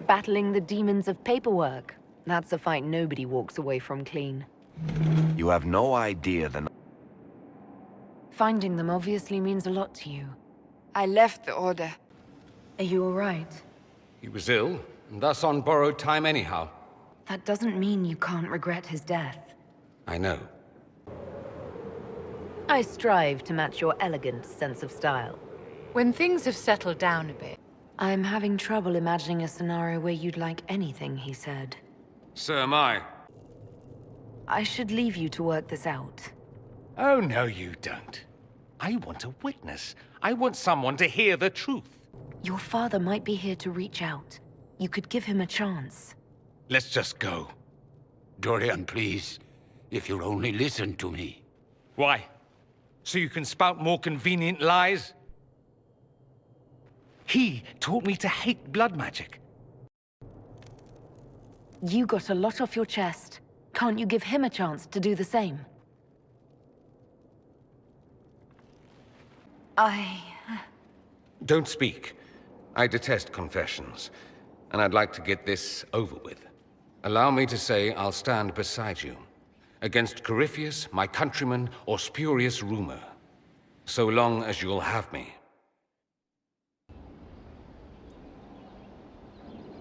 Battling the demons of paperwork. That's a fight nobody walks away from clean. You have no idea the... Finding them obviously means a lot to you. I left the Order. Are you all right? He was ill, and thus on borrowed time anyhow. That doesn't mean you can't regret his death. I know. I strive to match your elegant sense of style. When things have settled down a bit. I'm having trouble imagining a scenario where you'd like anything he said. So am I. I should leave you to work this out. Oh, no, you don't. I want a witness. I want someone to hear the truth. Your father might be here to reach out. You could give him a chance. Let's just go. Dorian, please. If you'll only listen to me. Why? So you can spout more convenient lies? He taught me to hate blood magic. You got a lot off your chest. Can't you give him a chance to do the same? Don't speak. I detest confessions, and I'd like to get this over with. Allow me to say I'll stand beside you, against Corypheus, my countryman, or spurious rumor, so long as you'll have me.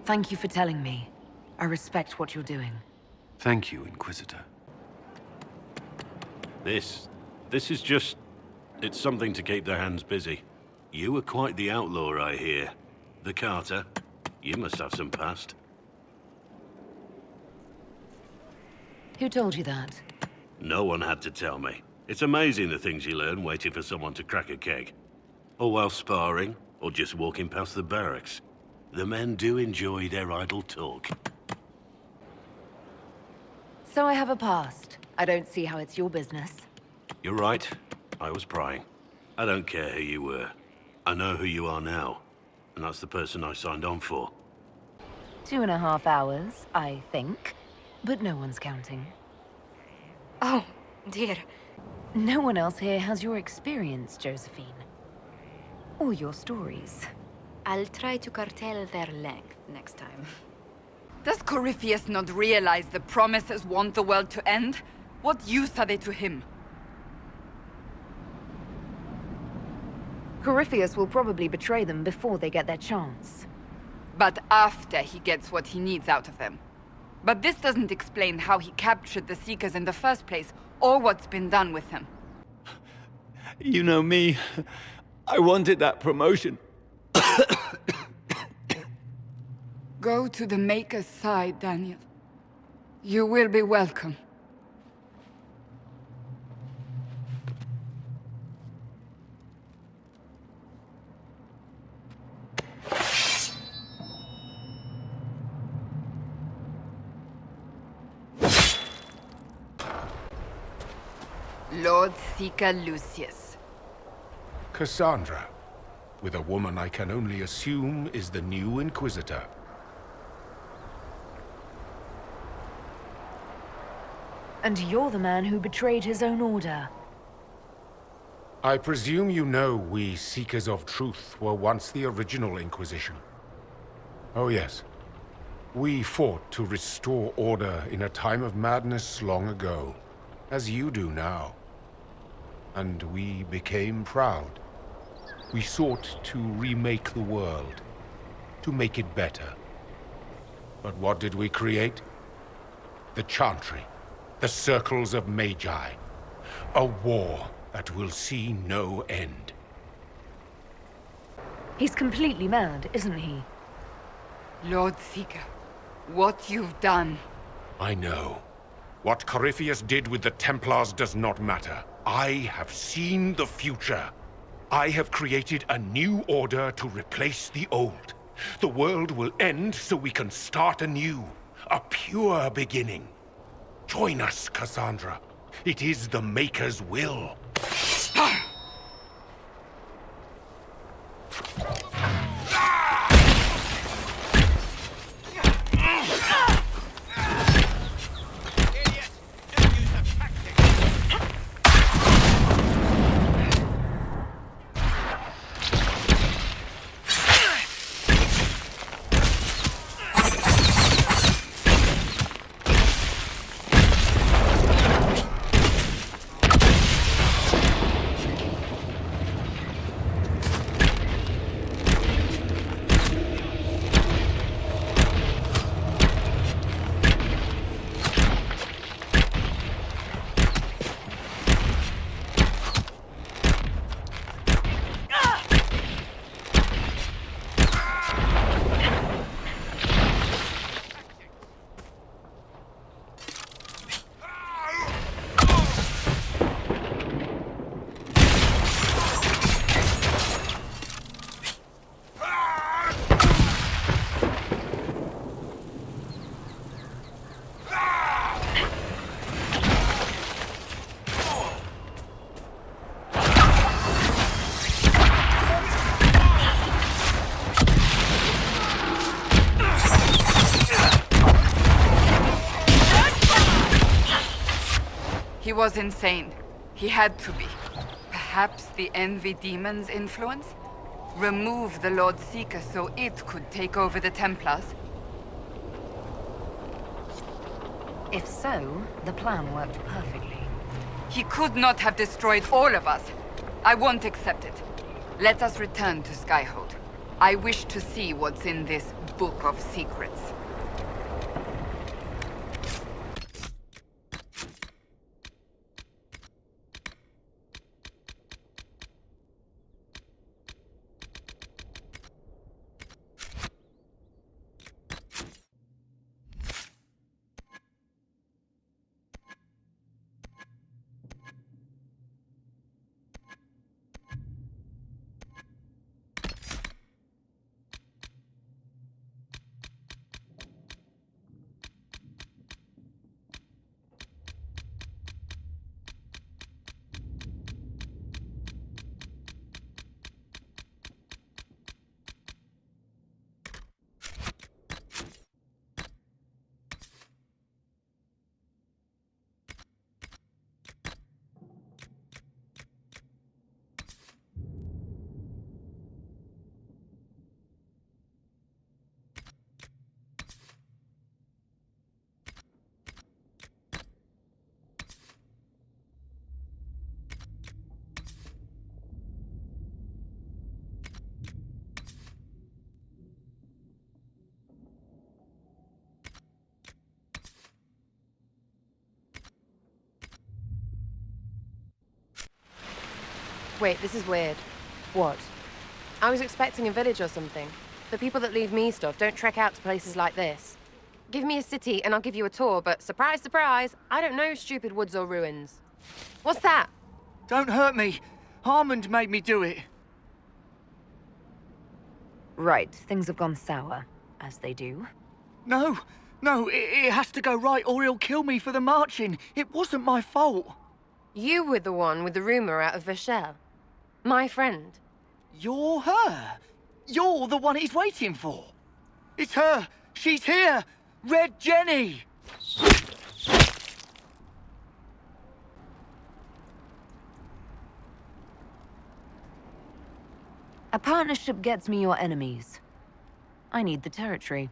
Thank you for telling me. I respect what you're doing. Thank you, Inquisitor. This is just... it's something to keep their hands busy. You were quite the outlaw, I hear. The Carter. You must have some past. Who told you that? No one had to tell me. It's amazing the things you learn waiting for someone to crack a keg. Or while sparring, or just walking past the barracks. The men do enjoy their idle talk. So I have a past. I don't see how it's your business. You're right. I was prying. I don't care who you were. I know who you are now. And that's the person I signed on for. 2.5 hours, I think. But no one's counting. Oh, dear. No one else here has your experience, Josephine. Or your stories. I'll try to curtail their length next time. Does Corypheus not realize the promises want the world to end? What use are they to him? Corypheus will probably betray them before they get their chance. But after he gets what he needs out of them. But this doesn't explain how he captured the Seekers in the first place, or what's been done with them. You know me. I wanted that promotion. Go to the Maker's side, Daniel. You will be welcome. Lord Seeker Lucius. Cassandra, with a woman I can only assume is the new Inquisitor. And you're the man who betrayed his own order. I presume you know we Seekers of Truth were once the original Inquisition. Oh yes. We fought to restore order in a time of madness long ago, as you do now. And we became proud. We sought to remake the world, to make it better. But what did we create? The Chantry, the Circles of Magi. A war that will see no end. He's completely mad, isn't he? Lord Seeker, what you've done. I know. What Corypheus did with the Templars does not matter. I have seen the future. I have created a new order to replace the old. The world will end so we can start anew. A pure beginning. Join us, Cassandra. It is the Maker's will. was insane. He had to be. Perhaps the Envy Demon's influence? Remove the Lord Seeker so it could take over the Templars? If so, the plan worked perfectly. He could not have destroyed all of us. I won't accept it. Let us return to Skyhold. I wish to see what's in this Book of Secrets. Wait, this is weird. What? I was expecting a village or something. The people that leave me stuff don't trek out to places like this. Give me a city and I'll give you a tour, but surprise, surprise, I don't know stupid woods or ruins. What's that? Don't hurt me. Harmond made me do it. Right, things have gone sour, as they do. No, it has to go right or he'll kill me for the marching. It wasn't my fault. You were the one with the rumor out of Vachel. My friend. You're her. You're the one he's waiting for. It's her. She's here. Red Jenny. A partnership gets me your enemies. I need the territory.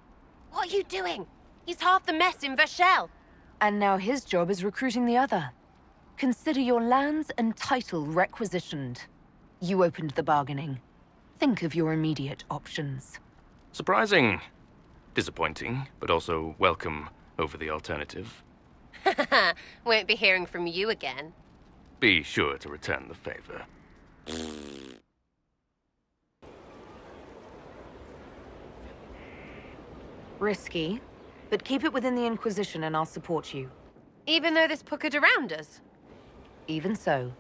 What are you doing? He's half the mess in Vachel. And now his job is recruiting the other. Consider your lands and title requisitioned. You opened the bargaining. Think of your immediate options. Surprising. Disappointing, but also welcome over the alternative. Won't be hearing from you again. Be sure to return the favor. Risky, but keep it within the Inquisition and I'll support you. Even though this puckered around us? Even so.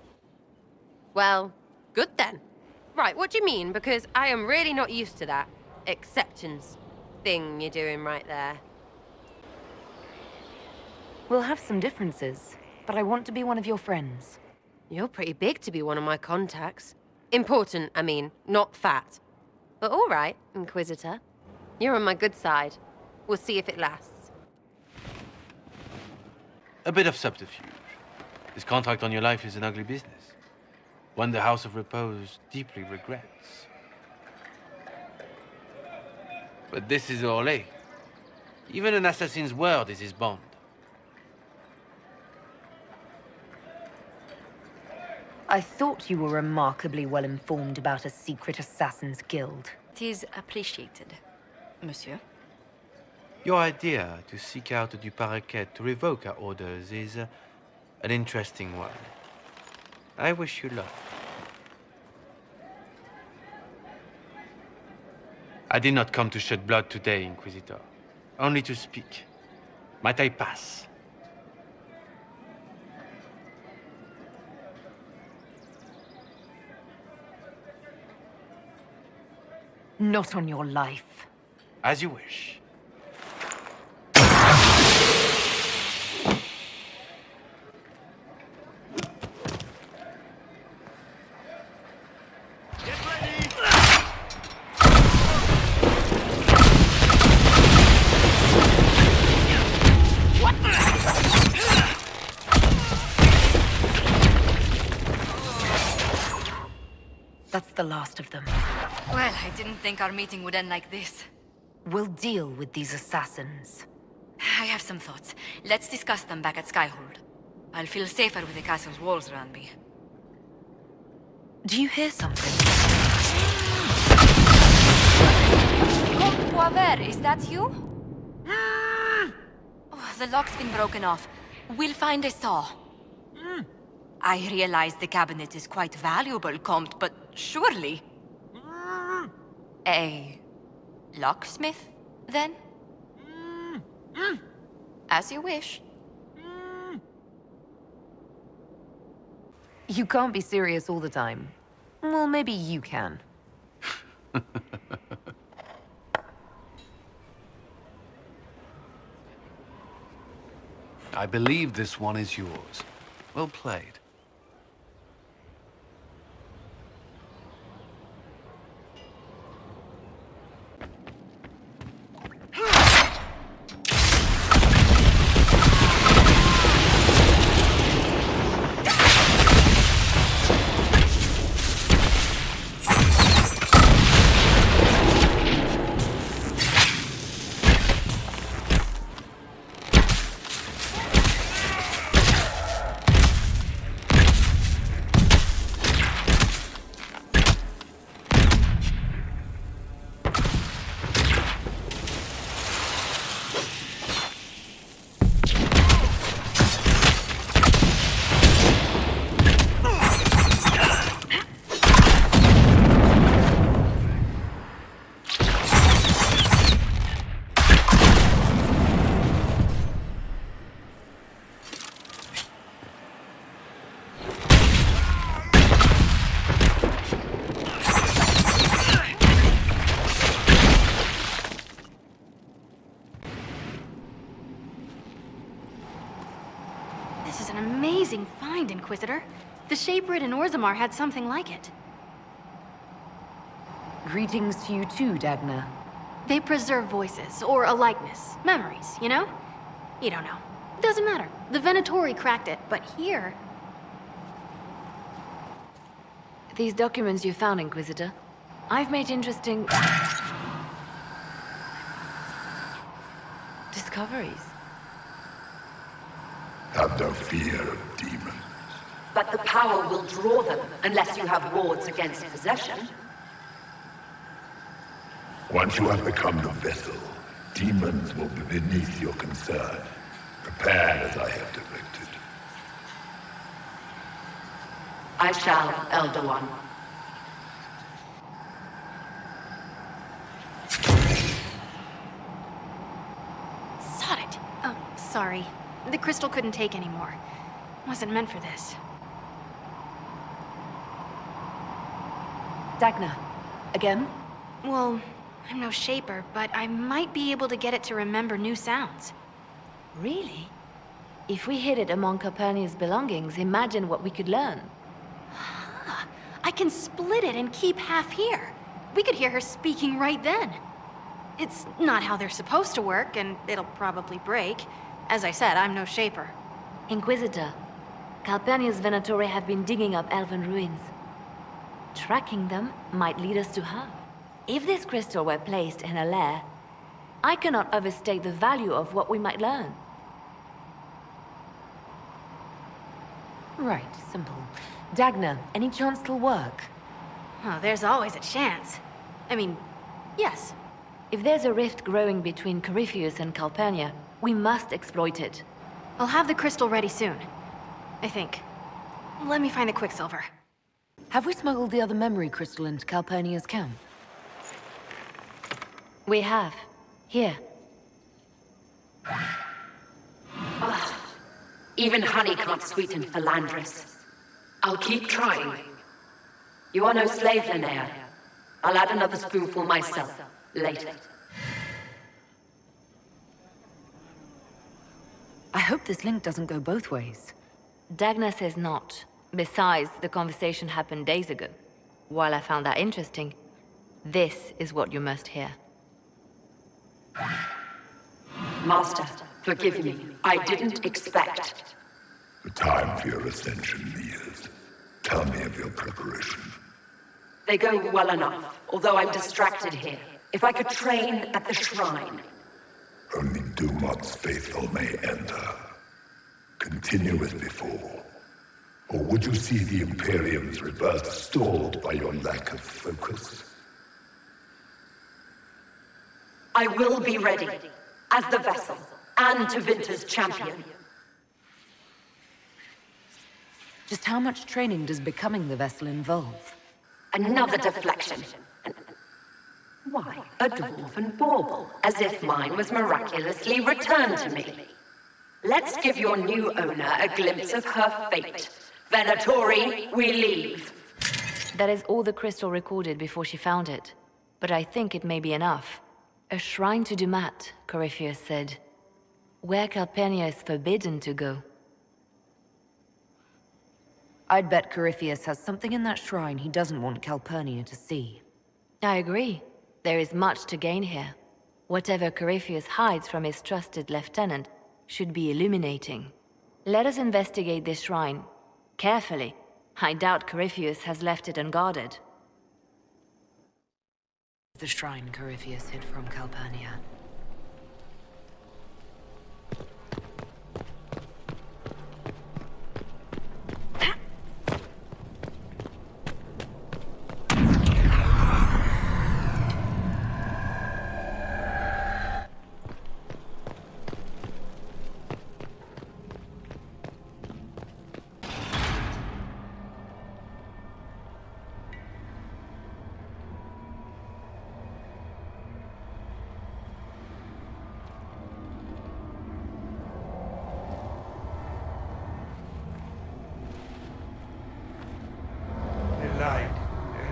Well, good then. Right, what do you mean? Because I am really not used to that acceptance thing you're doing right there. We'll have some differences, but I want to be one of your friends. You're pretty big to be one of my contacts. Important, I mean, not fat. But all right, Inquisitor. You're on my good side. We'll see if it lasts. A bit of subterfuge. This contract on your life is an ugly business. One the House of Repose deeply regrets. But this is Orlais. Even an assassin's word is his bond. I thought you were remarkably well informed about a secret assassin's guild. It is appreciated, monsieur. Your idea to seek out Du Paraquet to revoke our orders is an interesting one. I wish you luck. I did not come to shed blood today, Inquisitor. Only to speak. Might I pass? Not on your life. As you wish. the last of them. Well, I didn't think our meeting would end like this. We'll deal with these assassins. I have some thoughts. Let's discuss them back at Skyhold. I'll feel safer with the castle's walls around me. Do you hear something? Comte Poivre, is that you? Oh, the lock's been broken off. We'll find a saw. I realize the cabinet is quite valuable, Comte, but surely... A locksmith, then? As you wish. You can't be serious all the time. Well, maybe you can. I believe this one is yours. Well played. This is an amazing find, Inquisitor. The Shaper in Orzammar had something like it. Greetings to you too, Dagna. They preserve voices, or a likeness, memories, you know? You don't know. Doesn't matter. The Venatori cracked it, but here... These documents you found, Inquisitor, I've made interesting... discoveries. Have no fear of demons. But the power will draw them unless you have wards against possession. Once you have become the vessel, demons will be beneath your concern. Prepare as I have directed. I shall, Elder One. Sod it. Oh, sorry. The crystal couldn't take anymore. Wasn't meant for this. Dagna, again? Well, I'm no Shaper, but I might be able to get it to remember new sounds. Really? If we hid it among Calpurnia's belongings, imagine what we could learn. I can split it and keep half here. We could hear her speaking right then. It's not how they're supposed to work, and it'll probably break. As I said, I'm no Shaper. Inquisitor, Calpurnia's Venatori have been digging up elven ruins. Tracking them might lead us to her. If this crystal were placed in a lair, I cannot overstate the value of what we might learn. Right, simple. Dagna, any chance it'll work? Oh, there's always a chance. I mean, yes. If there's a rift growing between Corypheus and Calpurnia, we must exploit it. I'll have the crystal ready soon. I think. Let me find the Quicksilver. Have we smuggled the other memory crystal into Calpurnia's camp? We have. Here. Ugh. Even honey can't sweeten Philandris. I'll keep trying. You are no slave, Linnea. I'll add another spoonful myself, later. I hope this link doesn't go both ways. Dagna says not. Besides, the conversation happened days ago. While I found that interesting, this is what you must hear. Master, forgive me. I didn't expect. The time for your ascension nears. Tell me of your preparation. They go well enough, although I'm distracted here. If I could train at the shrine. Only Dumat's faithful may enter. Continue as before. Or would you see the Imperium's rebirth stalled by your lack of focus? I will be ready, as the vessel, and Tevinter's champion. Just how much training does becoming the vessel involve? Another deflection. Why, a dwarven bauble, as if mine was miraculously returned to me. Let's give your new owner a glimpse of her fate. Venatori, we leave. That is all the crystal recorded before she found it. But I think it may be enough. A shrine to Dumat, Corypheus said. Where Calpurnia is forbidden to go. I'd bet Corypheus has something in that shrine he doesn't want Calpurnia to see. I agree. There is much to gain here. Whatever Corypheus hides from his trusted lieutenant should be illuminating. Let us investigate this shrine. Carefully. I doubt Corypheus has left it unguarded. The shrine Corypheus hid from Calpurnia.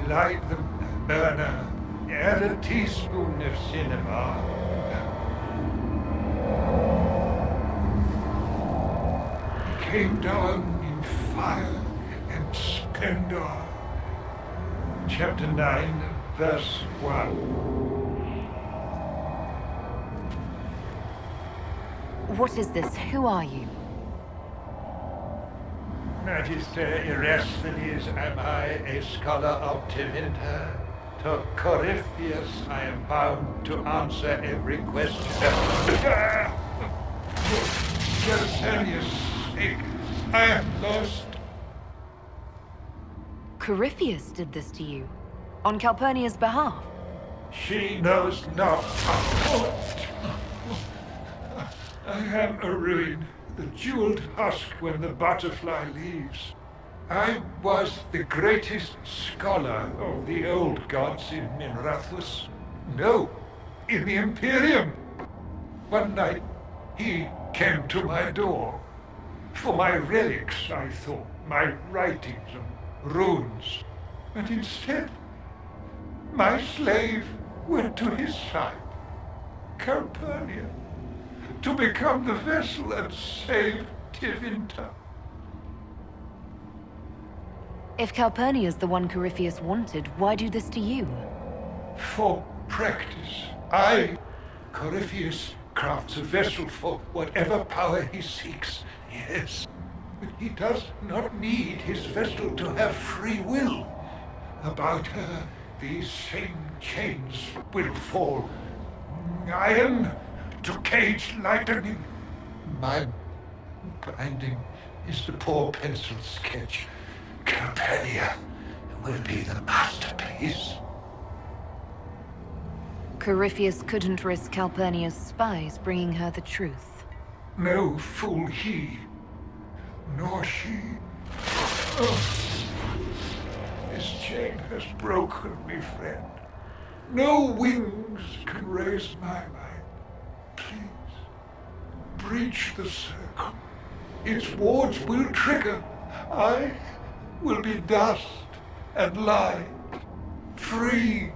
Light the burner, add a teaspoon of cinema. He came down in fire and splendor. Chapter 9, verse 1. What is this? Who are you? Magister Erasthenes am I, a scholar of Tevinter. To Corypheus I am bound to answer every question. For Celsius' sake, I am lost. Corypheus did this to you? On Calpurnia's behalf? She knows not. I am a ruin. The jeweled husk when the butterfly leaves. I was the greatest scholar of the old gods in Minrathus. No, in the Imperium. One night, he came to my door. For my relics, I thought, my writings and runes. But instead, my slave went to his side, Calpurnia, to become the vessel and save Tevinter. If Calpurnia's the one Corypheus wanted, why do this to you? For practice. Corypheus, crafts a vessel for whatever power he seeks, yes. But he does not need his vessel to have free will. About her, these same chains will fall. Iron to cage lightning. My binding is the poor pencil sketch. Calpurnia will be the masterpiece. Corypheus couldn't risk Calpurnia's spies bringing her the truth. No fool he, nor she. Oh. This chain has broken me, friend. No wings can raise my mind. Please, breach the circle. Its wards will trigger. I will be dust and light. Free.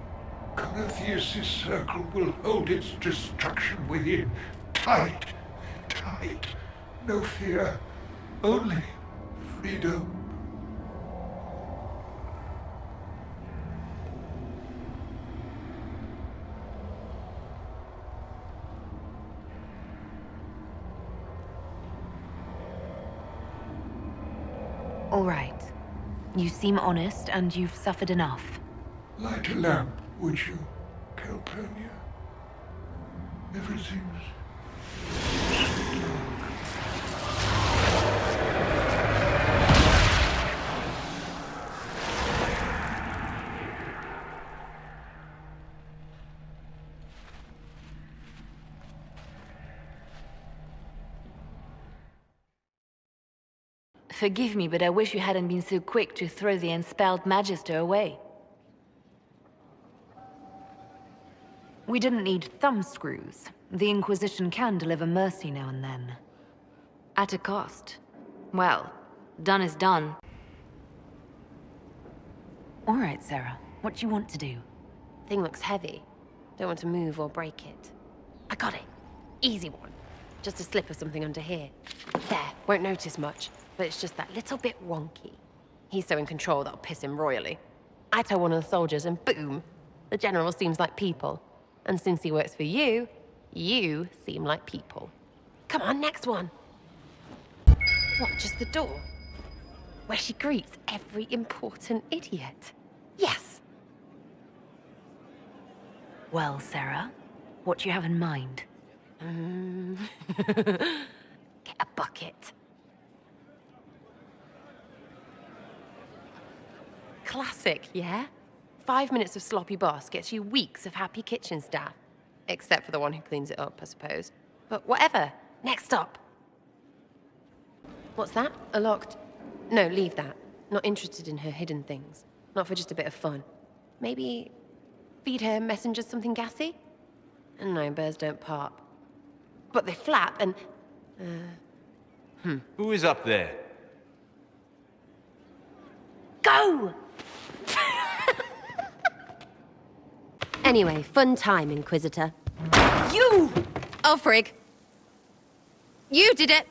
Corypheus' circle will hold its destruction within. Tight, tight. No fear, only freedom. All right. You seem honest, and you've suffered enough. Light a lamp, would you, Calpurnia? Everything's Forgive me, but I wish you hadn't been so quick to throw the Enspelled Magister away. We didn't need thumbscrews. The Inquisition can deliver mercy now and then. At a cost. Well, done is done. All right, Sarah. What do you want to do? Thing looks heavy. Don't want to move or break it. I got it. Easy one. Just a slip of something under here. There, won't notice much, but it's just that little bit wonky. He's so in control that'll piss him royally. I tell one of the soldiers and boom! The general seems like people. And since he works for you, you seem like people. Come on, next one. What, just the door? Where she greets every important idiot. Yes! Well, Sarah, what do you have in mind? Get a bucket. Classic, yeah? 5 minutes of sloppy boss gets you weeks of happy kitchen staff. Except for the one who cleans it up, I suppose. But whatever. Next up. What's that? A locked... No, leave that. Not interested in her hidden things. Not for just a bit of fun. Maybe... feed her messengers something gassy? No, birds don't pop. But they flap and... Who is up there? Go! Anyway, fun time, Inquisitor. You! Oh, frig. You did it!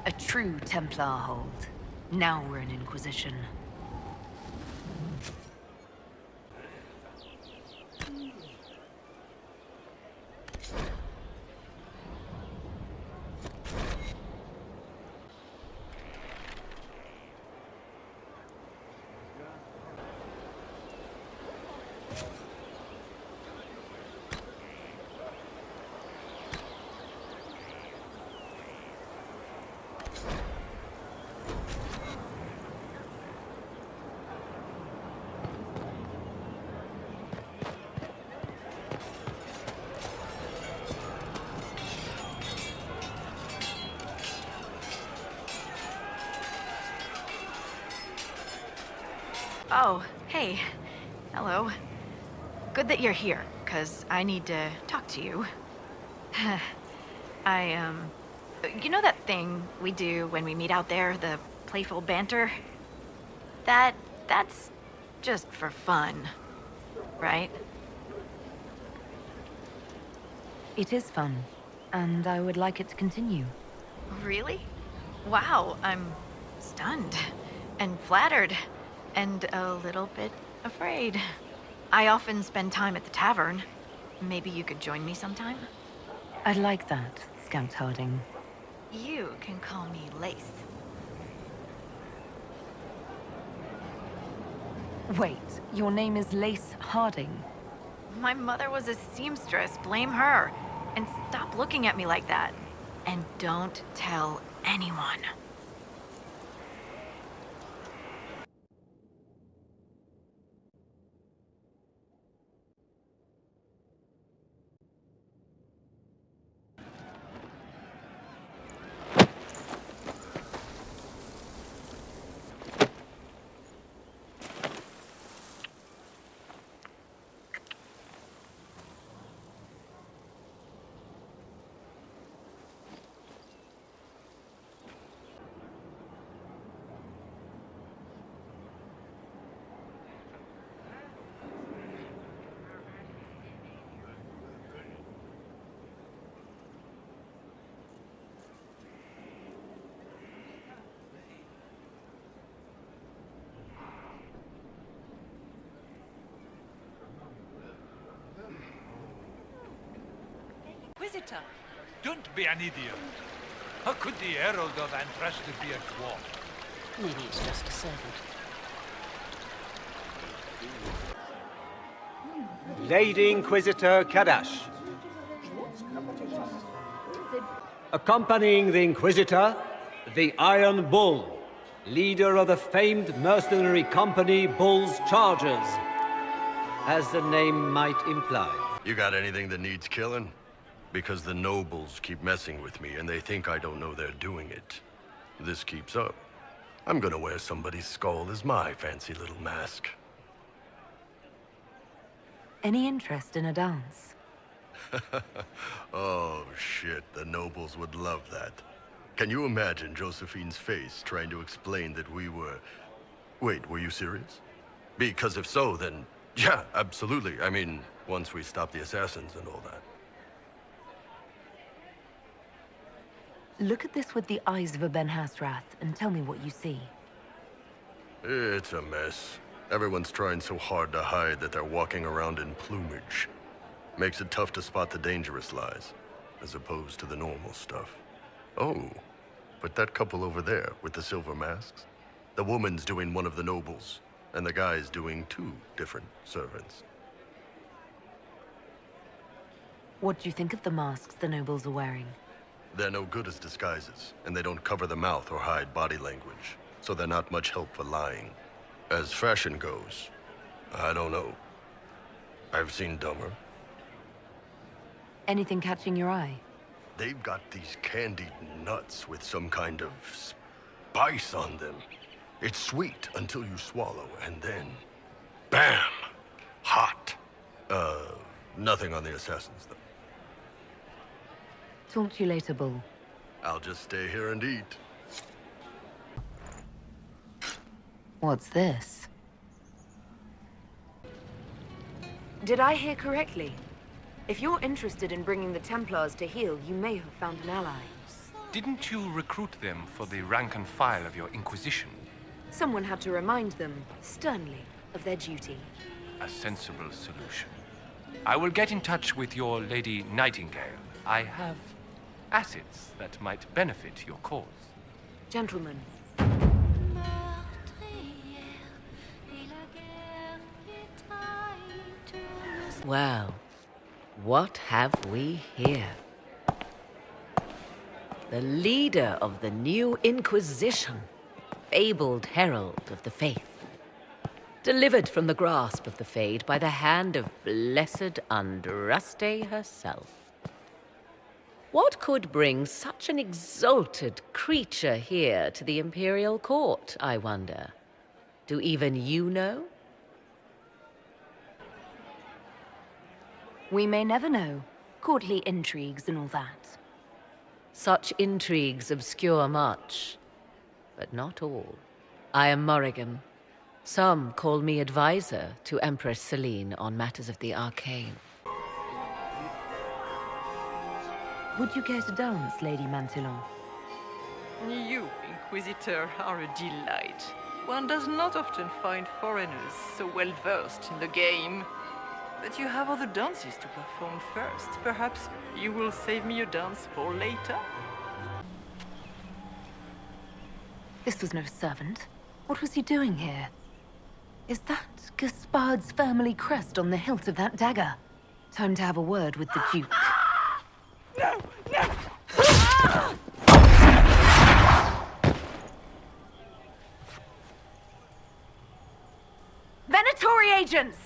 A true Templar hold. Now we're in Inquisition. Oh, hey. Hello. Good that you're here, 'cause I need to talk to you. You know that thing we do when we meet out there, the playful banter? That's just for fun, right? It is fun, and I would like it to continue. Really? Wow, I'm stunned and flattered and a little bit afraid. I often spend time at the tavern. Maybe you could join me sometime? I'd like that, Scout Harding. You can call me Lace. Wait, your name is Lace Harding? My mother was a seamstress, blame her. And stop looking at me like that. And don't tell anyone. Inquisitor. Don't be an idiot. How could the Herald of Andraste be a dwarf? Maybe it's just a servant. Lady Inquisitor Kadash. Accompanying the Inquisitor, the Iron Bull, leader of the famed mercenary company Bull's Chargers, as the name might imply. You got anything that needs killing? Because the nobles keep messing with me and they think I don't know they're doing it. This keeps up, I'm gonna wear somebody's skull as my fancy little mask. Any interest in a dance? Oh shit, the nobles would love that. Can you imagine Josephine's face trying to explain that we were... Wait, were you serious? Because if so, then yeah, absolutely. I mean, once we stop the assassins and all that. Look at this with the eyes of a Ben Hasrath and tell me what you see. It's a mess. Everyone's trying so hard to hide that they're walking around in plumage. Makes it tough to spot the dangerous lies, as opposed to the normal stuff. Oh, but that couple over there with the silver masks? The woman's doing one of the nobles, and the guy's doing 2 different servants. What do you think of the masks the nobles are wearing? They're no good as disguises, and they don't cover the mouth or hide body language, so they're not much help for lying. As fashion goes, I don't know. I've seen dumber. Anything catching your eye? They've got these candied nuts with some kind of spice on them. It's sweet until you swallow, and then... BAM! Hot. Nothing on the assassins, though. Talk to you later, Bull. I'll just stay here and eat. What's this? Did I hear correctly? If you're interested in bringing the Templars to heel, you may have found an ally. Didn't you recruit them for the rank and file of your Inquisition? Someone had to remind them, sternly, of their duty. A sensible solution. I will get in touch with your Lady Nightingale. I have assets that might benefit your cause. Gentlemen. Well, what have we here? The leader of the new Inquisition, fabled herald of the faith. Delivered from the grasp of the Fade by the hand of blessed Andraste herself. What could bring such an exalted creature here to the Imperial Court, I wonder? Do even you know? We may never know. Courtly intrigues and all that. Such intrigues obscure much, but not all. I am Morrigan. Some call me advisor to Empress Celine on matters of the arcane. Would you care to dance, Lady Mantillon? You, Inquisitor, are a delight. One does not often find foreigners so well versed in the game. But you have other dances to perform first. Perhaps you will save me a dance for later? This was no servant. What was he doing here? Is that Gaspard's family crest on the hilt of that dagger? Time to have a word with the Duke. No! No! Venatori agents!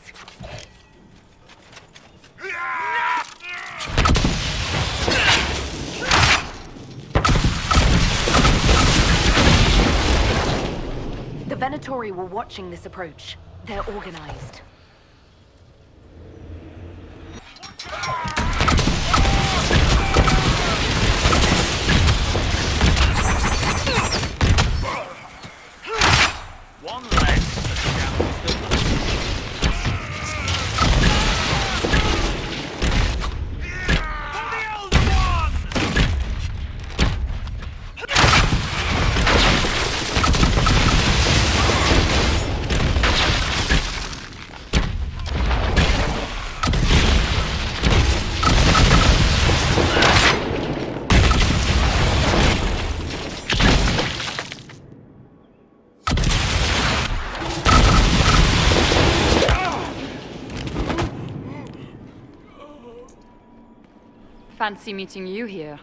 The Venatori were watching this approach. They're organized. One less. Fancy meeting you here.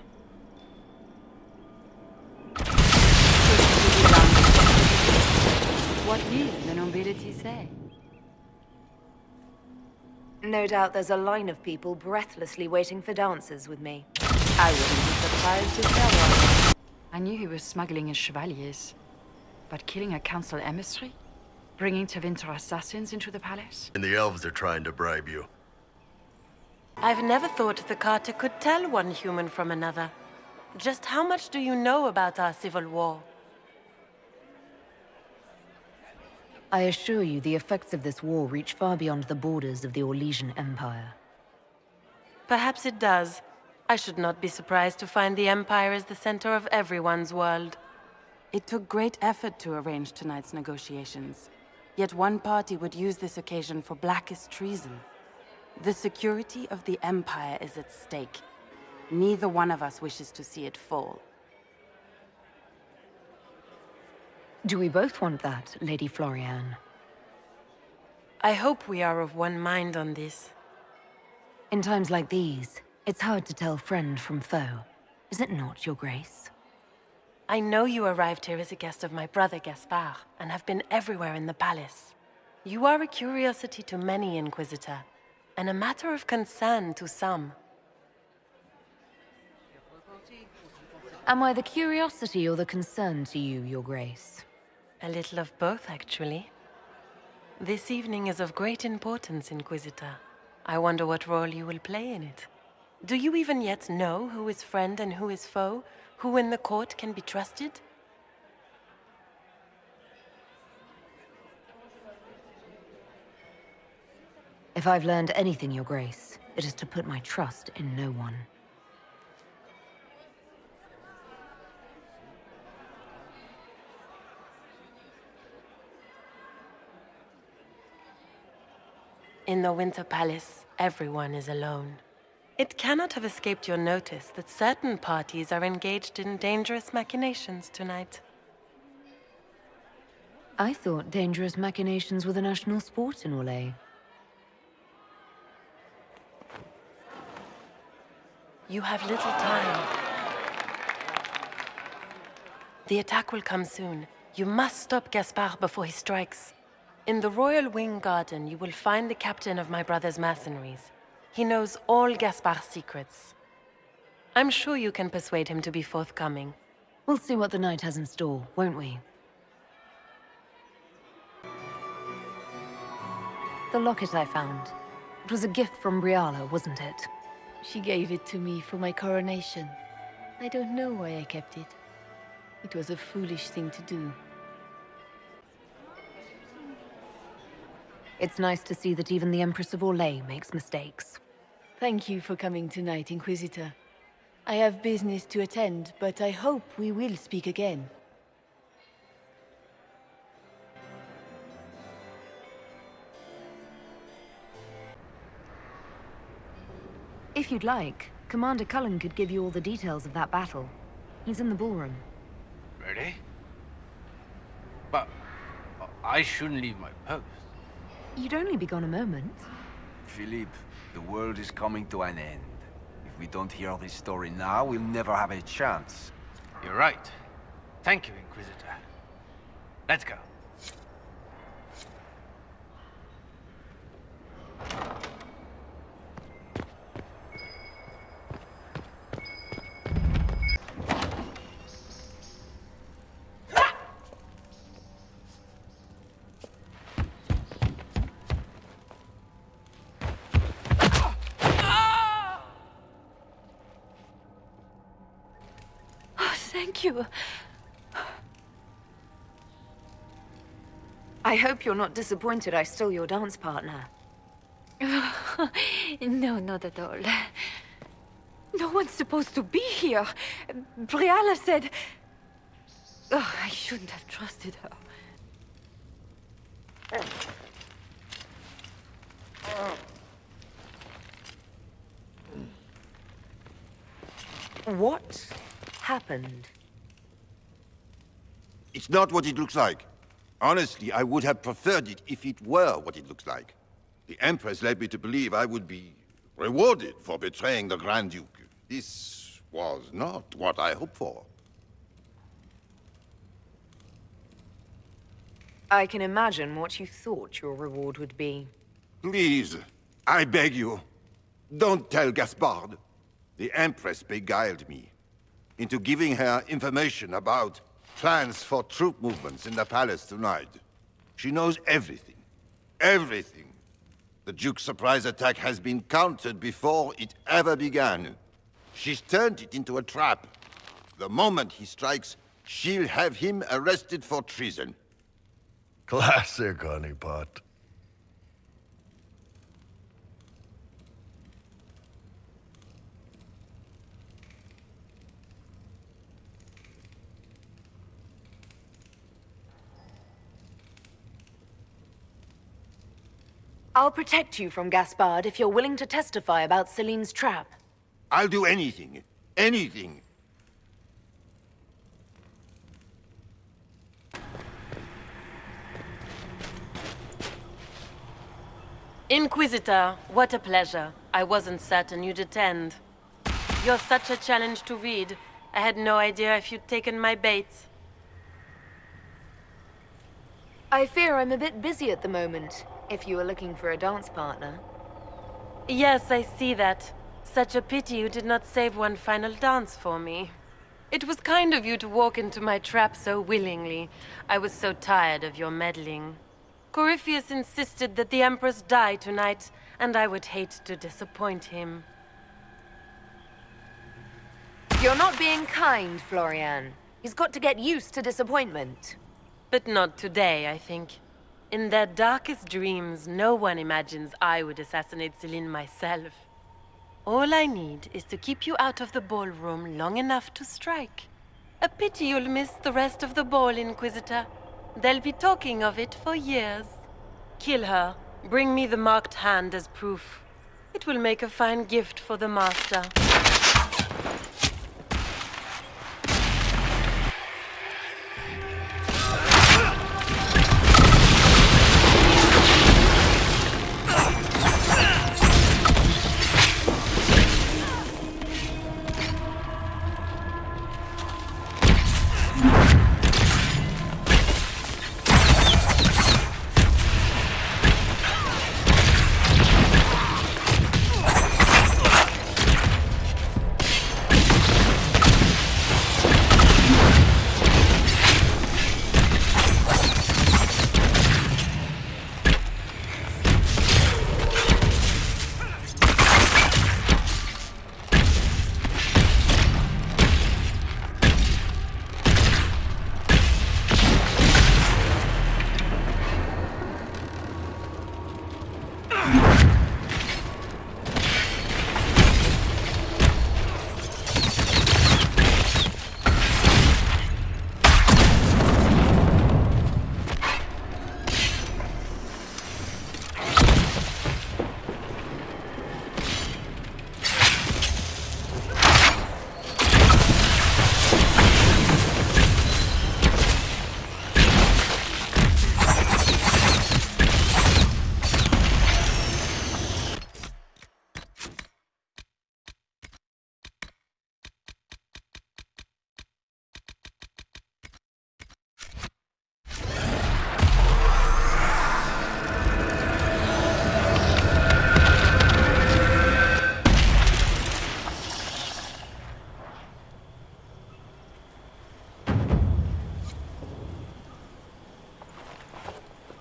What will the nobility say? No doubt there's a line of people breathlessly waiting for dances with me. I wouldn't be surprised if there were. I knew he was smuggling his chevaliers. But killing a council emissary? Bringing Tevinter assassins into the palace? And the elves are trying to bribe you. I've never thought the Carter could tell one human from another. Just how much do you know about our civil war? I assure you, the effects of this war reach far beyond the borders of the Orlesian Empire. Perhaps it does. I should not be surprised to find the Empire is the center of everyone's world. It took great effort to arrange tonight's negotiations. Yet one party would use this occasion for blackest treason. The security of the Empire is at stake. Neither one of us wishes to see it fall. Do we both want that, Lady Florian? I hope we are of one mind on this. In times like these, it's hard to tell friend from foe. Is it not, Your Grace? I know you arrived here as a guest of my brother Gaspard, and have been everywhere in the palace. You are a curiosity to many, Inquisitor, and a matter of concern to some. Am I the curiosity or the concern to you, Your Grace? A little of both, actually. This evening is of great importance, Inquisitor. I wonder what role you will play in it. Do you even yet know who is friend and who is foe? Who in the court can be trusted? If I've learned anything, Your Grace, it is to put my trust in no one. In the Winter Palace, everyone is alone. It cannot have escaped your notice that certain parties are engaged in dangerous machinations tonight. I thought dangerous machinations were the national sport in Orlais. You have little time. The attack will come soon. You must stop Gaspard before he strikes. In the Royal Wing Garden, you will find the captain of my brother's mercenaries. He knows all Gaspard's secrets. I'm sure you can persuade him to be forthcoming. We'll see what the night has in store, won't we? The locket I found. It was a gift from Briala, wasn't it? She gave it to me for my coronation. I don't know why I kept it. It was a foolish thing to do. It's nice to see that even the Empress of Orlais makes mistakes. Thank you for coming tonight, Inquisitor. I have business to attend, but I hope we will speak again. If you'd like, Commander Cullen could give you all the details of that battle. He's in the ballroom. Ready? But I shouldn't leave my post. You'd only be gone a moment. Philippe, the world is coming to an end. If we don't hear this story now, we'll never have a chance. You're right. Thank you, Inquisitor. Let's go. Thank you. I hope you're not disappointed I stole your dance partner. No, not at all. No one's supposed to be here. Briala said... Oh, I shouldn't have trusted her. What happened? It's not what it looks like. Honestly, I would have preferred it if it were what it looks like. The Empress led me to believe I would be rewarded for betraying the Grand Duke. This was not what I hoped for. I can imagine what you thought your reward would be. Please, I beg you, don't tell Gaspard. The Empress beguiled me into giving her information about plans for troop movements in the palace tonight. She knows everything. Everything. The Duke's surprise attack has been countered before it ever began. She's turned it into a trap. The moment he strikes, she'll have him arrested for treason. Classic, honeypot. I'll protect you from Gaspard if you're willing to testify about Celine's trap. I'll do anything. Anything. Inquisitor, what a pleasure. I wasn't certain you'd attend. You're such a challenge to read. I had no idea if you'd taken my bait. I fear I'm a bit busy at the moment, if you were looking for a dance partner. Yes, I see that. Such a pity you did not save one final dance for me. It was kind of you to walk into my trap so willingly. I was so tired of your meddling. Corypheus insisted that the Empress die tonight, and I would hate to disappoint him. You're not being kind, Florian. He's got to get used to disappointment. But not today, I think. In their darkest dreams, no one imagines I would assassinate Celine myself. All I need is to keep you out of the ballroom long enough to strike. A pity you'll miss the rest of the ball, Inquisitor. They'll be talking of it for years. Kill her. Bring me the marked hand as proof. It will make a fine gift for the Master.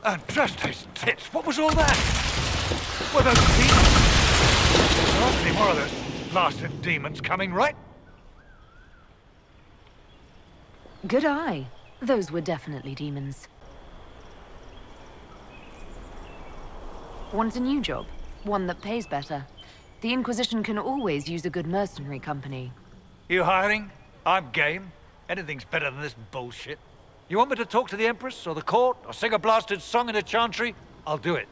And just his tits, what was all that? Were those demons? There aren't any more of those blasted demons coming, right? Good eye. Those were definitely demons. Want a new job? One that pays better. The Inquisition can always use a good mercenary company. You hiring? I'm game. Anything's better than this bullshit. You want me to talk to the Empress, or the court, or sing a blasted song in a chantry? I'll do it.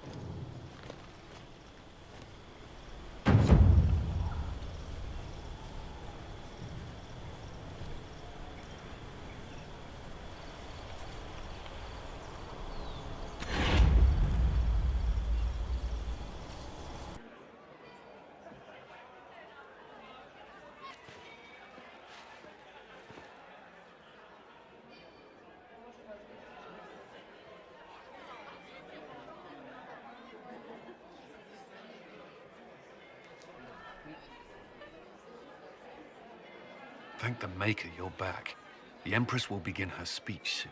Thank the Maker you're back. The Empress will begin her speech soon.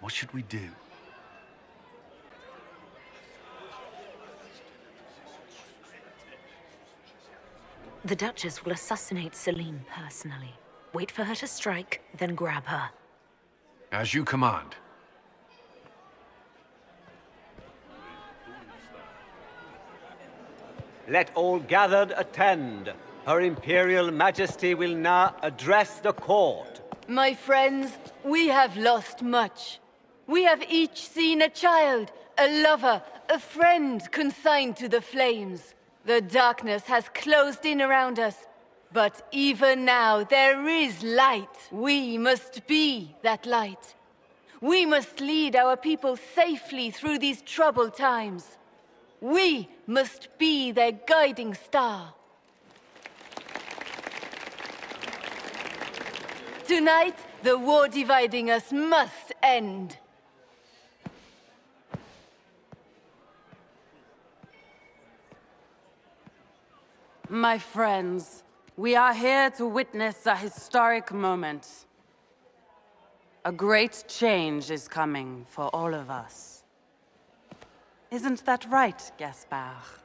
What should we do? The Duchess will assassinate Celine personally. Wait for her to strike, then grab her. As you command. Let all gathered attend. Her Imperial Majesty will now address the court. My friends, we have lost much. We have each seen a child, a lover, a friend consigned to the flames. The darkness has closed in around us, but even now there is light. We must be that light. We must lead our people safely through these troubled times. We must be their guiding star. Tonight, the war dividing us must end. My friends, we are here to witness a historic moment. A great change is coming for all of us. Isn't that right, Gaspard?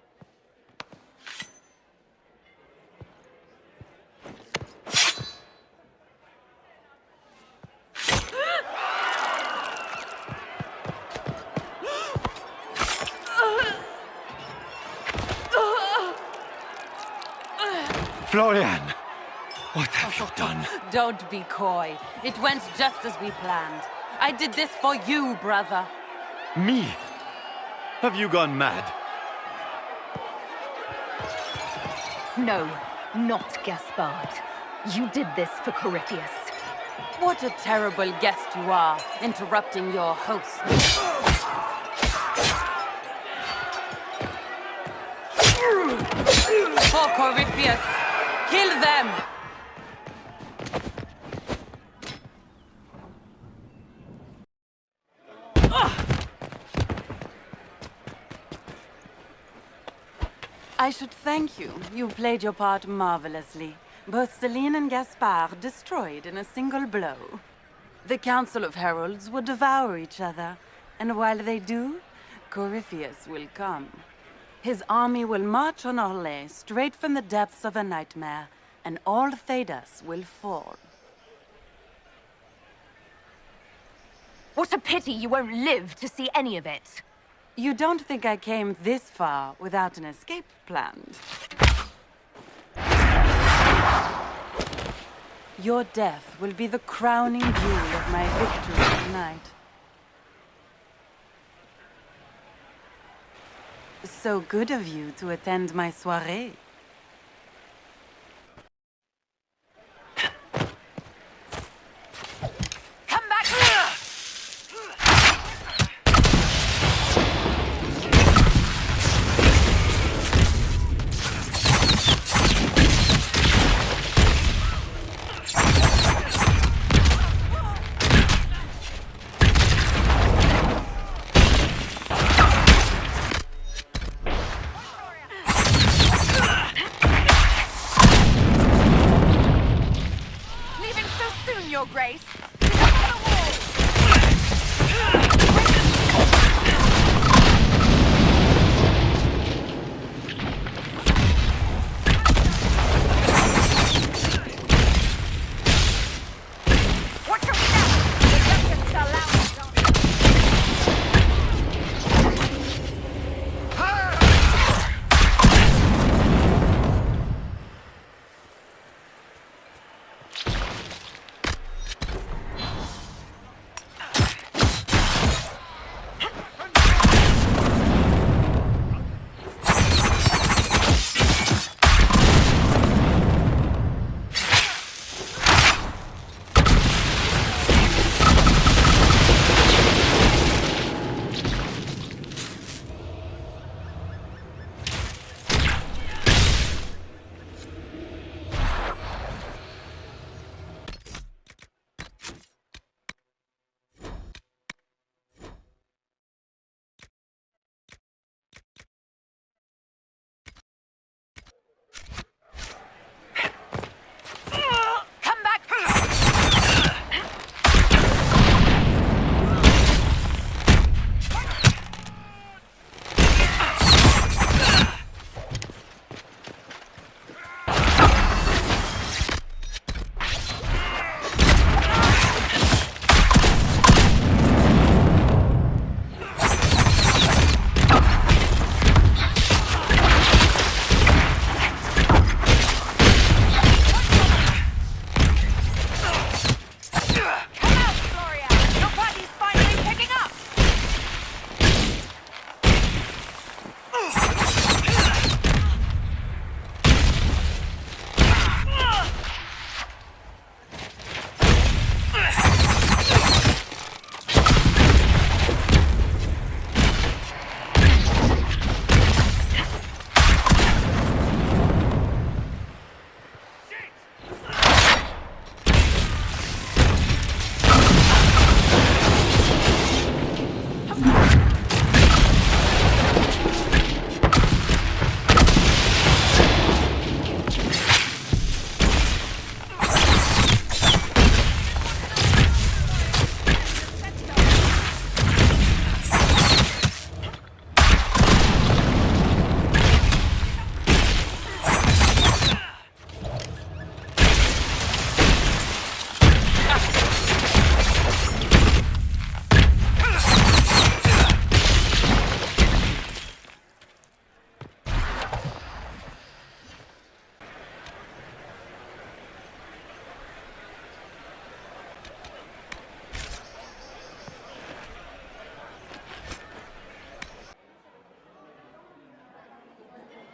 Florian! What have you done? Don't be coy. It went just as we planned. I did this for you, brother. Me? Have you gone mad? No, not Gaspard. You did this for Corypheus. What a terrible guest you are, interrupting your host. For Corypheus! Kill them! I should thank you. You played your part marvelously. Both Celine and Gaspard destroyed in a single blow. The Council of Heralds will devour each other, and while they do, Corypheus will come. His army will march on Orlais straight from the depths of a nightmare, and all Thedas will fall. What a pity you won't live to see any of it. You don't think I came this far without an escape planned? Your death will be the crowning jewel of my victory tonight. So good of you to attend my soirée. Come back! Your Grace.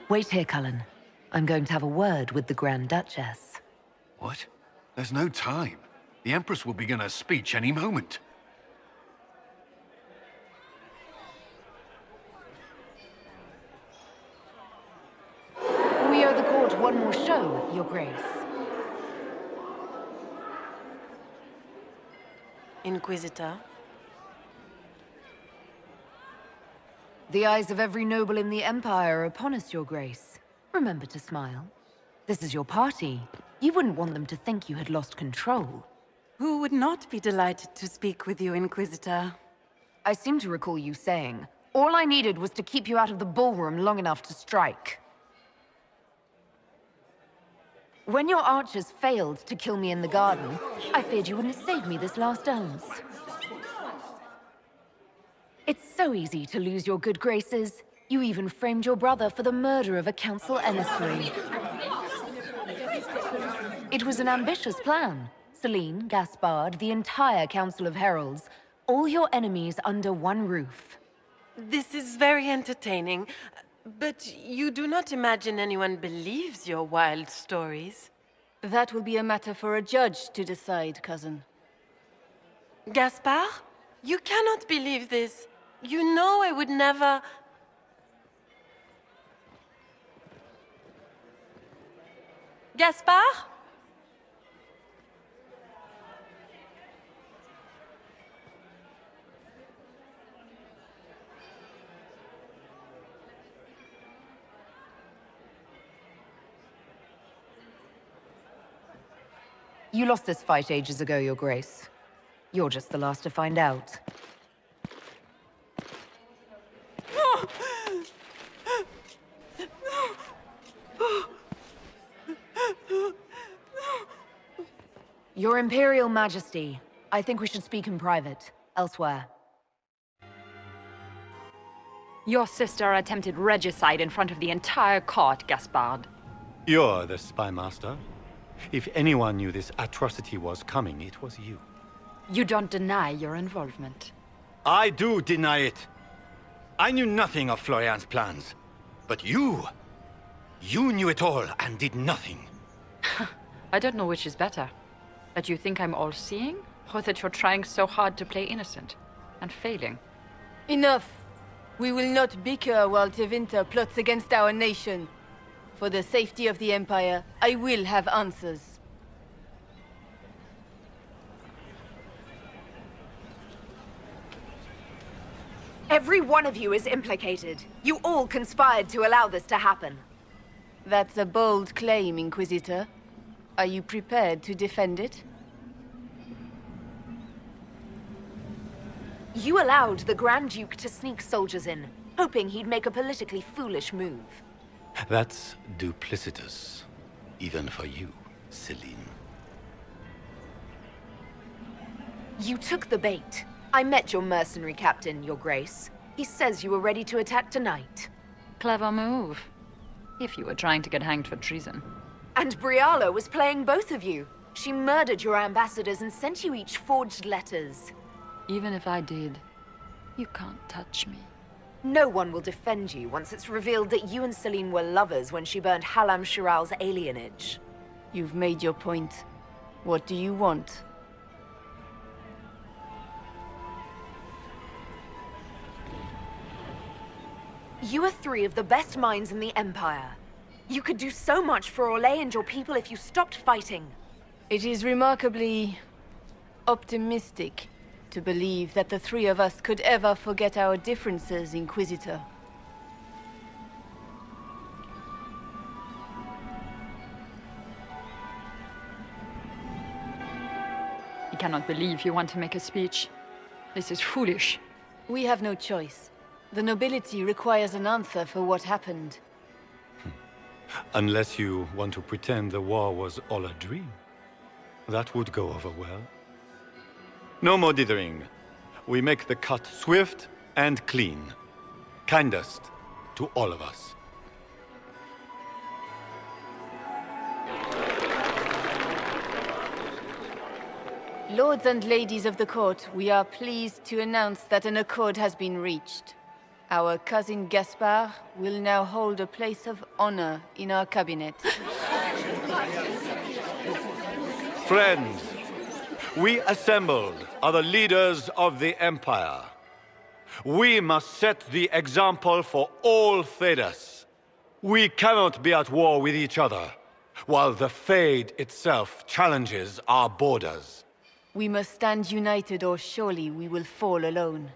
Wait here, Cullen. I'm going to have a word with the Grand Duchess. What? There's no time. The Empress will begin her speech any moment. We owe the court one more show, Your Grace. Inquisitor? The eyes of every noble in the Empire are upon us, Your Grace. Remember to smile. This is your party. You wouldn't want them to think you had lost control. Who would not be delighted to speak with you, Inquisitor? I seem to recall you saying, all I needed was to keep you out of the ballroom long enough to strike. When your archers failed to kill me in the garden, I feared you wouldn't save me this last dance. It's so easy to lose your good graces. You even framed your brother for the murder of a council emissary. It was an ambitious plan. Celine, Gaspard, the entire Council of Heralds, all your enemies under one roof. This is very entertaining, but you do not imagine anyone believes your wild stories? That will be a matter for a judge to decide, cousin. Gaspard? You cannot believe this. You know I would never... Gaspard? You lost this fight ages ago, Your Grace. You're just the last to find out. Your Imperial Majesty, I think we should speak in private, elsewhere. Your sister attempted regicide in front of the entire court, Gaspard. You're the spy master. If anyone knew this atrocity was coming, it was you. You don't deny your involvement. I do deny it. I knew nothing of Florian's plans. But you knew it all and did nothing. I don't know which is better. That you think I'm all-seeing, or that you're trying so hard to play innocent and failing? Enough! We will not bicker while Tevinter plots against our nation. For the safety of the Empire, I will have answers. Every one of you is implicated. You all conspired to allow this to happen. That's a bold claim, Inquisitor. Are you prepared to defend it? You allowed the Grand Duke to sneak soldiers in, hoping he'd make a politically foolish move. That's duplicitous, even for you, Celine. You took the bait. I met your mercenary captain, Your Grace. He says you were ready to attack tonight. Clever move. If you were trying to get hanged for treason. And Briala was playing both of you. She murdered your ambassadors and sent you each forged letters. Even if I did, you can't touch me. No one will defend you once it's revealed that you and Celine were lovers when she burned Halam Shiral's alienage. You've made your point. What do you want? You are three of the best minds in the Empire. You could do so much for Orlais and your people if you stopped fighting. It is remarkably optimistic to believe that the three of us could ever forget our differences, Inquisitor. I cannot believe you want to make a speech. This is foolish. We have no choice. The nobility requires an answer for what happened. Unless you want to pretend the war was all a dream. That would go over well. No more dithering. We make the cut swift and clean. Kindest to all of us. Lords and ladies of the court, we are pleased to announce that an accord has been reached. Our cousin Gaspard will now hold a place of honor in our cabinet. Friends, we assembled are the leaders of the Empire. We must set the example for all Thedas. We cannot be at war with each other, while the Fade itself challenges our borders. We must stand united or surely we will fall alone.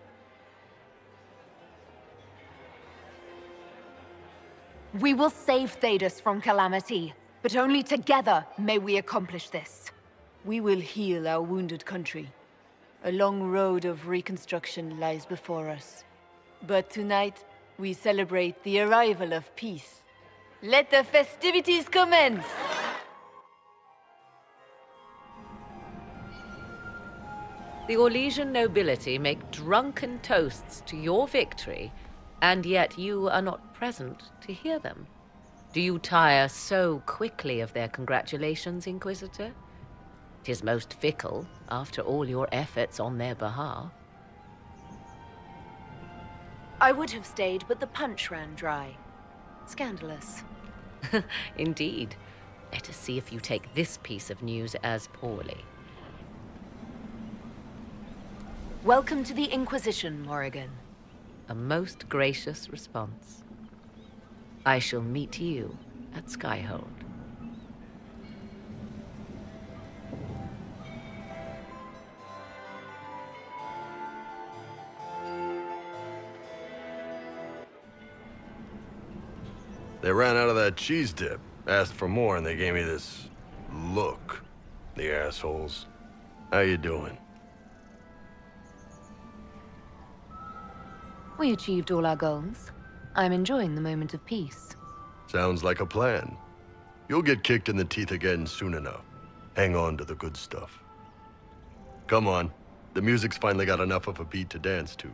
We will save Thedas from calamity, but only together may we accomplish this. We will heal our wounded country. A long road of reconstruction lies before us. But tonight, we celebrate the arrival of peace. Let the festivities commence! The Orlesian nobility make drunken toasts to your victory, and yet you are not present to hear them. Do you tire so quickly of their congratulations, Inquisitor? 'Tis most fickle, after all your efforts on their behalf. I would have stayed, but the punch ran dry. Scandalous. Indeed. Let us see if you take this piece of news as poorly. Welcome to the Inquisition, Morrigan. A most gracious response. I shall meet you at Skyhold. They ran out of that cheese dip, asked for more, and they gave me this look. The assholes. How you doing? We achieved all our goals. I'm enjoying the moment of peace. Sounds like a plan. You'll get kicked in the teeth again soon enough. Hang on to the good stuff. Come on. The music's finally got enough of a beat to dance to.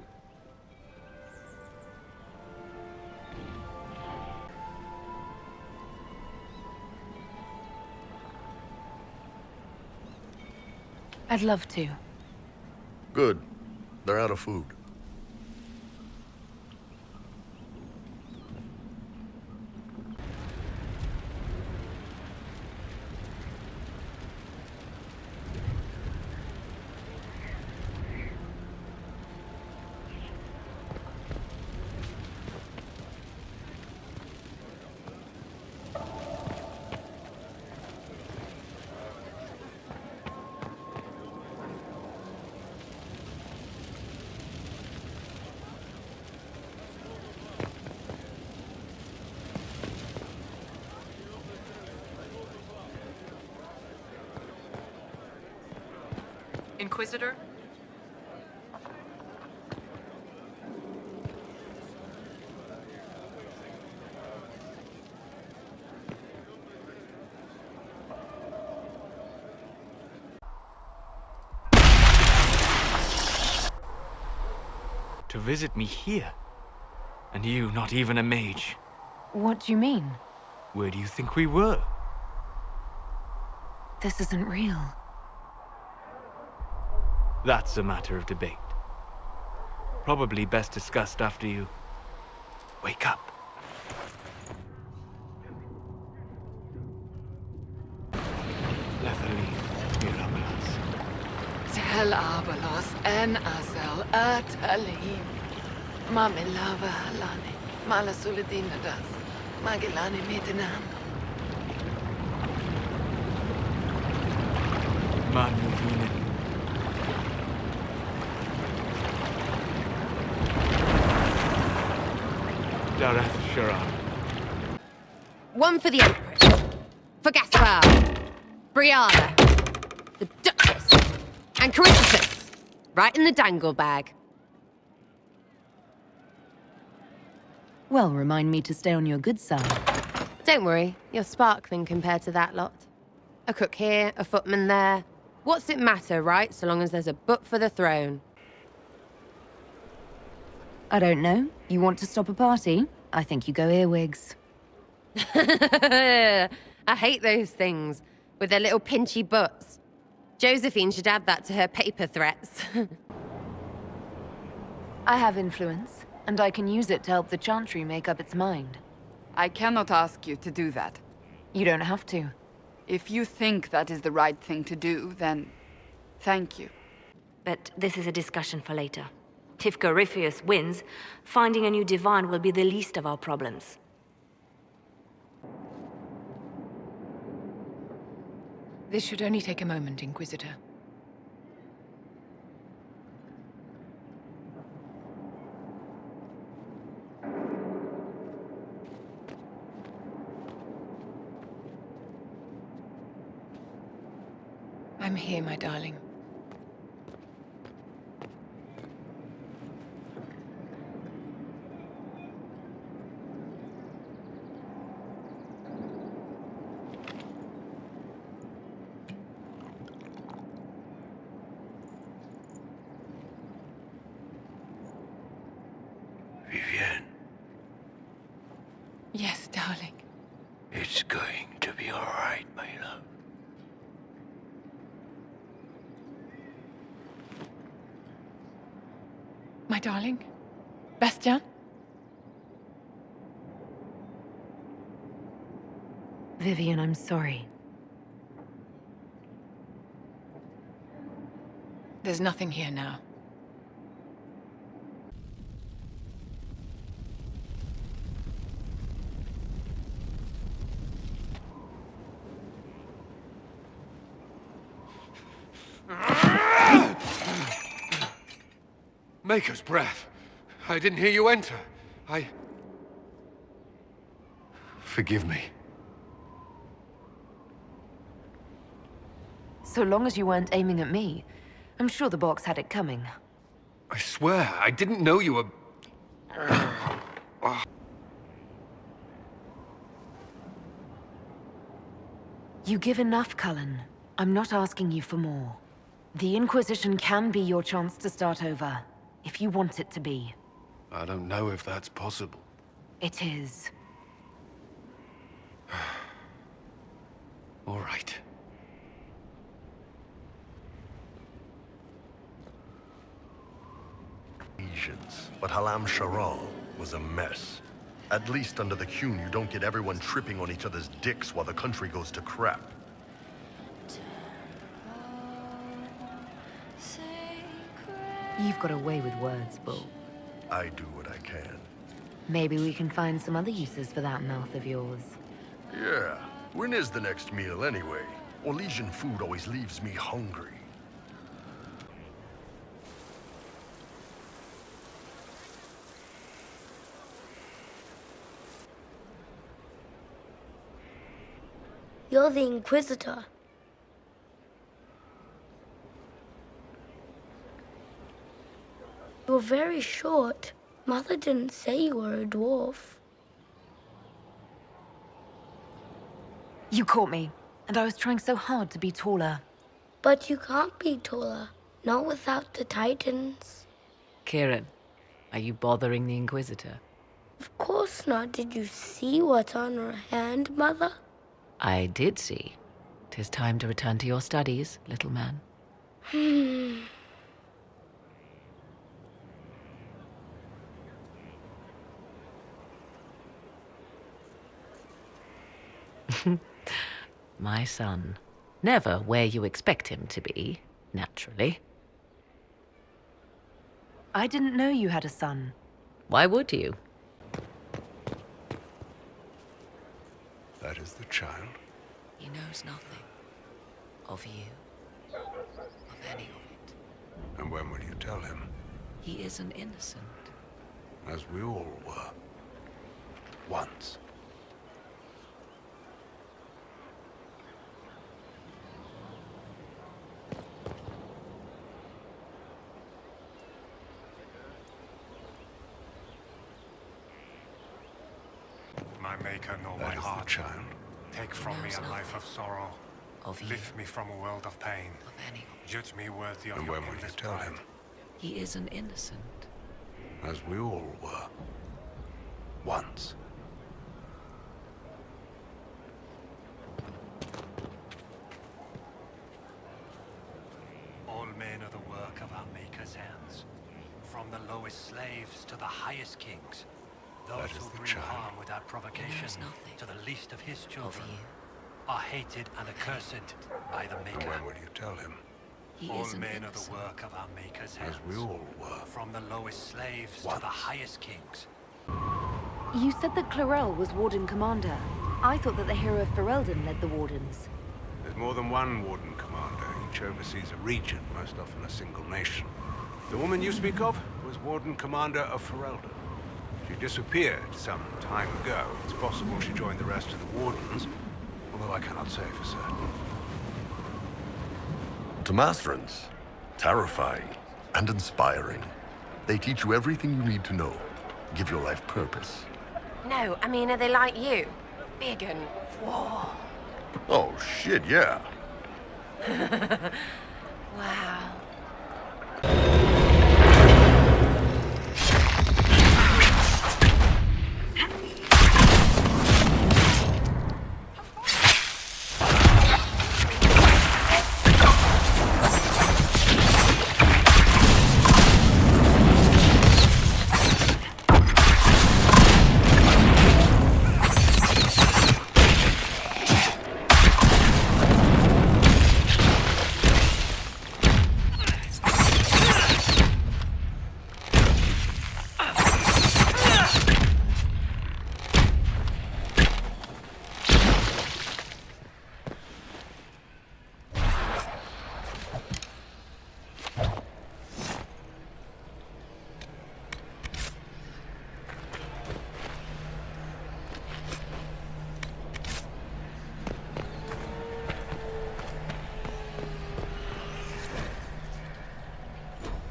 I'd love to. Good. They're out of food. Inquisitor? To visit me here? And you not even a mage? What do you mean? Where do you think we were? This isn't real. That's a matter of debate. Probably best discussed after you wake up. Tel Abalos en Azel Atalim. Mamilava Halani. Malasuladinadas. Magilani Midinan. Manuvinin. Artificer Archer. One for the Empress. For Gaspard. Brianna. The Duchess. And Artificer. Right in the dangle bag. Well, remind me to stay on your good side. Don't worry, you're sparkling compared to that lot. A cook here, a footman there. What's it matter, right? So long as there's a book for the throne. I don't know. You want to stop a party? I think you go earwigs. I hate those things, with their little pinchy butts. Josephine should add that to her paper threats. I have influence. and I can use it to help the Chantry make up its mind. I cannot ask you to do that. You don't have to. If you think that is the right thing to do, then thank you. But this is a discussion for later. If Corypheus wins, finding a new divine will be the least of our problems. This should only take a moment, Inquisitor. I'm here, my darling. Vivienne, Yes, darling. it's going to be all right, my love. My darling? Bastien? Vivian, I'm sorry. There's nothing here now. Maker's breath. I didn't hear you enter. Forgive me. So long as you weren't aiming at me, I'm sure the box had it coming. I swear, I didn't know you were... You give enough, Cullen. I'm not asking you for more. The Inquisition can be your chance to start over, if you want it to be. I don't know if that's possible. It is. All right. But Halam Sharal was a mess. At least under the Qun, you don't get everyone tripping on each other's dicks while the country goes to crap. You've got a way with words, Bull. I do what I can. Maybe we can find some other uses for that mouth of yours. Yeah. When is the next meal anyway? Orlesian food always leaves me hungry. You're the Inquisitor. You're very short. Mother didn't say you were a dwarf. You caught me, and I was trying so hard to be taller. But you can't be taller. Not without the Titans. Kieran, are you bothering the Inquisitor? Of course not. Did you see what's on her hand, Mother? I did see. 'Tis time to return to your studies, little man. My son. Never where you expect him to be, naturally. I didn't know you had a son. Why would you? That is the child. He knows nothing. Of you. Of any of it. And when will you tell him? He is an innocent. As we all were. Once. My maker know That my is the heart. child. Take from me a life of sorrow. Lift me from a world of pain. Judge me worthy of And your when will you endless tell pride. him? He is an innocent. As we all were. Once. All men are the work of our Maker's hands. From the lowest slaves to the highest kings, those That is who the bring child. harm without provocation to the least of his children are hated and accursed by the Maker. When will you tell him? All men are the work of our Maker's hands. As we all were. From the lowest slaves to the highest kings. You said that Clarel was Warden Commander. I thought that the hero of Ferelden led the Wardens. There's more than one Warden Commander. Each oversees a region, most often a single nation. The woman you speak of was Warden Commander of Ferelden. She disappeared some time ago. It's possible she joined the rest of the Wardens, although I cannot say for certain. Tomastrans, terrifying and inspiring. They teach you everything you need to know. Give your life purpose. No, I mean, are they like you? Big and... whoa. Oh, shit, yeah. Wow.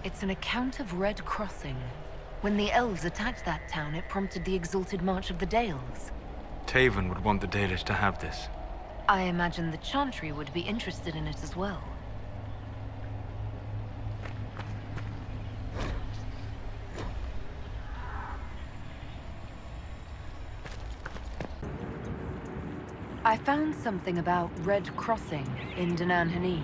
It's an account of Red Crossing. When the elves attacked that town, it prompted the exalted march of the Dales. Taven would want the Dalish to have this. I imagine the Chantry would be interested in it as well. I found something about Red Crossing in Danan Hanin.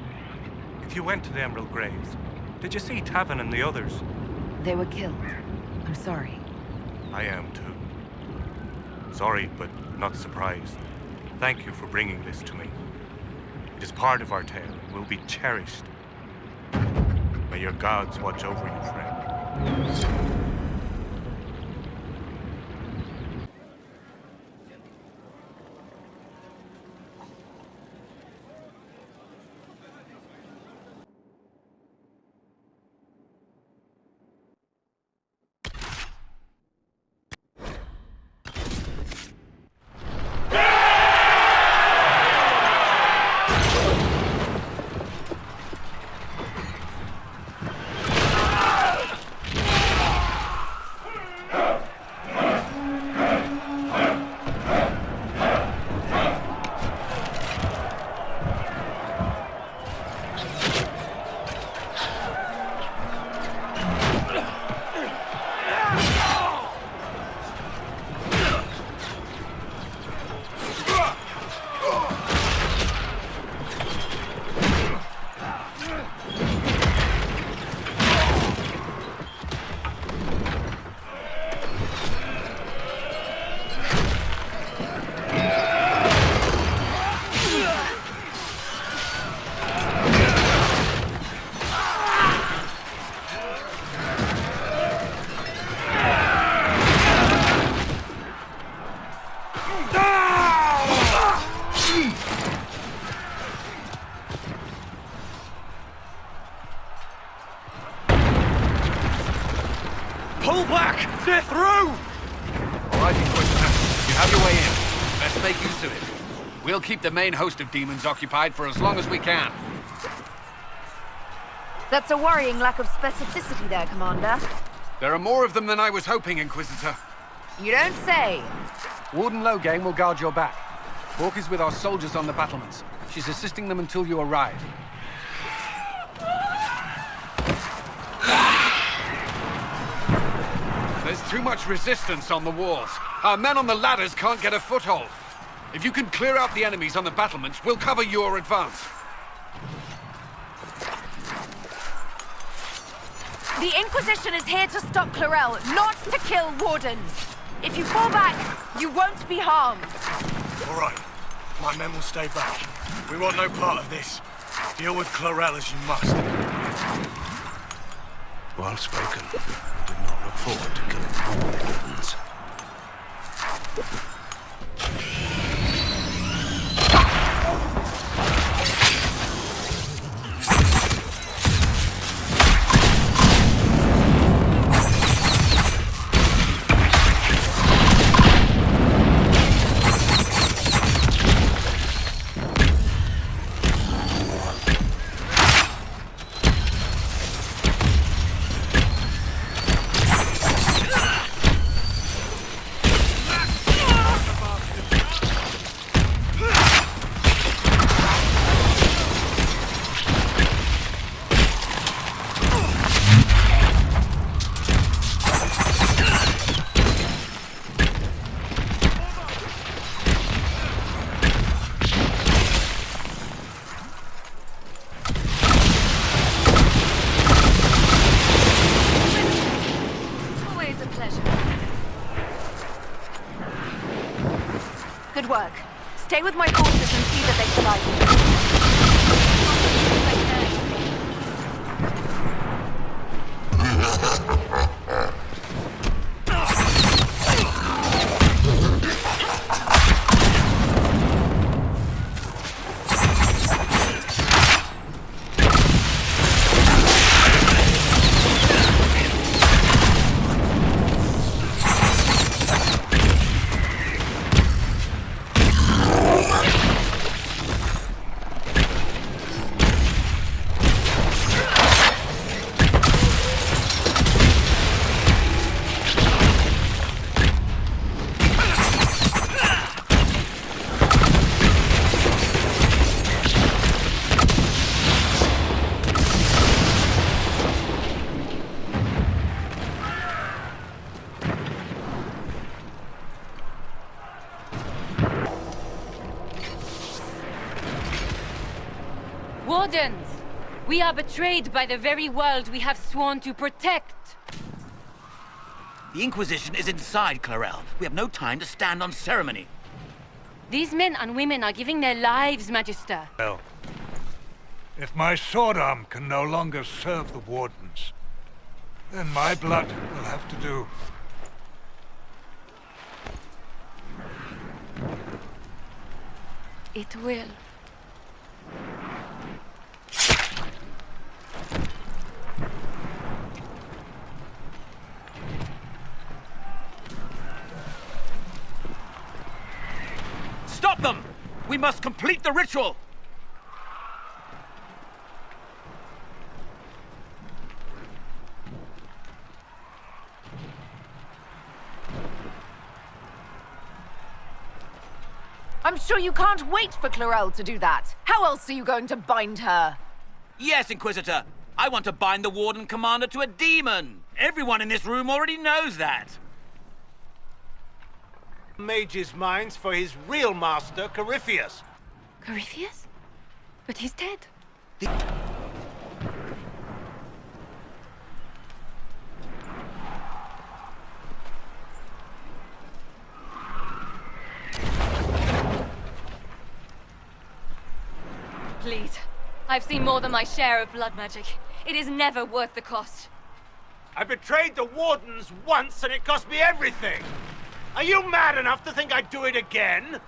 If you went to the Emerald Graves, did you see Taven and the others? They were killed. I'm sorry. I am too. Sorry, but not surprised. Thank you for bringing this to me. It is part of our tale and will be cherished. May your gods watch over you, friend. Pull back! They're through! All right, Inquisitor. You have your way in. Let's make use of it. We'll keep the main host of demons occupied for as long as we can. That's a worrying lack of specificity there, Commander. There are more of them than I was hoping, Inquisitor. You don't say. Warden Loghain will guard your back. Hawk is with our soldiers on the battlements. She's assisting them until you arrive. There's too much resistance on the walls. Our men on the ladders can't get a foothold. If you can clear out the enemies on the battlements, we'll cover your advance. The Inquisition is here to stop Clarel, not to kill wardens. If you fall back, you won't be harmed. All right. My men will stay back. We want no part of this. Deal with Clarel as you must. Well spoken. I did not look forward to killing more wardens. Good work. Stay with my forces and see that they survive. Wardens! We are betrayed by the very world we have sworn to protect. The Inquisition is inside, Clarel. We have no time to stand on ceremony. These men and women are giving their lives, Magister. Well, if my sword arm can no longer serve the Wardens, then my blood will have to do. It will. Stop them! We must complete the ritual! I'm sure you can't wait for Clarel to do that. How else are you going to bind her? Yes, Inquisitor. I want to bind the Warden Commander to a demon. Everyone in this room already knows that. Mage's minds for his real master, Corypheus. Corypheus? But he's dead. Please. I've seen more than my share of blood magic. It is never worth the cost. I betrayed the Wardens once and it cost me everything. Are you mad enough to think I'd do it again?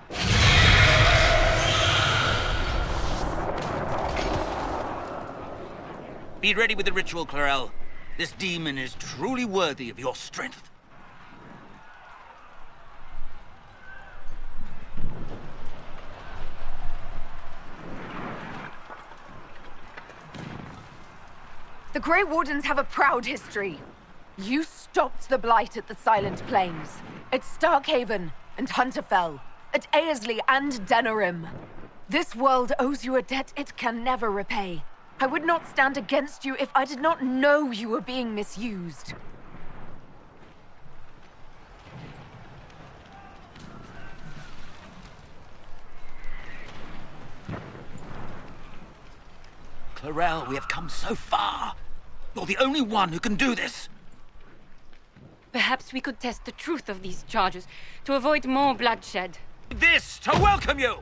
Be ready with the ritual, Clarel. This demon is truly worthy of your strength. The Grey Wardens have a proud history. You stopped the Blight at the Silent Plains, at Starkhaven and Hunterfell, at Aesley and Denerim. This world owes you a debt it can never repay. I would not stand against you if I did not know you were being misused. Clarel, we have come so far. You're the only one who can do this. Perhaps we could test the truth of these charges to avoid more bloodshed. This to welcome you!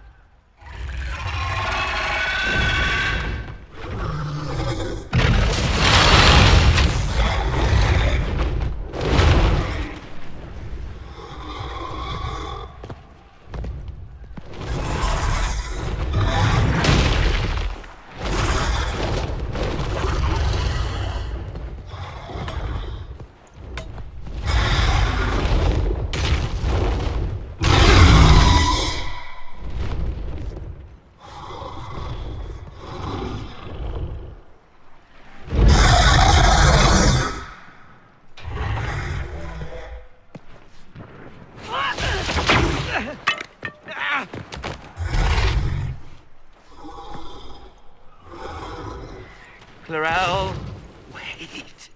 Clarel, wait.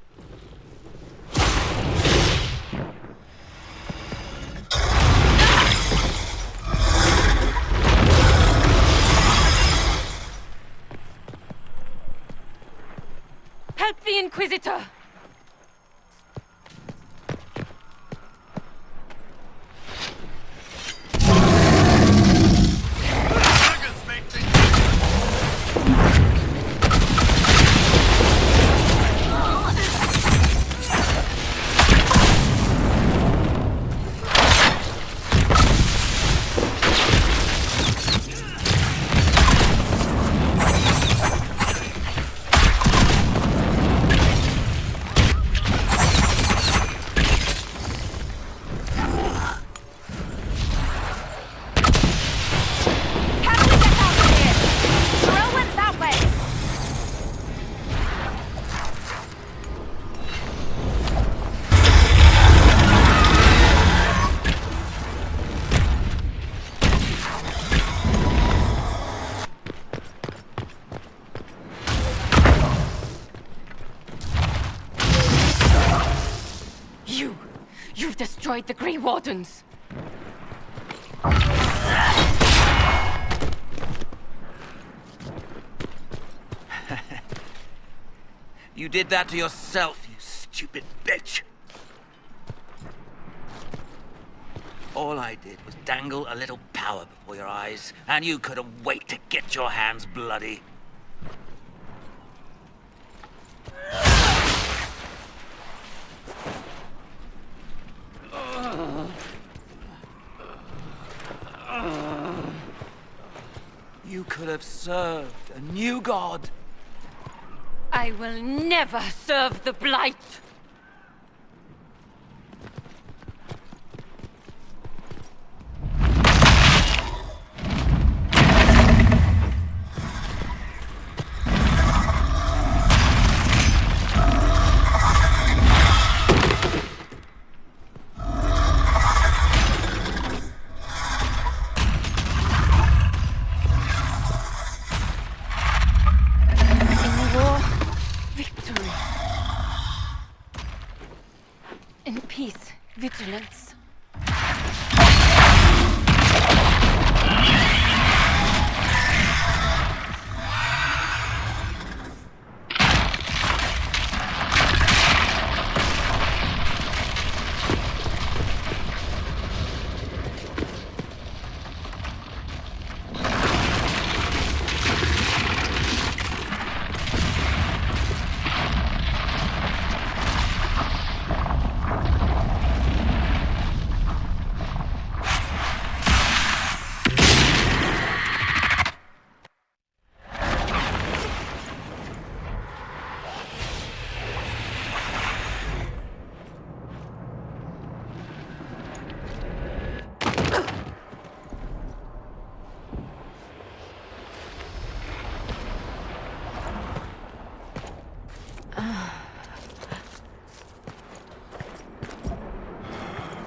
Help the Inquisitor! You've destroyed the Grey Wardens! You did that to yourself, you stupid bitch! All I did was dangle a little power before your eyes, and you couldn't wait to get your hands bloody. You could have served a new god. I will never serve the Blight! In peace, vigilance.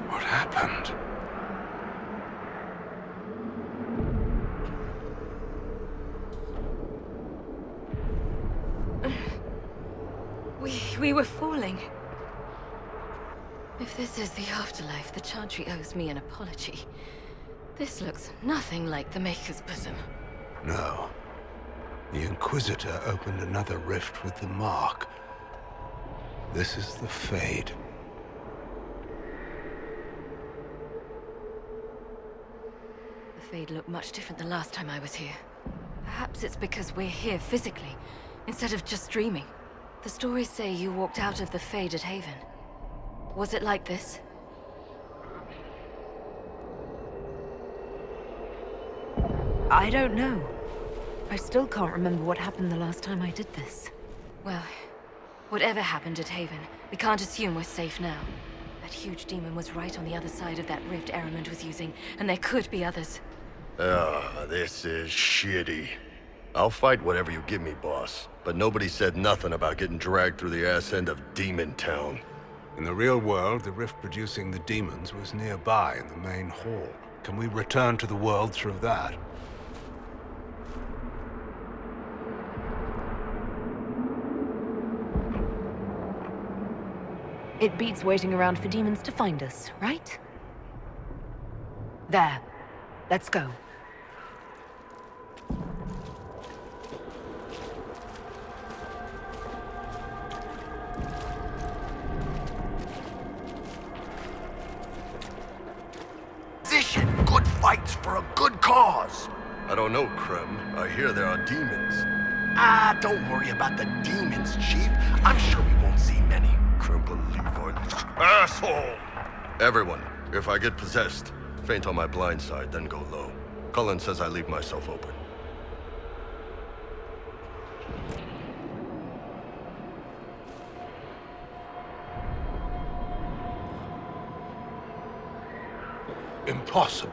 What happened? We were falling. If this is the afterlife, the Chantry owes me an apology. This looks nothing like the Maker's bosom. No. The Inquisitor opened another rift with the Mark. This is the Fade. The Fade looked much different the last time I was here. Perhaps it's because we're here physically, instead of just dreaming. The stories say you walked out of the Fade at Haven. Was it like this? I don't know. I still can't remember what happened the last time I did this. Well, whatever happened at Haven, we can't assume we're safe now. That huge demon was right on the other side of that rift Eramond was using, and there could be others. This is shitty. I'll fight whatever you give me, boss. But nobody said nothing about getting dragged through the ass end of Demon Town. In the real world, the rift producing the demons was nearby in the main hall. Can we return to the world through that? It beats waiting around for demons to find us, right? There. Let's go. Good fights for a good cause. I don't know, Krem. I hear there are demons. Don't worry about the demons, Chief. I'm sure we won't see many. Krem, believe Asshole! Everyone, if I get possessed, faint on my blind side, then go low. Cullen says I leave myself open. Impossible.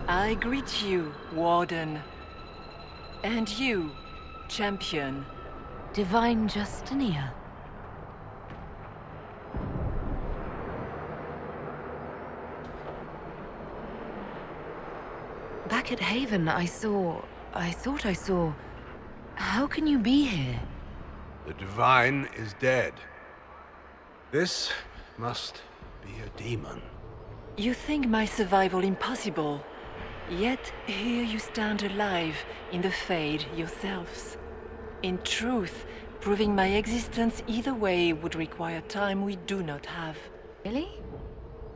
I greet you, Warden. And you, Champion. Divine Justinia. Back at Haven, I thought I saw... How can you be here? The Divine is dead. This must be a demon. You think my survival impossible, yet here you stand alive in the Fade yourselves. In truth, proving my existence either way would require time we do not have. Really?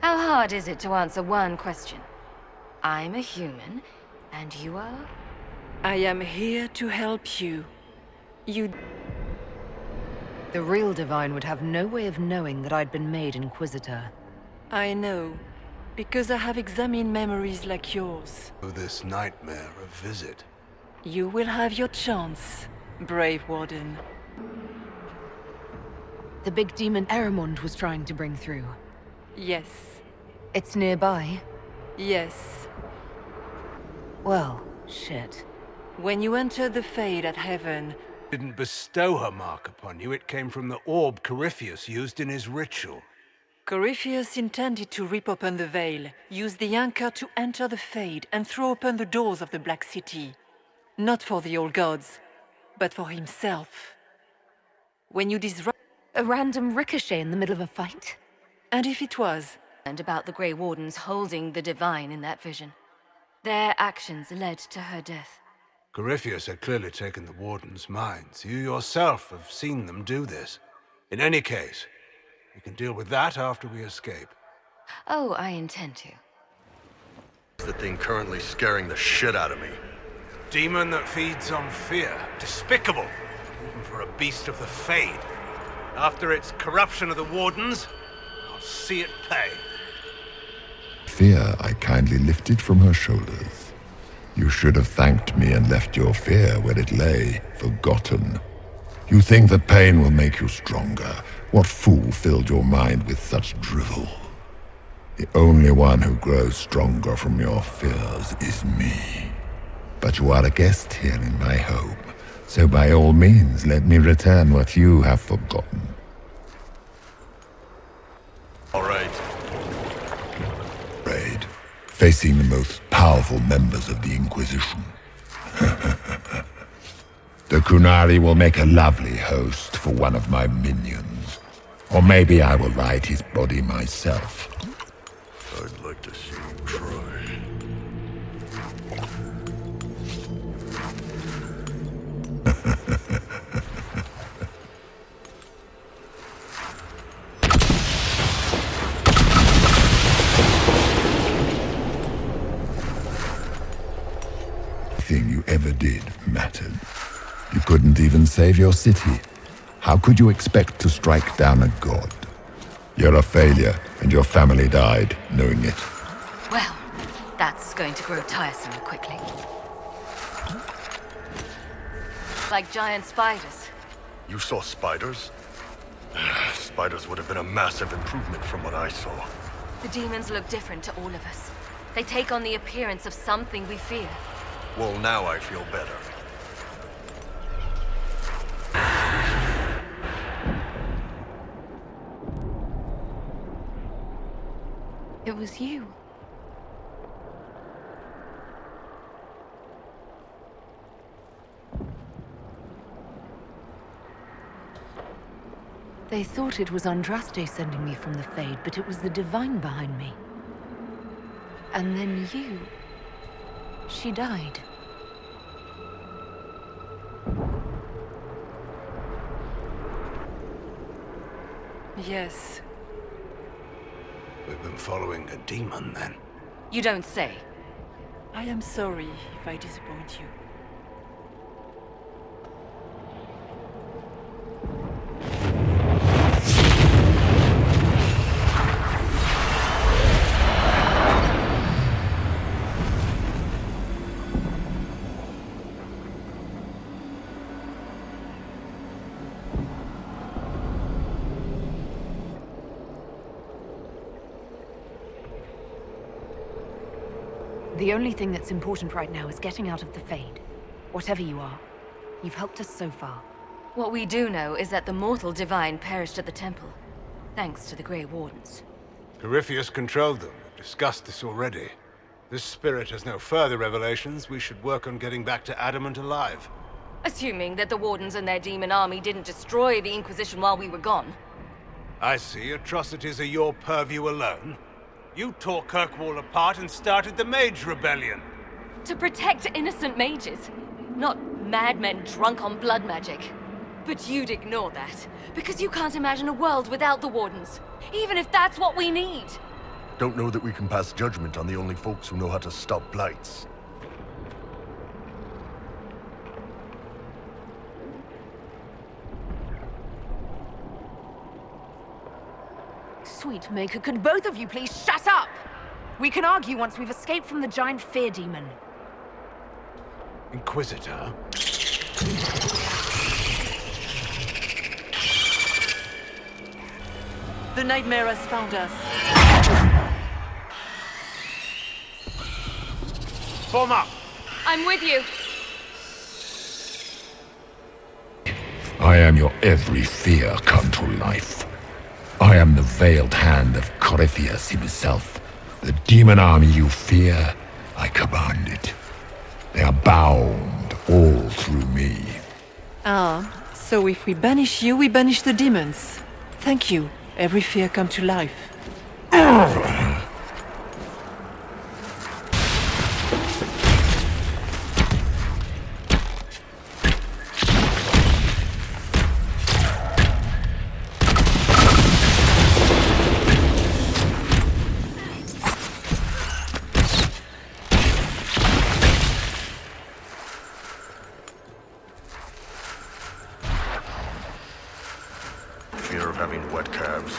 How hard is it to answer one question? I'm a human, and you are? I am here to help you. The real Divine would have no way of knowing that I'd been made Inquisitor. I know, because I have examined memories like yours. This nightmare a visit. You will have your chance, brave Warden. The big demon Eramond was trying to bring through. Yes. It's nearby? Yes. Well, shit. When you entered the Fade at Heaven... Didn't bestow her mark upon you. It came from the orb Corypheus used in his ritual. Corypheus intended to rip open the veil, use the anchor to enter the Fade, and throw open the doors of the Black City. Not for the old gods, but for himself. When you disrupt... A random ricochet in the middle of a fight? And if it was? And about the Grey Wardens holding the Divine in that vision. Their actions led to her death. Corypheus had clearly taken the Warden's minds. You yourself have seen them do this. In any case, we can deal with that after we escape. Oh, I intend to. It's the thing currently scaring the shit out of me. Demon that feeds on fear. Despicable. Even for a beast of the Fade. After its corruption of the Wardens, I'll see it pay. Fear I kindly lifted from her shoulders. You should have thanked me and left your fear where it lay, forgotten. You think that pain will make you stronger. What fool filled your mind with such drivel? The only one who grows stronger from your fears is me. But you are a guest here in my home, so by all means let me return what you have forgotten. All right. Raid, facing the most powerful members of the Inquisition. The Kunari will make a lovely host for one of my minions. Or maybe I will ride his body myself. I'd like to see you try. even save your city. How could you expect to strike down a god? You're a failure, and your family died knowing it. Well, that's going to grow tiresome quickly. Like giant spiders. You saw spiders? Spiders would have been a massive improvement from what I saw. The demons look different to all of us. They take on the appearance of something we fear. Well, now I feel better. It was you. They thought it was Andraste sending me from the Fade, but it was the Divine behind me. And then you... She died. Yes. We've been following a demon, then. You don't say. I am sorry if I disappoint you. The only thing that's important right now is getting out of the Fade. Whatever you are, you've helped us so far. What we do know is that the mortal divine perished at the temple, thanks to the Grey Wardens. Corypheus controlled them. We've discussed this already. This spirit has no further revelations. We should work on getting back to Adamant alive. Assuming that the Wardens and their demon army didn't destroy the Inquisition while we were gone. I see. Atrocities are your purview alone. You tore Kirkwall apart and started the Mage Rebellion. To protect innocent mages, not madmen drunk on blood magic. But you'd ignore that, because you can't imagine a world without the Wardens, even if that's what we need. Don't know that we can pass judgment on the only folks who know how to stop blights. Sweet Maker, could both of you please shut up? We can argue once we've escaped from the giant fear demon. Inquisitor? The nightmare has found us. Form up! I'm with you. I am your every fear come to life. I am the veiled hand of Corypheus himself. The demon army you fear, I command it. They are bound all through me. Ah, so if we banish you, we banish the demons. Thank you. Every fear come to life. Fear of having wet calves.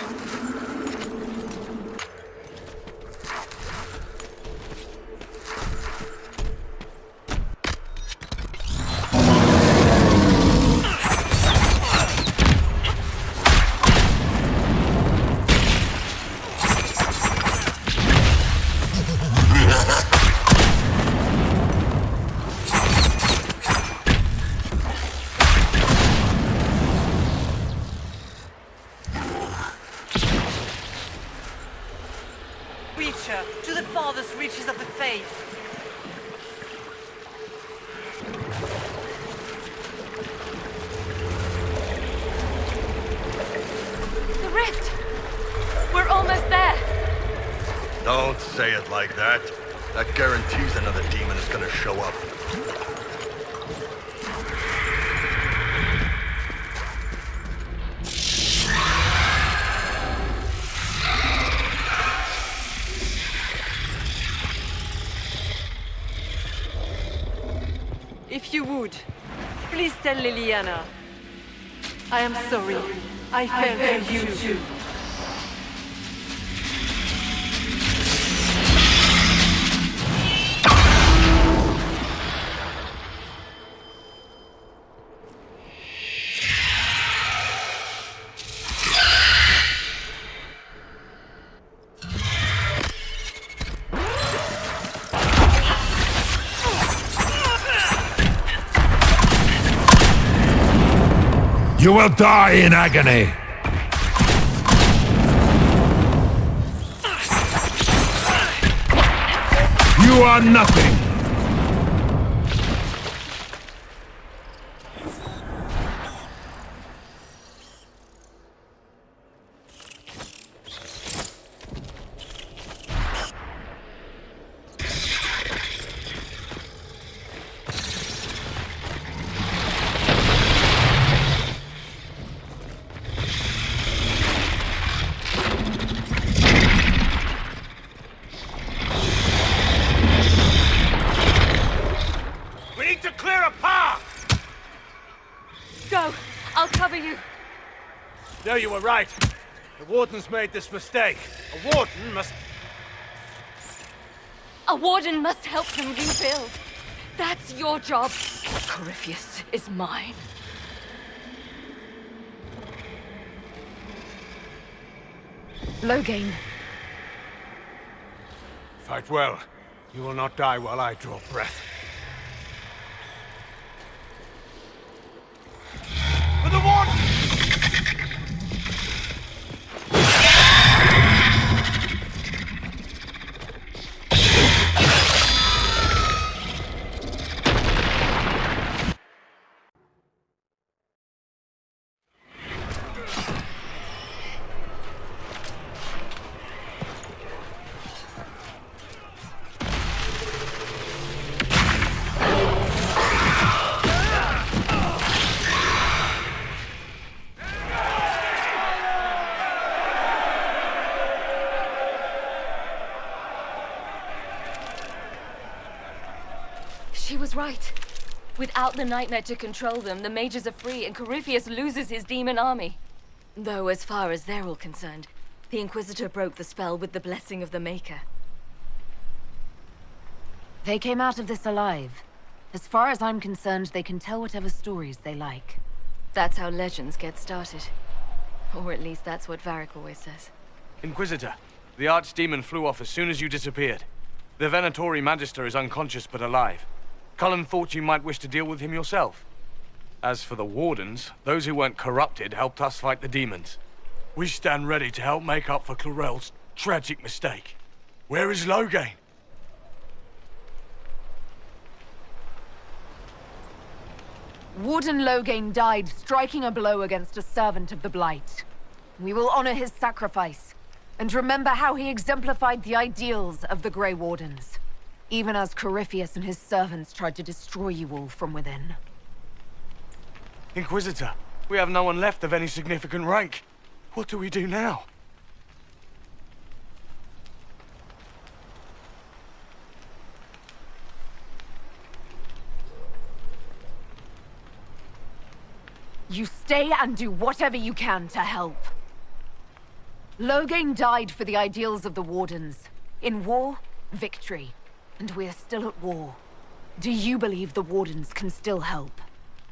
Reacher, to the farthest reaches of the Fade. The rift! We're almost there! Don't say it like that. That guarantees another demon is gonna show up. If you would, Please tell Liliana. I am sorry. I fell for you too. You will die in agony! You are nothing! I'll cover you. No, you were right. The Warden's made this mistake. A Warden must... A Warden must help them rebuild. That's your job. Corypheus is mine. Loghain. Fight well. You will not die while I draw breath. For the Warden! She was right. Without the Nightmare to control them, the mages are free and Corypheus loses his demon army. Though as far as they're all concerned, the Inquisitor broke the spell with the blessing of the Maker. They came out of this alive. As far as I'm concerned, they can tell whatever stories they like. That's how legends get started. Or at least that's what Varric always says. Inquisitor, the Archdemon flew off as soon as you disappeared. The Venatori Magister is unconscious but alive. Cullen thought you might wish to deal with him yourself. As for the Wardens, those who weren't corrupted helped us fight the demons. We stand ready to help make up for Clorel's tragic mistake. Where is Loghain? Warden Loghain died striking a blow against a servant of the Blight. We will honor his sacrifice, and remember how he exemplified the ideals of the Grey Wardens, even as Corypheus and his servants tried to destroy you all from within. Inquisitor, we have no one left of any significant rank. What do we do now? You stay and do whatever you can to help. Loghain died for the ideals of the Wardens. In war, victory. And we're still at war. Do you believe the Wardens can still help?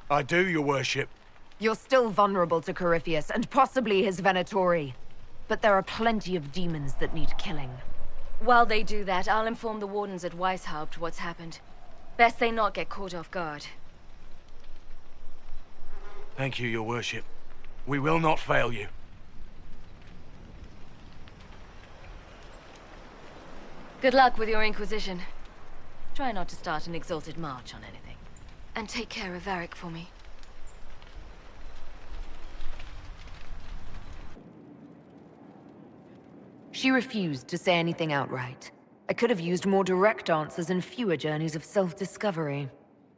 I do, your worship. You're still vulnerable to Corypheus, and possibly his Venatori. But there are plenty of demons that need killing. While they do that, I'll inform the Wardens at Weishaupt what's happened. Best they not get caught off guard. Thank you, your worship. We will not fail you. Good luck with your Inquisition. Try not to start an exalted march on anything. And take care of Varric for me. She refused to say anything outright. I could have used more direct answers and fewer journeys of self-discovery.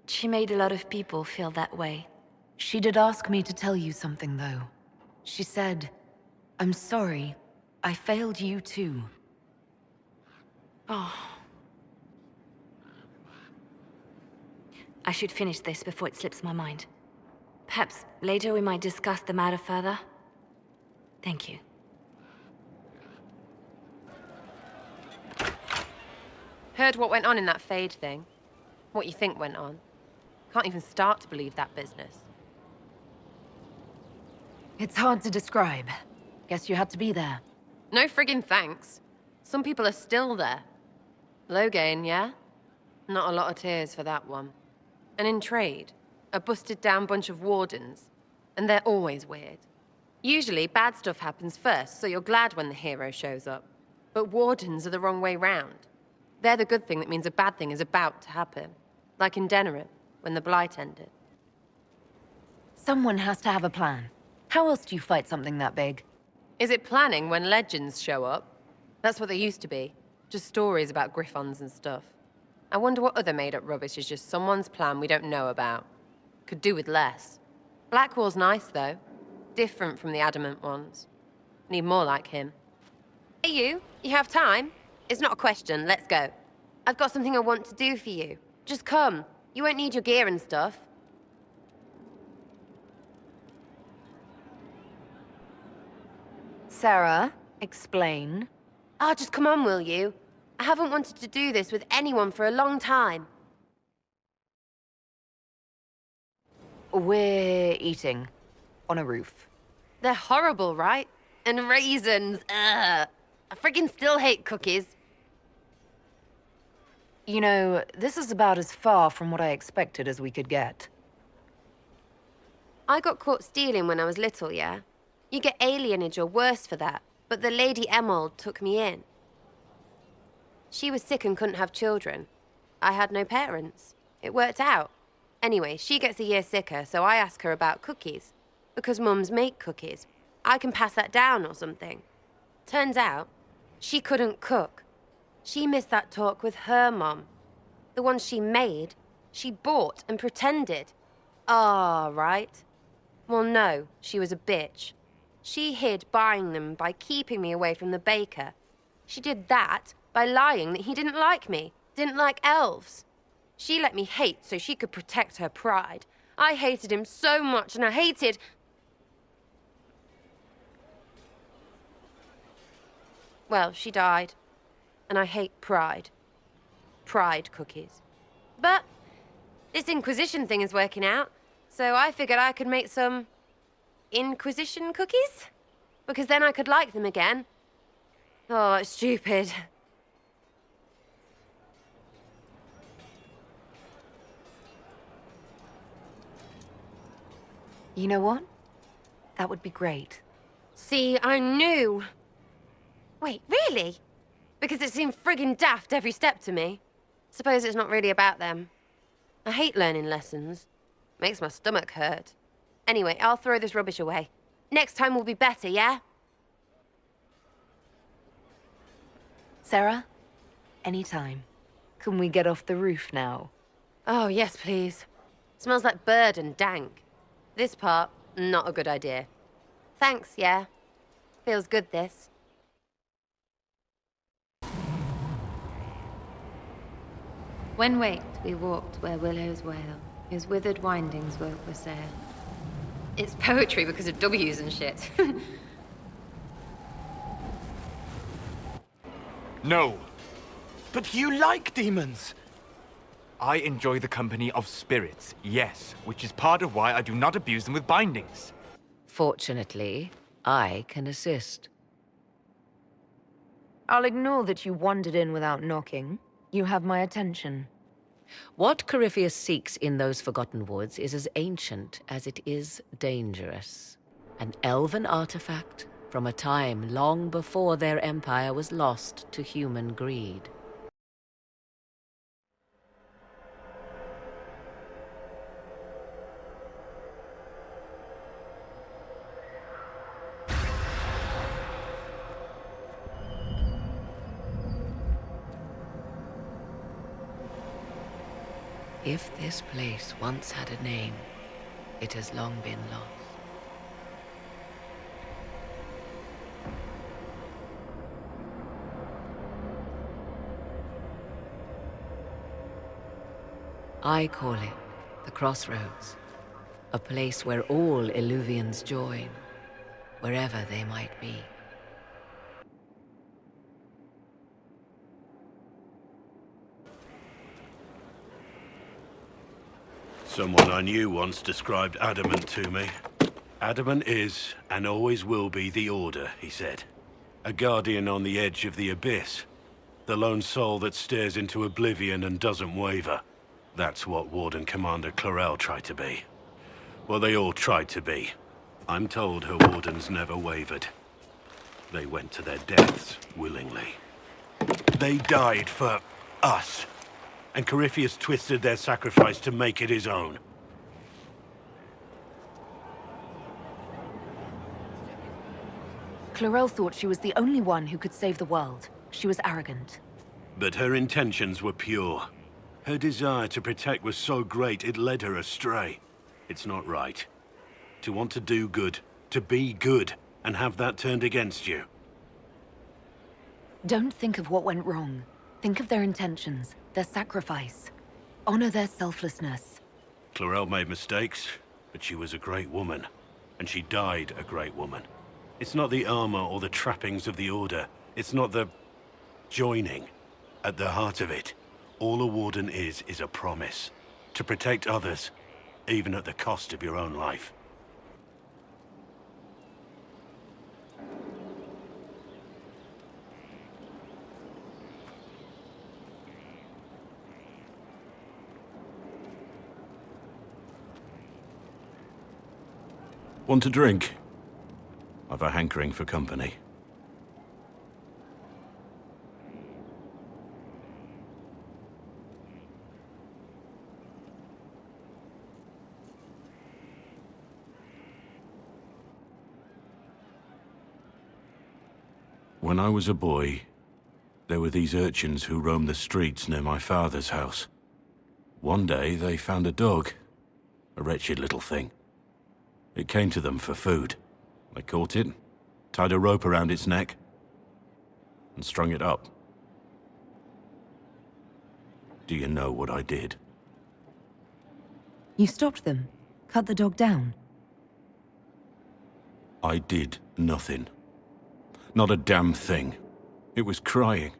She made a lot of people feel that way. She did ask me to tell you something, though. She said, "I'm sorry. I failed you too." Oh. I should finish this before it slips my mind. Perhaps later we might discuss the matter further. Thank you. Heard what went on in that Fade thing? What you think went on? Can't even start to believe that business. It's hard to describe. Guess you had to be there. No friggin' thanks. Some people are still there. Low gain, yeah? Not a lot of tears for that one. And in trade, a busted down bunch of wardens. And they're always weird. Usually, bad stuff happens first, so you're glad when the hero shows up. But wardens are the wrong way round. They're the good thing that means a bad thing is about to happen. Like in Denerim, when the Blight ended. Someone has to have a plan. How else do you fight something that big? Is it planning when legends show up? That's what they used to be. Just stories about griffons and stuff. I wonder what other made-up rubbish is just someone's plan we don't know about. Could do with less. Blackwall's nice, though. Different from the adamant ones. Need more like him. Hey, you. You have time? It's not a question. Let's go. I've got something I want to do for you. Just come. You won't need your gear and stuff. Sarah, explain. Ah, just come on, will you? I haven't wanted to do this with anyone for a long time. We're eating. On a roof. They're horrible, right? And raisins, ugh. I friggin' still hate cookies. You know, this is about as far from what I expected as we could get. I got caught stealing when I was little, yeah? You get alienage or worse for that, but the Lady Emerald took me in. She was sick and couldn't have children. I had no parents. It worked out. Anyway, she gets a year sicker, so I ask her about cookies. Because mums make cookies. I can pass that down or something. Turns out, she couldn't cook. She missed that talk with her mom. The ones she made, she bought and pretended. Ah, right. Well, no, she was a bitch. She hid buying them by keeping me away from the baker. She did that by lying that he didn't like me, didn't like elves. She let me hate so she could protect her pride. I hated him so much, and I hated... Well, she died. And I hate pride. Pride cookies. But this Inquisition thing is working out, so I figured I could make some Inquisition cookies? Because then I could like them again. Oh, it's stupid. You know what? That would be great. See, I knew. Wait, really? Because it seemed friggin' daft every step to me. Suppose it's not really about them. I hate learning lessons. Makes my stomach hurt. Anyway, I'll throw this rubbish away. Next time will be better, yeah? Sarah, anytime. Can we get off the roof now? Oh, yes, please. Smells like bird and dank. This part, not a good idea. Thanks, yeah. Feels good, this. When waked, we walked where willows wail. His withered windings woke with sail. It's poetry because of W's and shit. No. But you like demons! I enjoy the company of spirits, yes, which is part of why I do not abuse them with bindings. Fortunately, I can assist. I'll ignore that you wandered in without knocking. You have my attention. What Corypheus seeks in those Forgotten Woods is as ancient as it is dangerous. An elven artifact from a time long before their empire was lost to human greed. If this place once had a name, it has long been lost. I call it the Crossroads, A place where all Illuvians join, wherever they might be. Someone I knew once described Adamant to me. Adamant is, and always will be, the Order, he said. A guardian on the edge of the abyss. The lone soul that stares into oblivion and doesn't waver. That's what Warden Commander Clarel tried to be. Well, they all tried to be. I'm told her wardens never wavered. They went to their deaths willingly. They died for us. And Corypheus twisted their sacrifice to make it his own. Clarel thought she was the only one who could save the world. She was arrogant. But her intentions were pure. Her desire to protect was so great it led her astray. It's not right. To want to do good, to be good, and have that turned against you. Don't think of what went wrong. Think of their intentions, their sacrifice. Honor their selflessness. Clarel made mistakes, but she was a great woman. And she died a great woman. It's not the armor or the trappings of the Order. It's not the joining. At the heart of it, all a warden is a promise. To protect others, even at the cost of your own life. Want a drink? I've a hankering for company. When I was a boy, there were these urchins who roamed the streets near my father's house. One day, they found a dog. A wretched little thing. It came to them for food. They caught it, tied a rope around its neck, and strung it up. Do you know what I did? You stopped them, cut the dog down. I did nothing. Not a damn thing. It was crying.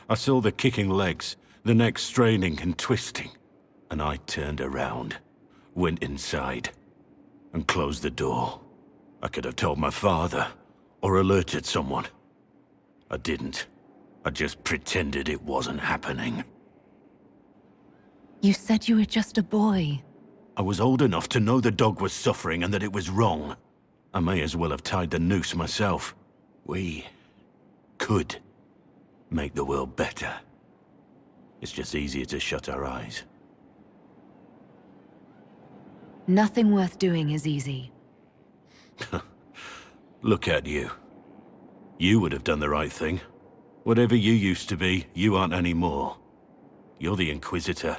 I saw the kicking legs, the neck straining and twisting. And I turned around, went inside, and closed the door. I could have told my father, or alerted someone. I didn't. I just pretended it wasn't happening. You said you were just a boy. I was old enough to know the dog was suffering and that it was wrong. I may as well have tied the noose myself. We could make the world better. It's just easier to shut our eyes. Nothing worth doing is easy. Look at you. You would have done the right thing. Whatever you used to be, you aren't anymore. You're the Inquisitor.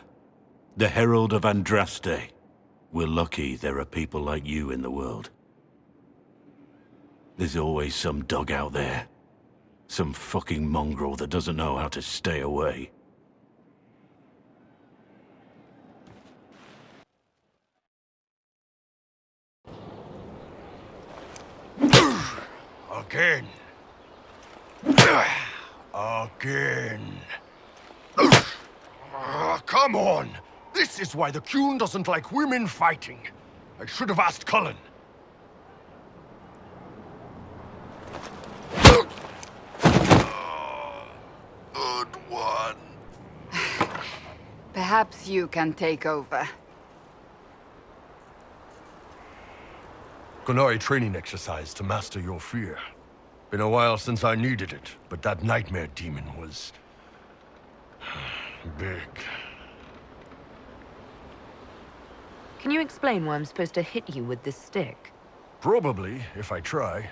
The Herald of Andraste. We're lucky there are people like you in the world. There's always some dog out there. Some fucking mongrel that doesn't know how to stay away. Again. Again. Come on! This is why the Qun doesn't like women fighting. I should have asked Cullen. Good one. Perhaps you can take over. Qunari training exercise to master your fear. Been a while since I needed it, but that nightmare demon was... big. Can you explain why I'm supposed to hit you with this stick? Probably, if I try.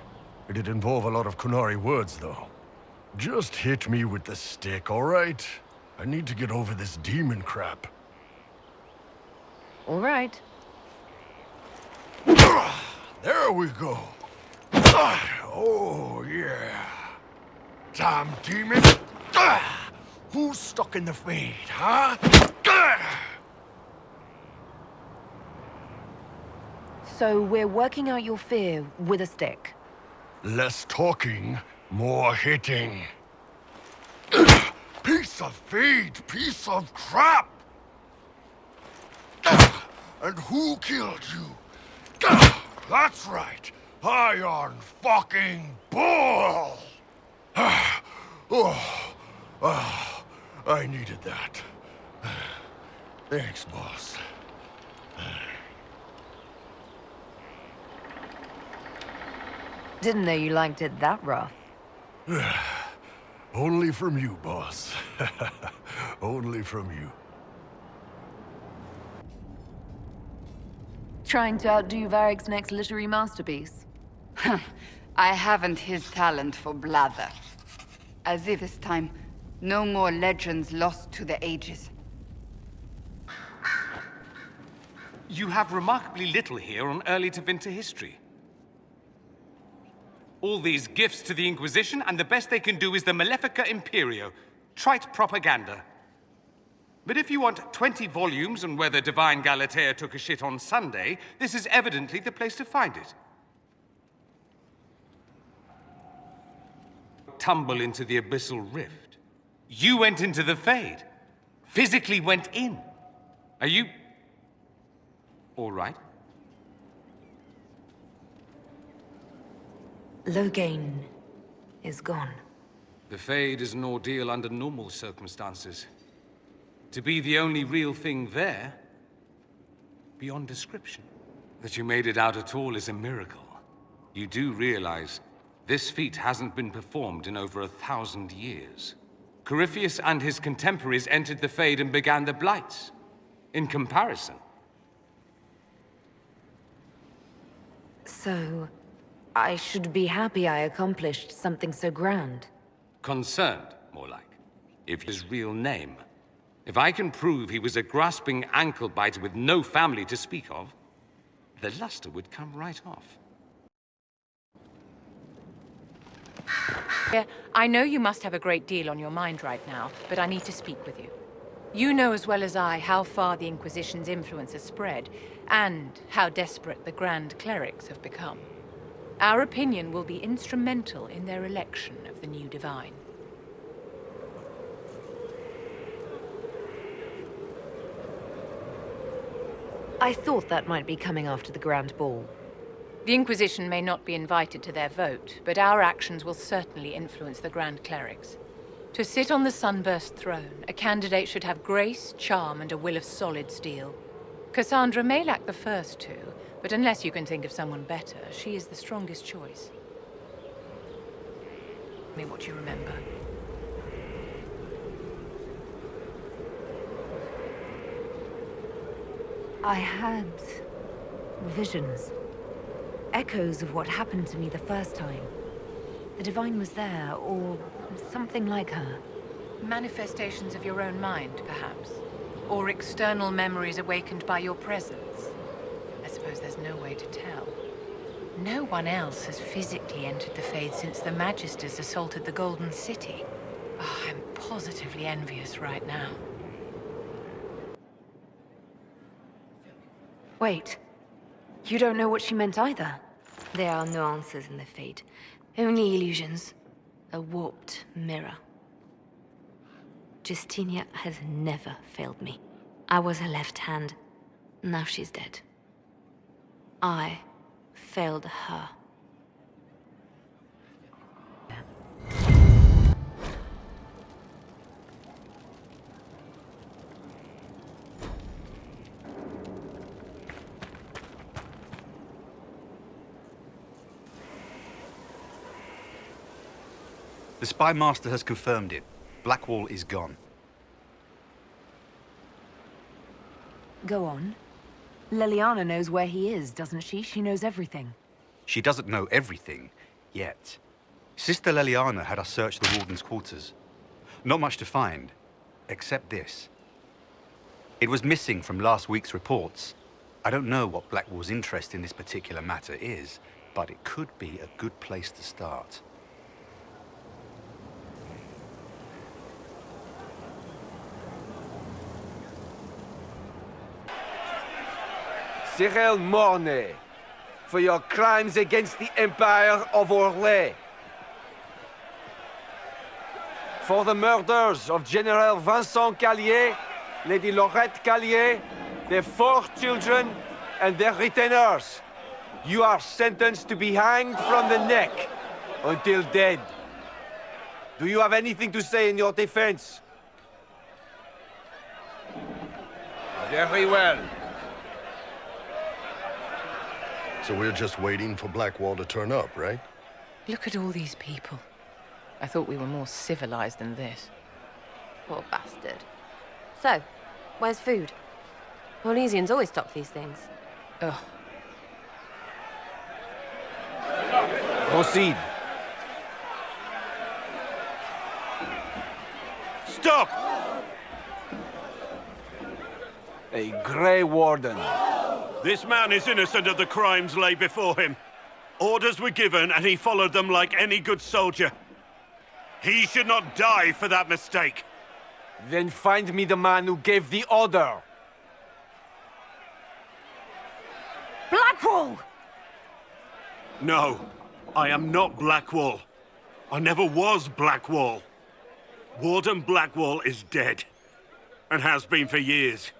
It'd involve a lot of Qunari words, though. Just hit me with the stick, all right? I need to get over this demon crap. All right. There we go. Oh, yeah. Damn demon. Who's stuck in the fade, huh? So we're working out your fear with a stick. Less talking, more hitting. Piece of feed, piece of crap! And who killed you? That's right, Iron fucking Bull! I needed that. Thanks, boss. Didn't know you liked it that rough. Only from you, boss. Only from you. Trying to outdo Varric's next literary masterpiece? I haven't his talent for blather. As if this time, no more legends lost to the ages. You have remarkably little here on early Tevinter history. All these gifts to the Inquisition, and the best they can do is the Malefica Imperio. Trite propaganda. But if you want 20 volumes on whether Divine Galatea took a shit on Sunday, this is evidently the place to find it. Tumble into the abyssal rift. You went into the Fade. Physically went in. Are you... all right? Loghain is gone. The Fade is an ordeal under normal circumstances. To be the only real thing there, beyond description. That you made it out at all is a miracle. You do realize this feat hasn't been performed in over 1,000 years. Corypheus and his contemporaries entered the Fade and began the Blights. In comparison. So, I should be happy I accomplished something so grand. Concerned, more like. If his real name. If I can prove he was a grasping ankle-biter with no family to speak of, the luster would come right off. I know you must have a great deal on your mind right now, but I need to speak with you. You know as well as I how far the Inquisition's influence has spread, and how desperate the Grand Clerics have become. Our opinion will be instrumental in their election of the new Divine. I thought that might be coming after the Grand Ball. The Inquisition may not be invited to their vote, but our actions will certainly influence the Grand Clerics. To sit on the Sunburst throne, a candidate should have grace, charm, and a will of solid steel. Cassandra may lack the first two, but unless you can think of someone better, she is the strongest choice. Tell me what you remember. I had visions. Echoes of what happened to me the first time. The Divine was there, or something like her. Manifestations of your own mind, perhaps? Or external memories awakened by your presence? I suppose there's no way to tell. No one else has physically entered the Fade since the Magisters assaulted the Golden City. Oh, I'm positively envious right now. Wait. You don't know what she meant either. There are no answers in the Fade. Only illusions. A warped mirror. Justinia has never failed me. I was her left hand. Now she's dead. I failed her. The Spy Master has confirmed it. Blackwall is gone. Go on. Leliana knows where he is, doesn't she? She knows everything. She doesn't know everything, yet. Sister Leliana had us search the Warden's quarters. Not much to find, except this. It was missing from last week's reports. I don't know what Blackwall's interest in this particular matter is, but it could be a good place to start. Cyril Mornay, for your crimes against the Empire of Orlais. For the murders of General Vincent Callier, Lady Laurette Callier, their 4 children, and their retainers. You are sentenced to be hanged from the neck until dead. Do you have anything to say in your defense? Very well. So we're just waiting for Blackwall to turn up, right? Look at all these people. I thought we were more civilized than this. Poor bastard. So, where's food? Orlesians always stock these things. Ugh. Proceed. Stop! A Grey Warden. This man is innocent of the crimes laid before him. Orders were given, and he followed them like any good soldier. He should not die for that mistake. Then find me the man who gave the order. Blackwall! No, I am not Blackwall. I never was Blackwall. Warden Blackwall is dead, and has been for years.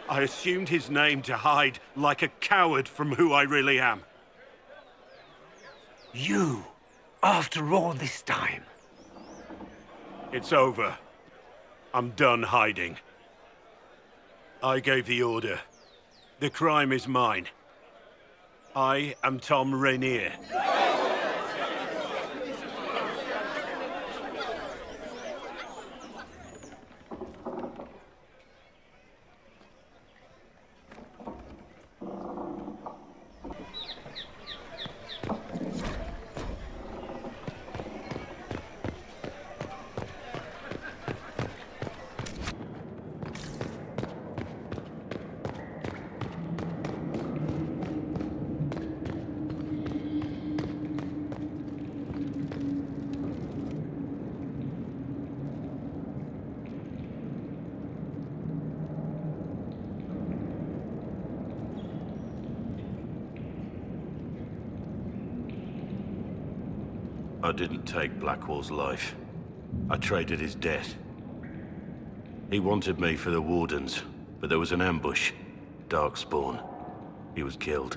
I assumed his name to hide like a coward from who I really am. You, after all this time. It's over. I'm done hiding. I gave the order. The crime is mine. I am Tom Rainier. I didn't take Blackwall's life. I traded his death. He wanted me for the Wardens, but there was an ambush. Darkspawn. He was killed.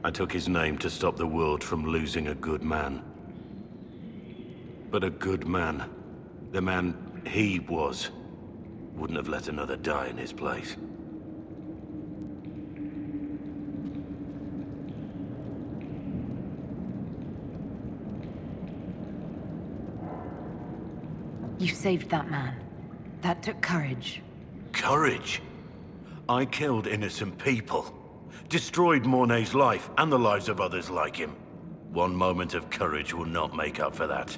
I took his name to stop the world from losing a good man. But a good man, the man he was, wouldn't have let another die in his place. You saved that man. That took courage. Courage? I killed innocent people. Destroyed Mornay's life and the lives of others like him. One moment of courage will not make up for that.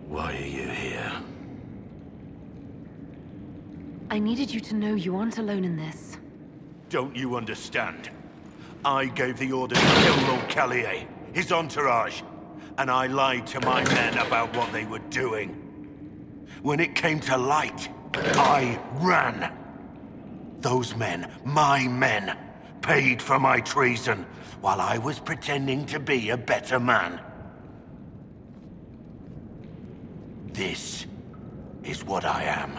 Why are you here? I needed you to know you aren't alone in this. Don't you understand? I gave the order to kill Lord Callier, his entourage, and I lied to my men about what they were doing. When it came to light, I ran. Those men, my men, paid for my treason, while I was pretending to be a better man. This is what I am.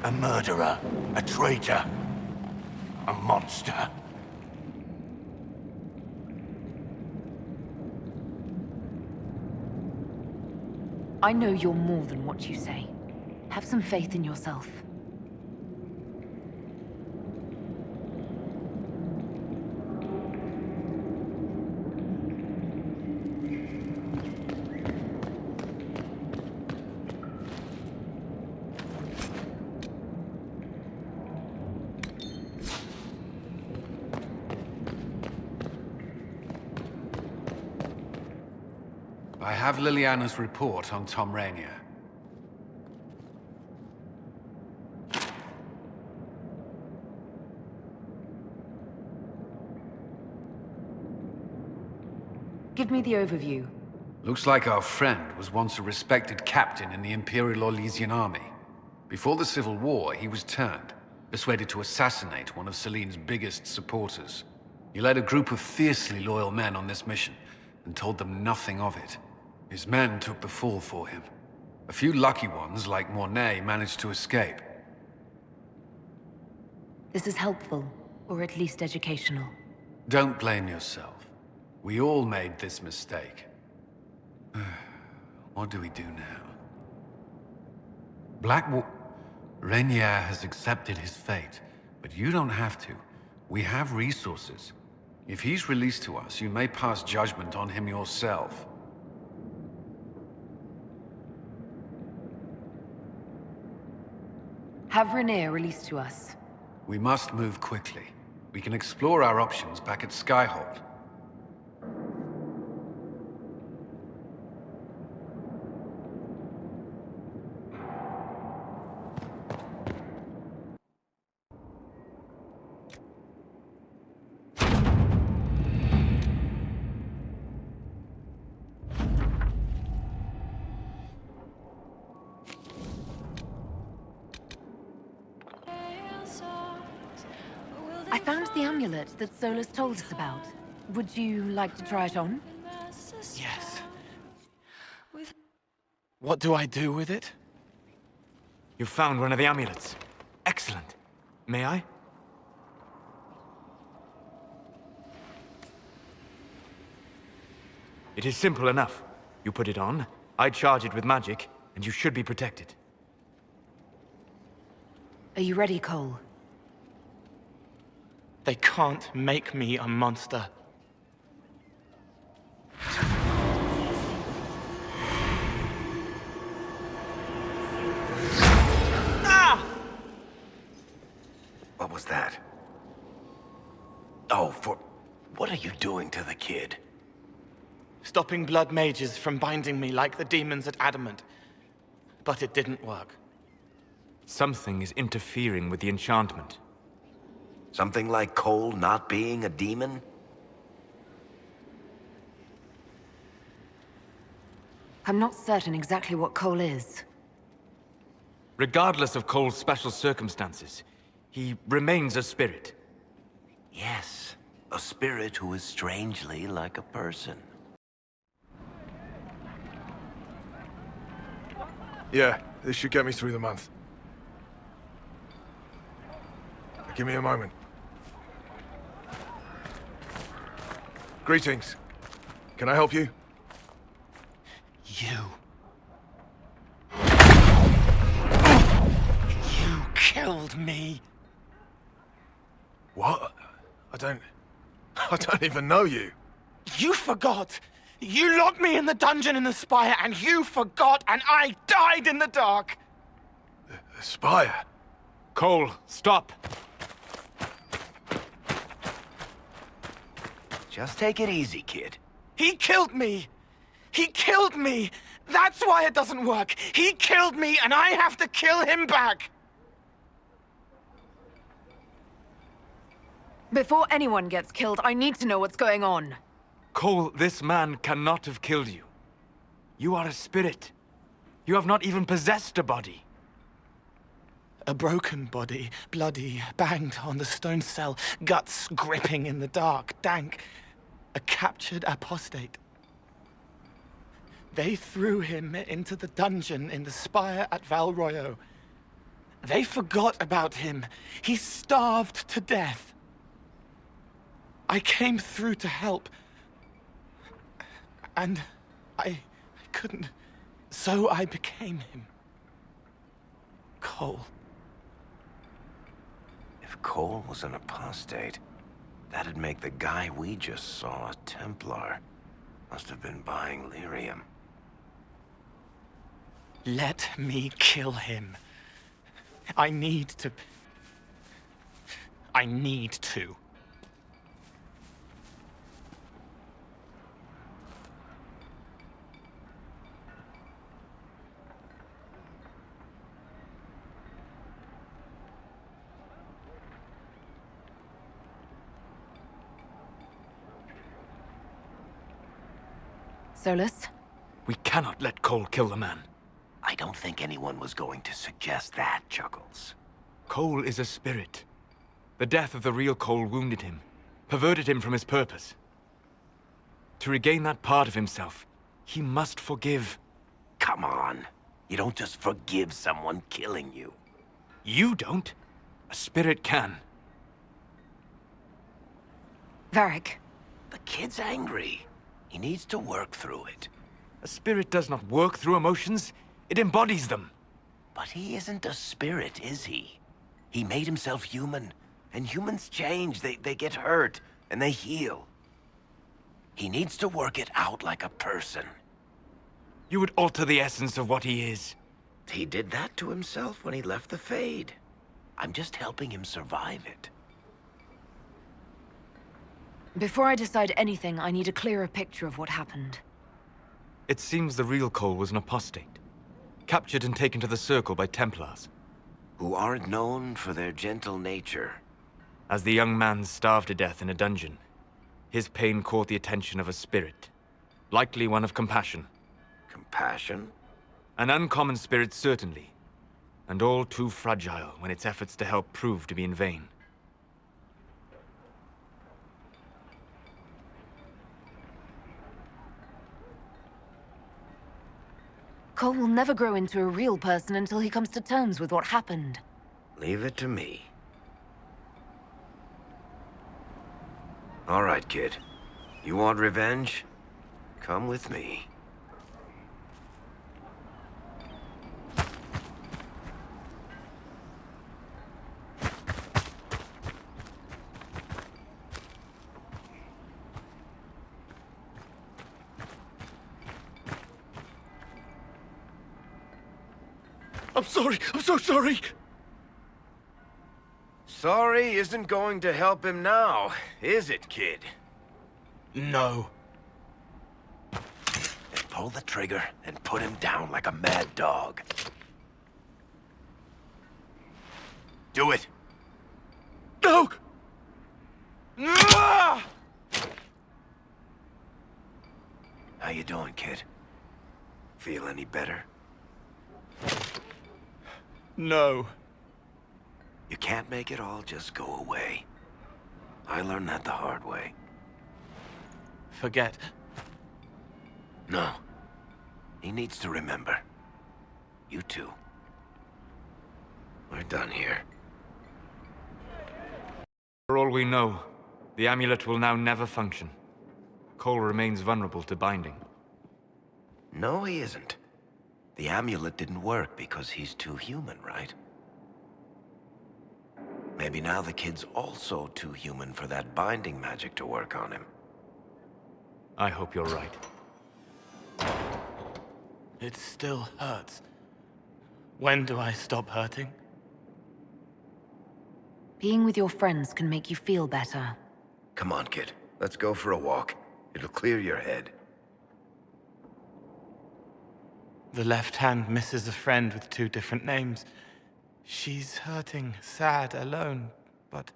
A murderer, a traitor, a monster. I know you're more than what you say. Have some faith in yourself. I have Liliana's report on Tom Rainier. Give me the overview. Looks like our friend was once a respected captain in the Imperial Orlesian army. Before the Civil War, he was turned. persuaded to assassinate one of Celine's biggest supporters. He led a group of fiercely loyal men on this mission, and told them nothing of it. His men took the fall for him. A few lucky ones, like Mornay, managed to escape. This is helpful, or at least educational. Don't blame yourself. We all made this mistake. What do we do now? Rainier has accepted his fate, but you don't have to. We have resources. If he's released to us, you may pass judgment on him yourself. Have Rainier released to us. We must move quickly. We can explore our options back at Skyhold. I found the amulet that Solus told us about. Would you like to try it on? Yes. What do I do with it? You found one of the amulets. Excellent. May I? It is simple enough. You put it on, I charge it with magic, and you should be protected. Are you ready, Cole? They can't make me a monster. Ah! What was that? Oh, what are you doing to the kid? Stopping blood mages from binding me like the demons at Adamant. But it didn't work. Something is interfering with the enchantment. Something like Cole not being a demon? I'm not certain exactly what Cole is. Regardless of Cole's special circumstances, he remains a spirit. Yes, a spirit who is strangely like a person. Yeah, this should get me through the month. Give me a moment. Greetings. Can I help you? You killed me. What? I don't even know you. You forgot. You locked me in the dungeon in the Spire, and you forgot, and I died in the dark. The Spire? Cole, stop. Just take it easy, kid. He killed me. He killed me. That's why it doesn't work. He killed me, and I have to kill him back. Before anyone gets killed, I need to know what's going on. Cole, this man cannot have killed you. You are a spirit. You have not even possessed a body. A broken body, bloody, banged on the stone cell, guts gripping in the dark, dank. A captured apostate. They threw him into the dungeon in the Spire at Val Royo. They forgot about him. He starved to death. I came through to help. And I couldn't. So I became him. Cole. If Cole was an apostate, that'd make the guy we just saw a Templar. Must have been buying lyrium. Let me kill him. I need to. Solus? We cannot let Cole kill the man. I don't think anyone was going to suggest that, Chuckles. Cole is a spirit. The death of the real Cole wounded him, perverted him from his purpose. To regain that part of himself, he must forgive. Come on. You don't just forgive someone killing you. You don't. A spirit can. Varric. The kid's angry. He needs to work through it. A spirit does not work through emotions. It embodies them. But he isn't a spirit, is he? He made himself human. And humans change. They get hurt. And they heal. He needs to work it out like a person. You would alter the essence of what he is. He did that to himself when he left the Fade. I'm just helping him survive it. Before I decide anything, I need a clearer picture of what happened. It seems the real Cole was an apostate. Captured and taken to the Circle by Templars. Who aren't known for their gentle nature. As the young man starved to death in a dungeon, his pain caught the attention of a spirit. Likely one of compassion. Compassion? An uncommon spirit, certainly. And all too fragile when its efforts to help prove to be in vain. Cole will never grow into a real person until he comes to terms with what happened. Leave it to me. All right, kid. You want revenge? Come with me. I'm sorry. I'm so sorry. Sorry isn't going to help him now, is it, kid? No. Then pull the trigger and put him down like a mad dog. Do it. No! How you doing, kid? Feel any better? No. You can't make it all just go away. I learned that the hard way. Forget. No. He needs to remember. You too. We're done here. For all we know, the amulet will now never function. Cole remains vulnerable to binding. No, he isn't. The amulet didn't work because he's too human, right? Maybe now the kid's also too human for that binding magic to work on him. I hope you're right. It still hurts. When do I stop hurting? Being with your friends can make you feel better. Come on, kid. Let's go for a walk. It'll clear your head. The left hand misses a friend with 2 different names. She's hurting, sad, alone, but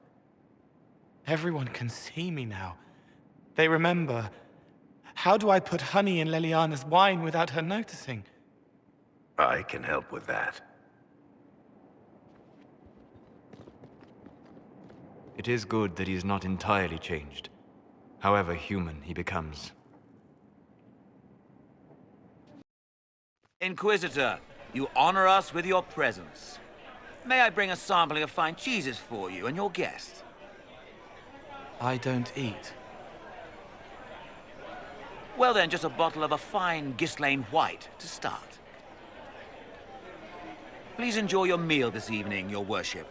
everyone can see me now. They remember. How do I put honey in Leliana's wine without her noticing? I can help with that. It is good that he is not entirely changed, however human he becomes. Inquisitor, you honor us with your presence. May I bring a sampling of fine cheeses for you and your guest? I don't eat. Well then, just a bottle of a fine Gislaine White to start. Please enjoy your meal this evening, your worship.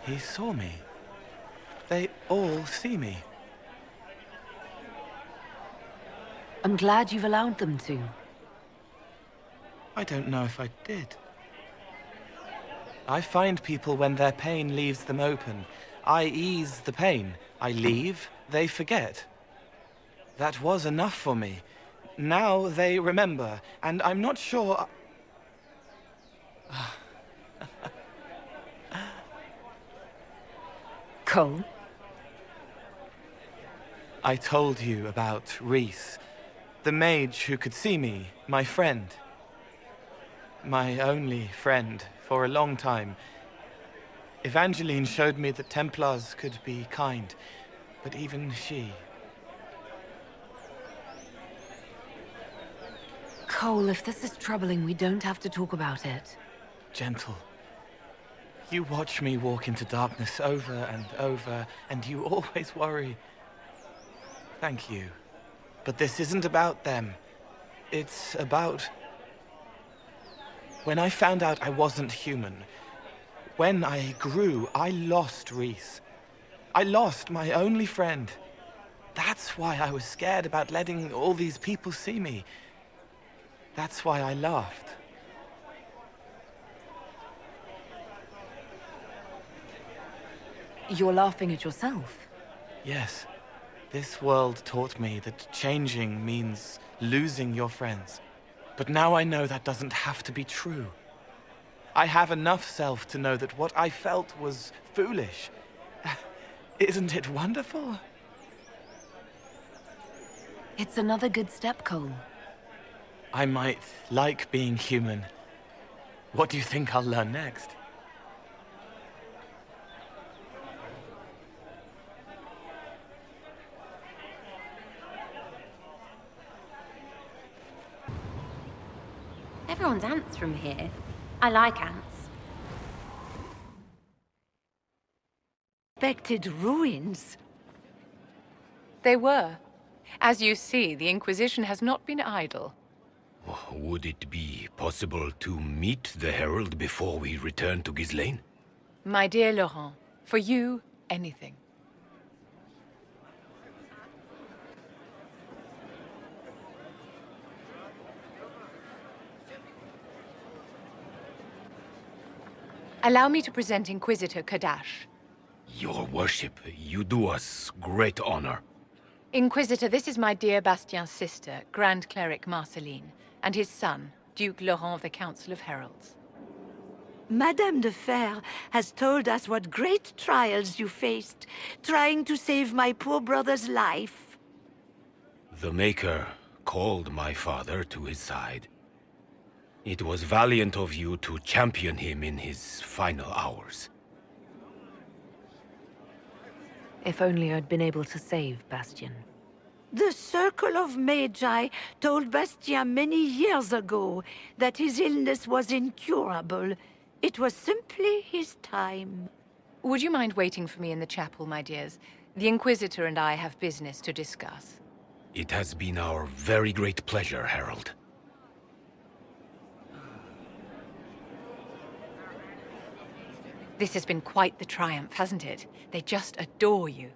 He saw me. They all see me. I'm glad you've allowed them to. I don't know if I did. I find people when their pain leaves them open. I ease the pain. I leave, they forget. That was enough for me. Now they remember, and I'm not sure... Cole? I told you about Reese, the mage who could see me, my friend. my only friend for a long time. Evangeline showed me that Templars could be kind, but even she... Cole, if this is troubling, we don't have to talk about it. Gentle. You watch me walk into darkness over and over, and you always worry. Thank you. But this isn't about them. It's about... When I found out I wasn't human, when I grew, I lost Reese. I lost my only friend. That's why I was scared about letting all these people see me. That's why I laughed. You're laughing at yourself? Yes. This world taught me that changing means losing your friends. But now I know that doesn't have to be true. I have enough self to know that what I felt was foolish. Isn't it wonderful? It's another good step, Cole. I might like being human. What do you think I'll learn next? Everyone's ants from here. I like ants. Expected ruins. They were. As you see, the Inquisition has not been idle. Would it be possible to meet the Herald before we return to Ghislaine? My dear Laurent, for you, anything. Allow me to present Inquisitor Kadash. Your worship, you do us great honor. Inquisitor, this is my dear Bastien's sister, Grand Cleric Marceline, and his son, Duke Laurent of the Council of Heralds. Madame de Fer has told us what great trials you faced, trying to save my poor brother's life. The Maker called my father to his side. It was valiant of you to champion him in his final hours. If only I'd been able to save Bastien. The Circle of Magi told Bastien many years ago that his illness was incurable. It was simply his time. Would you mind waiting for me in the chapel, my dears? The Inquisitor and I have business to discuss. It has been our very great pleasure, Herald. This has been quite the triumph, hasn't it? They just adore you.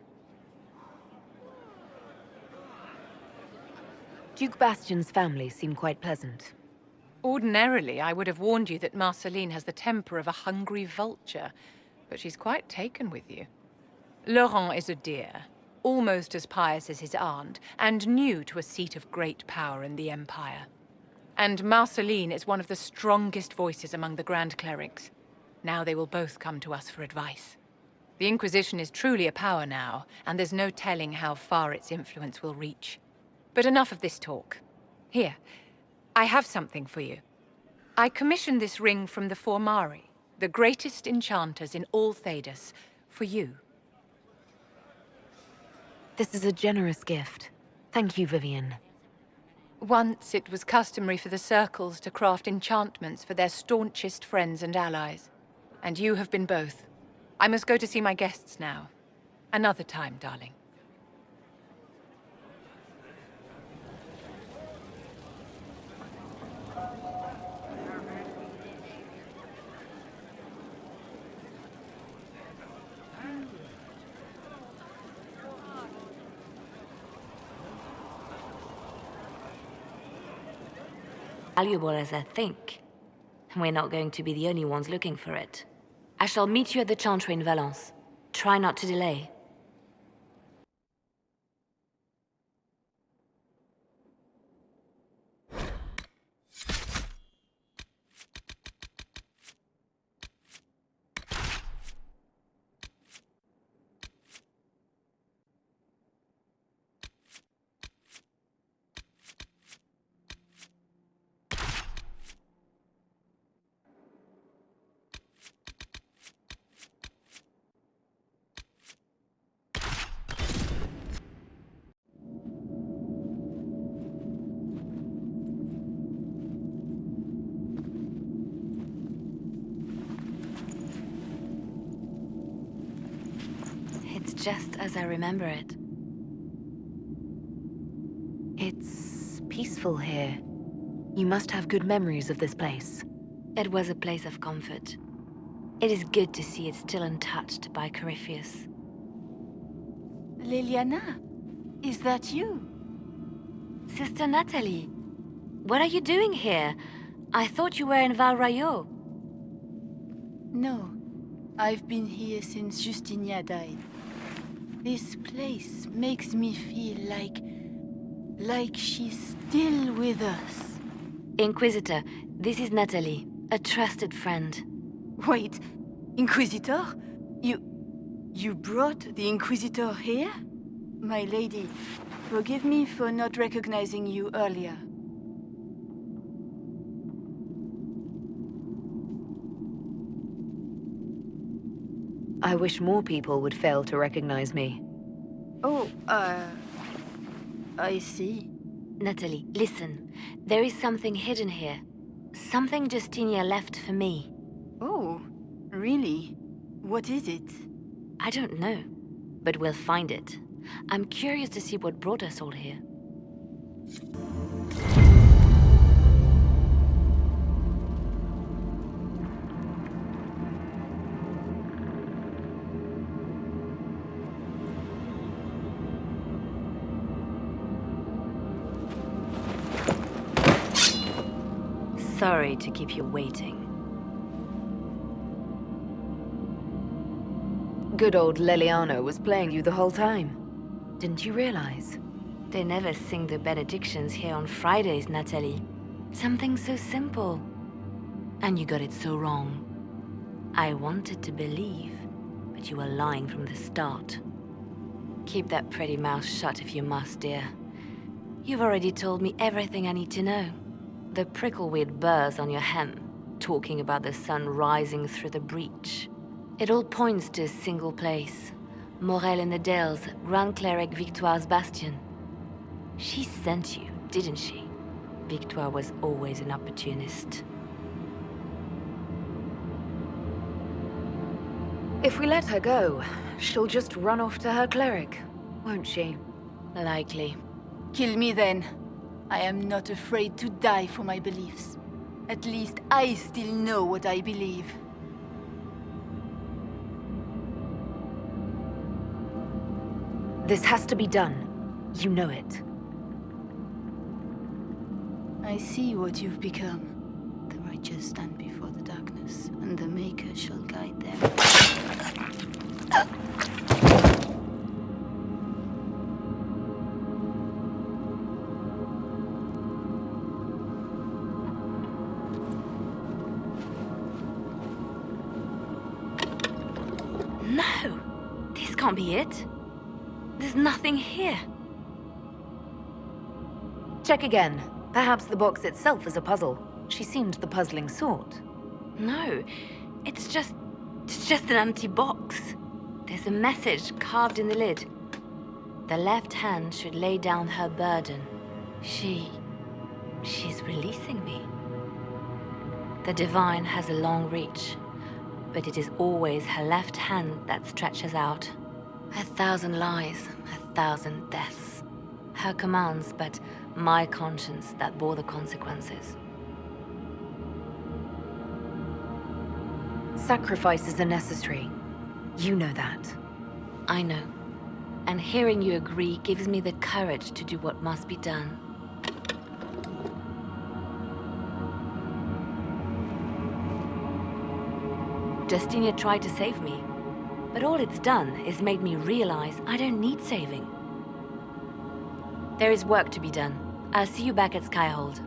Duke Bastien's family seem quite pleasant. Ordinarily, I would have warned you that Marceline has the temper of a hungry vulture, but she's quite taken with you. Laurent is a dear, almost as pious as his aunt, and new to a seat of great power in the Empire. And Marceline is one of the strongest voices among the Grand Clerics. Now they will both come to us for advice. The Inquisition is truly a power now, and there's no telling how far its influence will reach. But enough of this talk. Here, I have something for you. I commissioned this ring from the Formari, the greatest enchanters in all Thedas, for you. This is a generous gift. Thank you, Vivian. Once it was customary for the circles to craft enchantments for their staunchest friends and allies. And you have been both. I must go to see my guests now. Another time, darling. Valuable as I think. We're not going to be the only ones looking for it. I shall meet you at the Chantry in Valence. Try not to delay. It's just as I remember it. It's peaceful here. You must have good memories of this place. It was a place of comfort. It is good to see it still untouched by Corypheus. Liliana, is that you? Sister Natalie, what are you doing here? I thought you were in Val Royeaux. No, I've been here since Justinia died. This place makes me feel like she's still with us. Inquisitor, this is Natalie, a trusted friend. Wait, Inquisitor? You brought the Inquisitor here? My lady, forgive me for not recognizing you earlier. I wish more people would fail to recognize me. Oh, I see. Natalie, listen. There is something hidden here. Something Justinia left for me. Oh, really? What is it? I don't know, but we'll find it. I'm curious to see what brought us all here. Sorry to keep you waiting. Good old Leliano was playing you the whole time. Didn't you realize? They never sing the benedictions here on Fridays, Natalie. Something so simple. And you got it so wrong. I wanted to believe, but you were lying from the start. Keep that pretty mouth shut if you must, dear. You've already told me everything I need to know. The prickleweed burrs on your hem, talking about the sun rising through the breach. It all points to a single place. Morel in the Dales, Grand Cleric Victoire's bastion. She sent you, didn't she? Victoire was always an opportunist. If we let her go, she'll just run off to her cleric, won't she? Likely. Kill me then. I am not afraid to die for my beliefs. At least I still know what I believe. This has to be done. You know it. I see what you've become. The righteous stand before the darkness, and the Maker shall guide them. No! This can't be it. There's nothing here. Check again. Perhaps the box itself is a puzzle. She seemed the puzzling sort. No, it's just an empty box. There's a message carved in the lid. The left hand should lay down her burden. She's releasing me. The divine has a long reach, but it is always her left hand that stretches out. 1,000 lies, 1,000 deaths. Her commands, but my conscience that bore the consequences. Sacrifices are necessary. You know that. I know. And hearing you agree gives me the courage to do what must be done. Justinia tried to save me, but all it's done is made me realize I don't need saving. There is work to be done. I'll see you back at Skyhold.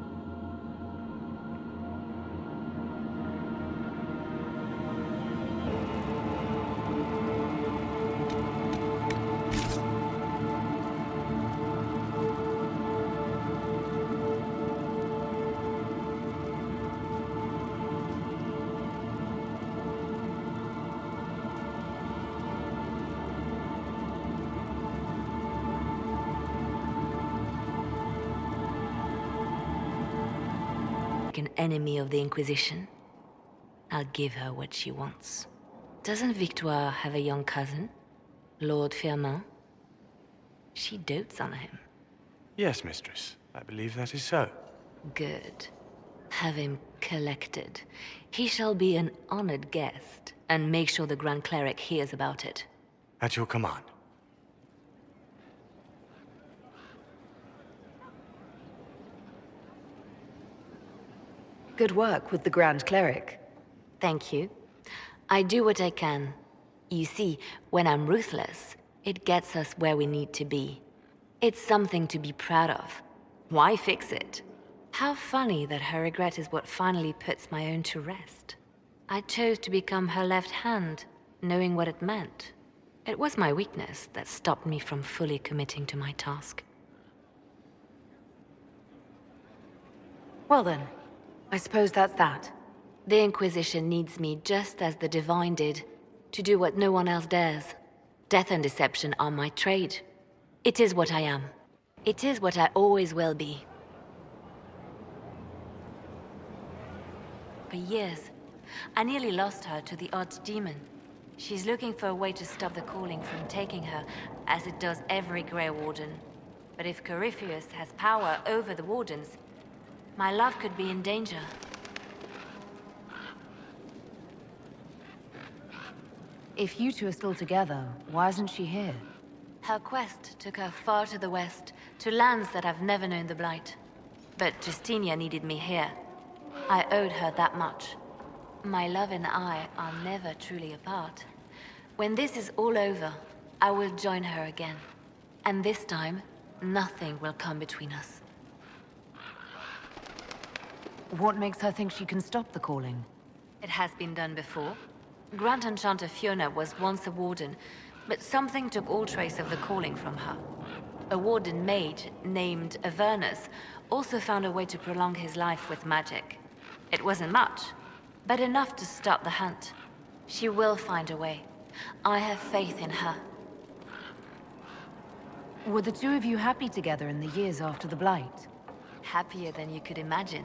An enemy of the Inquisition. I'll give her what she wants. Doesn't Victoire have a young cousin? Lord Firmin? She dotes on him. Yes, mistress. I believe that is so. Good. Have him collected. He shall be an honored guest, and make sure the Grand Cleric hears about it. At your command. Good work with the Grand Cleric. Thank you. I do what I can. You see, when I'm ruthless, it gets us where we need to be. It's something to be proud of. Why fix it? How funny that her regret is what finally puts my own to rest. I chose to become her left hand, knowing what it meant. It was my weakness that stopped me from fully committing to my task. Well then, I suppose that's that. The Inquisition needs me just as the Divine did, to do what no one else dares. Death and deception are my trade. It is what I am. It is what I always will be. For years, I nearly lost her to the Archdemon. She's looking for a way to stop the calling from taking her, as it does every Grey Warden. But if Corypheus has power over the Wardens, my love could be in danger. If you two are still together, why isn't she here? Her quest took her far to the west, to lands that have never known the Blight. But Justinia needed me here. I owed her that much. My love and I are never truly apart. When this is all over, I will join her again. And this time, nothing will come between us. What makes her think she can stop the calling? It has been done before. Grand Enchanter Fiona was once a warden, but something took all trace of the calling from her. A warden mage named Avernus also found a way to prolong his life with magic. It wasn't much, but enough to start the hunt. She will find a way. I have faith in her. Were the two of you happy together in the years after the Blight? Happier than you could imagine.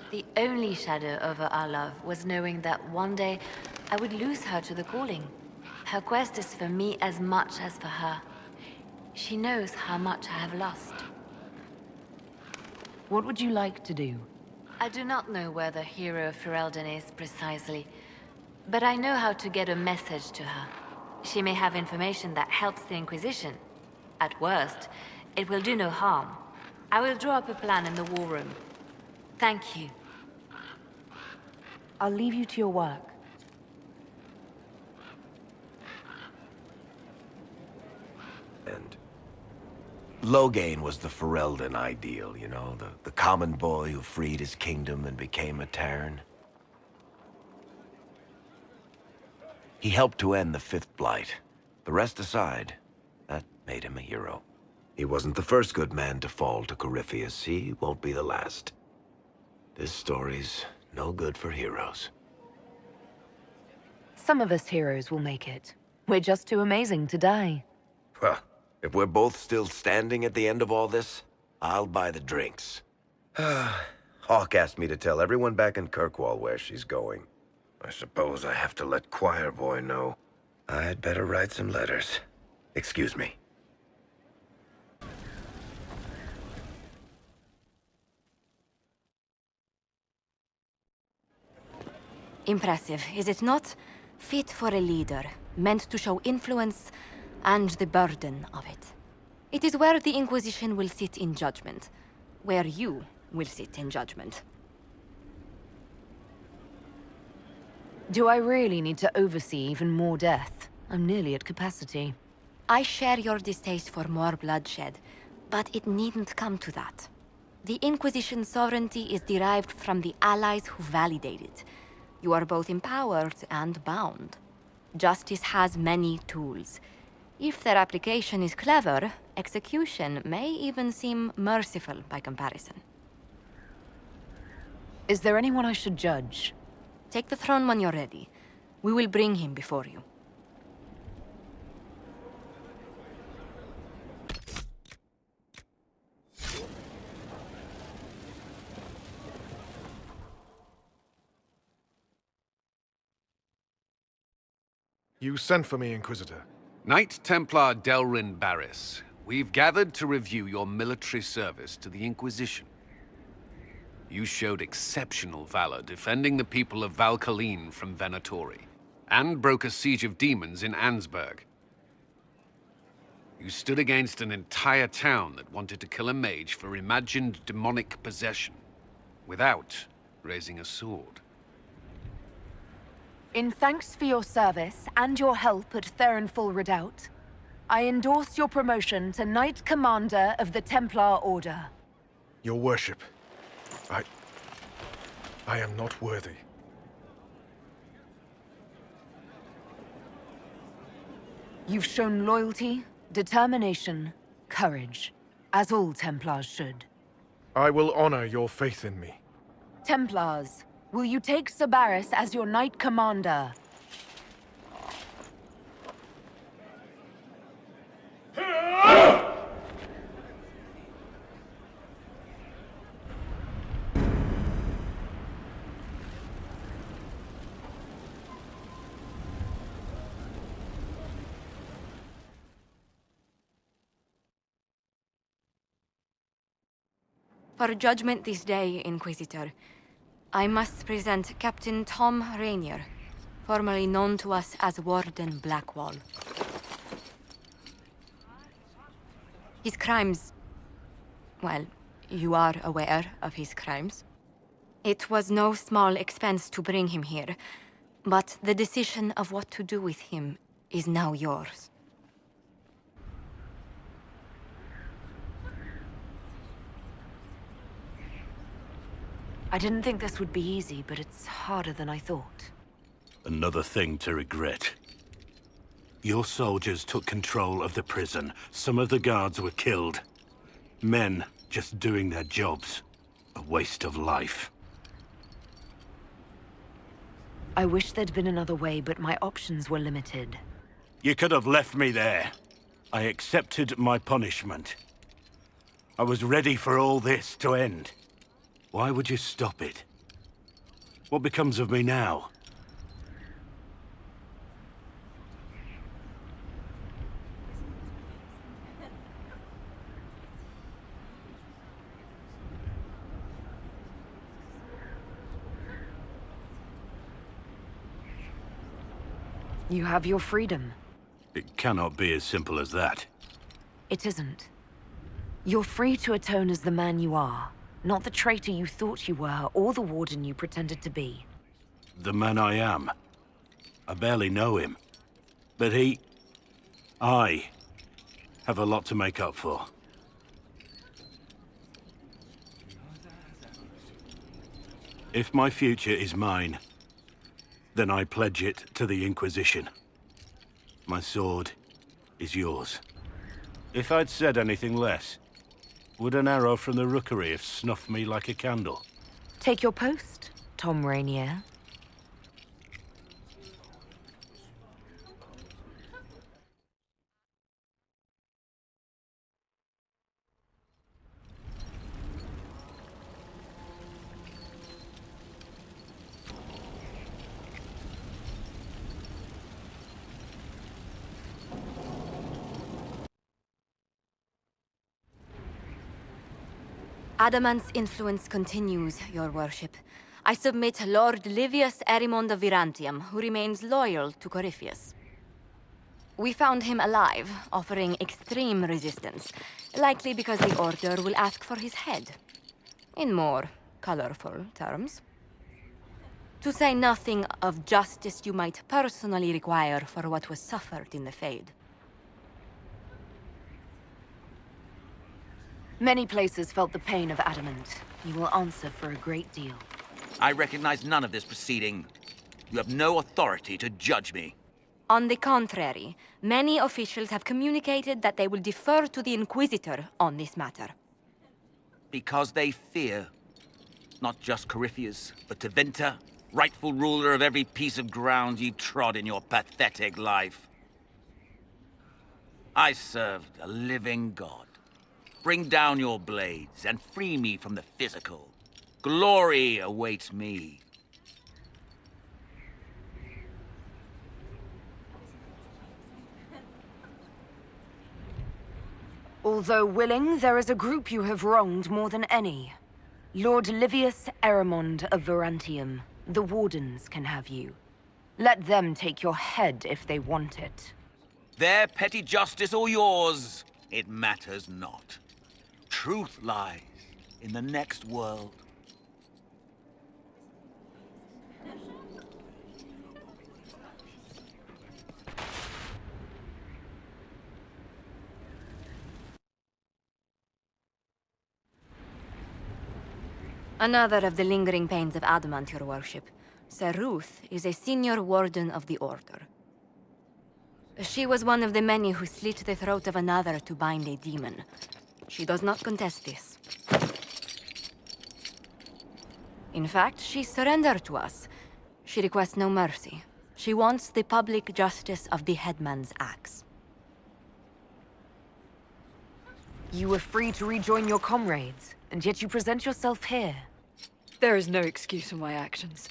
The only shadow over our love was knowing that one day I would lose her to the calling. Her quest is for me as much as for her. She knows how much I have lost. What would you like to do? I do not know where the hero Ferelden is precisely, but I know how to get a message to her. She may have information that helps the Inquisition. At worst, it will do no harm. I will draw up a plan in the war room. Thank you. I'll leave you to your work. And Loghain was the Ferelden ideal, you know, the common boy who freed his kingdom and became a Terran. He helped to end the Fifth Blight. The rest aside, that made him a hero. He wasn't the first good man to fall to Corypheus. He won't be the last. This story's no good for heroes. Some of us heroes will make it. We're just too amazing to die. Well, if we're both still standing at the end of all this, I'll buy the drinks. Hawk asked me to tell everyone back in Kirkwall where she's going. I suppose I have to let Choir Boy know. I'd better write some letters. Excuse me. Impressive, is it not? Fit for a leader, meant to show influence and the burden of it. It is where the Inquisition will sit in judgment, where you will sit in judgment. Do I really need to oversee even more death? I'm nearly at capacity. I share your distaste for more bloodshed, but it needn't come to that. The Inquisition's sovereignty is derived from the allies who validate it. You are both empowered and bound. Justice has many tools. If their application is clever, execution may even seem merciful by comparison. Is there anyone I should judge? Take the throne when you're ready. We will bring him before you. You sent for me, Inquisitor. Knight Templar Delrin Barris, we've gathered to review your military service to the Inquisition. You showed exceptional valor defending the people of Valkaline from Venatori, and broke a siege of demons in Ansburg. You stood against an entire town that wanted to kill a mage for imagined demonic possession, without raising a sword. In thanks for your service and your help at Therenfall Redoubt, I endorse your promotion to Knight Commander of the Templar Order. Your worship, I am not worthy. You've shown loyalty, determination, courage, as all Templars should. I will honor your faith in me. Templars, will you take Sabaris as your Knight Commander? For judgment this day, Inquisitor, I must present Captain Tom Rainier, formerly known to us as Warden Blackwall. His crimes... well, you are aware of his crimes. It was no small expense to bring him here, but the decision of what to do with him is now yours. I didn't think this would be easy, but it's harder than I thought. Another thing to regret. Your soldiers took control of the prison. Some of the guards were killed. Men just doing their jobs. A waste of life. I wish there'd been another way, but my options were limited. You could have left me there. I accepted my punishment. I was ready for all this to end. Why would you stop it? What becomes of me now? You have your freedom. It cannot be as simple as that. It isn't. You're free to atone as the man you are. Not the traitor you thought you were, or the warden you pretended to be. The man I am. I barely know him. But I have a lot to make up for. If my future is mine, then I pledge it to the Inquisition. My sword is yours. If I'd said anything less, would an arrow from the rookery have snuffed me like a candle? Take your post, Tom Rainier. Adamant's influence continues, your worship. I submit Lord Livius Erimond of Virantium, who remains loyal to Corypheus. We found him alive, offering extreme resistance, likely because the Order will ask for his head. In more colorful terms. To say nothing of justice you might personally require for what was suffered in the Fade. Many places felt the pain of Adamant. You will answer for a great deal. I recognize none of this proceeding. You have no authority to judge me. On the contrary, many officials have communicated that they will defer to the Inquisitor on this matter. Because they fear. Not just Corypheus, but Tevinter, rightful ruler of every piece of ground you trod in your pathetic life. I served a living god. Bring down your blades and free me from the physical. Glory awaits me. Although willing, there is a group you have wronged more than any. Lord Livius Eramond of Varantium. The Wardens can have you. Let them take your head if they want it. Their petty justice or yours, it matters not. Truth lies in the next world. Another of the lingering pains of adamant, your worship. Sir Ruth is a senior warden of the Order. She was one of the many who slit the throat of another to bind a demon. She does not contest this. In fact, she surrendered to us. She requests no mercy. She wants the public justice of the headman's axe. You were free to rejoin your comrades, and yet you present yourself here. There is no excuse for my actions.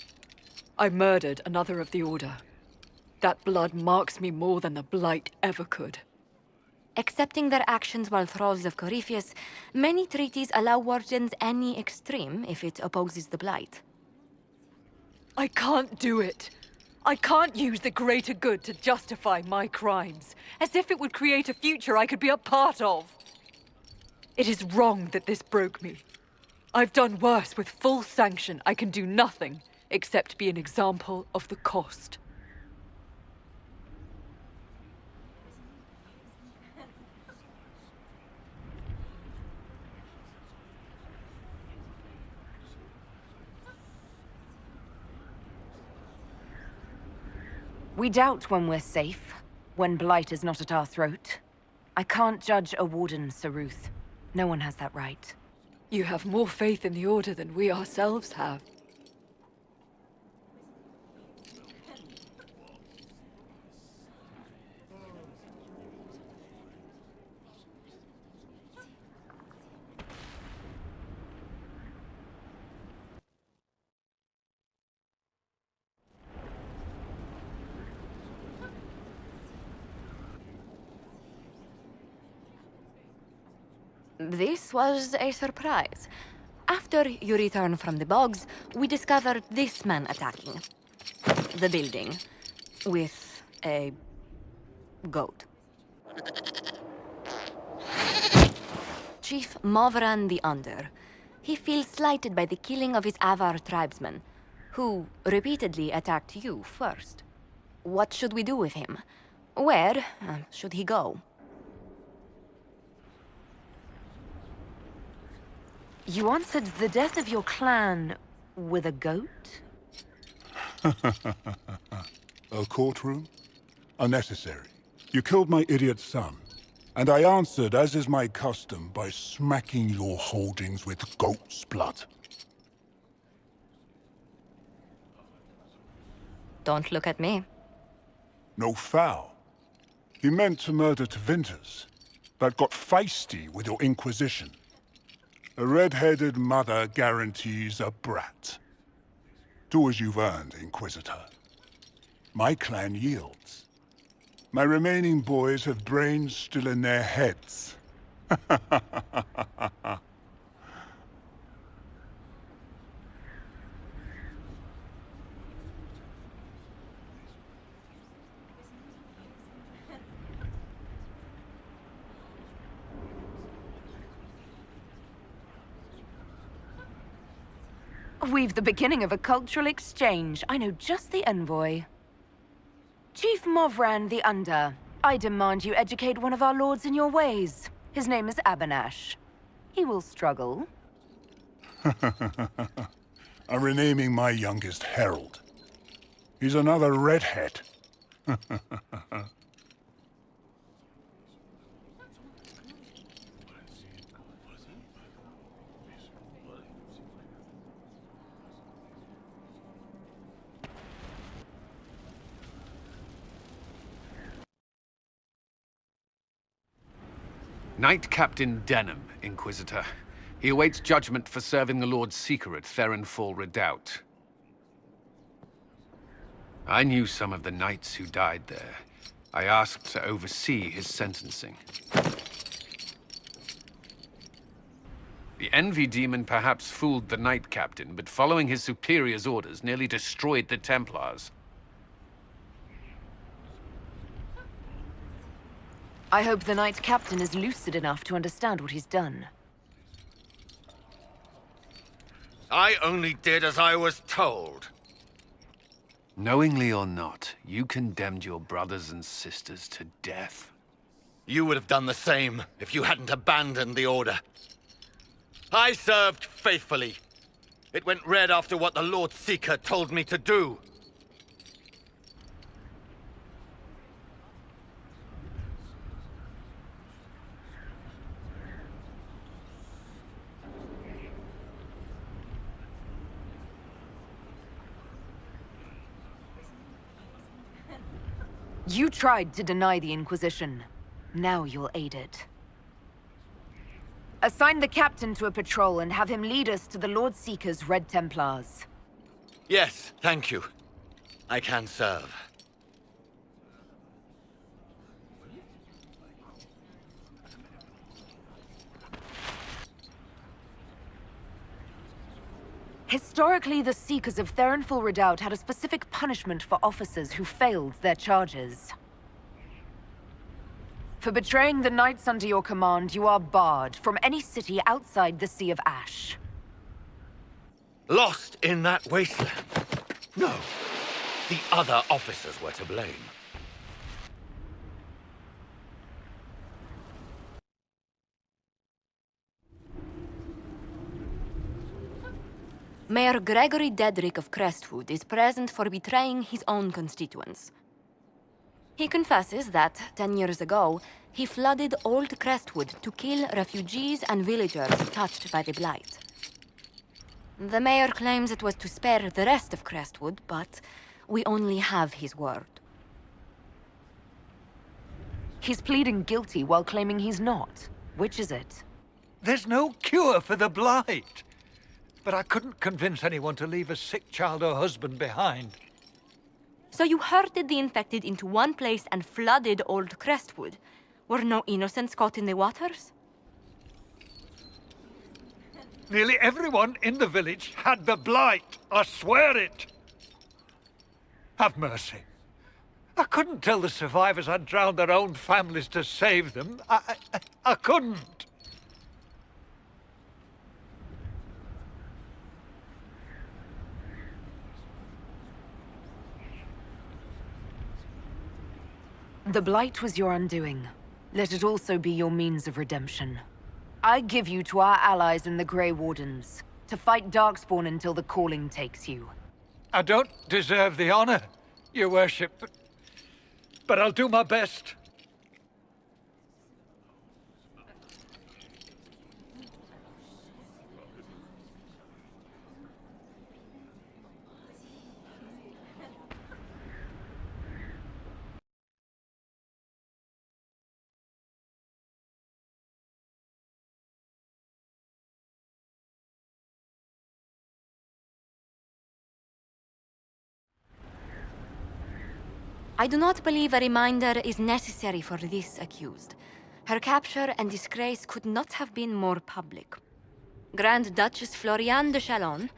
I murdered another of the Order. That blood marks me more than the Blight ever could. Accepting their actions while thralls of Corypheus, many treaties allow wardens any extreme if it opposes the Blight. I can't do it. I can't use the greater good to justify my crimes, as if it would create a future I could be a part of. It is wrong that this broke me. I've done worse with full sanction. I can do nothing except be an example of the cost. We doubt when we're safe, when Blight is not at our throat. I can't judge a warden, Sir Ruth. No one has that right. You have more faith in the Order than we ourselves have. This was a surprise. After you return from the bogs, we discovered this man attacking the building with a goat. Chief Movran the Under. He feels slighted by the killing of his Avar tribesmen, who repeatedly attacked you first. What should we do with him? Where should he go? You answered the death of your clan with a goat? A courtroom? Unnecessary. You killed my idiot son, and I answered, as is my custom, by smacking your holdings with goat's blood. Don't look at me. No foul. He meant to murder Tevinters, but got feisty with your Inquisition. A red-headed mother guarantees a brat. Do as you've earned, Inquisitor. My clan yields. My remaining boys have brains still in their heads. We've the beginning of a cultural exchange. I know just the envoy. Chief Movran the Under, I demand you educate one of our lords in your ways. His name is Abanash. He will struggle. I'm renaming my youngest Herald. He's another redhead. Knight Captain Denham, Inquisitor. He awaits judgment for serving the Lord Seeker at Therenfall Redoubt. I knew some of the knights who died there. I asked to oversee his sentencing. The Envy Demon perhaps fooled the Knight Captain, but following his superior's orders nearly destroyed the Templars. I hope the Knight Captain is lucid enough to understand what he's done. I only did as I was told. Knowingly or not, you condemned your brothers and sisters to death. You would have done the same if you hadn't abandoned the Order. I served faithfully. It went red after what the Lord Seeker told me to do. You tried to deny the Inquisition. Now you'll aid it. Assign the Captain to a patrol and have him lead us to the Lord Seeker's Red Templars. Yes, thank you. I can serve. Historically, the Seekers of Therenfell Redoubt had a specific punishment for officers who failed their charges. For betraying the knights under your command, you are barred from any city outside the Sea of Ash. Lost in that wasteland? No. The other officers were to blame. Mayor Gregory Dedrick of Crestwood is present for betraying his own constituents. He confesses that, 10 years ago, he flooded Old Crestwood to kill refugees and villagers touched by the Blight. The mayor claims it was to spare the rest of Crestwood, but we only have his word. He's pleading guilty while claiming he's not. Which is it? There's no cure for the Blight. But I couldn't convince anyone to leave a sick child or husband behind. So you herded the infected into one place and flooded Old Crestwood? Were no innocents caught in the waters? Nearly everyone in the village had the Blight. I swear it. Have mercy. I couldn't tell the survivors I'd drowned their own families to save them. I couldn't. The Blight was your undoing. Let it also be your means of redemption. I give you to our allies in the Grey Wardens, to fight Darkspawn until the calling takes you. I don't deserve the honor, Your Worship, but I'll do my best. I do not believe a reminder is necessary for this accused. Her capture and disgrace could not have been more public. Grand Duchess Floriane de Chalon,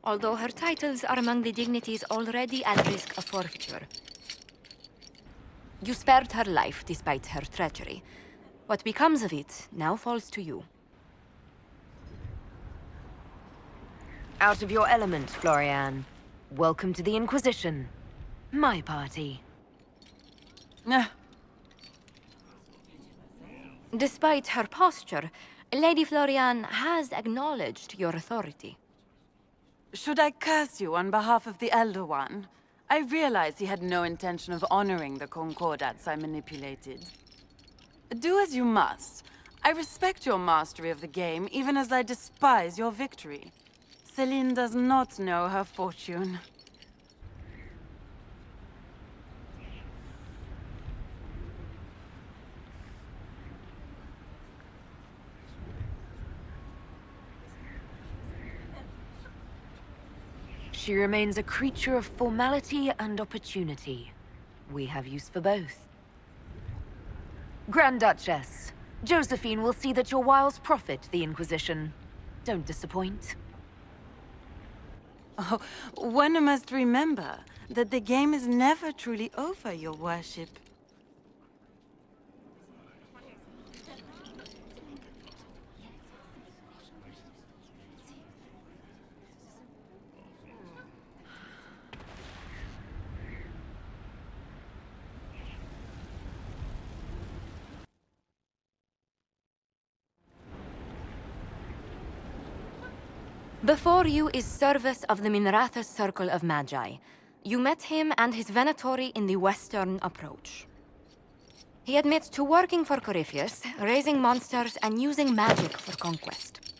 although her titles are among the dignities already at risk of forfeiture. You spared her life despite her treachery. What becomes of it now falls to you. Out of your element, Floriane. Welcome to the Inquisition. My party. Despite her posture, Lady Floriane has acknowledged your authority. Should I curse you on behalf of the Elder One? I realize he had no intention of honoring the concordats I manipulated. Do as you must. I respect your mastery of the game, even as I despise your victory. Celine does not know her fortune. She remains a creature of formality and opportunity. We have use for both. Grand Duchess, Josephine will see that your wiles profit the Inquisition. Don't disappoint. Oh, one must remember that the game is never truly over, your worship. Before you is Service of the Minrathous Circle of Magi. You met him and his Venatori in the Western Approach. He admits to working for Corypheus, raising monsters, and using magic for conquest.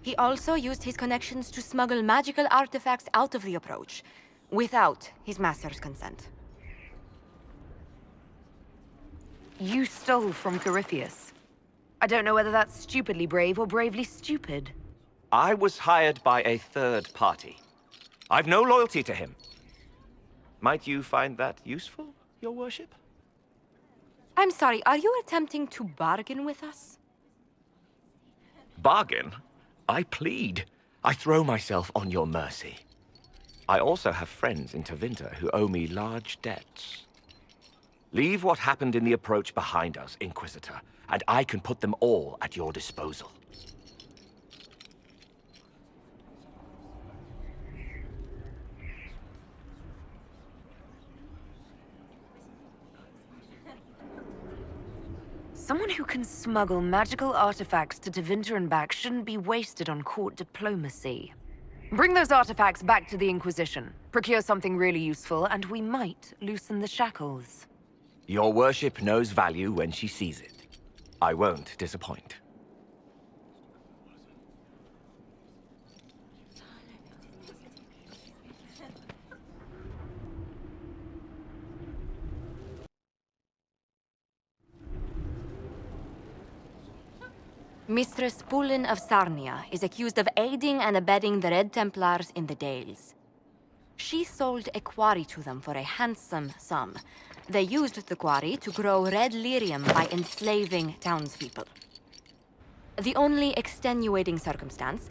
He also used his connections to smuggle magical artifacts out of the Approach, without his master's consent. You stole from Corypheus. I don't know whether that's stupidly brave or bravely stupid. I was hired by a third party. I've no loyalty to him. Might you find that useful, your worship? I'm sorry, are you attempting to bargain with us? Bargain? I plead. I throw myself on your mercy. I also have friends in Tevinter who owe me large debts. Leave what happened in the Approach behind us, Inquisitor, and I can put them all at your disposal. Someone who can smuggle magical artifacts to Tevinter and back shouldn't be wasted on court diplomacy. Bring those artifacts back to the Inquisition, procure something really useful, and we might loosen the shackles. Your worship knows value when she sees it. I won't disappoint. Mistress Pulin of Sarnia is accused of aiding and abetting the Red Templars in the Dales. She sold a quarry to them for a handsome sum. They used the quarry to grow red lyrium by enslaving townspeople. The only extenuating circumstance,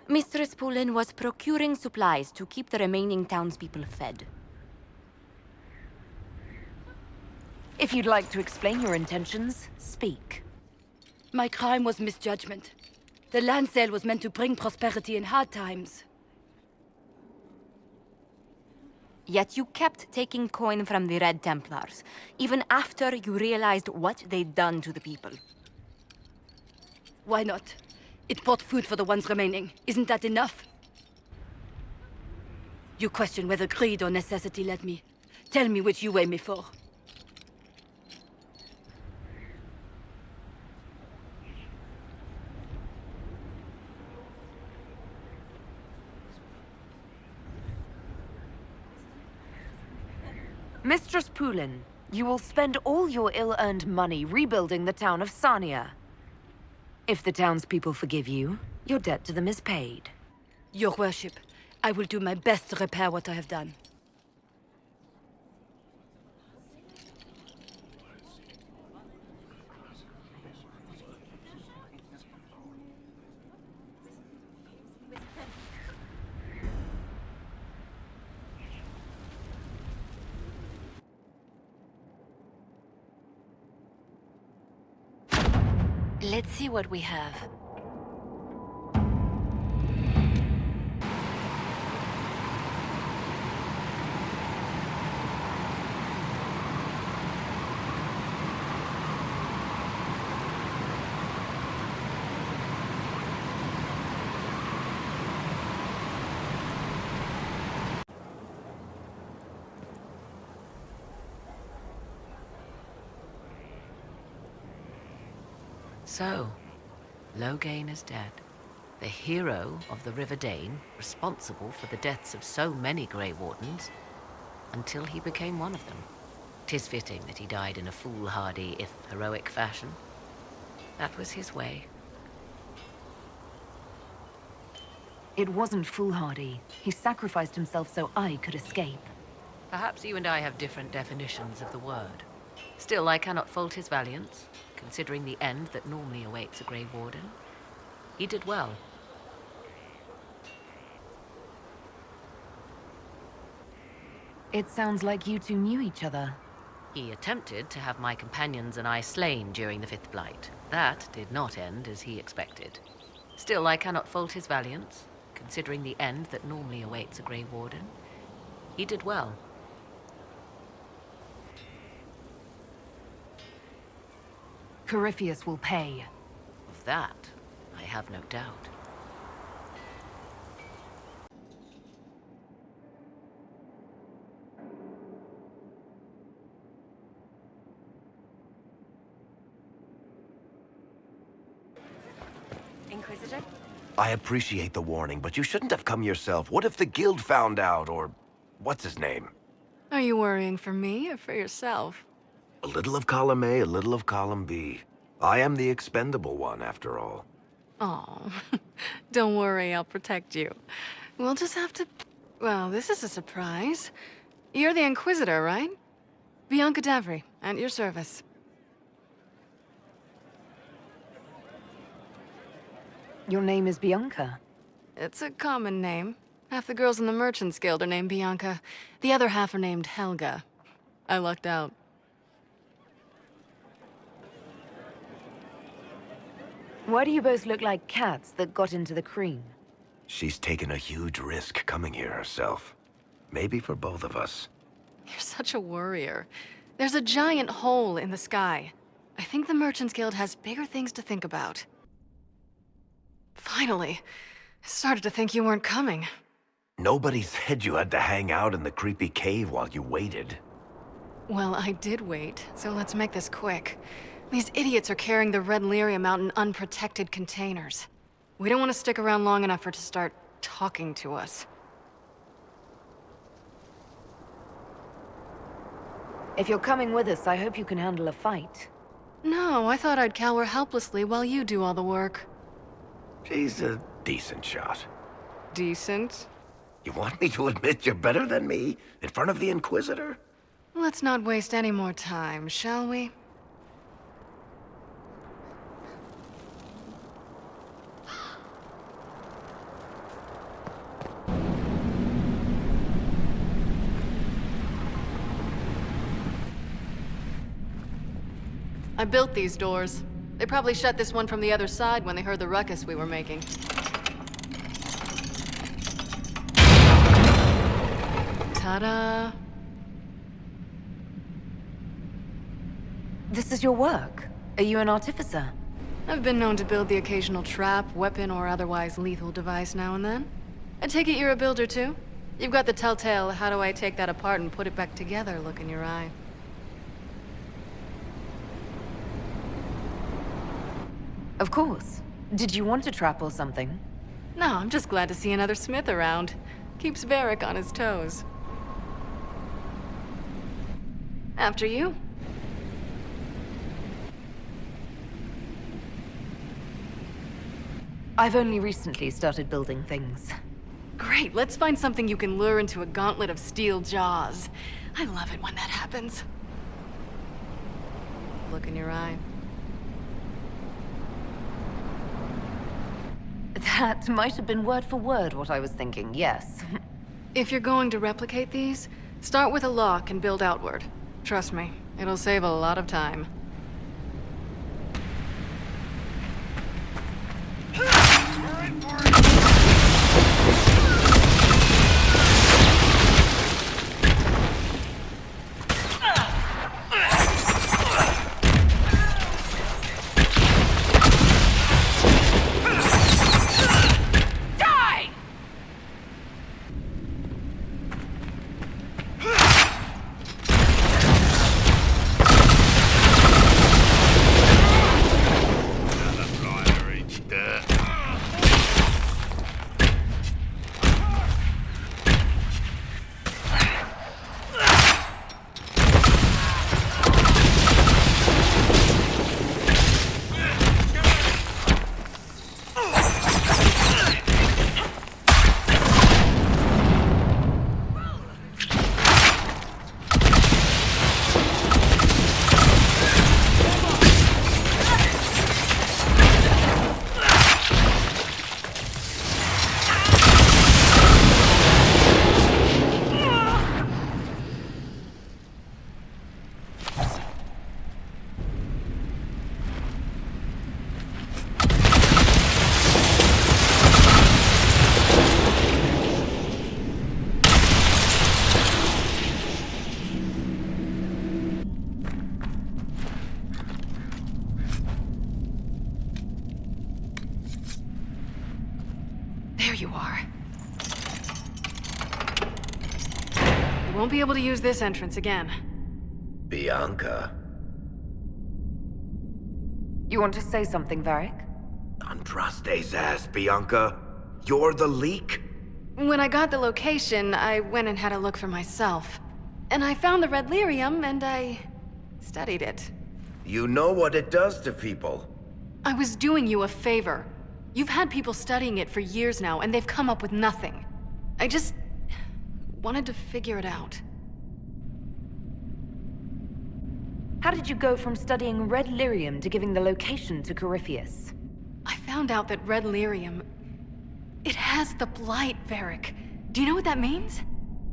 Mistress Pulin was procuring supplies to keep the remaining townspeople fed. If you'd like to explain your intentions, speak. My crime was misjudgment. The land sale was meant to bring prosperity in hard times. Yet you kept taking coin from the Red Templars, even after you realized what they'd done to the people. Why not? It bought food for the ones remaining. Isn't that enough? You question whether greed or necessity led me. Tell me which you weigh me for. Mistress Pulin, you will spend all your ill-earned money rebuilding the town of Sarnia. If the townspeople forgive you, your debt to them is paid. Your worship, I will do my best to repair what I have done. Let's see what we have. So, Loghain is dead. The hero of the River Dane, responsible for the deaths of so many Grey Wardens, until he became one of them. 'Tis fitting that he died in a foolhardy, if heroic fashion. That was his way. It wasn't foolhardy. He sacrificed himself so I could escape. Perhaps you and I have different definitions of the word. Still, I cannot fault his valiance, considering the end that normally awaits a Grey Warden. He did well, It sounds like you two knew each other. He attempted to have my companions and I slain during the Fifth Blight. That did not end as he expected. Still, I cannot fault his valiance, considering the end that normally awaits a Grey Warden. He did well. Corypheus will pay. Of that, I have no doubt. Inquisitor? I appreciate the warning, but you shouldn't have come yourself. What if the guild found out, or what's his name? Are you worrying for me or for yourself? A little of column A, a little of column B. I am the expendable one, after all. Oh, don't worry, I'll protect you. We'll just have to... Well, this is a surprise. You're the Inquisitor, right? Bianca Davry, at your service. Your name is Bianca. It's a common name. Half the girls in the Merchants Guild are named Bianca. The other half are named Helga. I lucked out. Why do you both look like cats that got into the cream? She's taken a huge risk coming here herself. Maybe for both of us. You're such a worrier. There's a giant hole in the sky. I think the Merchants Guild has bigger things to think about. Finally, I started to think you weren't coming. Nobody said you had to hang out in the creepy cave while you waited. Well, I did wait, so let's make this quick. These idiots are carrying the Red Lyrium out in unprotected containers. We don't want to stick around long enough for it to start talking to us. If you're coming with us, I hope you can handle a fight. No, I thought I'd cower helplessly while you do all the work. She's a decent shot. Decent? You want me to admit you're better than me? In front of the Inquisitor? Let's not waste any more time, shall we? I built these doors. They probably shut this one from the other side when they heard the ruckus we were making. Ta-da! This is your work. Are you an artificer? I've been known to build the occasional trap, weapon, or otherwise lethal device now and then. I take it you're a builder too? You've got the telltale, how do I take that apart and put it back together look in your eye. Of course. Did you want a trap or something? No, I'm just glad to see another Smith around. Keeps Varric on his toes. After you. I've only recently started building things. Great, let's find something you can lure into a gauntlet of steel jaws. I love it when that happens. Look in your eye. That might have been word for word what I was thinking, yes. If you're going to replicate these, start with a lock and build outward. Trust me, it'll save a lot of time. There you are. You won't be able to use this entrance again. Bianca. You want to say something, Varric? Andraste's ass, Bianca. You're the leak? When I got the location, I went and had a look for myself. And I found the red lyrium, and I studied it. You know what it does to people. I was doing you a favor. You've had people studying it for years now, and they've come up with nothing. I just wanted to figure it out. How did you go from studying red lyrium to giving the location to Corypheus? I found out that red lyrium... it has the blight, Varric. Do you know what that means?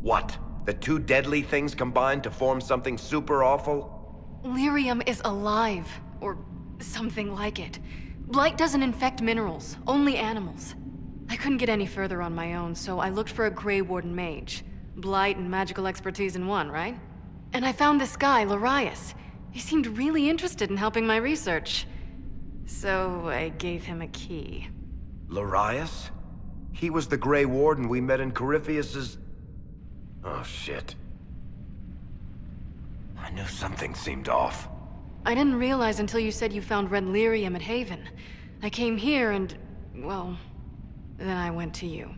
What? The two deadly things combined to form something super awful? Lyrium is alive, or something like it. Blight doesn't infect minerals, only animals. I couldn't get any further on my own, so I looked for a Grey Warden mage. Blight and magical expertise in one, right? And I found this guy, Larius. He seemed really interested in helping my research. So I gave him a key. Larius? He was the Grey Warden we met in Corypheus's... Oh, shit. I knew something seemed off. I didn't realize until you said you found red lyrium at Haven. I came here and, well, then I went to you.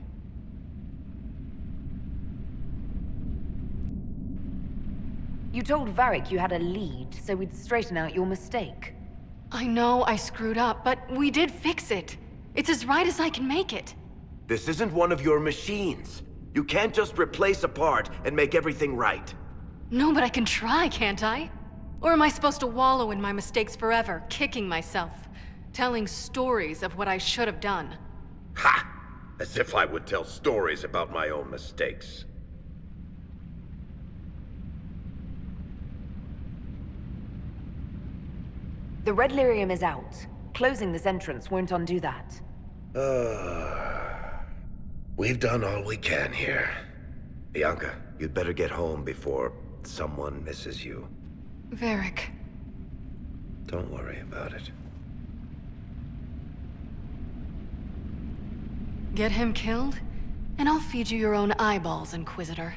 You told Varric you had a lead, so we'd straighten out your mistake. I know I screwed up, but we did fix it. It's as right as I can make it. This isn't one of your machines. You can't just replace a part and make everything right. No, but I can try, can't I? Or am I supposed to wallow in my mistakes forever, kicking myself, telling stories of what I should have done? Ha! As if I would tell stories about my own mistakes. The red lyrium is out. Closing this entrance won't undo that. We've done all we can here. Bianca, you'd better get home before someone misses you. Varric. Don't worry about it. Get him killed, and I'll feed you your own eyeballs, Inquisitor.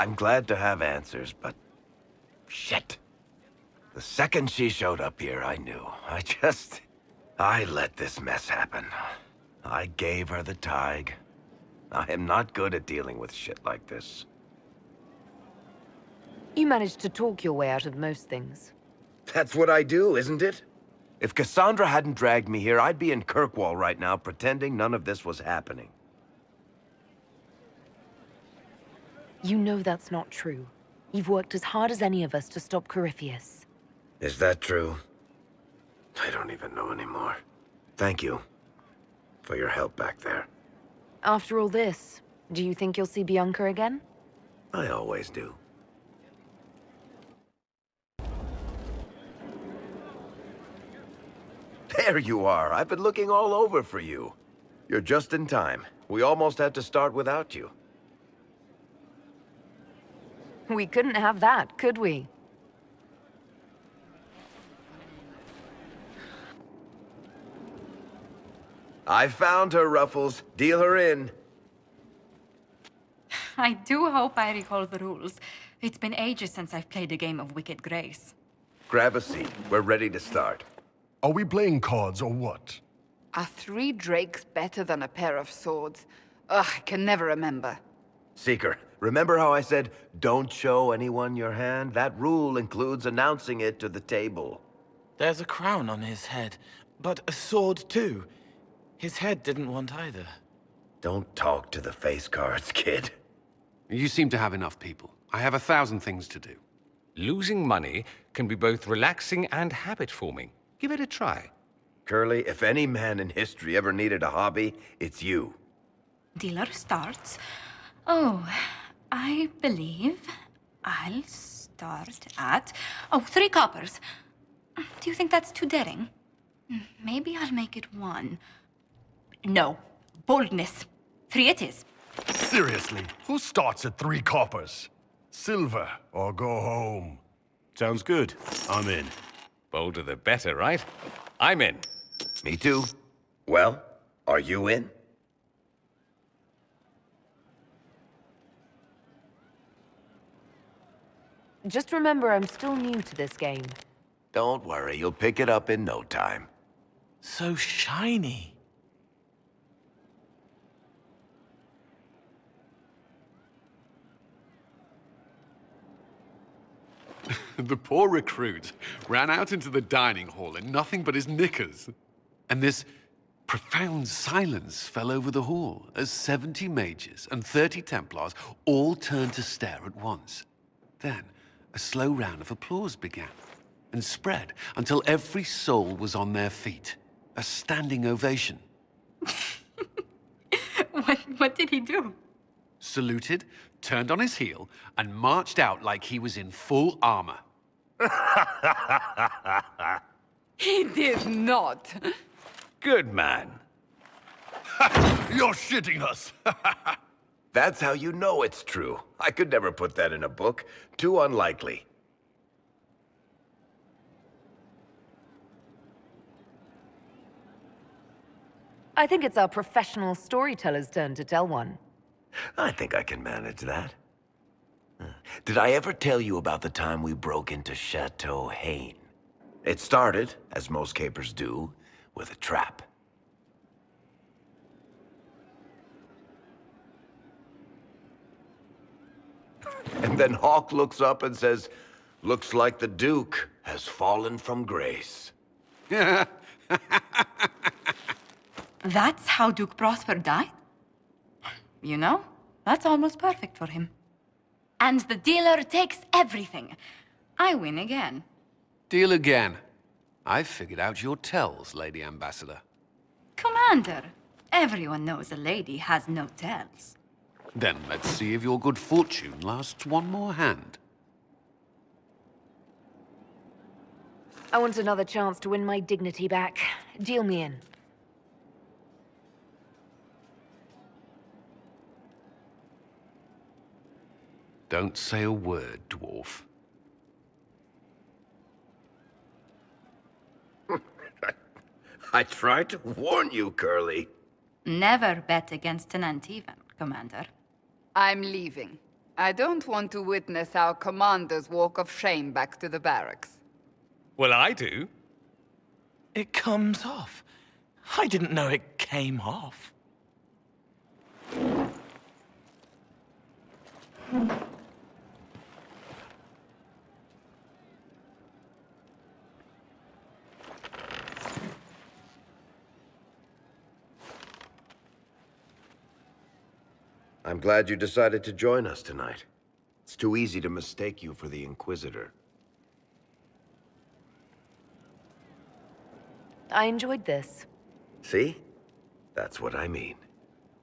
I'm glad to have answers, but... shit. The second she showed up here, I knew. I let this mess happen. I gave her the tig. I am not good at dealing with shit like this. You managed to talk your way out of most things. That's what I do, isn't it? If Cassandra hadn't dragged me here, I'd be in Kirkwall right now pretending none of this was happening. You know that's not true. You've worked as hard as any of us to stop Corypheus. Is that true? I don't even know anymore. Thank you for your help back there. After all this, do you think you'll see Bianca again? I always do. There you are. I've been looking all over for you. You're just in time. We almost had to start without you. We couldn't have that, could we? I found her, Ruffles. Deal her in. I do hope I recall the rules. It's been ages since I've played a game of Wicked Grace. Grab a seat. We're ready to start. Are we playing cards or what? Are 3 drakes better than a pair of swords? Ugh, I can never remember. Seeker, remember how I said, don't show anyone your hand? That rule includes announcing it to the table. There's a crown on his head, but a sword too. His head didn't want either. Don't talk to the face cards, kid. You seem to have enough people. I have 1,000 things to do. Losing money can be both relaxing and habit-forming. Give it a try. Curly, if any man in history ever needed a hobby, it's you. Dealer starts. Oh, I believe I'll start at... Oh, 3 coppers. Do you think that's too daring? Maybe I'll make it 1. No. Boldness. 3 it is. Seriously, who starts at 3 coppers? Silver or go home. Sounds good. I'm in. Bolder the better, right? I'm in. Me too. Well, are you in? Just remember, I'm still new to this game. Don't worry, you'll pick it up in no time. So shiny. The poor recruit ran out into the dining hall in nothing but his knickers. And this profound silence fell over the hall as 70 mages and 30 Templars all turned to stare at once. Then, a slow round of applause began and spread until every soul was on their feet. A standing ovation. What did he do? Saluted, turned on his heel, and marched out like he was in full armor. He did not. Good man. You're shitting us. That's how you know it's true. I could never put that in a book. Too unlikely. I think it's our professional storyteller's turn to tell one. I think I can manage that. Did I ever tell you about the time we broke into Chateau Hain? It started, as most capers do, with a trap. And then Hawk looks up and says, "Looks like the Duke has fallen from grace." That's how Duke Prosper died? You know, that's almost perfect for him. And the dealer takes everything. I win again. Deal again. I've figured out your tells, Lady Ambassador. Commander, everyone knows a lady has no tells. Then let's see if your good fortune lasts one more hand. I want another chance to win my dignity back. Deal me in. Don't say a word, dwarf. I tried to warn you, Curly. Never bet against an Antivan, Commander. I'm leaving. I don't want to witness our commander's walk of shame back to the barracks. Well, I do. It comes off. I didn't know it came off. I'm glad you decided to join us tonight. It's too easy to mistake you for the Inquisitor. I enjoyed this. See? That's what I mean.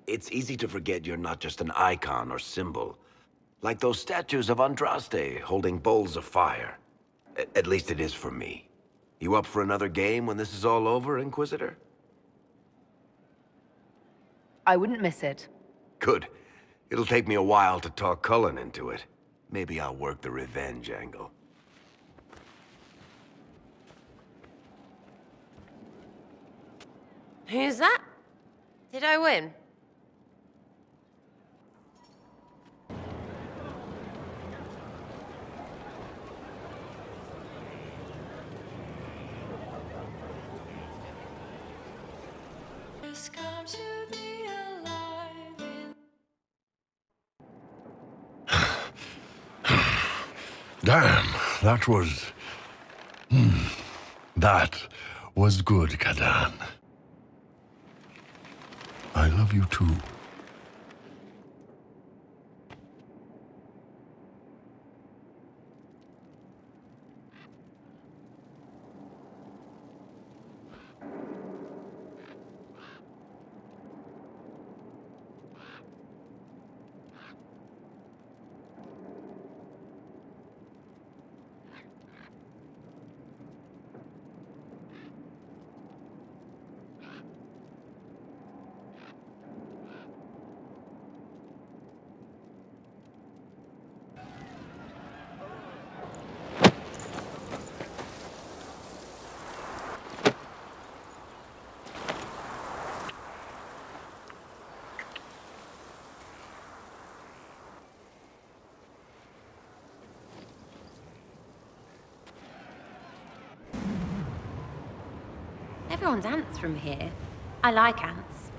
It's easy to forget you're not just an icon or symbol. Like those statues of Andraste holding bowls of fire. At least it is for me. You up for another game when this is all over, Inquisitor? I wouldn't miss it. Good. It'll take me a while to talk Cullen into it. Maybe I'll work the revenge angle. Who's that? Did I win? Damn, that was... That was good, Kadan. I love you too. Everyone's ants from here. I like ants.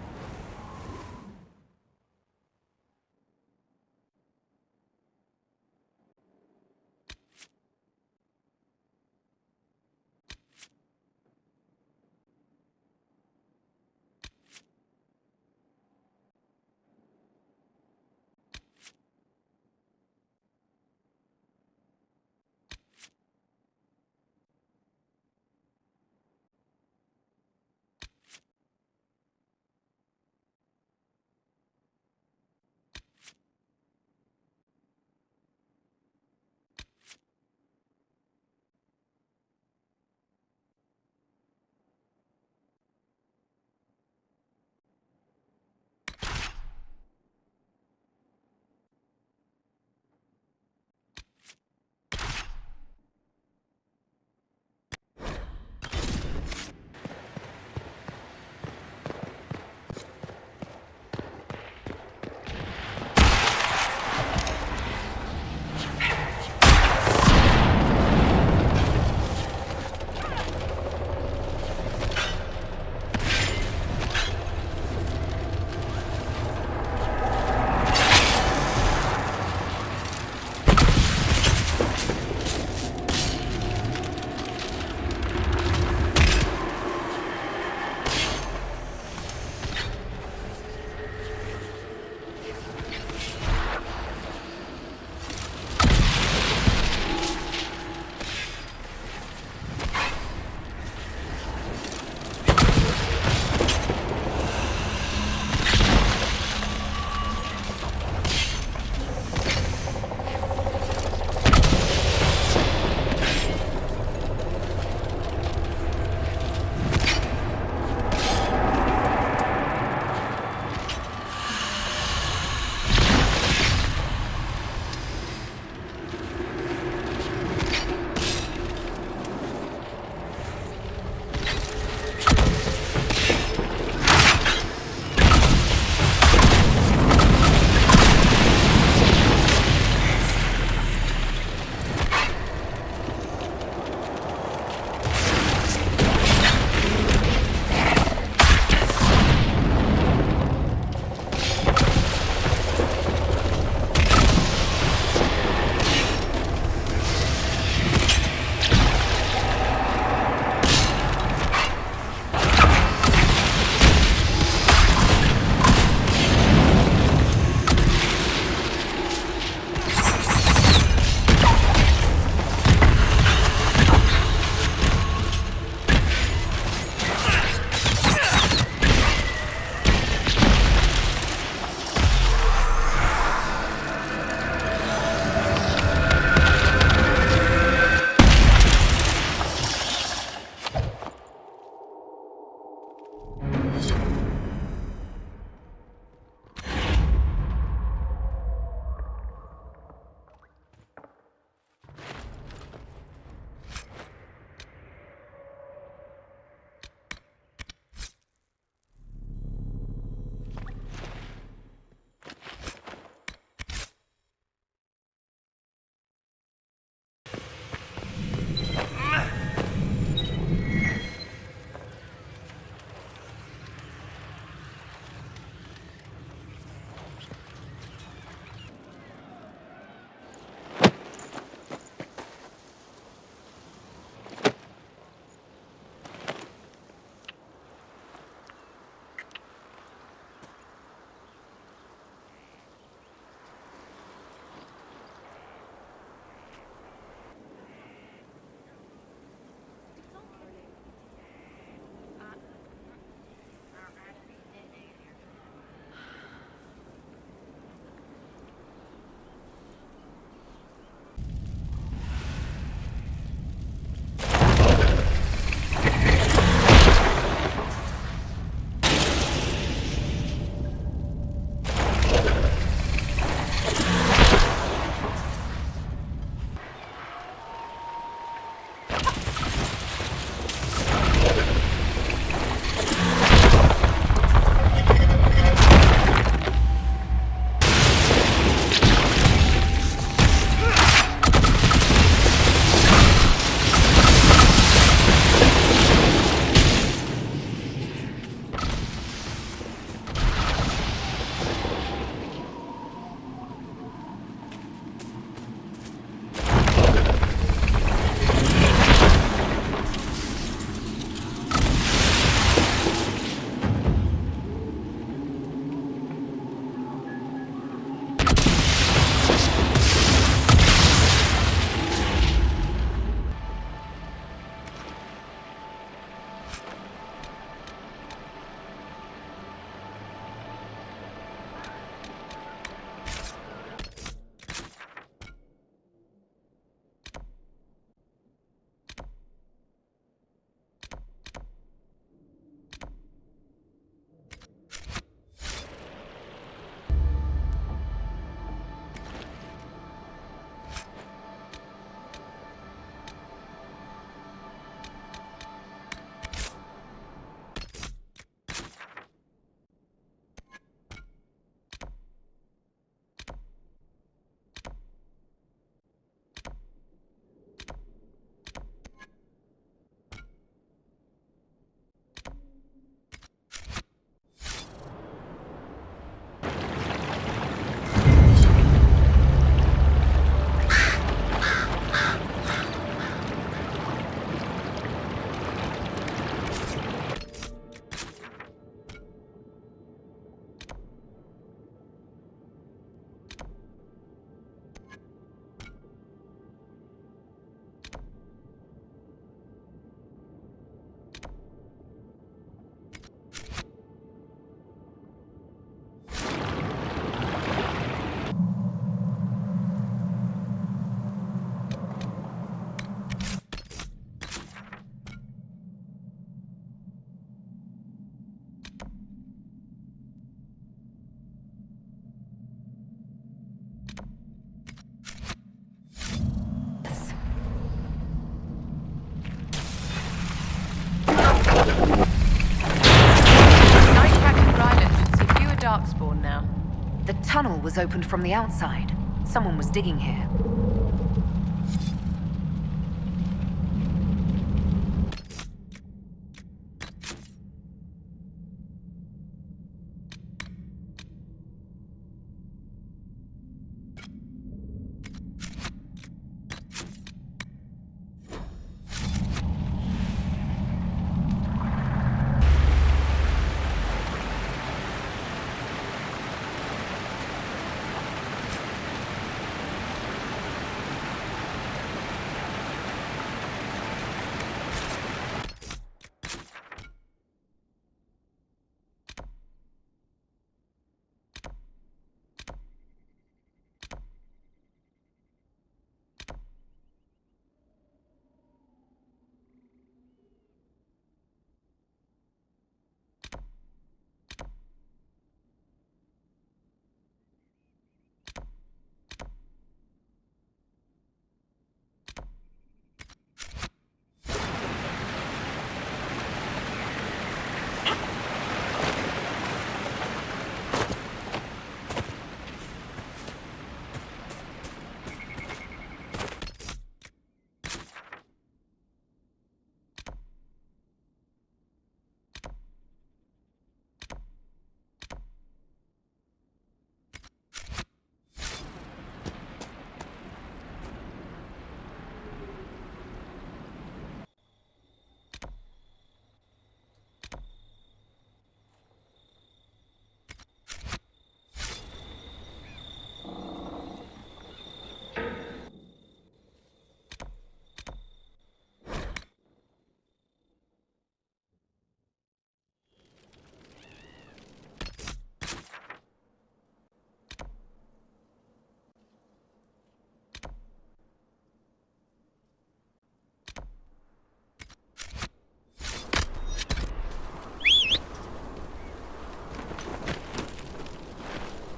The tunnel was opened from the outside. Someone was digging here.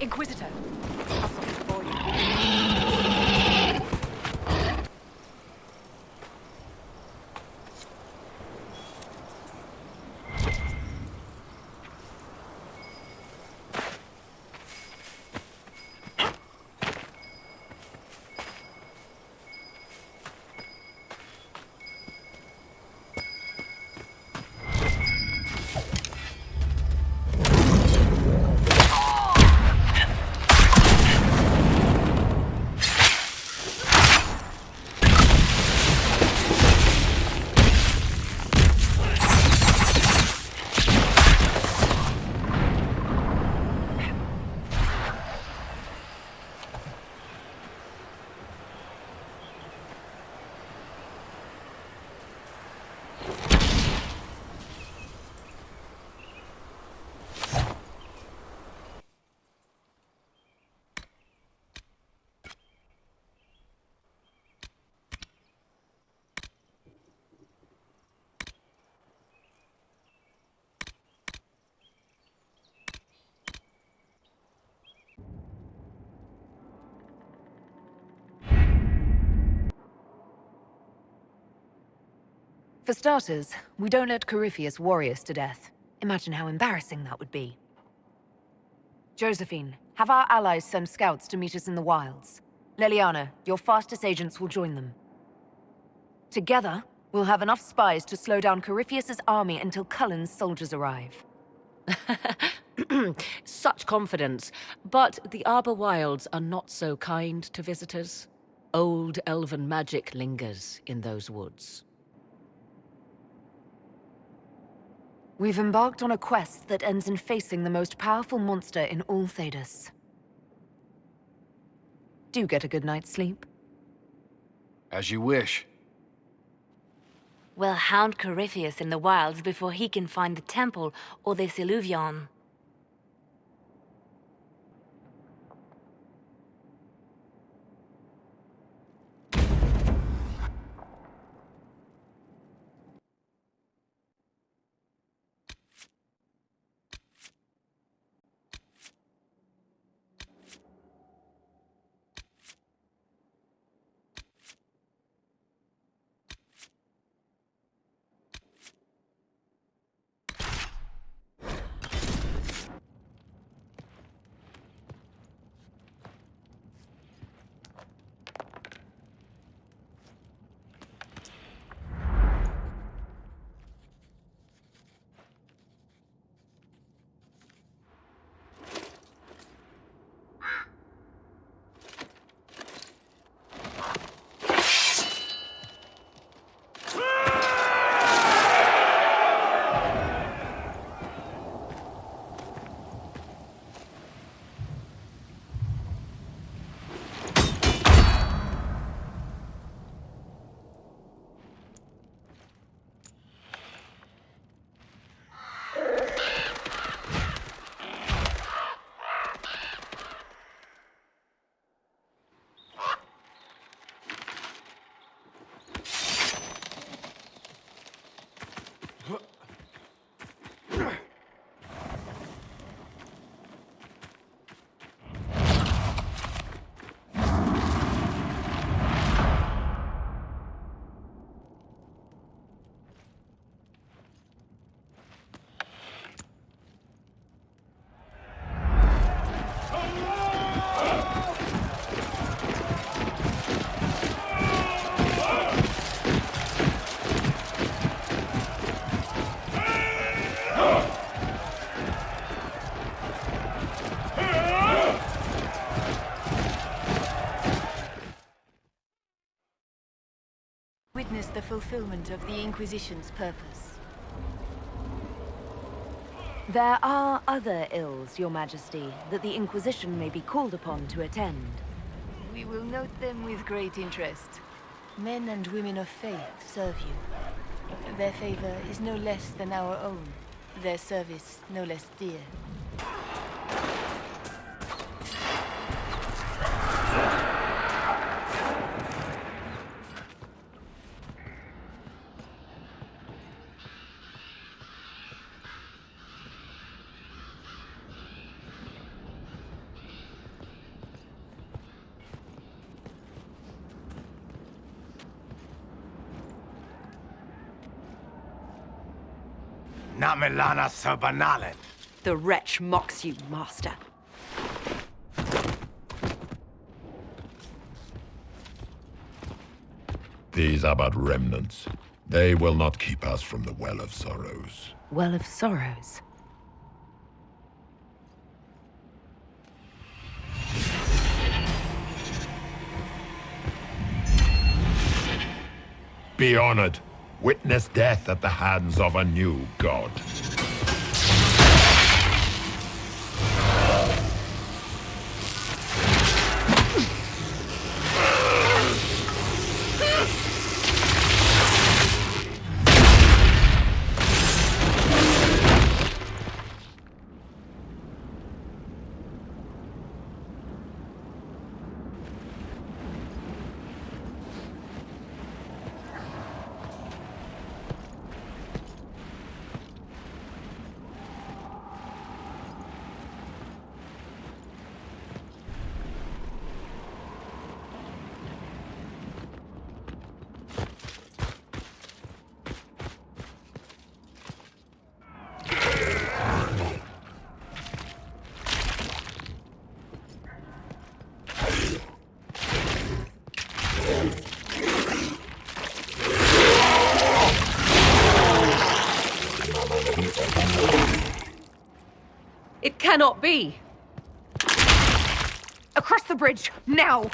Inquisitor. For starters, we don't let Corypheus worry us to death. Imagine how embarrassing that would be. Josephine, have our allies send scouts to meet us in the wilds. Leliana, your fastest agents will join them. Together, we'll have enough spies to slow down Corypheus's army until Cullen's soldiers arrive. Such confidence. But the Arbor Wilds are not so kind to visitors. Old elven magic lingers in those woods. We've embarked on a quest that ends in facing the most powerful monster in all Thedas. Do get a good night's sleep. As you wish. We'll hound Corypheus in the wilds before he can find the temple or the Siluvion. Witness the fulfillment of the Inquisition's purpose. There are other ills, Your Majesty, that the Inquisition may be called upon to attend. We will note them with great interest. Men and women of faith serve you. Their favor is no less than our own. Their service no less dear. Namelana Serbanalet. The wretch mocks you, Master. These are but remnants. They will not keep us from the Well of Sorrows. Well of Sorrows? Be honored. Witness death at the hands of a new god. It cannot be! Across the bridge, now!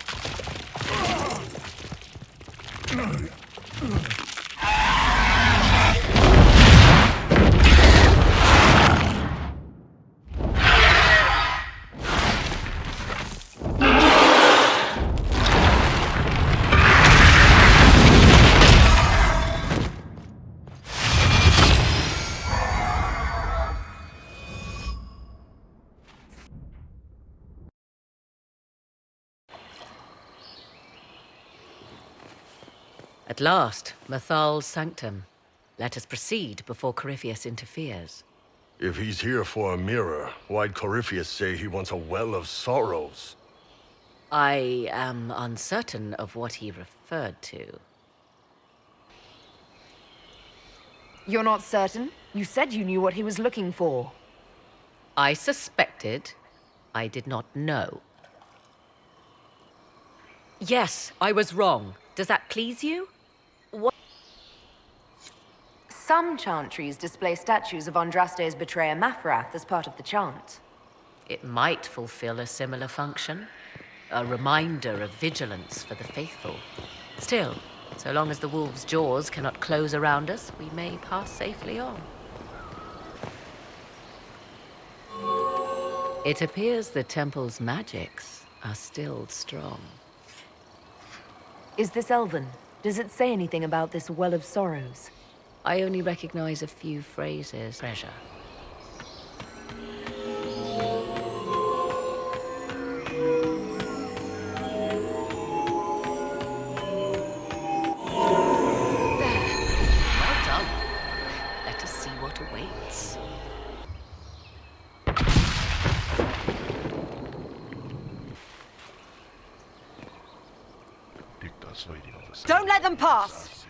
At last, Mathal's sanctum. Let us proceed before Corypheus interferes. If he's here for a mirror, why'd Corypheus say he wants a Well of Sorrows? I am uncertain of what he referred to. You're not certain? You said you knew what he was looking for. I suspected. I did not know. Yes, I was wrong. Does that please you? What? Some chantries display statues of Andraste's betrayer Maphrath as part of the chant. It might fulfill a similar function. A reminder of vigilance for the faithful. Still, so long as the wolf's jaws cannot close around us, we may pass safely on. It appears the temple's magics are still strong. Is this Elven? Does it say anything about this Well of Sorrows? I only recognize a few phrases. Treasure. Well done. Let us see what awaits. Don't let them pass!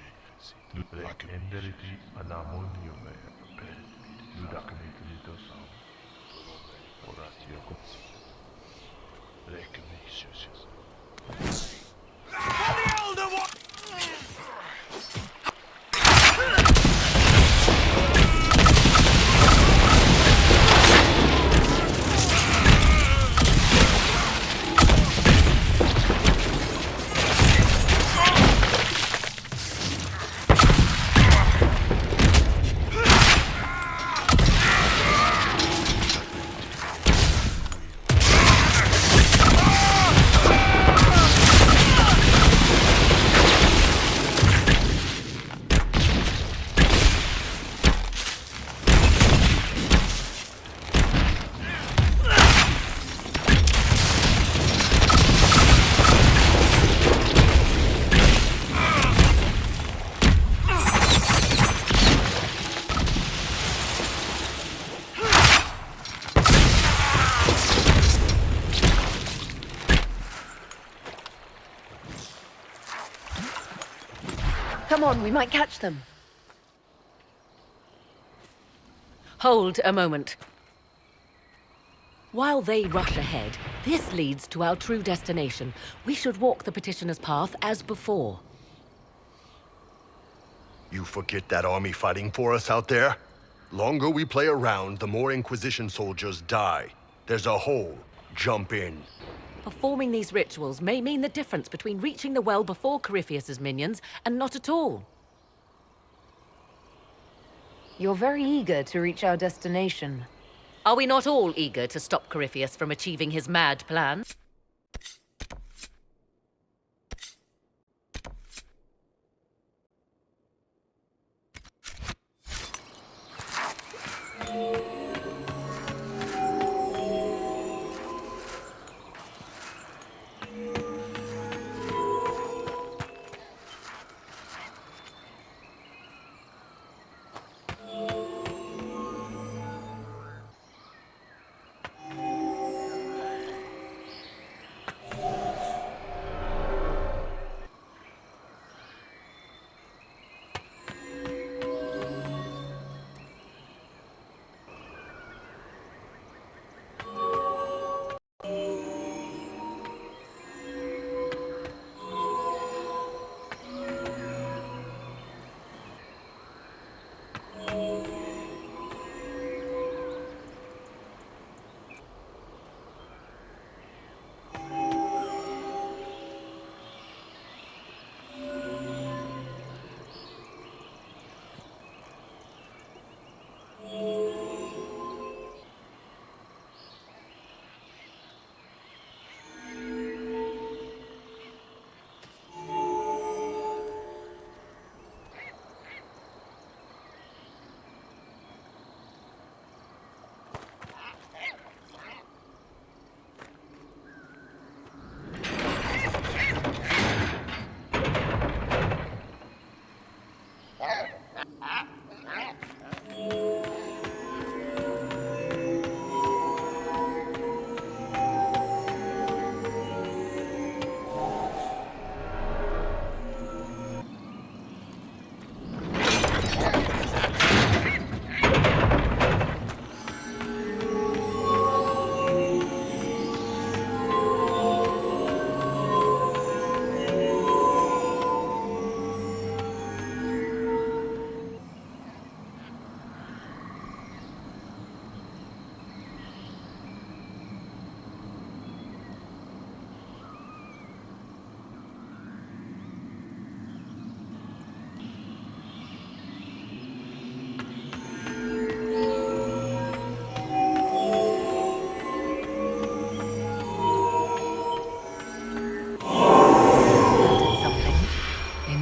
Come on, we might catch them. Hold a moment. While they rush ahead, this leads to our true destination. We should walk the petitioner's path as before. You forget that army fighting for us out there? Longer we play around, the more Inquisition soldiers die. There's a hole. Jump in. Performing these rituals may mean the difference between reaching the well before Corypheus's minions and not at all. You're very eager to reach our destination. Are we not all eager to stop Corypheus from achieving his mad plan?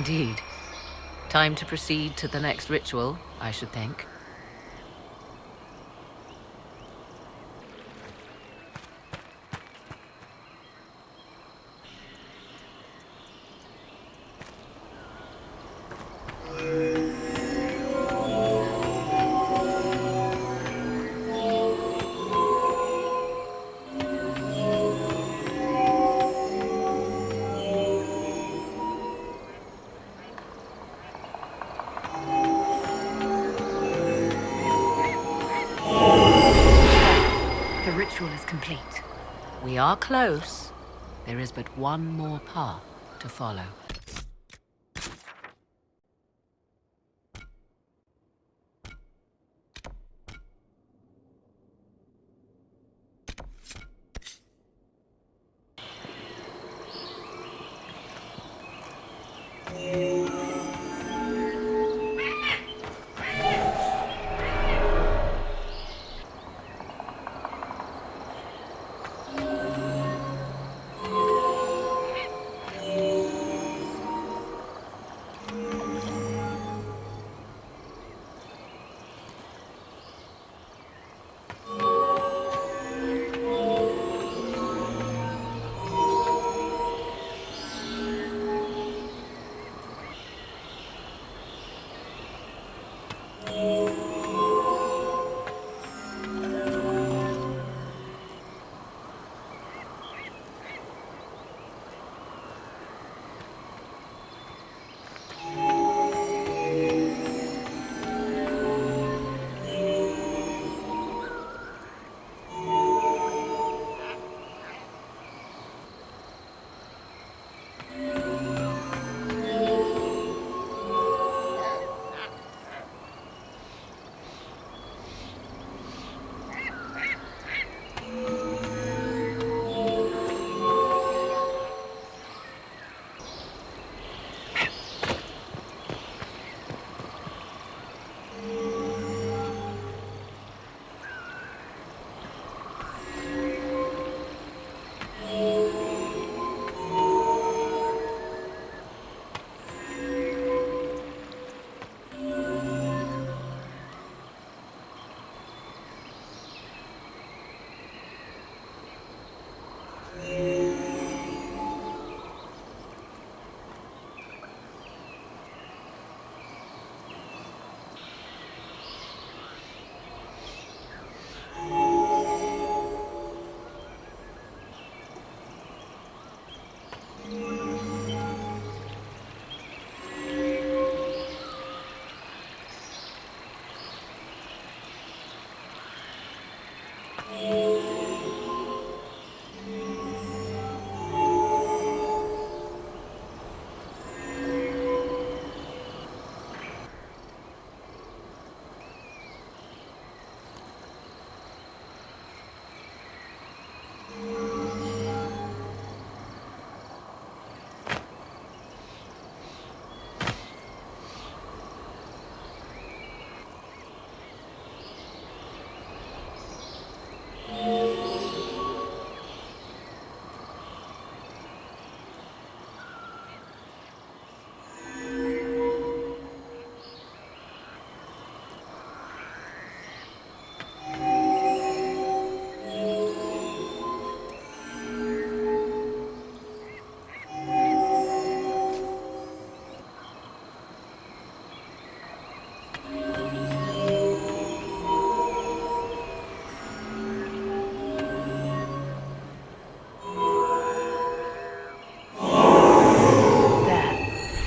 Indeed. Time to proceed to the next ritual, I should think. ritual is complete. We are close. There is but one more path to follow.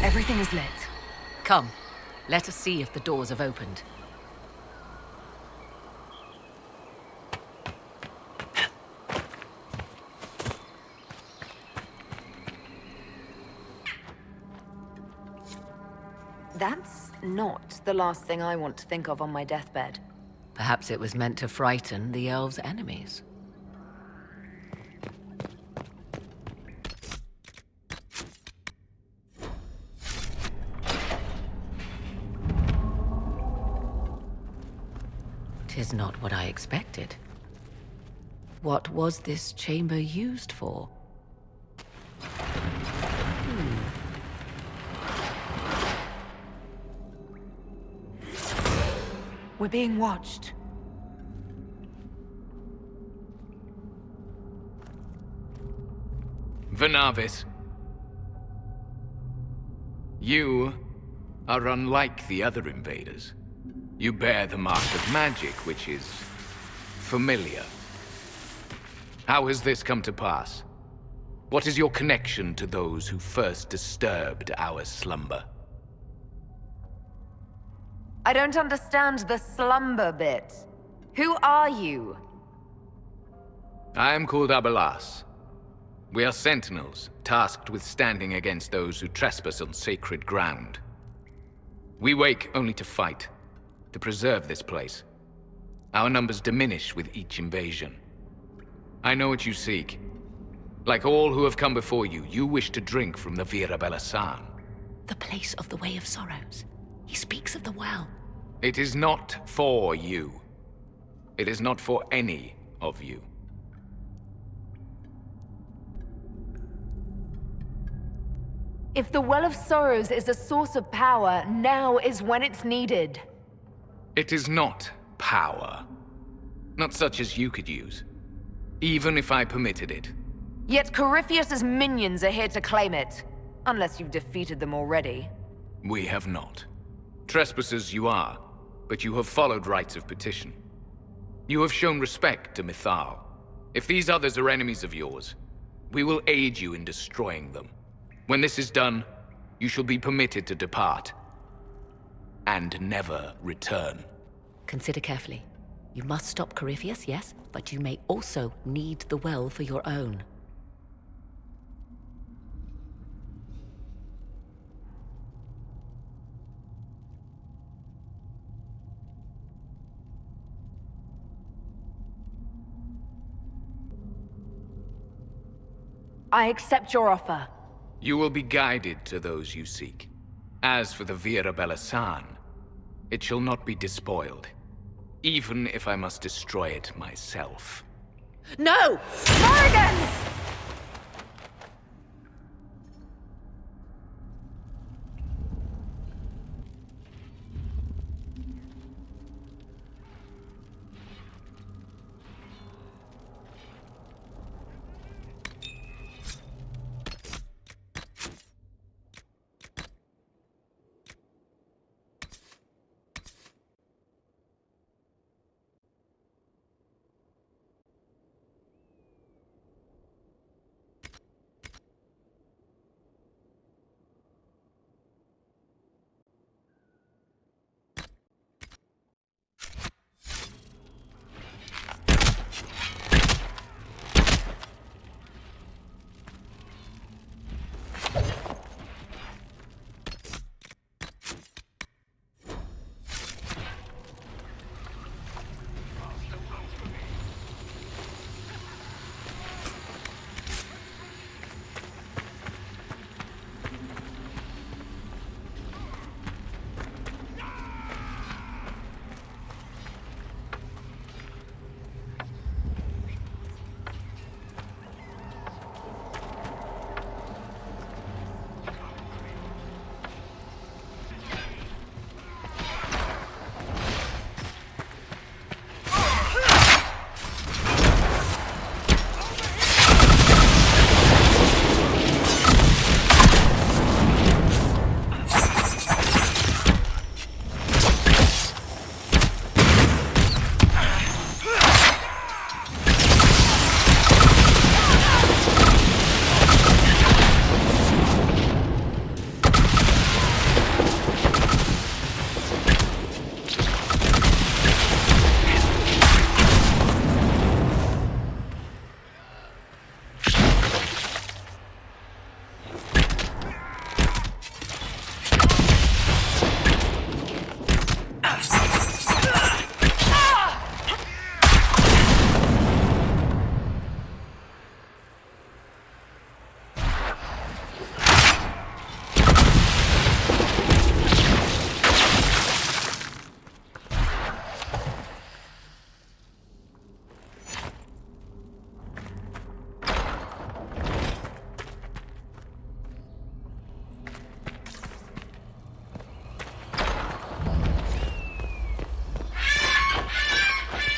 Everything is lit. Come, let us see if the doors have opened. That's not the last thing I want to think of on my deathbed. Perhaps it was meant to frighten the elves' enemies. Tis not what I expected. What was this chamber used for? We're being watched. Venavis. You are unlike the other invaders. You bear the mark of magic, which is familiar. How has this come to pass? What is your connection to those who first disturbed our slumber? I don't understand the slumber bit. Who are you? I am called Abelas. We are sentinels, tasked with standing against those who trespass on sacred ground. We wake only to fight, to preserve this place. Our numbers diminish with each invasion. I know what you seek. Like all who have come before you, you wish to drink from the Vira Belasan. The place of the Way of Sorrows. He speaks of the well. It is not for you. It is not for any of you. If the Well of Sorrows is a source of power, now is when it's needed. It is not power. Not such as you could use. Even if I permitted it. Yet Corypheus's minions are here to claim it. Unless you've defeated them already. We have not. Trespassers you are, but you have followed rites of petition. You have shown respect to Mythal. If these others are enemies of yours, we will aid you in destroying them. When this is done, you shall be permitted to depart. And never return. Consider carefully. You must stop Corypheus, yes, but you may also need the well for your own. I accept your offer. You will be guided to those you seek. As for the Vira Belasan, it shall not be despoiled. Even if I must destroy it myself. No! Morrigan!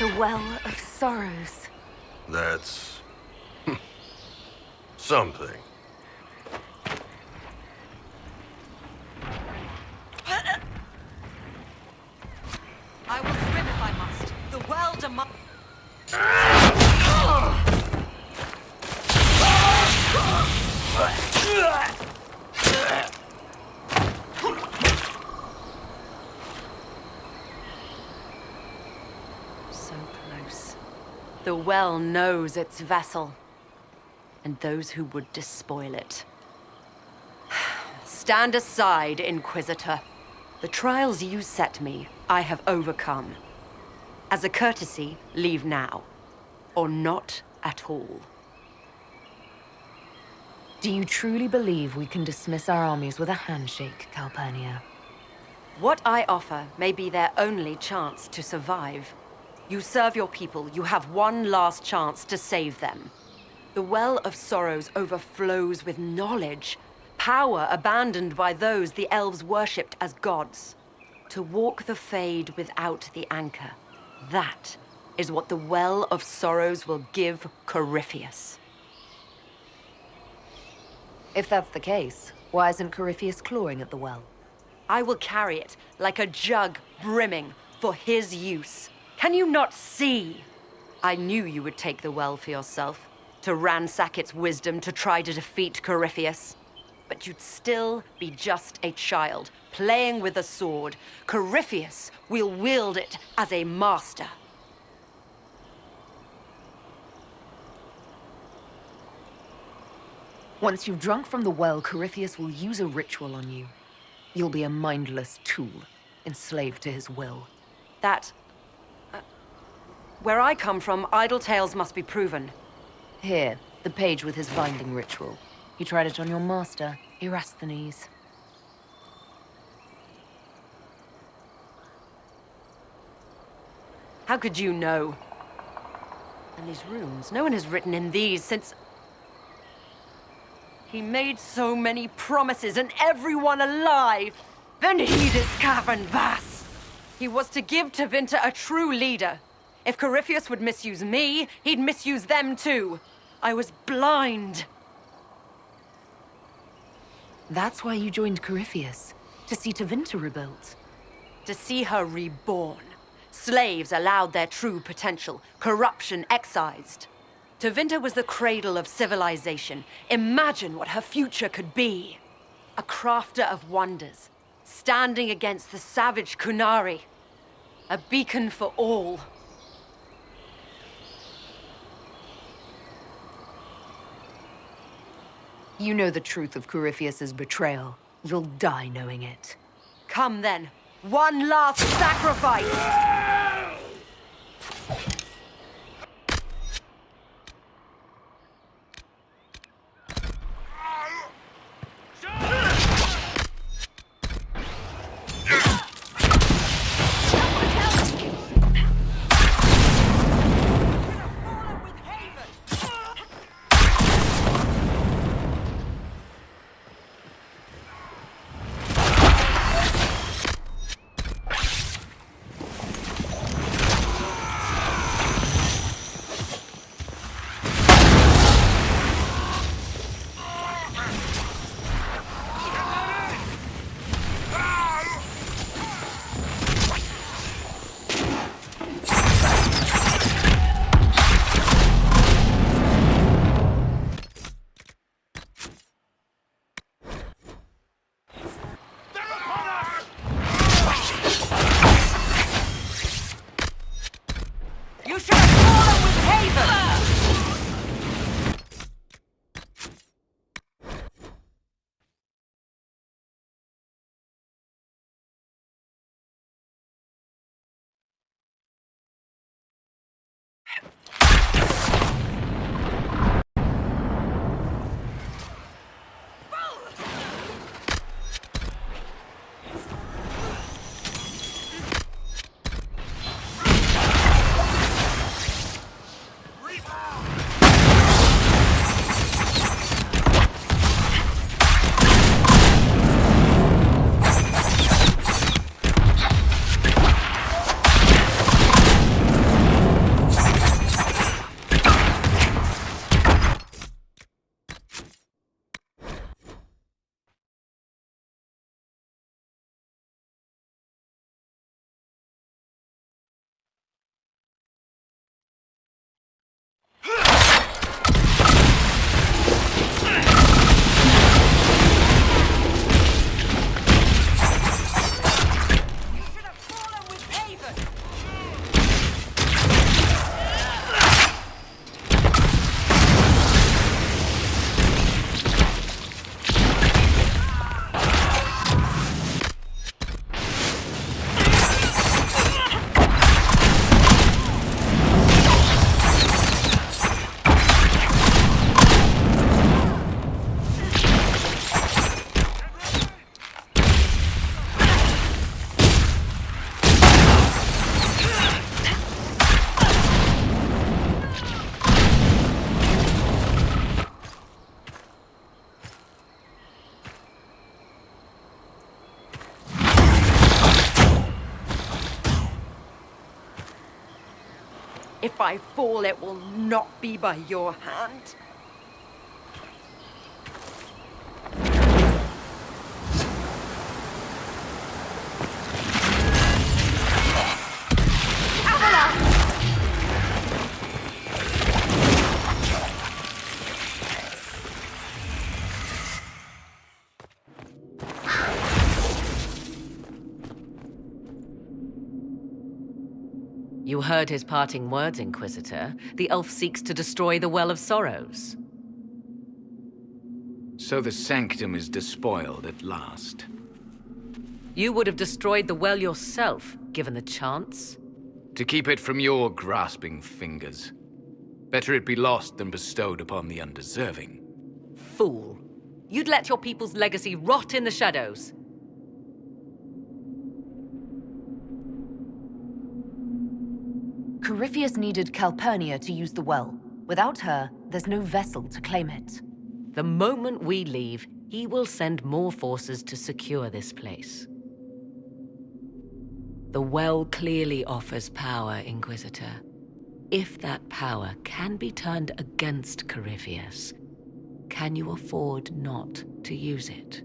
The Well of Sorrows. That's... something. I will swim if I must. The well demands... So close. The well knows its vessel, and those who would despoil it. Stand aside, Inquisitor. The trials you set me, I have overcome. As a courtesy, leave now. Or not at all. Do you truly believe we can dismiss our armies with a handshake, Calpurnia? What I offer may be their only chance to survive. You serve your people, you have one last chance to save them. The Well of Sorrows overflows with knowledge, power abandoned by those the elves worshipped as gods. To walk the Fade without the anchor, that is what the Well of Sorrows will give Corypheus. If that's the case, why isn't Corypheus clawing at the well? I will carry it like a jug brimming for his use. Can you not see? I knew you would take the well for yourself, to ransack its wisdom to try to defeat Corypheus. But you'd still be just a child, playing with a sword. Corypheus will wield it as a master. Once you've drunk from the well, Corypheus will use a ritual on you. You'll be a mindless tool, enslaved to his will. Where I come from, idle tales must be proven. Here, the page with his binding ritual. You tried it on your master, Erasthenes. How could you know? And these runes, no one has written in these since... He made so many promises, and everyone alive! Venedis Cavern Vass! He was to give Tevinter a true leader. If Corypheus would misuse me, he'd misuse them too. I was blind. That's why you joined Corypheus, to see Tevinter rebuilt. To see her reborn. Slaves allowed their true potential, corruption excised. Tevinter was the cradle of civilization. Imagine what her future could be. A crafter of wonders, standing against the savage Kunari. A beacon for all. You know the truth of Corypheus's betrayal. You'll die knowing it. Come then. One last sacrifice! If I fall, it will not be by your hand. You heard his parting words, Inquisitor. The elf seeks to destroy the Well of Sorrows. So the sanctum is despoiled at last. You would have destroyed the well yourself, given the chance. To keep it from your grasping fingers. Better it be lost than bestowed upon the undeserving. Fool. You'd let your people's legacy rot in the shadows. Corypheus needed Calpurnia to use the well. Without her, there's no vessel to claim it. The moment we leave, he will send more forces to secure this place. The well clearly offers power, Inquisitor. If that power can be turned against Corypheus, can you afford not to use it?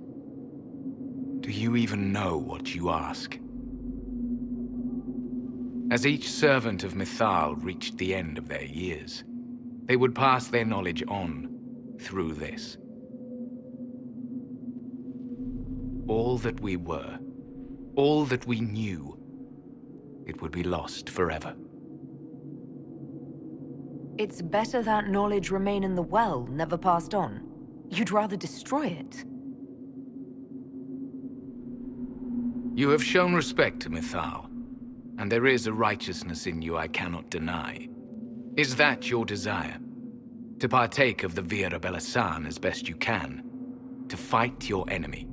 Do you even know what you ask? As each servant of Mythal reached the end of their years, they would pass their knowledge on through this. All that we were, all that we knew, it would be lost forever. It's better that knowledge remain in the well, never passed on. You'd rather destroy it. You have shown respect to Mythal, and there is a righteousness in you I cannot deny. Is that your desire? To partake of the Vira Belasan as best you can? To fight your enemy?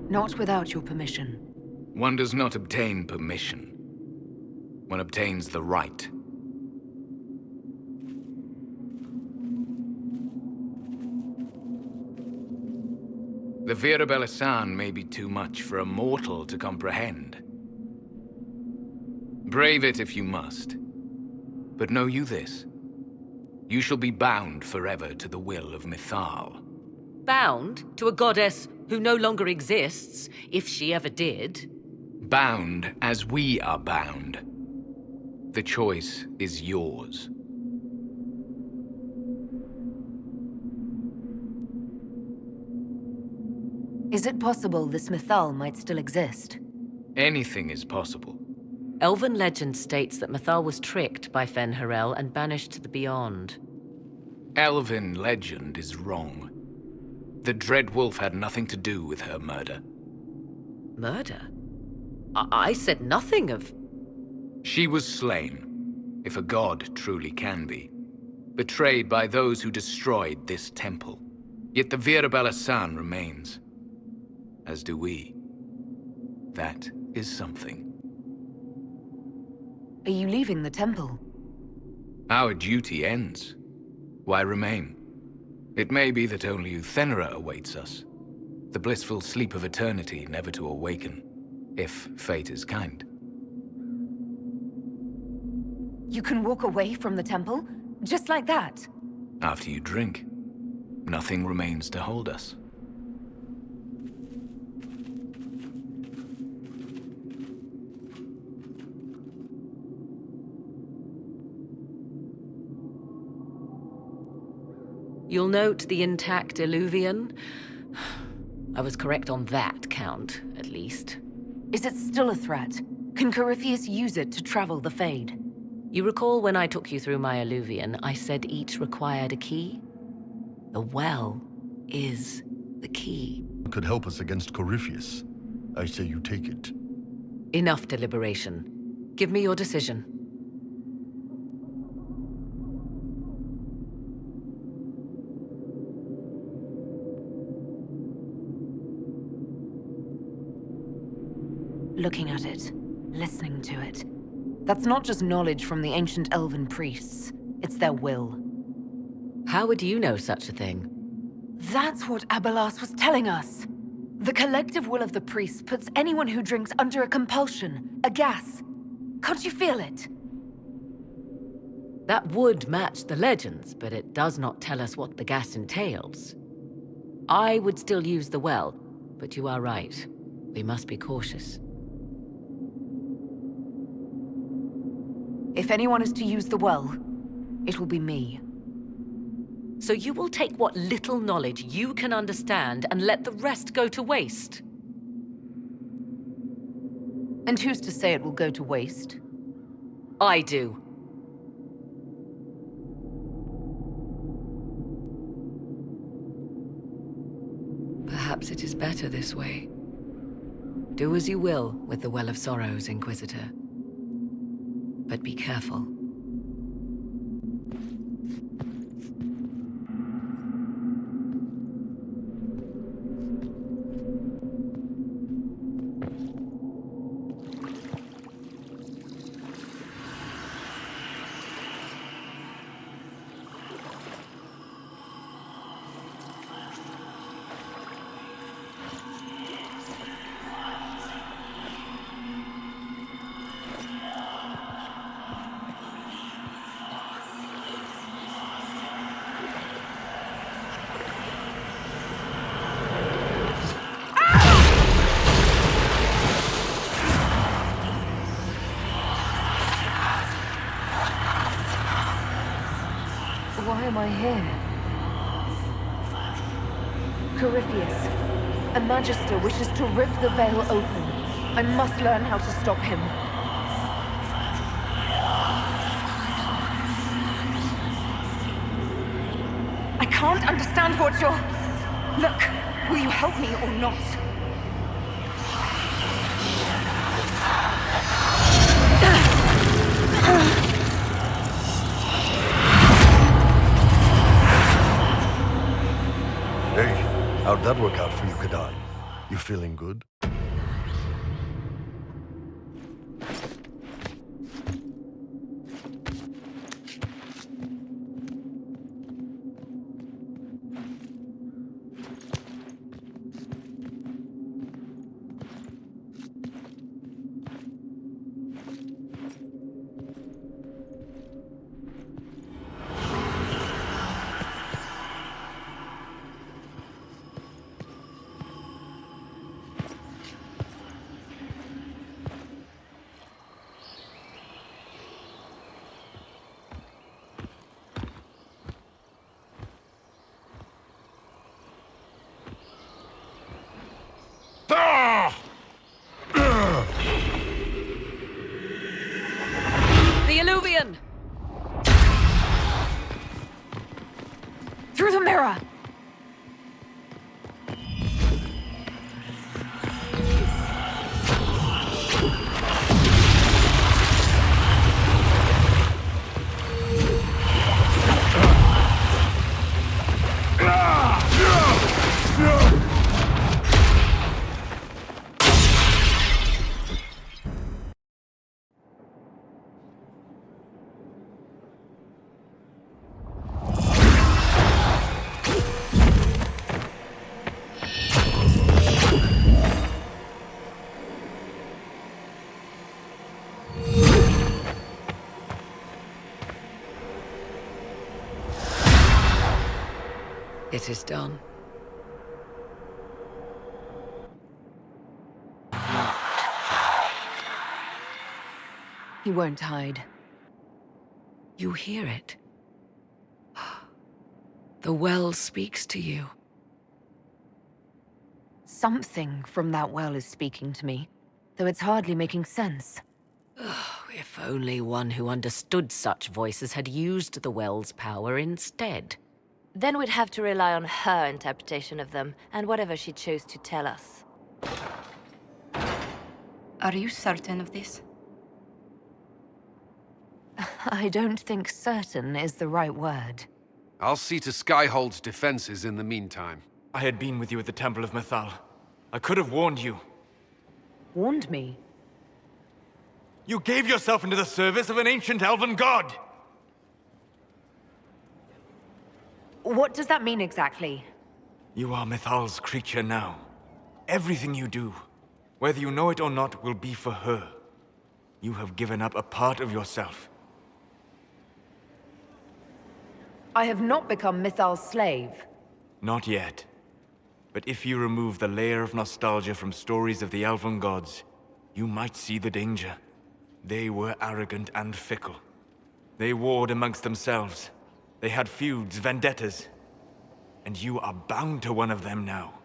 Not without your permission. One does not obtain permission. One obtains the right. The Vira Belasan may be too much for a mortal to comprehend. Brave it if you must. But know you this. You shall be bound forever to the will of Mythal. Bound to a goddess who no longer exists, if she ever did. Bound as we are bound. The choice is yours. Is it possible this Mythal might still exist? Anything is possible. Elven legend states that Mythal was tricked by Fen-Harel and banished to the Beyond. Elven legend is wrong. The Dreadwolf had nothing to do with her murder. Murder? I said nothing of... She was slain, if a god truly can be. Betrayed by those who destroyed this temple. Yet the Vira Belasan remains. As do we. That is something. Are you leaving the temple? Our duty ends. Why remain? It may be that only Uthenera awaits us. The blissful sleep of eternity never to awaken, if fate is kind. You can walk away from the temple? Just like that? After you drink, nothing remains to hold us. You'll note the intact Illuvian. I was correct on that count, at least. Is it still a threat? Can Corypheus use it to travel the Fade? You recall when I took you through my Illuvian, I said each required a key? The well is the key. Could help us against Corypheus. I say you take it. Enough deliberation. Give me your decision. Looking at it, listening to it. That's not just knowledge from the ancient elven priests. It's their will. How would you know such a thing? That's what Abelas was telling us. The collective will of the priests puts anyone who drinks under a compulsion, a gas. Can't you feel it? That would match the legends, but it does not tell us what the gas entails. I would still use the well, but you are right. We must be cautious. If anyone is to use the well, it will be me. So you will take what little knowledge you can understand and let the rest go to waste? And who's to say it will go to waste? I do. Perhaps it is better this way. Do as you will with the Well of Sorrows, Inquisitor. But be careful. Why am I here? Corypheus, a Magister wishes to rip the veil open. I must learn how to stop him. I can't understand what you're... Look, will you help me or not? Hey, how'd that work out for you, Kadai? You feeling good? The Illuvian! Through the mirror! It is done. He won't hide. You hear it. The well speaks to you. Something from that well is speaking to me, though it's hardly making sense. If only one who understood such voices had used the well's power instead. Then we'd have to rely on her interpretation of them, and whatever she chose to tell us. Are you certain of this? I don't think certain is the right word. I'll see to Skyhold's defenses in the meantime. I had been with you at the Temple of Mythal. I could have warned you. Warned me? You gave yourself into the service of an ancient elven god! What does that mean exactly? You are Mythal's creature now. Everything you do, whether you know it or not, will be for her. You have given up a part of yourself. I have not become Mythal's slave. Not yet. But if you remove the layer of nostalgia from stories of the elven gods, you might see the danger. They were arrogant and fickle. They warred amongst themselves. They had feuds, vendettas. And you are bound to one of them now.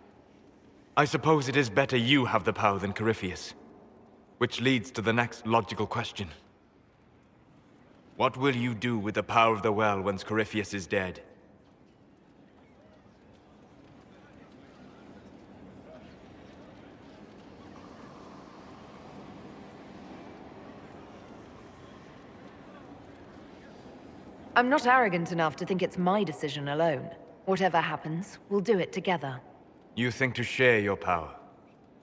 I suppose it is better you have the power than Corypheus. Which leads to the next logical question. What will you do with the power of the well once Corypheus is dead? I'm not arrogant enough to think it's my decision alone. Whatever happens, we'll do it together. You think to share your power,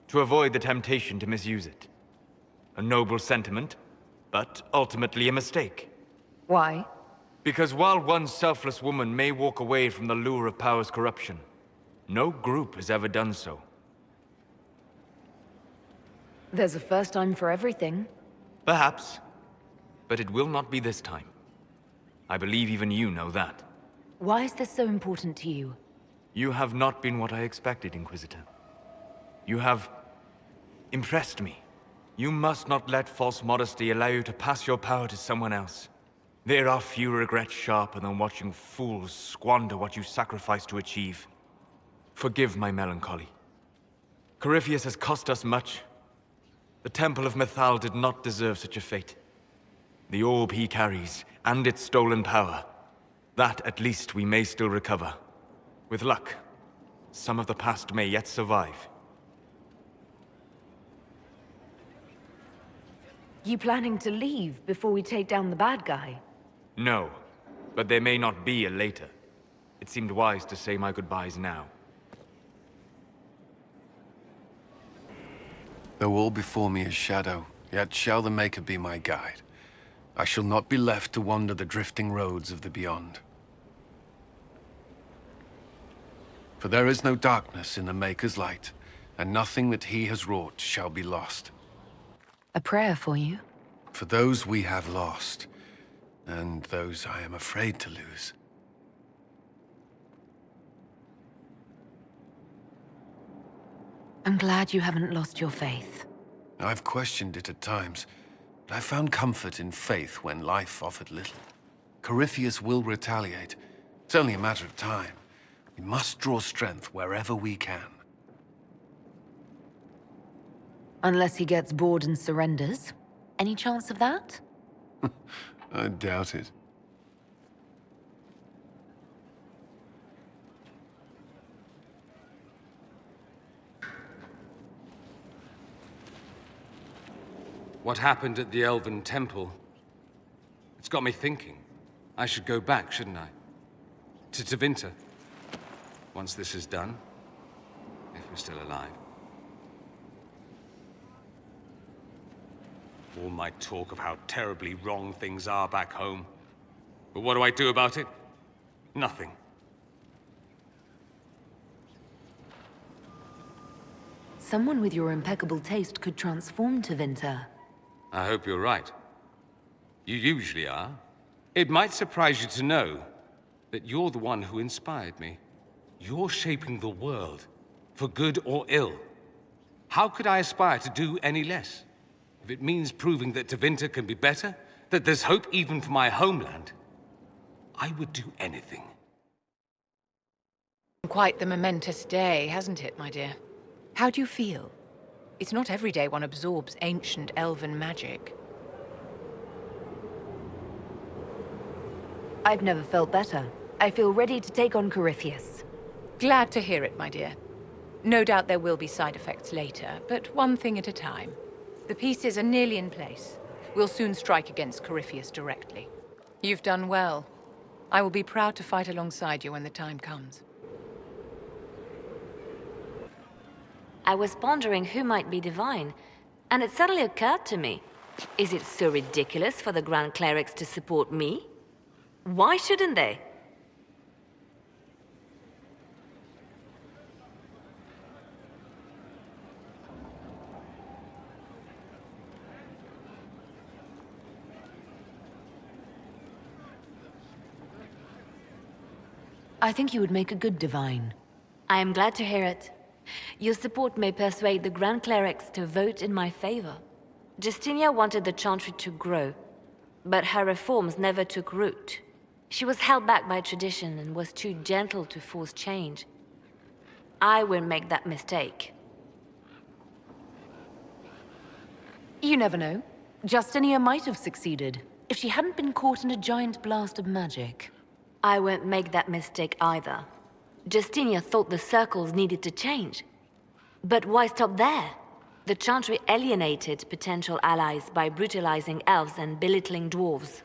to avoid the temptation to misuse it. A noble sentiment, but ultimately a mistake. Why? Because while one selfless woman may walk away from the lure of power's corruption, no group has ever done so. There's a first time for everything. Perhaps, but it will not be this time. I believe even you know that. Why is this so important to you? You have not been what I expected, Inquisitor. You have impressed me. You must not let false modesty allow you to pass your power to someone else. There are few regrets sharper than watching fools squander what you sacrifice to achieve. Forgive my melancholy. Corypheus has cost us much. The Temple of Mythal did not deserve such a fate. The orb he carries, and its stolen power, that at least we may still recover. With luck, some of the past may yet survive. You planning to leave before we take down the bad guy? No, but there may not be a later. It seemed wise to say my goodbyes now. Though all before me is shadow, yet shall the Maker be my guide. I shall not be left to wander the drifting roads of the beyond. For there is no darkness in the Maker's light, and nothing that he has wrought shall be lost. A prayer for you? For those we have lost, and those I am afraid to lose. I'm glad you haven't lost your faith. I've questioned it at times, but I found comfort in faith when life offered little. Corypheus will retaliate. It's only a matter of time. We must draw strength wherever we can. Unless he gets bored and surrenders. Any chance of that? I doubt it. What happened at the Elven Temple? It's got me thinking. I should go back, shouldn't I? To Tevinter. Once this is done. If we're still alive. All my talk of how terribly wrong things are back home. But what do I do about it? Nothing. Someone with your impeccable taste could transform Tevinter. I hope you're right. You usually are. It might surprise you to know that you're the one who inspired me. You're shaping the world, for good or ill. How could I aspire to do any less? If it means proving that Tevinter can be better, that there's hope even for my homeland, I would do anything. Quite the momentous day, hasn't it, my dear? How do you feel? It's not every day one absorbs ancient elven magic. I've never felt better. I feel ready to take on Corypheus. Glad to hear it, my dear. No doubt there will be side effects later, but one thing at a time. The pieces are nearly in place. We'll soon strike against Corypheus directly. You've done well. I will be proud to fight alongside you when the time comes. I was pondering who might be divine, and it suddenly occurred to me. Is it so ridiculous for the Grand Clerics to support me? Why shouldn't they? I think you would make a good divine. I am glad to hear it. Your support may persuade the Grand Clerics to vote in my favor. Justinia wanted the Chantry to grow, but her reforms never took root. She was held back by tradition and was too gentle to force change. I won't make that mistake. You never know. Justinia might have succeeded, if she hadn't been caught in a giant blast of magic. I won't make that mistake either. Justinia thought the circles needed to change. But why stop there? The Chantry alienated potential allies by brutalizing elves and belittling dwarves.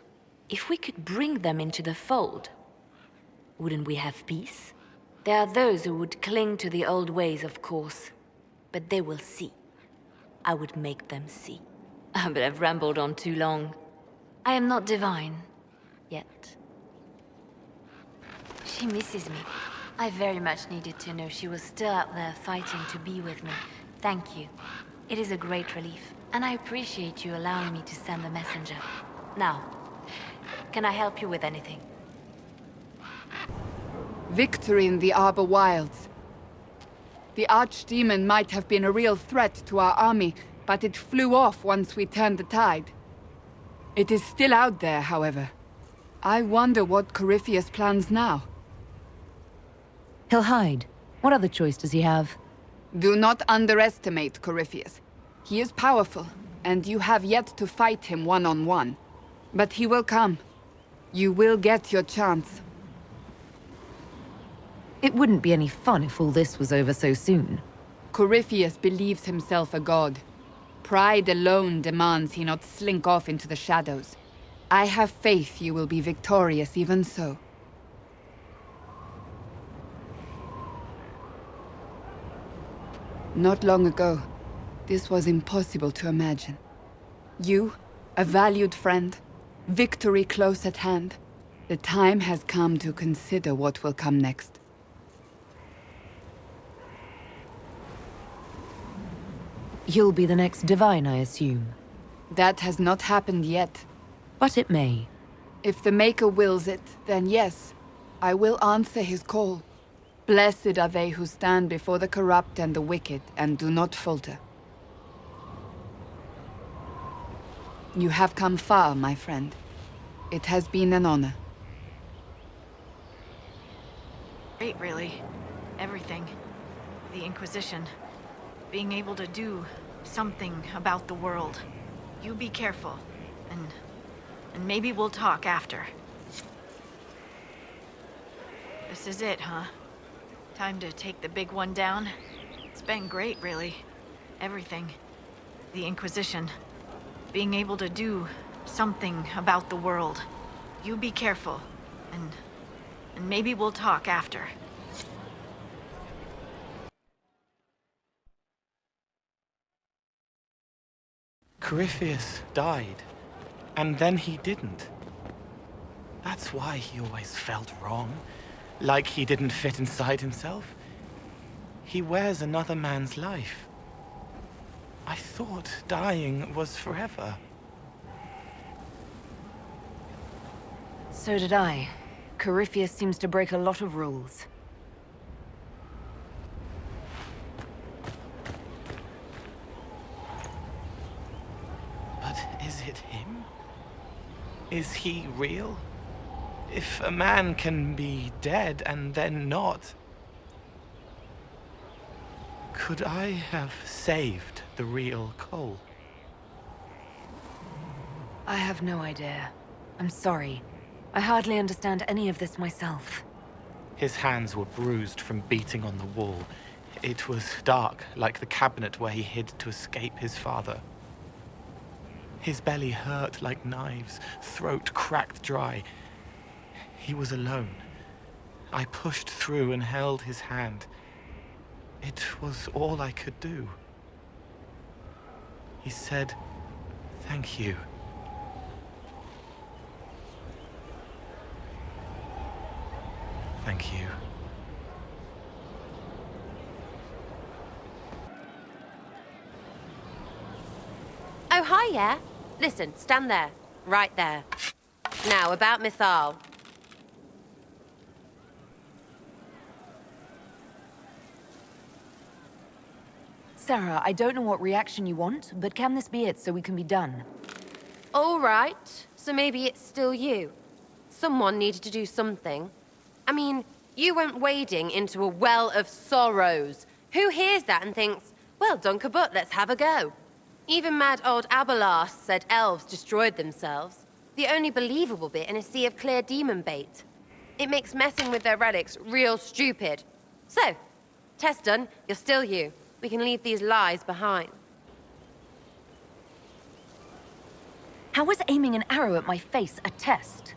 If we could bring them into the fold, wouldn't we have peace? There are those who would cling to the old ways, of course. But they will see. I would make them see. But I've rambled on too long. I am not divine. Yet. She misses me. I very much needed to know she was still out there fighting to be with me. Thank you. It is a great relief, and I appreciate you allowing me to send the messenger. Now, can I help you with anything? Victory in the Arbor Wilds. The Archdemon might have been a real threat to our army, but it flew off once we turned the tide. It is still out there, however. I wonder what Corypheus plans now. He'll hide. What other choice does he have? Do not underestimate Corypheus. He is powerful, and you have yet to fight him one-on-one. But he will come. You will get your chance. It wouldn't be any fun if all this was over so soon. Corypheus believes himself a god. Pride alone demands he not slink off into the shadows. I have faith you will be victorious even so. Not long ago, this was impossible to imagine. You, a valued friend, victory close at hand. The time has come to consider what will come next. You'll be the next divine, I assume. That has not happened yet. But it may. If the Maker wills it, then yes, I will answer his call. Blessed are they who stand before the corrupt and the wicked, and do not falter. You have come far, my friend. It has been an honor. Great, really. Everything. The Inquisition. Being able to do something about the world. You be careful, and maybe we'll talk after. This is it, huh? Time to take the big one down? It's been great, really. Everything. The Inquisition. Being able to do something about the world. You be careful, and maybe we'll talk after. Corypheus died, and then he didn't. That's why he always felt wrong, like he didn't fit inside himself. He wears another man's life. I thought dying was forever. So did I. Corypheus seems to break a lot of rules. But is it him? Is he real? If a man can be dead and then not, could I have saved the real Cole? I have no idea. I'm sorry. I hardly understand any of this myself. His hands were bruised from beating on the wall. It was dark, like the cabinet where he hid to escape his father. His belly hurt like knives, throat cracked dry. He was alone. I pushed through and held his hand. It was all I could do. He said, "Thank you." Thank you. Oh, hi, yeah. Listen, stand there. Right there. Now, about Mythal. Sarah, I don't know what reaction you want, but can this be it so we can be done? All right, so maybe it's still you. Someone needed to do something. I mean, you went wading into a well of sorrows. Who hears that and thinks, well, dunk a butt, let's have a go? Even mad old Abelard said elves destroyed themselves. The only believable bit in a sea of clear demon bait. It makes messing with their relics real stupid. So, test done, you're still you. We can leave these lies behind. How is aiming an arrow at my face a test?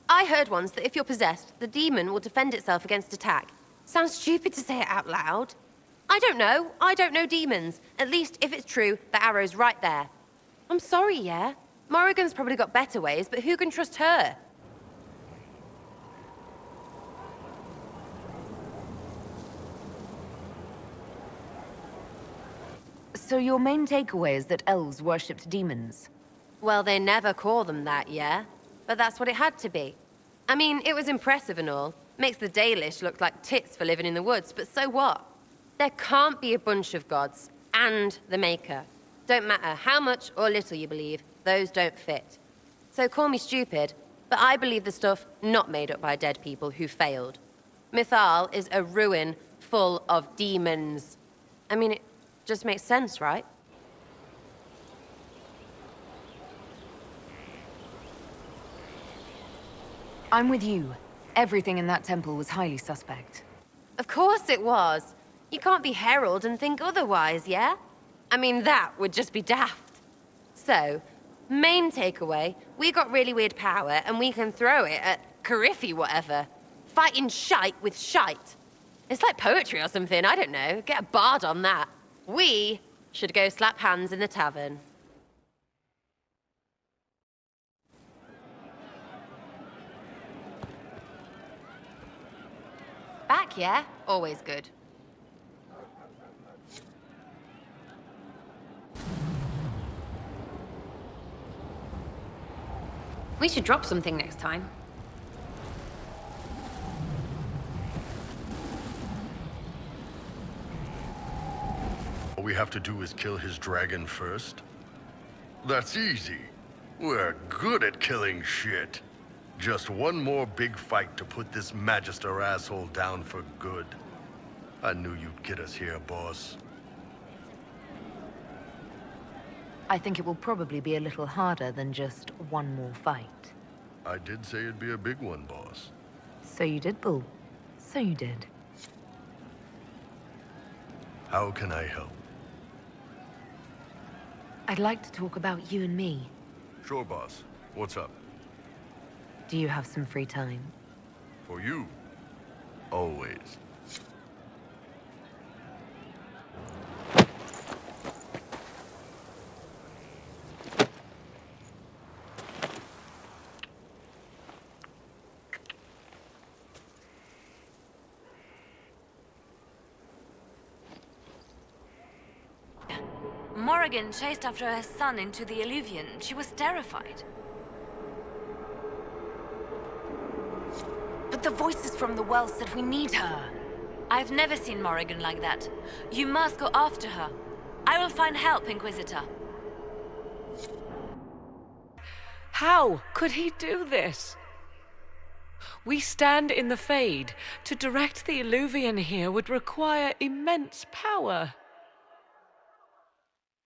I heard once that if you're possessed, the demon will defend itself against attack. Sounds stupid to say it out loud. I don't know. I don't know demons. At least, if it's true, the arrow's right there. I'm sorry, yeah? Morrigan's probably got better ways, but who can trust her? So your main takeaway is that elves worshipped demons? Well, they never call them that, yeah? But that's what it had to be. I mean, it was impressive and all. Makes the Dalish look like tits for living in the woods, but so what? There can't be a bunch of gods and the Maker. Don't matter how much or little you believe, those don't fit. So call me stupid, but I believe the stuff not made up by dead people who failed. Mythal is a ruin full of demons. I mean, it just makes sense, right? I'm with you. Everything in that temple was highly suspect. Of course it was. You can't be Herald and think otherwise, yeah? I mean, that would just be daft. So, main takeaway, we got really weird power and we can throw it at Carifi whatever. Fighting shite with shite. It's like poetry or something, I don't know. Get a bard on that. We should go slap hands in the tavern. Back, yeah? Always good. We should drop something next time. All we have to do is kill his dragon first? That's easy. We're good at killing shit. Just one more big fight to put this Magister asshole down for good. I knew you'd get us here, boss. I think it will probably be a little harder than just one more fight. I did say it'd be a big one, boss. So you did, Bull. So you did. How can I help? I'd like to talk about you and me. Sure, boss. What's up? Do you have some free time? For you. Always. Morrigan chased after her son into the Illuvian. She was terrified. But the voices from the well said we need her. I've never seen Morrigan like that. You must go after her. I will find help, Inquisitor. How could he do this? We stand in the Fade. To direct the Illuvian here would require immense power.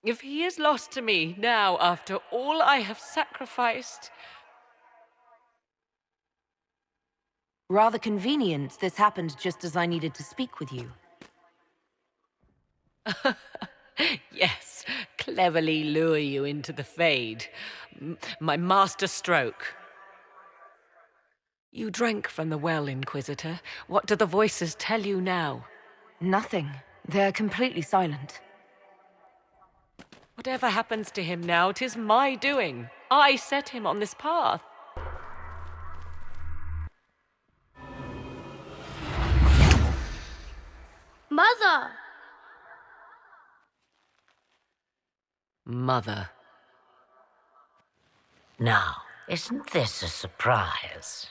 If he is lost to me now after all I have sacrificed... Rather convenient, this happened just as I needed to speak with you. Yes, cleverly lure you into the Fade. My master stroke. You drank from the well, Inquisitor. What do the voices tell you now? Nothing. They're completely silent. Whatever happens to him now, 'tis my doing. I set him on this path. Mother! Mother. Now, isn't this a surprise?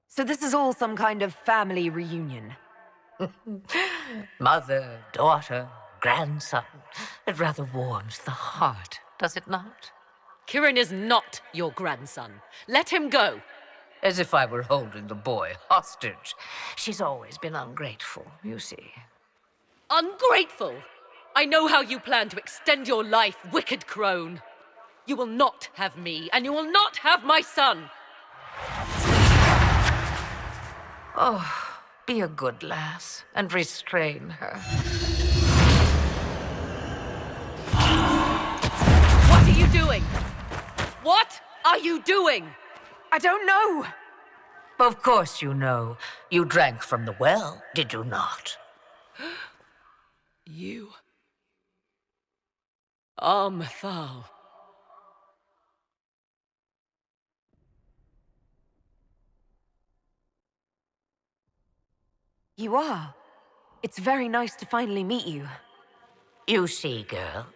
So this is all some kind of family reunion. Mother, daughter, grandson. It rather warms the heart, does it not? Kieran is not your grandson. Let him go. As if I were holding the boy hostage. She's always been ungrateful, you see. Ungrateful? I know how you plan to extend your life, wicked crone. You will not have me, and you will not have my son. Oh, be a good lass and restrain her. What are you doing? What are you doing? I don't know. Of course you know. You drank from the well, did you not? You are Mythal. You are. It's very nice to finally meet you. You see, girl,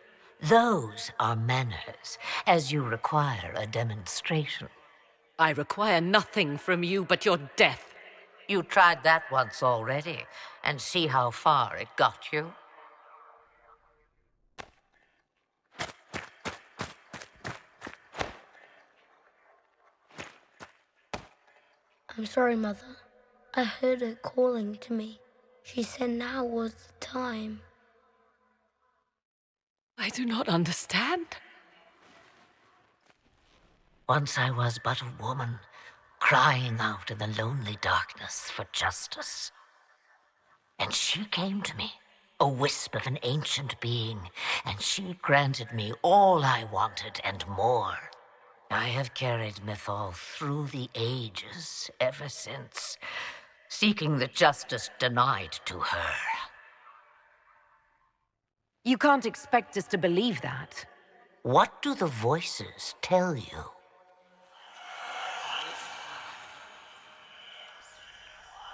those are manners, as you require a demonstration. I require nothing from you but your death. You tried that once already, and see how far it got you. I'm sorry, Mother. I heard her calling to me. She said now was the time. I do not understand. Once I was but a woman, crying out in the lonely darkness for justice. And she came to me, a wisp of an ancient being, and she granted me all I wanted and more. I have carried Mythal through the ages ever since, seeking the justice denied to her. You can't expect us to believe that. What do the voices tell you?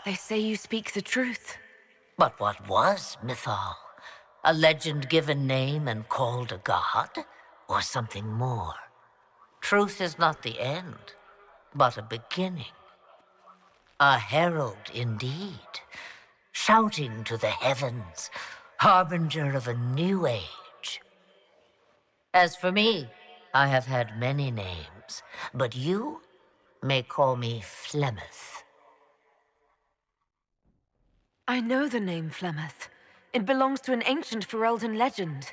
They say you speak the truth. But what was Mythal? A legend given name and called a god? Or something more? Truth is not the end, but a beginning. A herald indeed, shouting to the heavens, harbinger of a new age. As for me, I have had many names, but you may call me Flemeth. I know the name Flemeth. It belongs to an ancient Ferelden legend.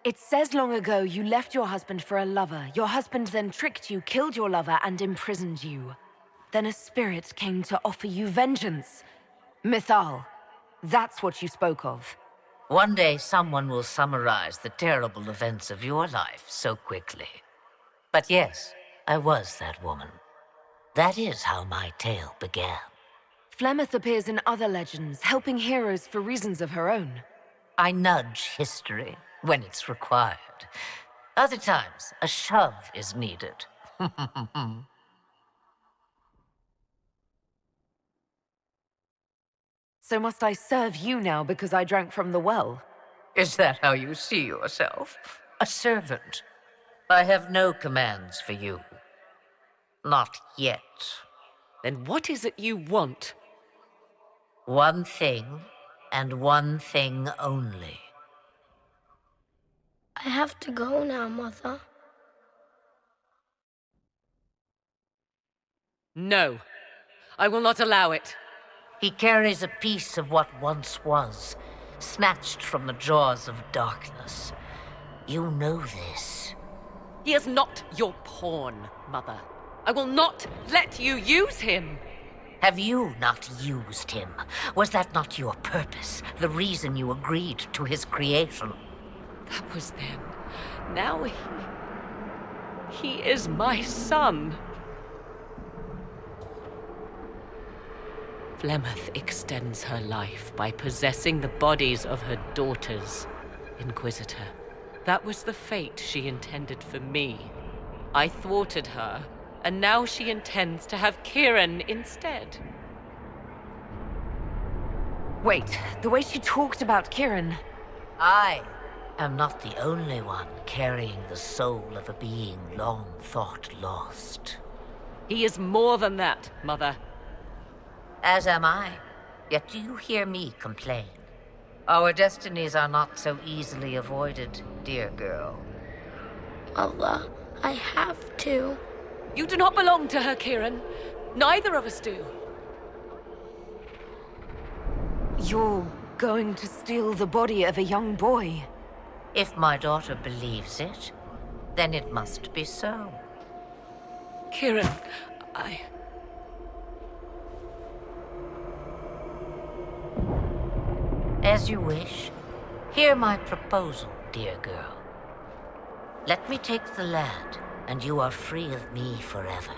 It says long ago you left your husband for a lover. Your husband then tricked you, killed your lover, and imprisoned you. Then a spirit came to offer you vengeance. Mythal. That's what you spoke of. One day someone will summarize the terrible events of your life so quickly. But yes, I was that woman. That is how my tale began. Flemeth appears in other legends, helping heroes for reasons of her own. I nudge history when it's required. Other times, a shove is needed. So must I serve you now because I drank from the well? Is that how you see yourself? A servant? I have no commands for you. Not yet. Then what is it you want? One thing, and one thing only. I have to go now, Mother. No. I will not allow it. He carries a piece of what once was, snatched from the jaws of darkness. You know this. He is not your pawn, Mother. I will not let you use him. Have you not used him? Was that not your purpose, the reason you agreed to his creation? That was then. Now he is my son. Flemeth extends her life by possessing the bodies of her daughters, Inquisitor. That was the fate she intended for me. I thwarted her, and now she intends to have Kieran instead. Wait, the way she talked about Kieran... I am not the only one carrying the soul of a being long thought lost. He is more than that, Mother. As am I. Yet do you hear me complain? Our destinies are not so easily avoided, dear girl. Mother, I have to. You do not belong to her, Kieran. Neither of us do. You're going to steal the body of a young boy. If my daughter believes it, then it must be so. Kieran, As you wish. Hear my proposal, dear girl. Let me take the lad, and you are free of me forever.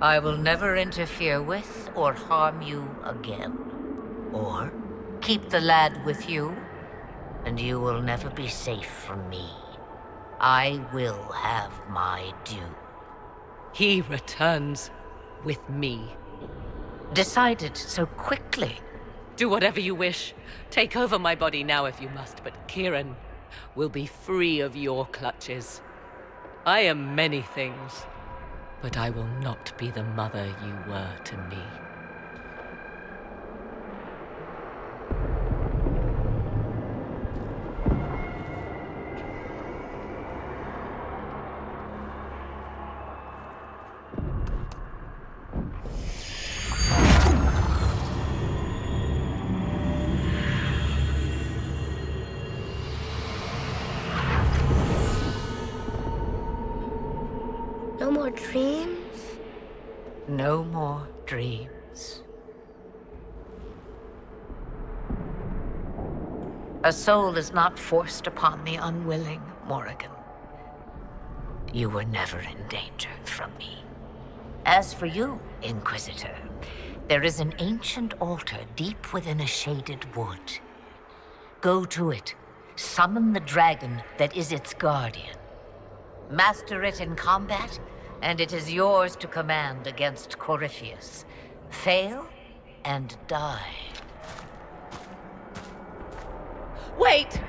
I will never interfere with or harm you again. Or keep the lad with you, and you will never be safe from me. I will have my due. he returns with me. Decided so quickly. Do whatever you wish. Take over my body now if you must, but Kieran will be free of your clutches. I am many things, but I will not be the mother you were to me. No more dreams? No more dreams. A soul is not forced upon the unwilling, Morrigan. You were never in danger from me. As for you, Inquisitor, there is an ancient altar deep within a shaded wood. Go to it. Summon the dragon that is its guardian. Master it in combat, and it is yours to command against Corypheus. Fail, and die. Wait!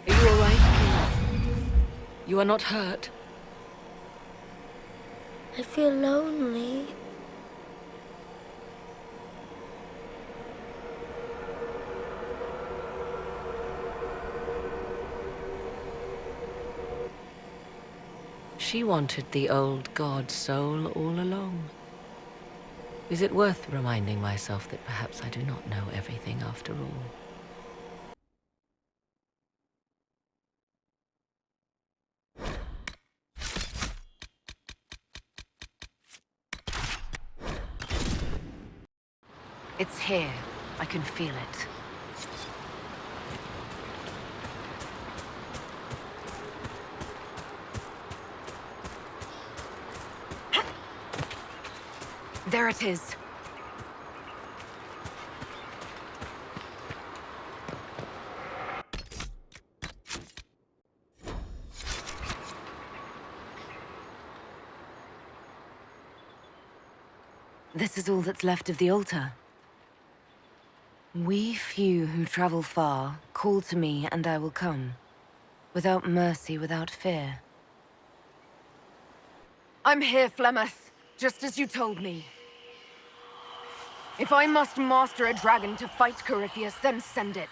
Are you all right? You are not hurt? I feel lonely. She wanted the old god soul all along. Is it worth reminding myself that perhaps I do not know everything after all? It's here. I can feel it. There it is. This is all that's left of the altar. We few who travel far, call to me and I will come. Without mercy, without fear. I'm here, Flemeth, just as you told me. If I must master a dragon to fight Corypheus, then send it.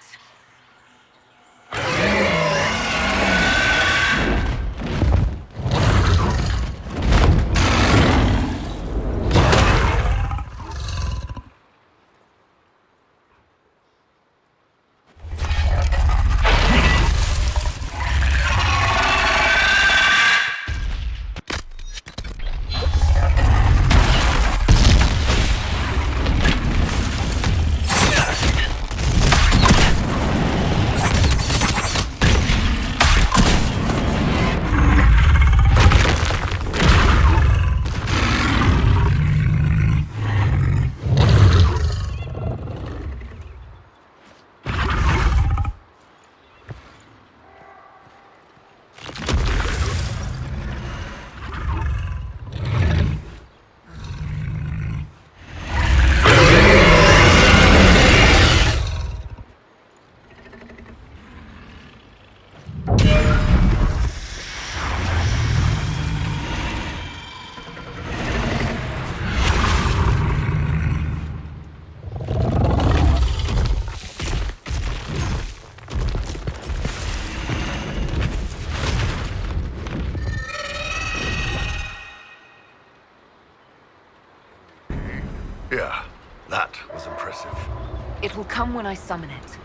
come when I summon it.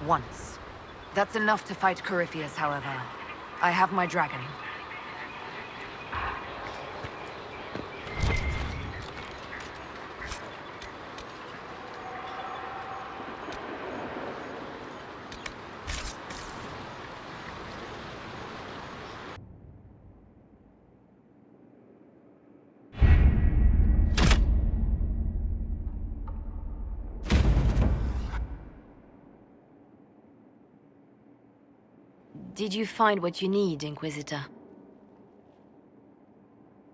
Once. That's enough to fight Corypheus, however. I have my dragon. Did you find what you need, Inquisitor?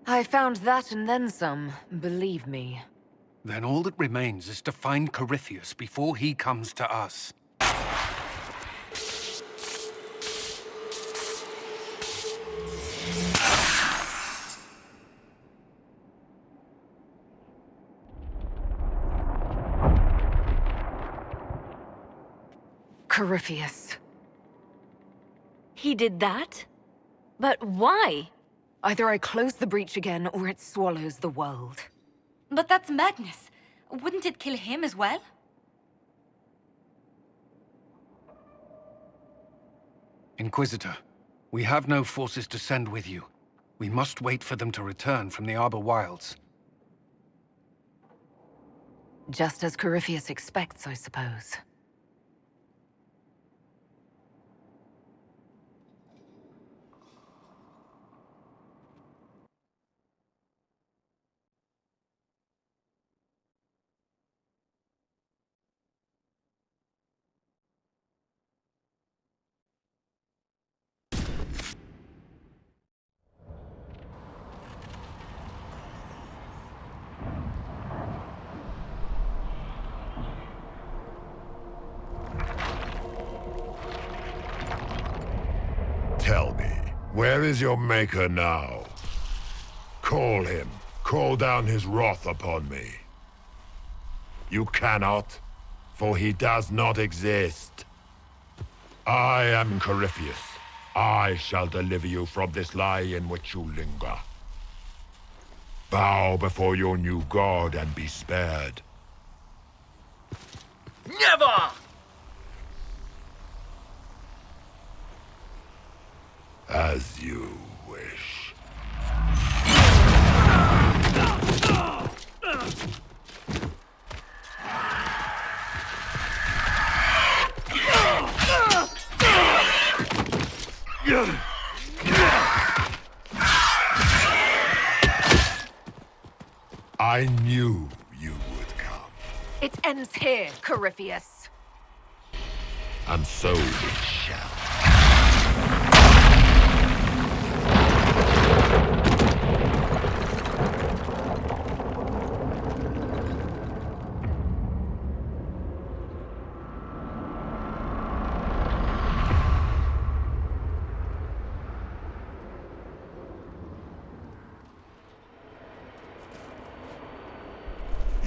I found that and then some, believe me. Then all that remains is to find Corypheus before he comes to us. Corypheus. He did that? But why? Either I close the breach again, or it swallows the world. But that's madness. Wouldn't it kill him as well? Inquisitor, we have no forces to send with you. We must wait for them to return from the Arbor Wilds. Just as Corypheus expects, I suppose. Tell me, where is your maker now? Call him. Call down his wrath upon me. You cannot, for he does not exist. I am Corypheus. I shall deliver you from this lie in which you linger. Bow before your new god and be spared. Never! As you wish. I knew you would come. It ends here, Corypheus. And so it shall.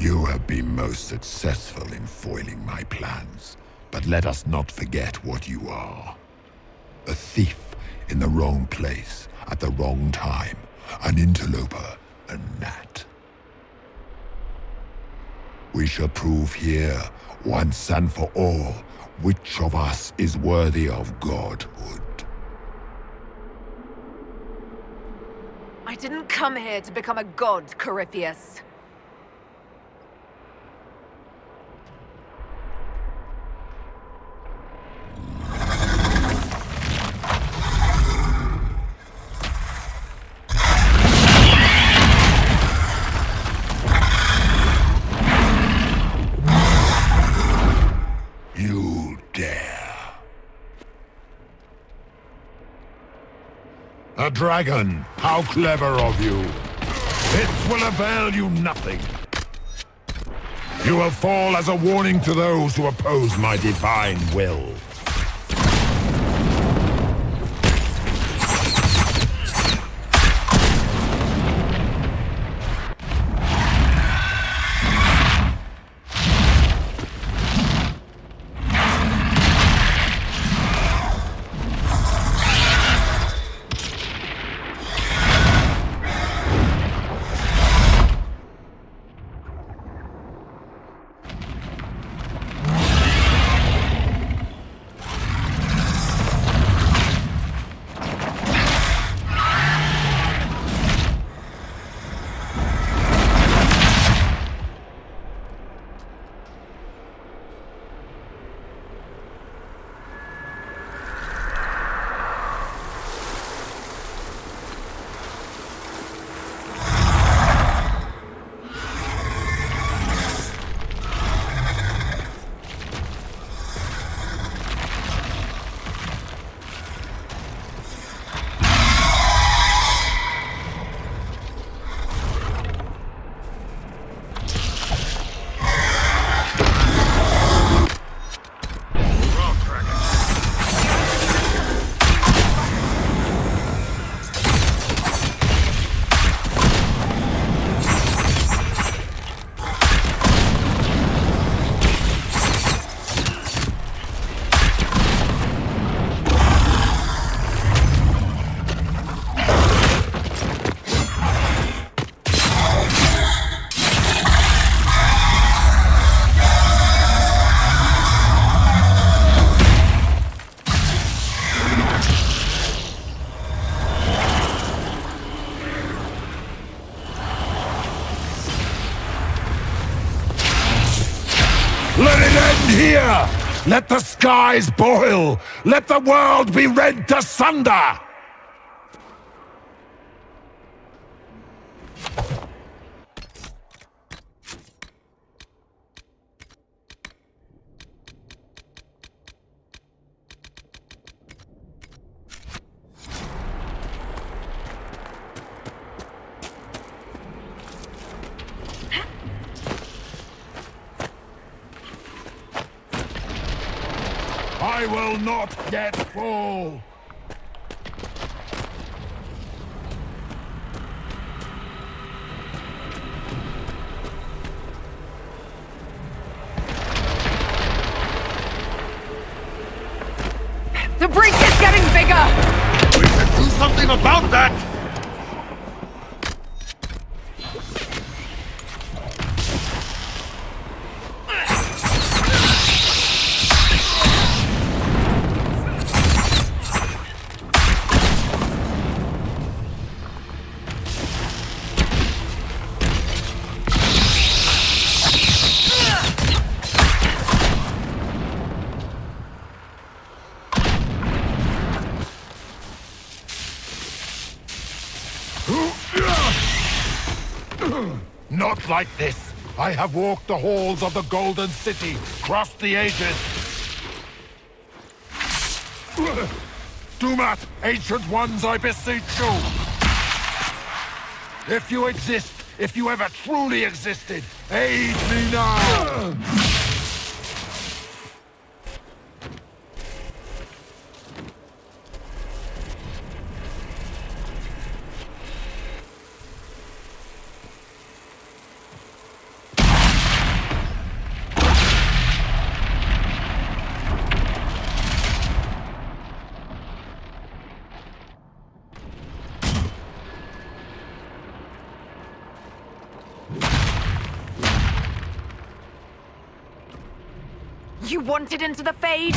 You have been most successful in foiling my plans, but let us not forget what you are. A thief in the wrong place, at the wrong time, an interloper, a gnat. We shall prove here, once and for all, which of us is worthy of godhood. I didn't come here to become a god, Corypheus. You dare. A dragon! How clever of you! It will avail you nothing. You will fall as a warning to those who oppose my divine will. Here! Let the skies boil! Let the world be rent asunder! I will not yet fall! The breach is getting bigger! We should do something about that! Not like this! I have walked the halls of the Golden City, crossed the ages. Dumat, ancient ones, I beseech you! If you exist, if you ever truly existed, aid me now! You wanted into the Fade?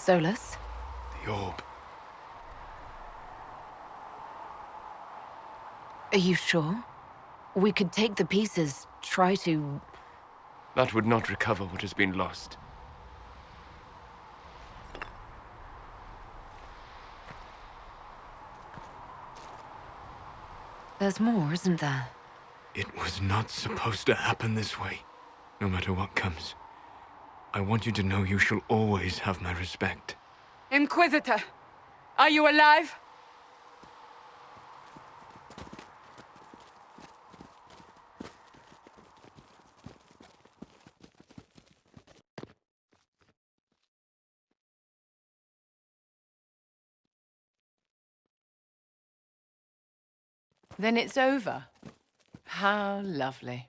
Solus? The orb. Are you sure? We could take the pieces, try to... That would not recover what has been lost. There's more, isn't there? It was not supposed to happen this way. No matter what comes. I want you to know you shall always have my respect. Inquisitor, are you alive? Then it's over. How lovely.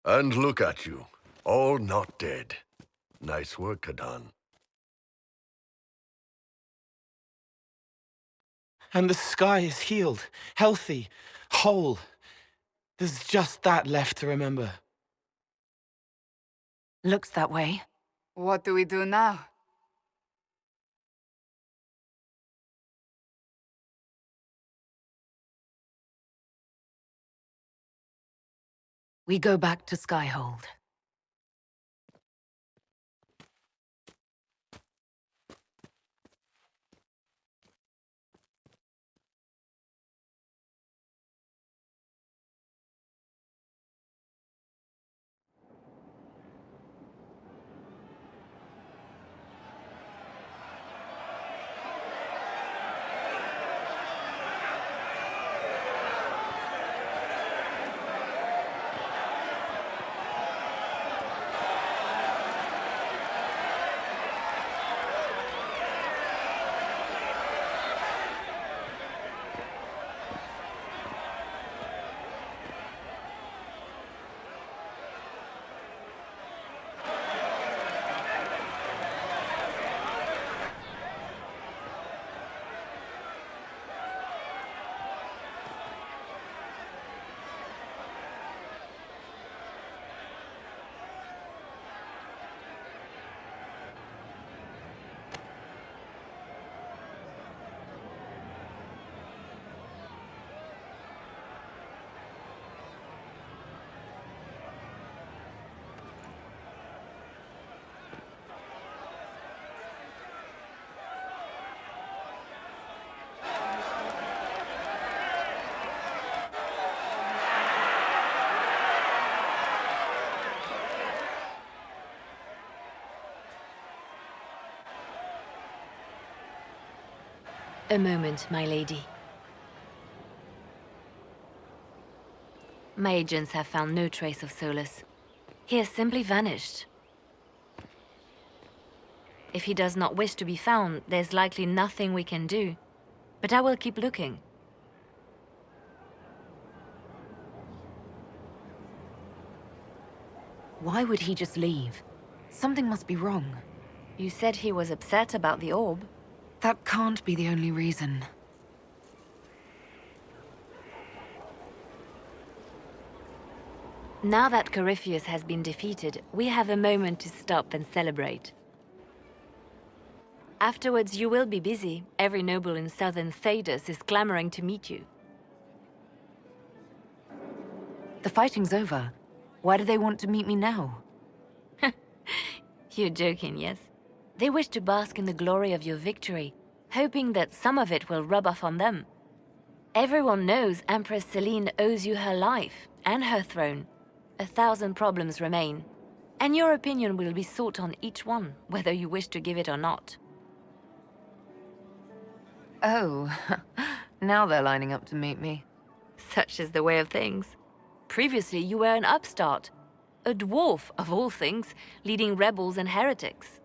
And look at you, all not dead. Nice work, Kadan. And the sky is healed, healthy, whole. There's just that left to remember. Looks that way. What do we do now? We go back to Skyhold. A moment, my lady. My agents have found no trace of Solus. He has simply vanished. If he does not wish to be found, there's likely nothing we can do. But I will keep looking. Why would he just leave? Something must be wrong. You said he was upset about the orb. That can't be the only reason. Now that Corypheus has been defeated, we have a moment to stop and celebrate. Afterwards, you will be busy. Every noble in southern Thedas is clamoring to meet you. The fighting's over. Why do they want to meet me now? You're joking, yes? They wish to bask in the glory of your victory, hoping that some of it will rub off on them. Everyone knows Empress Celine owes you her life and her throne. 1,000 problems remain, and your opinion will be sought on each one, whether you wish to give it or not. Oh, now they're lining up to meet me. Such is the way of things. Previously, you were an upstart, a dwarf of all things, leading rebels and heretics.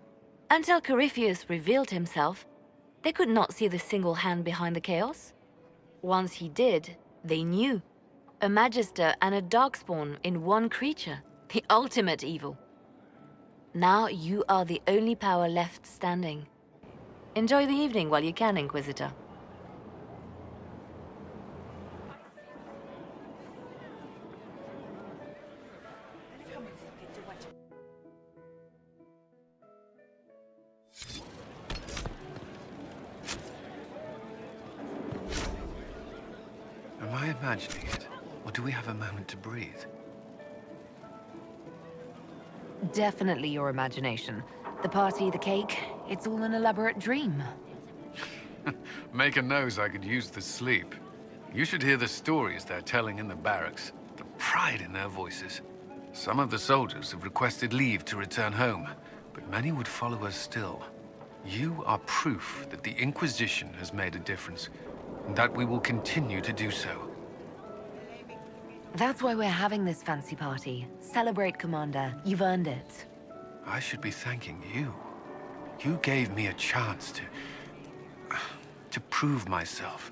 Until Corypheus revealed himself, they could not see the single hand behind the chaos. Once he did, they knew. A Magister and a Darkspawn in one creature, the ultimate evil. Now you are the only power left standing. Enjoy the evening while you can, Inquisitor. Am I imagining it? Or do we have a moment to breathe? Definitely your imagination. The party, the cake, it's all an elaborate dream. Make a nose I could use the sleep. You should hear the stories they're telling in the barracks. The pride in their voices. Some of the soldiers have requested leave to return home, but many would follow us still. You are proof that the Inquisition has made a difference, and that we will continue to do so. That's why we're having this fancy party. Celebrate, Commander. You've earned it. I should be thanking you. You gave me a chance to prove myself.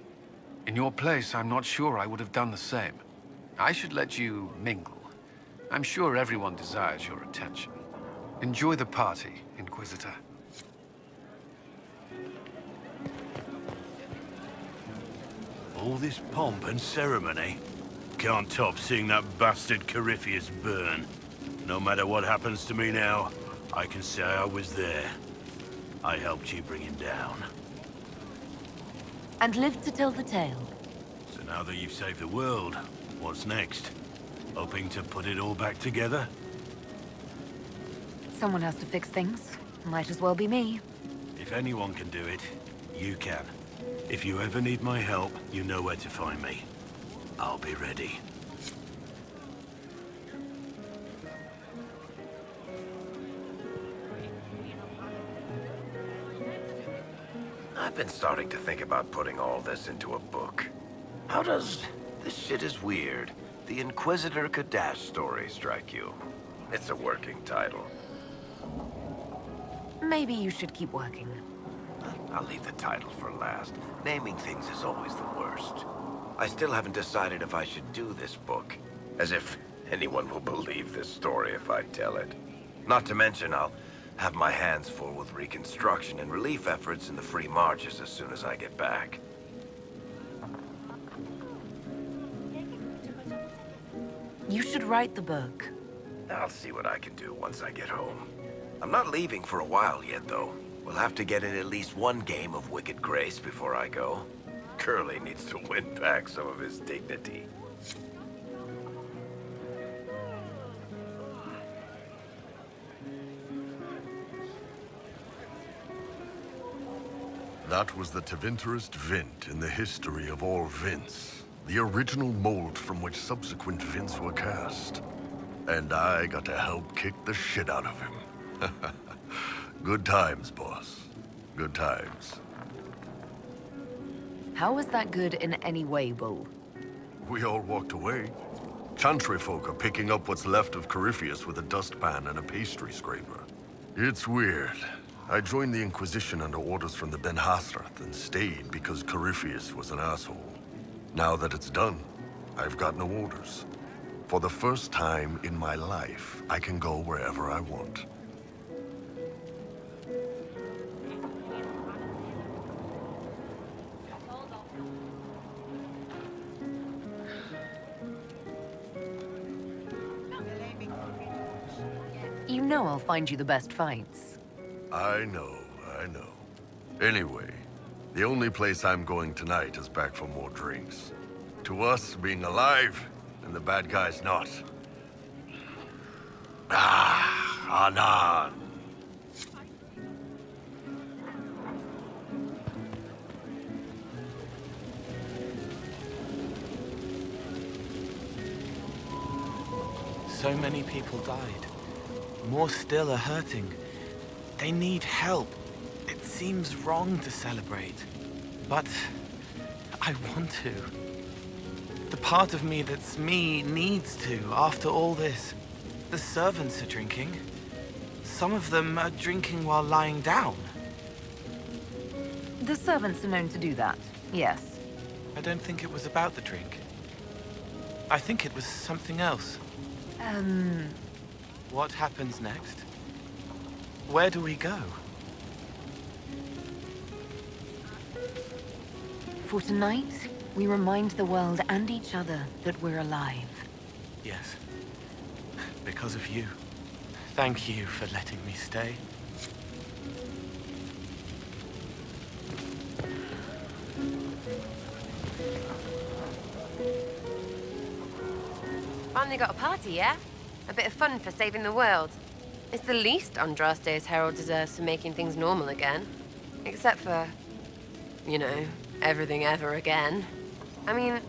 In your place, I'm not sure I would have done the same. I should let you mingle. I'm sure everyone desires your attention. Enjoy the party, Inquisitor. All this pomp and ceremony can't top seeing that bastard Corypheus burn. No matter what happens to me now, I can say I was there. I helped you bring him down. And live to tell the tale. So now that you've saved the world, what's next? Hoping to put it all back together? Someone has to fix things. Might as well be me. If anyone can do it, you can. If you ever need my help, you know where to find me. I'll be ready. I've been starting to think about putting all this into a book. How does "This Shit Is Weird, the Inquisitor Kadash story" strike you? It's a working title. Maybe you should keep working. I'll leave the title for last. Naming things is always the worst. I still haven't decided if I should do this book. As if anyone will believe this story if I tell it. Not to mention, I'll have my hands full with reconstruction and relief efforts in the free marches as soon as I get back. You should write the book. I'll see what I can do once I get home. I'm not leaving for a while yet, though. We'll have to get in at least one game of Wicked Grace before I go. Curly needs to win back some of his dignity. That was the Tevinterest Vint in the history of all Vints. The original mold from which subsequent Vints were cast. And I got to help kick the shit out of him. Good times, boss. Good times. How was that good in any way, Bull? We all walked away. Chantry folk are picking up what's left of Corypheus with a dustpan and a pastry scraper. It's weird. I joined the Inquisition under orders from the Ben Hasrath and stayed because Corypheus was an asshole. Now that it's done, I've got no orders. For the first time in my life, I can go wherever I want. You know I'll find you the best fights. I know. Anyway, the only place I'm going tonight is back for more drinks. To us, being alive, and the bad guys not. Anan. So many people died. More still are hurting. They need help. It seems wrong to celebrate, but I want to. The part of me that's me needs to, after all this. The servants are drinking. Some of them are drinking while lying down. The servants are known to do that, yes. I don't think it was about the drink. I think it was something else. What happens next? Where do we go? For tonight, we remind the world and each other that we're alive. Yes. Because of you. Thank you for letting me stay. Finally got a party, yeah? A bit of fun for saving the world. It's the least Andraste's Herald deserves for making things normal again. Except for, you know, everything ever again. I mean,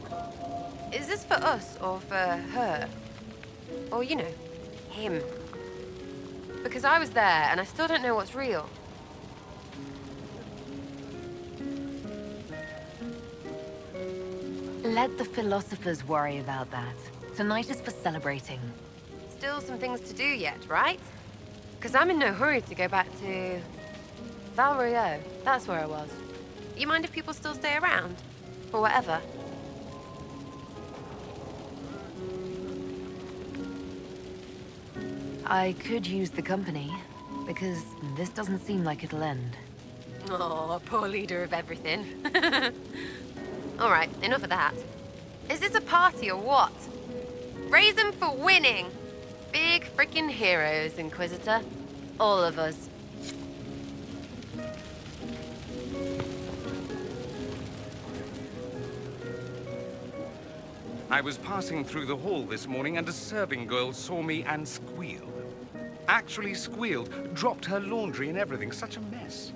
is this for us or for her? Or, you know, him? Because I was there and I still don't know what's real. Let the philosophers worry about that. Tonight is for celebrating. Still some things to do yet, right? Because I'm in no hurry to go back to Val Royeaux. That's where I was. You mind if people still stay around? Or whatever? I could use the company, because this doesn't seem like it'll end. Oh, poor leader of everything. All right, enough of that. Is this a party or what? Raise them for winning! Big freaking heroes, Inquisitor. All of us. I was passing through the hall this morning and a serving girl saw me and squealed. Actually squealed, dropped her laundry and everything. Such a mess.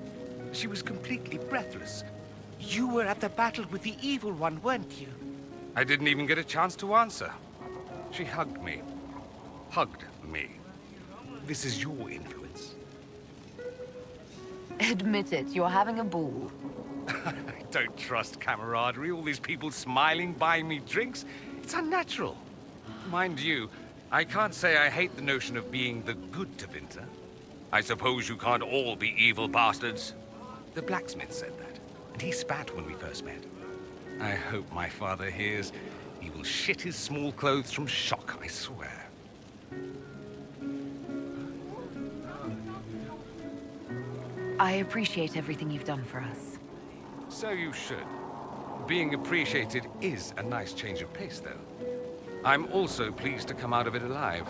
She was completely breathless. You were at the battle with the evil one, weren't you? I didn't even get a chance to answer. She hugged me. Hugged me. This is your influence. Admit it, you're having a ball. I don't trust camaraderie. All these people smiling, buying me drinks. It's unnatural. Mind you, I can't say I hate the notion of being the good Tevinter. I suppose you can't all be evil bastards. The blacksmith said that, and he spat when we first met. I hope my father hears. He will shit his small clothes from shock, I swear. I appreciate everything you've done for us. So you should. Being appreciated is a nice change of pace, though. I'm also pleased to come out of it alive.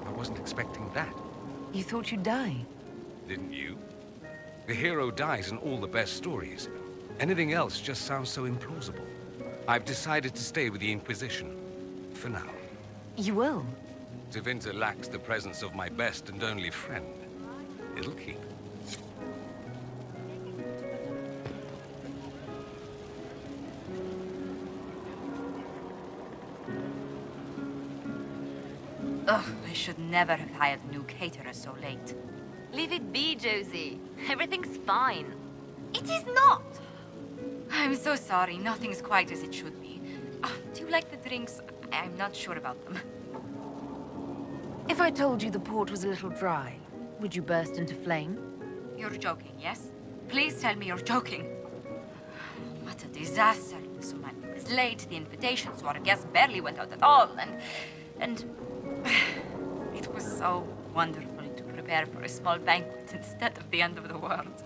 I wasn't expecting that. You thought you'd die? Didn't you? The hero dies in all the best stories. Anything else just sounds so implausible. I've decided to stay with the Inquisition. For now. You will? Tevinter lacks the presence of my best and only friend. It'll keep. Ugh, I should never have hired new caterers so late. Leave it be, Josie. Everything's fine. It is not! I'm so sorry. Nothing's quite as it should be. Do you like the drinks? I'm not sure about them. If I told you the port was a little dry, would you burst into flame? You're joking, yes? Please tell me you're joking. What a disaster. So much was late, the invitation to our guests barely went out at all, and it was so wonderful to prepare for a small banquet instead of the end of the world.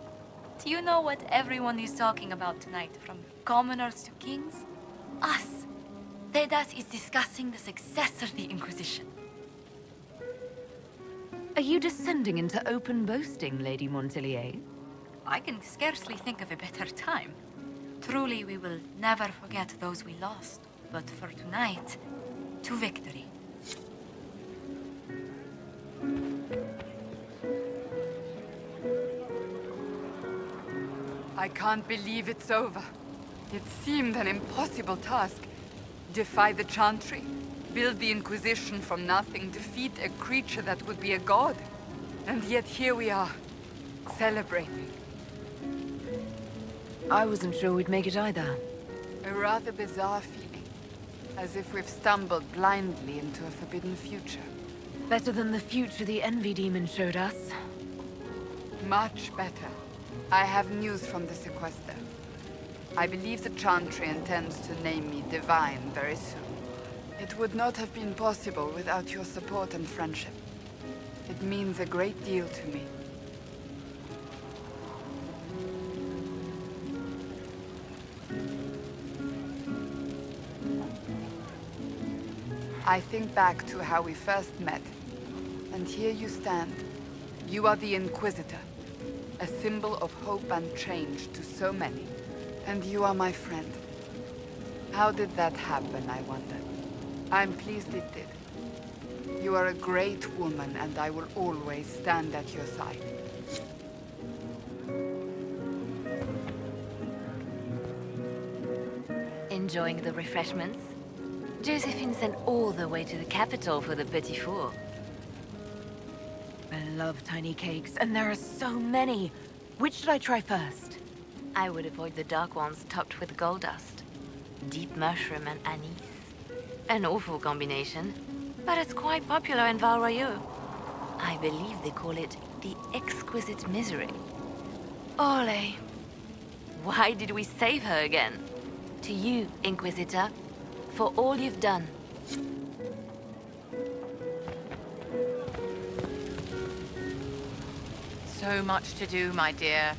Do you know what everyone is talking about tonight, from commoners to kings? Us. Dedas is discussing the success of the Inquisition. Are you descending into open boasting, Lady Montilier? I can scarcely think of a better time. Truly, we will never forget those we lost. But for tonight, to victory. I can't believe it's over. It seemed an impossible task. Defy the Chantry, build the Inquisition from nothing, defeat a creature that would be a god. And yet here we are, celebrating. I wasn't sure we'd make it either. A rather bizarre feeling, as if we've stumbled blindly into a forbidden future. Better than the future the Envy Demon showed us. Much better. I have news from the sequester. I believe the Chantry intends to name me Divine very soon. It would not have been possible without your support and friendship. It means a great deal to me. I think back to how we first met, and here you stand. You are the Inquisitor, a symbol of hope and change to so many. And you are my friend. How did that happen, I wonder? I'm pleased it did. You are a great woman, and I will always stand at your side. Enjoying the refreshments? Josephine sent all the way to the capital for the petit four. I love tiny cakes, and there are so many. Which should I try first? I would avoid the dark ones topped with gold dust. Deep mushroom and anise. An awful combination, but it's quite popular in Val Royeaux. I believe they call it the exquisite misery. Ole. Why did we save her again? To you, Inquisitor, for all you've done. So much to do, my dear.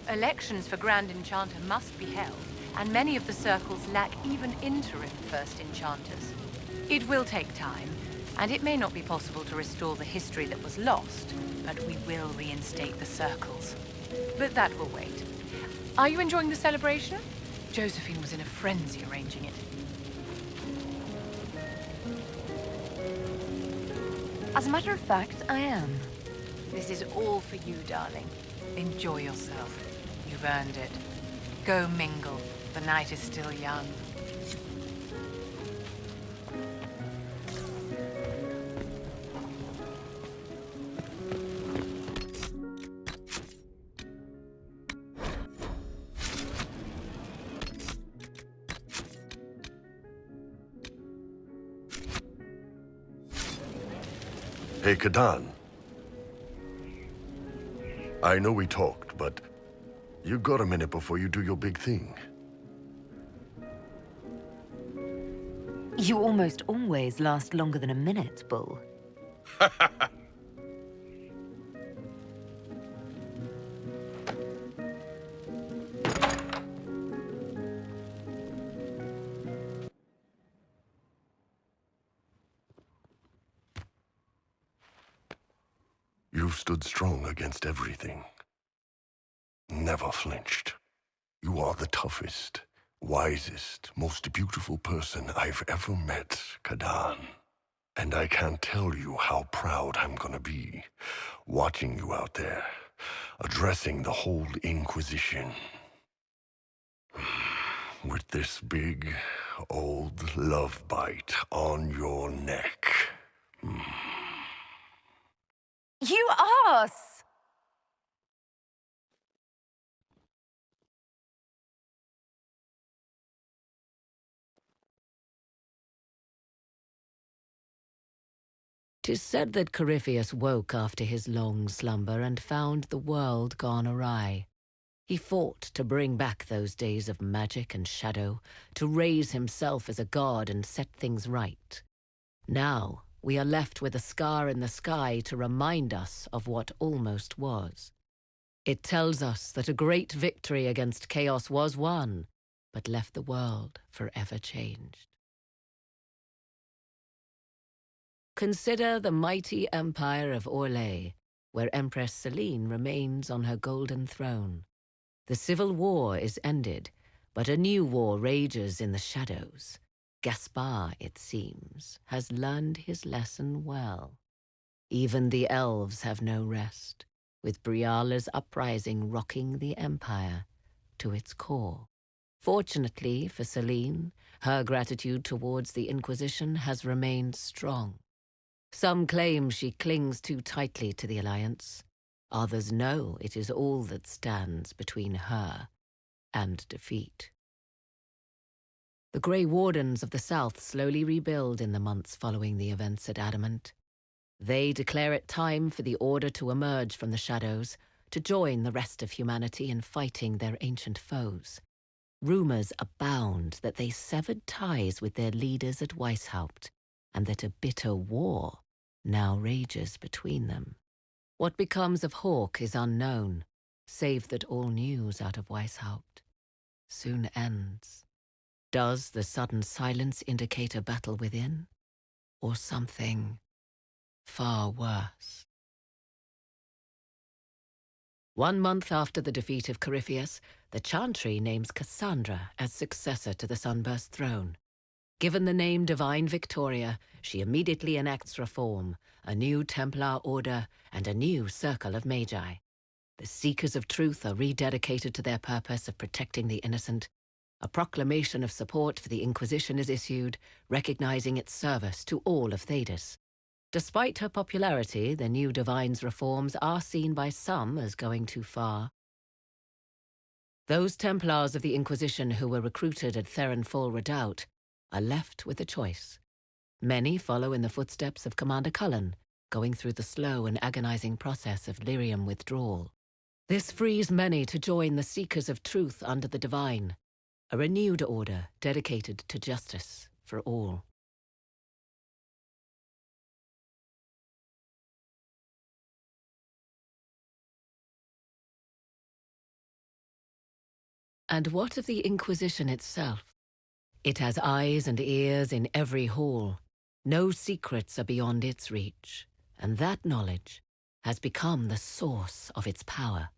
Elections for Grand Enchanter must be held, and many of the circles lack even interim First Enchanters. It will take time, and it may not be possible to restore the history that was lost, but we will reinstate the circles. But that will wait. Are you enjoying the celebration? Josephine was in a frenzy arranging it. As a matter of fact, I am. This is all for you, darling. Enjoy yourself. You've earned it. Go mingle. The night is still young. Hey, Kadan. I know we talked, but you got a minute before you do your big thing. You almost always last longer than a minute, Bull. You've stood strong against everything. Never flinched. You are the toughest, wisest, most beautiful person I've ever met, Kadan. And I can't tell you how proud I'm gonna be, watching you out there, addressing the whole Inquisition. With this big, old love bite on your neck. You ass! 'Tis said that Corypheus woke after his long slumber and found the world gone awry. He fought to bring back those days of magic and shadow, to raise himself as a god and set things right. Now, we are left with a scar in the sky to remind us of what almost was. It tells us that a great victory against chaos was won, but left the world forever changed. Consider the mighty empire of Orlais, where Empress Celine remains on her golden throne. The civil war is ended, but a new war rages in the shadows. Gaspar, it seems, has learned his lesson well. Even the elves have no rest, with Briala's uprising rocking the empire to its core. Fortunately for Celine, her gratitude towards the Inquisition has remained strong. Some claim she clings too tightly to the Alliance. Others know it is all that stands between her and defeat. The Grey Wardens of the South slowly rebuild in the months following the events at Adamant. They declare it time for the Order to emerge from the shadows, to join the rest of humanity in fighting their ancient foes. Rumors abound that they severed ties with their leaders at Weishaupt, and that a bitter war now rages between them. What becomes of Hawke is unknown, save that all news out of Weishaupt soon ends. Does the sudden silence indicate a battle within, or something far worse? 1 month after the defeat of Corypheus, the Chantry names Cassandra as successor to the Sunburst throne. Given the name Divine Victoria, she immediately enacts reform, a new Templar order, and a new circle of Magi. The Seekers of Truth are rededicated to their purpose of protecting the innocent. A proclamation of support for the Inquisition is issued, recognizing its service to all of Thedas. Despite her popularity, the new Divine's reforms are seen by some as going too far. Those Templars of the Inquisition who were recruited at Therenfall Redoubt are left with a choice. Many follow in the footsteps of Commander Cullen, going through the slow and agonizing process of lyrium withdrawal. This frees many to join the Seekers of Truth under the Divine, a renewed order dedicated to justice for all. And what of the Inquisition itself? It has eyes and ears in every hall. No secrets are beyond its reach, and that knowledge has become the source of its power.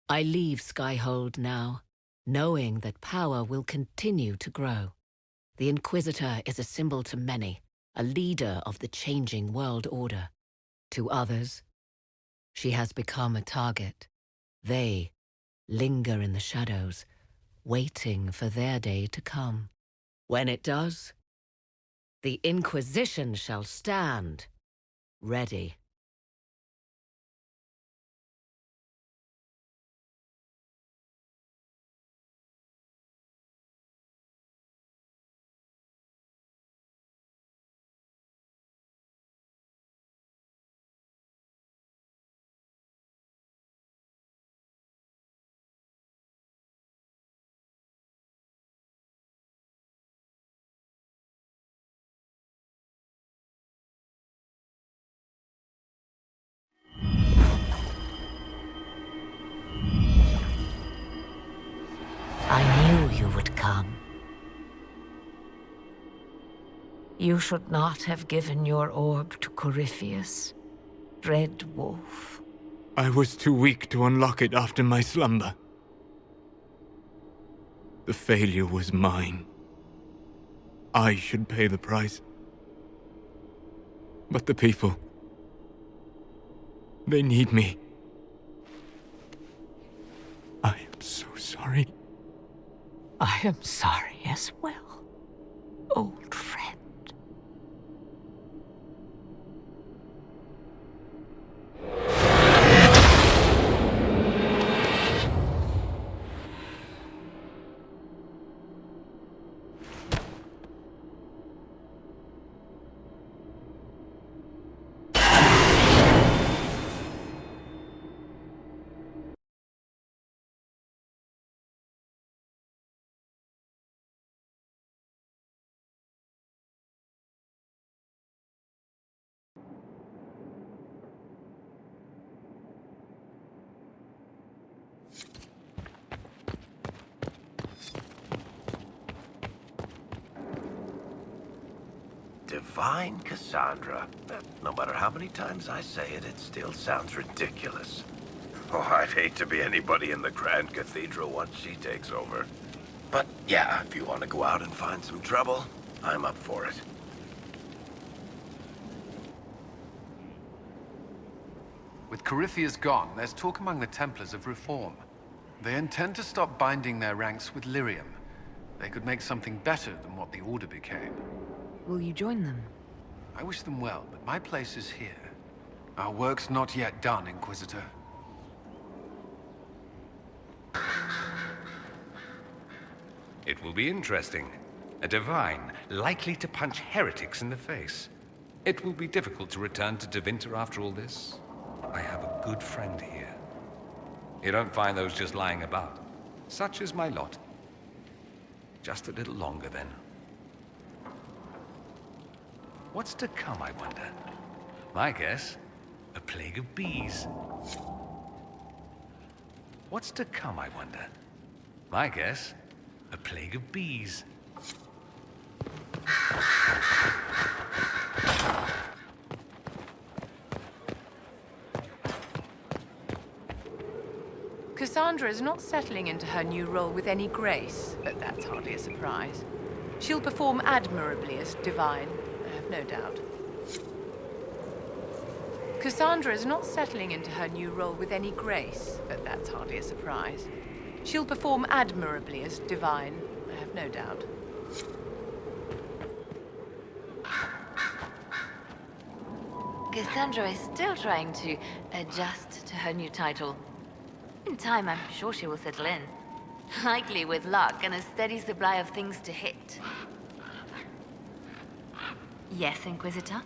I leave Skyhold now, knowing that power will continue to grow. The Inquisitor is a symbol to many, a leader of the changing world order. To others, she has become a target. They linger in the shadows, waiting for their day to come. When it does, the Inquisition shall stand, ready. I knew you would come. You should not have given your orb to Corypheus, Red Wolf. I was too weak to unlock it after my slumber. The failure was mine. I should pay the price. But the people... they need me. I am so sorry. I am sorry as well, old friend. Divine Cassandra. No matter how many times I say it, it still sounds ridiculous. Oh, I'd hate to be anybody in the Grand Cathedral once she takes over. But yeah, if you want to go out and find some trouble, I'm up for it. With Corypheus gone, there's talk among the Templars of reform. They intend to stop binding their ranks with lyrium. They could make something better than what the Order became. Will you join them? I wish them well, but my place is here. Our work's not yet done, Inquisitor. It will be interesting. A divine, likely to punch heretics in the face. It will be difficult to return to Tevinter after all this. I have a good friend here. You don't find those just lying about. Such is my lot. Just a little longer, then. What's to come, I wonder? My guess, a plague of bees. What's to come, I wonder? My guess, a plague of bees. Cassandra is not settling into her new role with any grace, but that's hardly a surprise. She'll perform admirably as divine, I have no doubt. Cassandra is not settling into her new role with any grace, but that's hardly a surprise. She'll perform admirably as divine, I have no doubt. Cassandra is still trying to adjust to her new title. In time, I'm sure she will settle in. Likely with luck and a steady supply of things to hit. Yes, Inquisitor?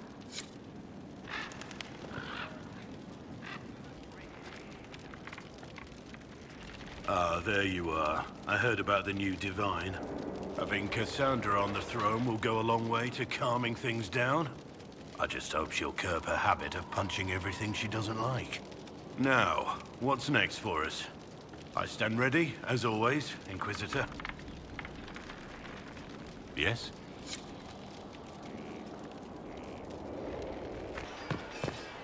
Ah, there you are. I heard about the new Divine. Having Cassandra on the throne will go a long way to calming things down. I just hope she'll curb her habit of punching everything she doesn't like. Now, what's next for us? I stand ready, as always, Inquisitor. Yes?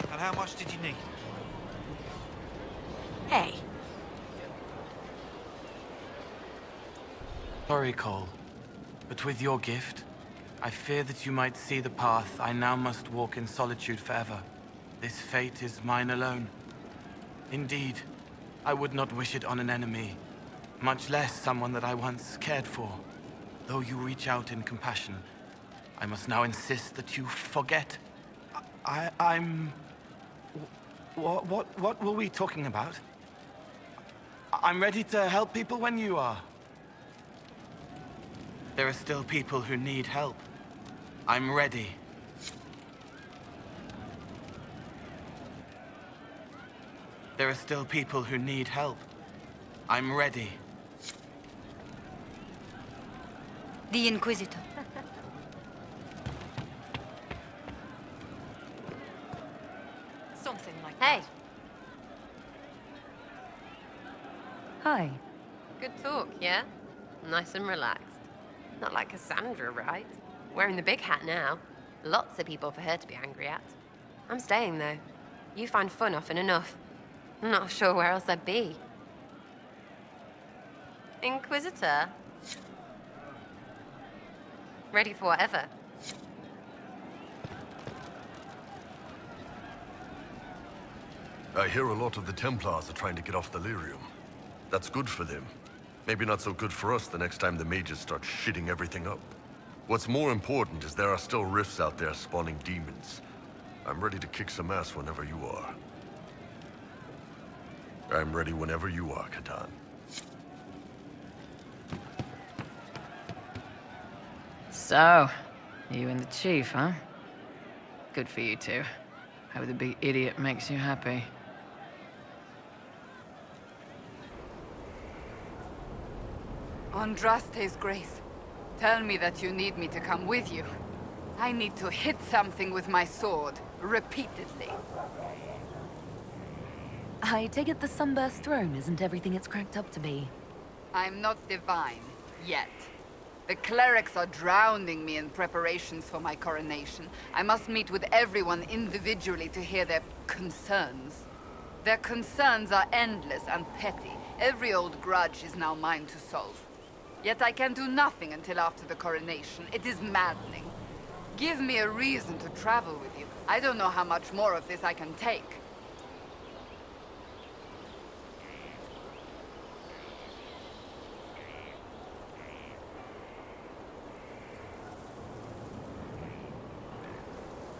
And how much did you need? Hey. Sorry, Cole, but with your gift, I fear that you might see the path I now must walk in solitude forever. This fate is mine alone. Indeed, I would not wish it on an enemy, much less someone that I once cared for. Though you reach out in compassion, I must now insist that you forget. I'm... What were we talking about? I'm ready to help people when you are. There are still people who need help. I'm ready. There are still people who need help. I'm ready. The Inquisitor. Something like Hey. that. Hi. Good talk, yeah? Nice and relaxed. Not like Cassandra, right? Wearing the big hat now. Lots of people for her to be angry at. I'm staying, though. You find fun often enough. I'm not sure where else I'd be. Inquisitor? Ready for whatever. I hear a lot of the Templars are trying to get off the lyrium. That's good for them. Maybe not so good for us the next time the mages start shitting everything up. What's more important is there are still rifts out there spawning demons. I'm ready to kick some ass whenever you are. I'm ready whenever you are, Catan. So, you and the Chief, huh? Good for you two. Hope the big idiot makes you happy. Andraste's Grace, tell me that you need me to come with you. I need to hit something with my sword, repeatedly. I take it the Sunburst throne isn't everything it's cracked up to be. I'm not divine, yet. The clerics are drowning me in preparations for my coronation. I must meet with everyone individually to hear their concerns. Their concerns are endless and petty. Every old grudge is now mine to solve. Yet I can do nothing until after the coronation. It is maddening. Give me a reason to travel with you. I don't know how much more of this I can take.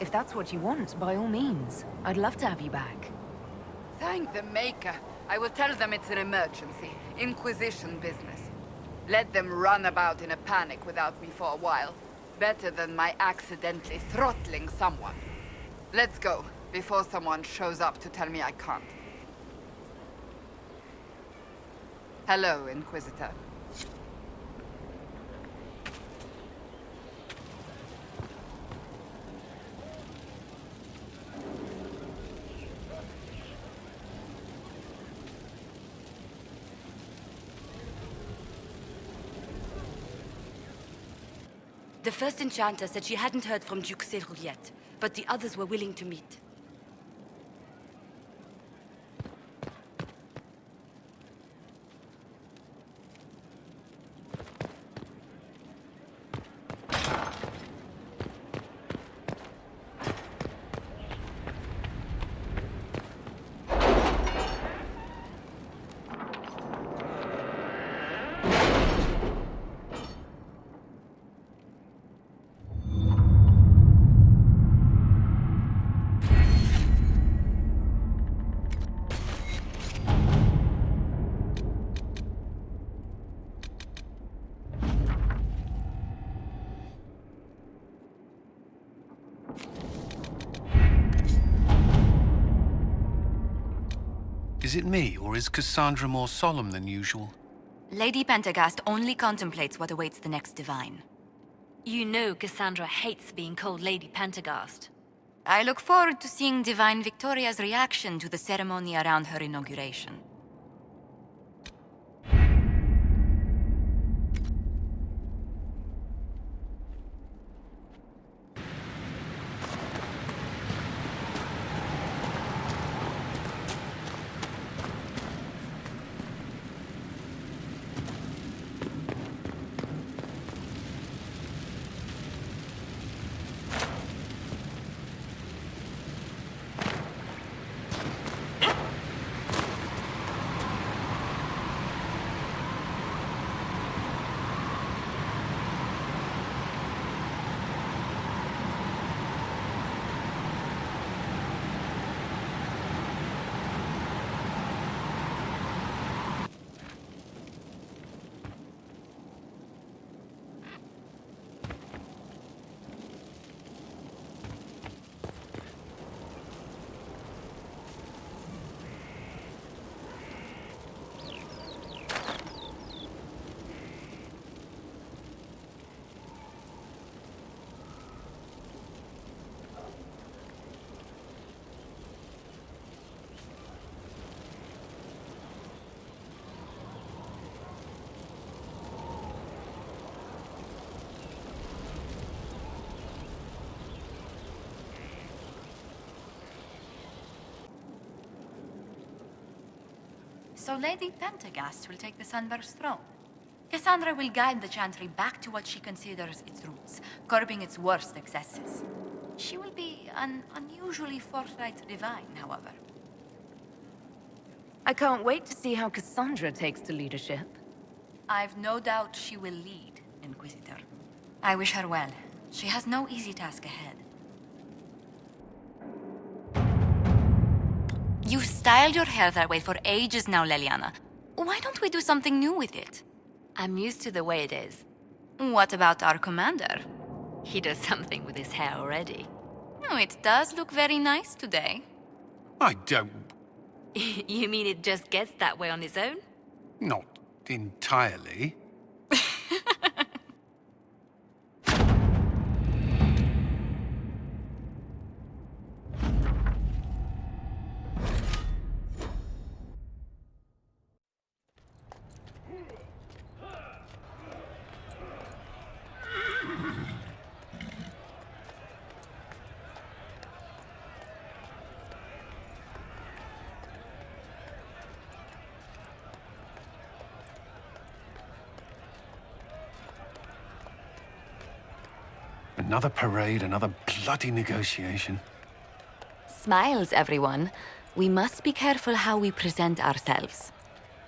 If that's what you want, by all means. I'd love to have you back. Thank the Maker. I will tell them it's an emergency. Inquisition business. Let them run about in a panic without me for a while. Better than my accidentally throttling someone. Let's go, before someone shows up to tell me I can't. Hello, Inquisitor. The first enchanter said she hadn't heard from Duke Cyril yet, but the others were willing to meet. Is it me, or is Cassandra more solemn than usual? Lady Pentagast only contemplates what awaits the next divine. You know Cassandra hates being called Lady Pentagast. I look forward to seeing Divine Victoria's reaction to the ceremony around her inauguration. So Lady Pentagast will take the Sunburst throne. Cassandra will guide the Chantry back to what she considers its roots, curbing its worst excesses. She will be an unusually forthright divine, however. I can't wait to see how Cassandra takes to leadership. I've no doubt she will lead, Inquisitor. I wish her well. She has no easy task ahead. You've styled your hair that way for ages now, Leliana. Why don't we do something new with it? I'm used to the way it is. What about our commander? He does something with his hair already. Oh, it does look very nice today. I don't... You mean it just gets that way on its own? Not entirely. Another parade, another bloody negotiation. Smiles, everyone. We must be careful how we present ourselves.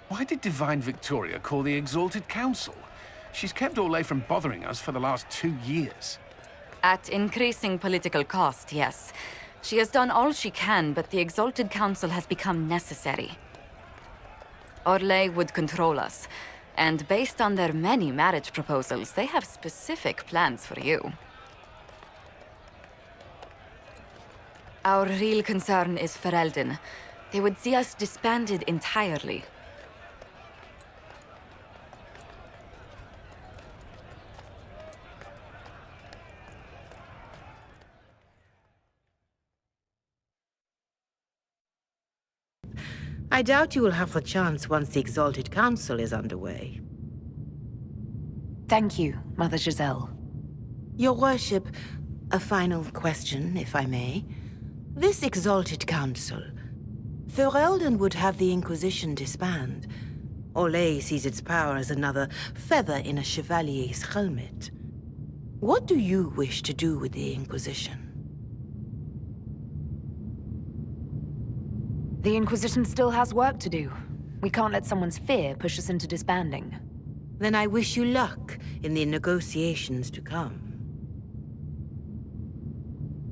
Why did Divine Victoria call the Exalted Council? She's kept Orlais from bothering us for the last 2 years. At increasing political cost, yes. She has done all she can, but the Exalted Council has become necessary. Orlais would control us, and based on their many marriage proposals, they have specific plans for you. Our real concern is Ferelden. They would see us disbanded entirely. I doubt you will have the chance once the Exalted Council is underway. Thank you, Mother Giselle. Your worship, a final question, if I may. This Exalted Council, Ferelden would have the Inquisition disband. Orlais sees its power as another feather in a chevalier's helmet. What do you wish to do with the Inquisition? The Inquisition still has work to do. We can't let someone's fear push us into disbanding. Then I wish you luck in the negotiations to come.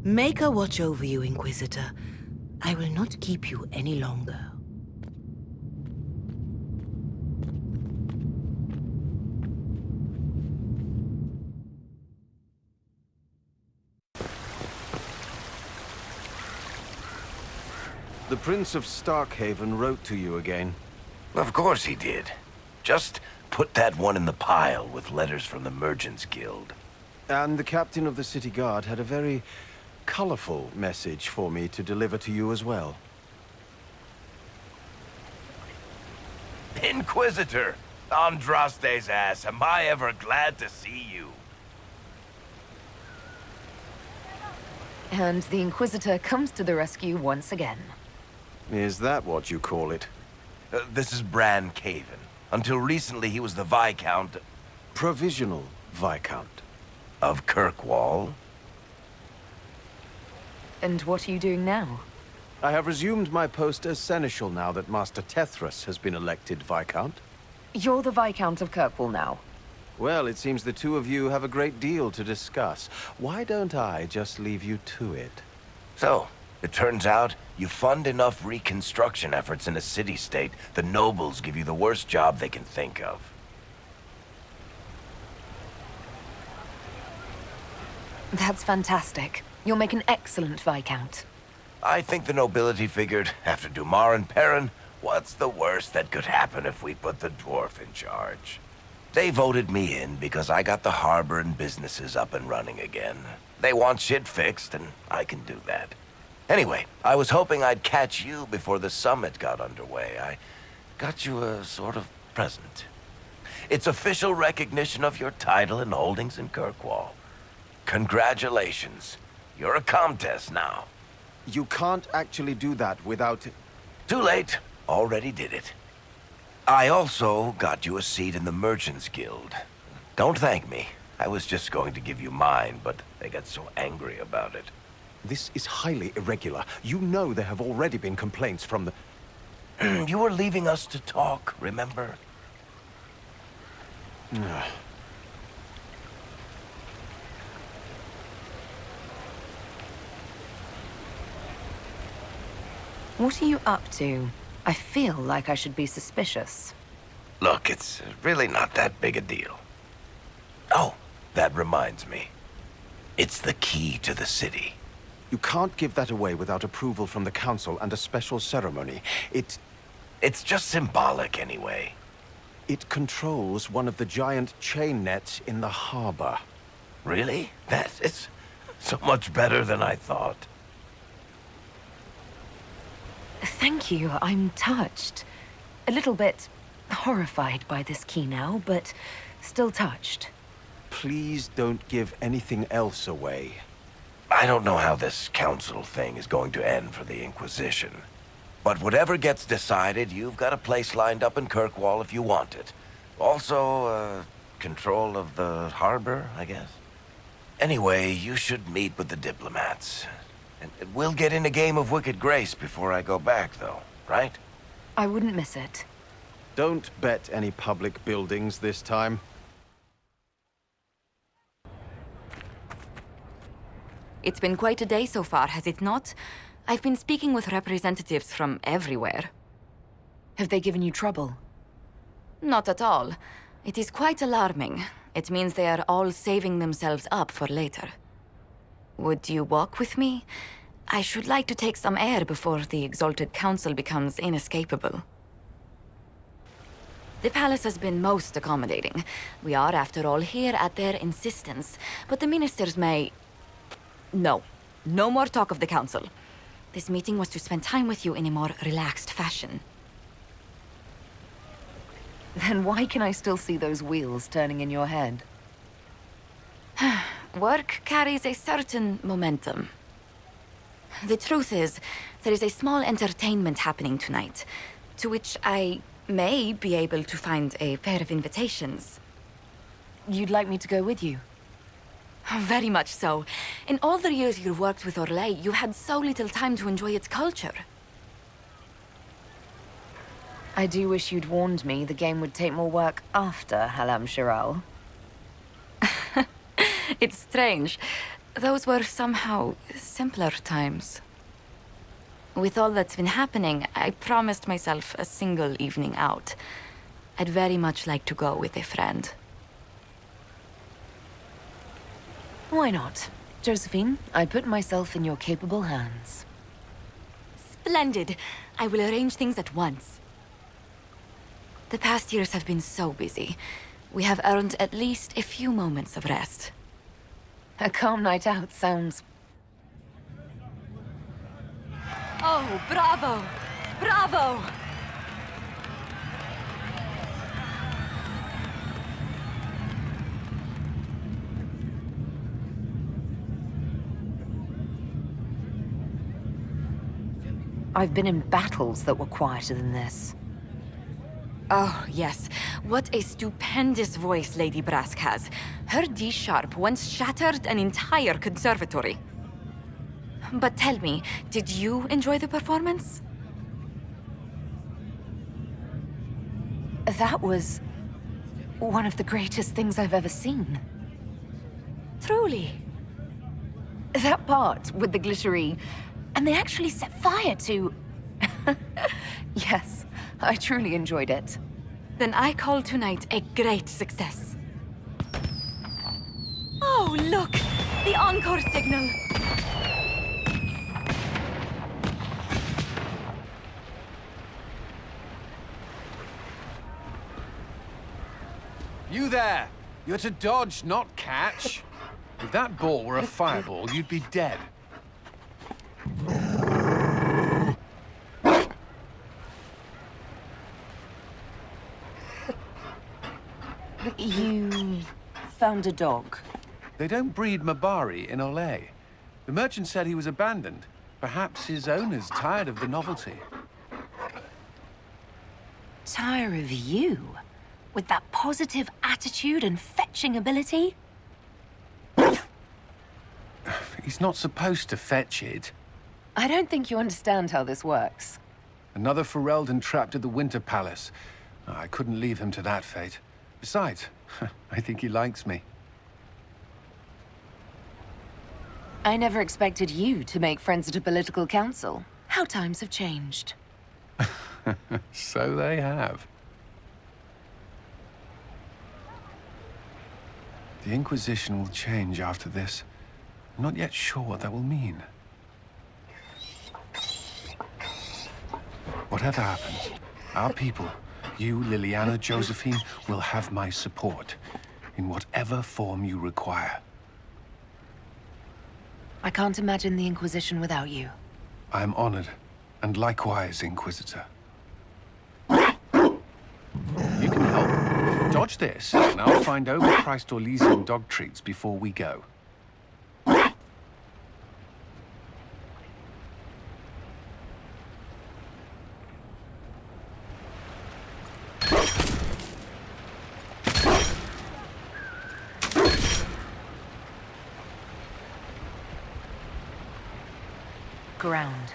Maker watch over you, Inquisitor. I will not keep you any longer. The Prince of Starkhaven wrote to you again. Of course he did. Just put that one in the pile with letters from the Merchants Guild. And the captain of the city guard had a very colorful message for me to deliver to you as well. Inquisitor! Andraste's ass, am I ever glad to see you. And the Inquisitor comes to the rescue once again. Is that what you call it? This is Bran Caven. Until recently, he was the Viscount... Provisional Viscount. Of Kirkwall. And what are you doing now? I have resumed my post as Seneschal now that Master Tethras has been elected Viscount. You're the Viscount of Kirkwall now. Well, it seems the two of you have a great deal to discuss. Why don't I just leave you to it? So, it turns out you fund enough reconstruction efforts in a city-state, the nobles give you the worst job they can think of. That's fantastic. You'll make an excellent Viscount. I think the nobility figured, after Dumar and Perrin, what's the worst that could happen if we put the dwarf in charge? They voted me in because I got the harbor and businesses up and running again. They want shit fixed, and I can do that. Anyway, I was hoping I'd catch you before the summit got underway. I got you a sort of present. It's official recognition of your title and holdings in Kirkwall. Congratulations. You're a Comtesse now. You can't actually do that without... Too late. Already did it. I also got you a seat in the Merchants Guild. Don't thank me. I was just going to give you mine, but they got so angry about it. This is highly irregular. You know there have already been complaints from the... You were leaving us to talk, remember? What are you up to? I feel like I should be suspicious. Look, it's really not that big a deal. Oh, that reminds me. It's the key to the city. You can't give that away without approval from the council and a special ceremony. It's just symbolic anyway. It controls one of the giant chain nets in the harbor. Really? That is so much better than I thought. Thank you, I'm touched. A little bit horrified by this key now, but still touched. Please don't give anything else away. I don't know how this council thing is going to end for the Inquisition. But whatever gets decided, you've got a place lined up in Kirkwall if you want it. Also, control of the harbor, I guess. Anyway, you should meet with the diplomats. And we'll get in a game of Wicked Grace before I go back, though, right? I wouldn't miss it. Don't bet any public buildings this time. It's been quite a day so far, has it not? I've been speaking with representatives from everywhere. Have they given you trouble? Not at all. It is quite alarming. It means they are all saving themselves up for later. Would you walk with me? I should like to take some air before the Exalted Council becomes inescapable. The palace has been most accommodating. We are, after all, here at their insistence. But the ministers may... No. No more talk of the council. This meeting was to spend time with you in a more relaxed fashion. Then why can I still see those wheels turning in your head? Work carries a certain momentum. The truth is, there is a small entertainment happening tonight, to which I may be able to find a pair of invitations. You'd like me to go with you? Very much so. In all the years you've worked with Orlais, you had so little time to enjoy its culture. I do wish you'd warned me the game would take more work after Halam Shiral. It's strange. Those were somehow simpler times. With all that's been happening, I promised myself a single evening out. I'd very much like to go with a friend. Why not? Josephine, I put myself in your capable hands. Splendid! I will arrange things at once. The past years have been so busy. We have earned at least a few moments of rest. A calm night out sounds... Oh, bravo! Bravo! I've been in battles that were quieter than this. Oh, yes. What a stupendous voice Lady Brask has. Her D-sharp once shattered an entire conservatory. But tell me, did you enjoy the performance? That was... one of the greatest things I've ever seen. Truly? That part with the glittery... and they actually set fire to... Yes, I truly enjoyed it. Then I call tonight a great success. Oh, look! The encore signal! You there! You're to dodge, not catch. If that ball were a fireball, you'd be dead. You... found a dog? They don't breed Mabari in Orlais. The merchant said he was abandoned. Perhaps his owner's tired of the novelty. Tire of you? With that positive attitude and fetching ability? He's not supposed to fetch it. I don't think you understand how this works. Another Ferelden trapped at the Winter Palace. I couldn't leave him to that fate. Besides, I think he likes me. I never expected you to make friends at a political council. How times have changed. So they have. The Inquisition will change after this. I'm not yet sure what that will mean. Whatever happens, our people, you, Liliana, Josephine, will have my support in whatever form you require. I can't imagine the Inquisition without you. I am honored, and likewise, Inquisitor. You can help. Dodge this, and I'll find overpriced Orlesian dog treats before we go. look around.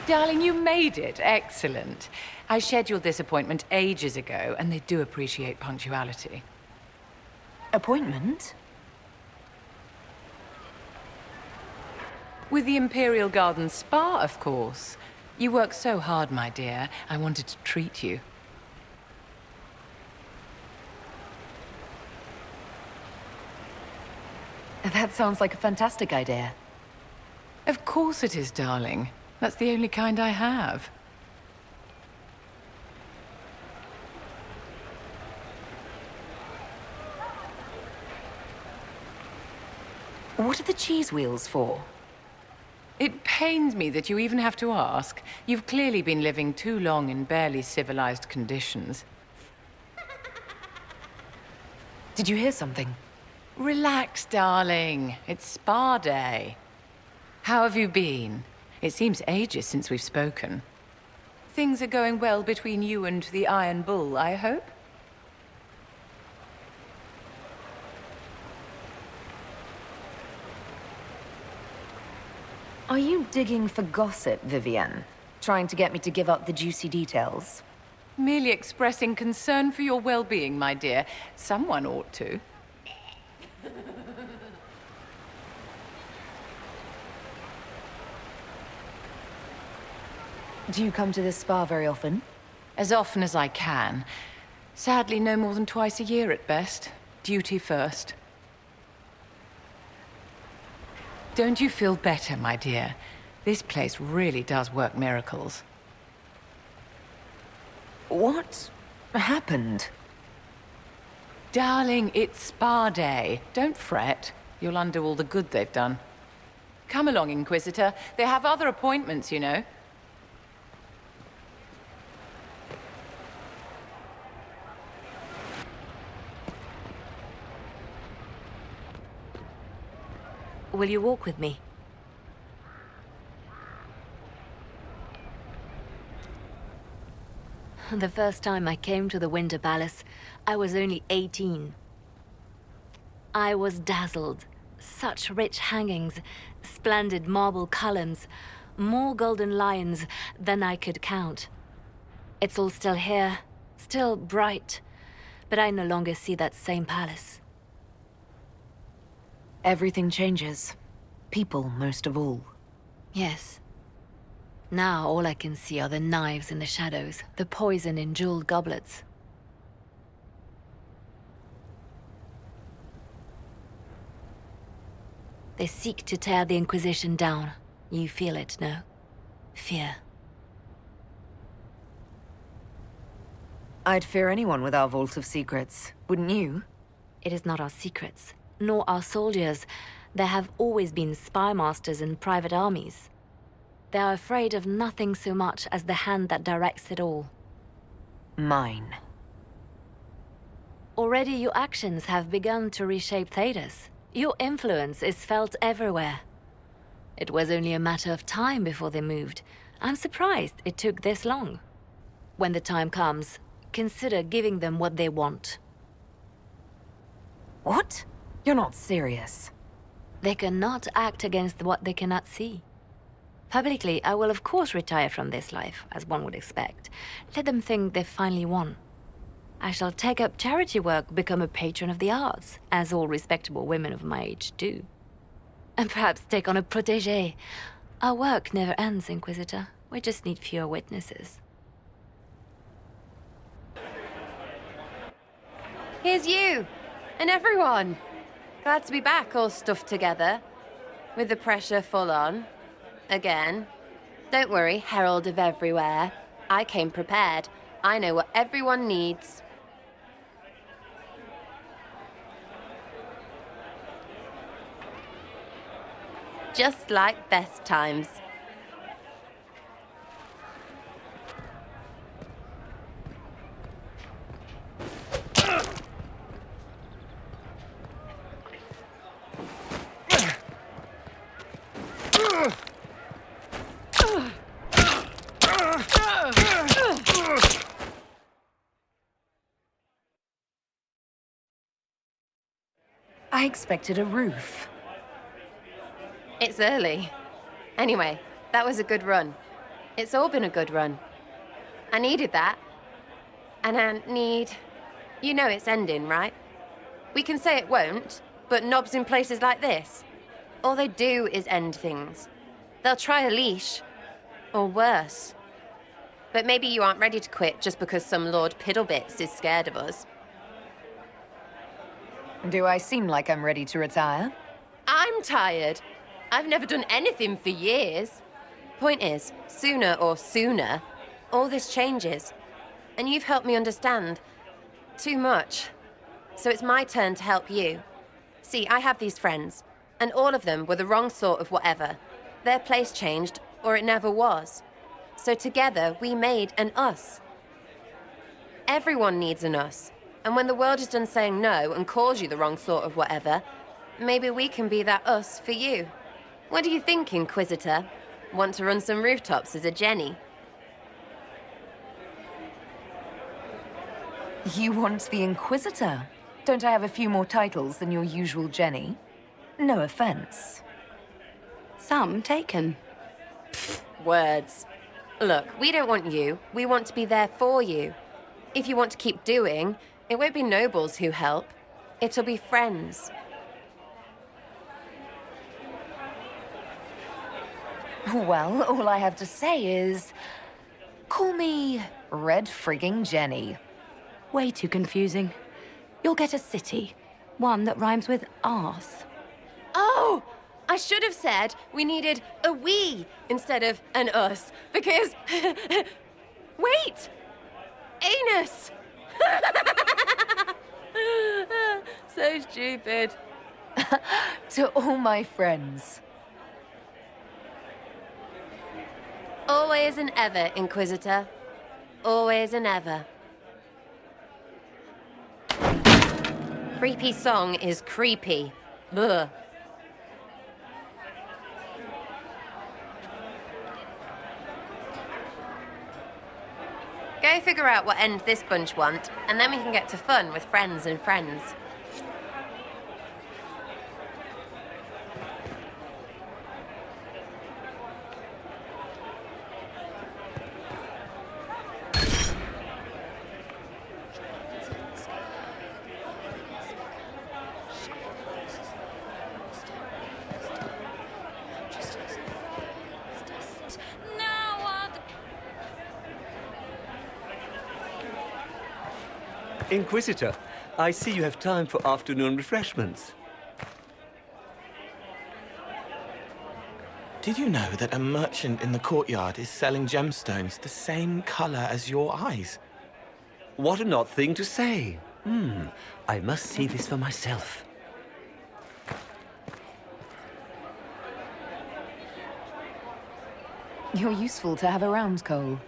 Darling, you made it. Excellent. I scheduled this appointment ages ago, and they do appreciate punctuality. Appointment? With the Imperial Garden Spa, of course. You work so hard, my dear. I wanted to treat you. That sounds like a fantastic idea. Of course it is, darling. That's the only kind I have. What are the cheese wheels for? It pains me that you even have to ask. You've clearly been living too long in barely civilized conditions. Did you hear something? Relax, darling. It's spa day. How have you been? It seems ages since we've spoken. Things are going well between you and the Iron Bull, I hope? Are you digging for gossip, Vivienne? Trying to get me to give up the juicy details? Merely expressing concern for your well-being, my dear. Someone ought to. Do you come to this spa very often? As often as I can. Sadly, no more than twice a year at best. Duty first. Don't you feel better, my dear? This place really does work miracles. What happened? Darling, it's spa day. Don't fret. You'll undo all the good they've done. Come along, Inquisitor. They have other appointments, you know. Will you walk with me? The first time I came to the Winter Palace, I was only 18. I was dazzled. Such rich hangings, splendid marble columns, more golden lions than I could count. It's all still here, still bright, but I no longer see that same palace. Everything changes. People, most of all. Yes. Now all I can see are the knives in the shadows, the poison in jeweled goblets. They seek to tear the Inquisition down. You feel it, no? Fear. I'd fear anyone with our vault of secrets, wouldn't you? It is not our secrets, nor our soldiers. There have always been spy masters and private armies. They are afraid of nothing so much as the hand that directs it all. Mine. Already your actions have begun to reshape Thedas. Your influence is felt everywhere. It was only a matter of time before they moved. I'm surprised it took this long. When the time comes, consider giving them what they want. What? You're not serious. They cannot act against what they cannot see. Publicly, I will of course retire from this life, as one would expect. Let them think they've finally won. I shall take up charity work, become a patron of the arts, as all respectable women of my age do. And perhaps take on a protégé. Our work never ends, Inquisitor. We just need fewer witnesses. Here's you! And everyone! Glad to be back, all stuffed together. With the pressure full on. Again. Don't worry, Herald of Everywhere. I came prepared. I know what everyone needs. Just like best times. I expected a roof. It's early. Anyway, that was a good run. It's all been a good run. I needed that. And I need... You know it's ending, right? We can say it won't, but knobs in places like this, all they do is end things. They'll try a leash. Or worse. But maybe you aren't ready to quit just because some Lord Piddlebits is scared of us. Do I seem like I'm ready to retire? I'm tired. I've never done anything for years. Point is, sooner or sooner, all this changes. And you've helped me understand too much. So it's my turn to help you. See, I have these friends, and all of them were the wrong sort of whatever. Their place changed, or it never was. So together, we made an us. Everyone needs an us. And when the world is done saying no and calls you the wrong sort of whatever, maybe we can be that us for you. What do you think, Inquisitor? Want to run some rooftops as a Jenny? You want the Inquisitor? Don't I have a few more titles than your usual Jenny? No offense. Some taken. Words. Look, we don't want you. We want to be there for you. If you want to keep doing, it won't be nobles who help. It'll be friends. Well, all I have to say is... call me Red Frigging Jenny. Way too confusing. You'll get a city. One that rhymes with arse. Oh! I should have said we needed a we instead of an us, because... Wait! Anus! So stupid. To all my friends. Always and ever, Inquisitor. Always and ever. Creepy song is creepy. Ugh. Go figure out what end this bunch want, and then we can get to fun with friends and friends. Inquisitor, I see you have time for afternoon refreshments. Did you know that a merchant in the courtyard is selling gemstones the same color as your eyes? What an odd thing to say. I must see this for myself. You're useful to have around, Cole.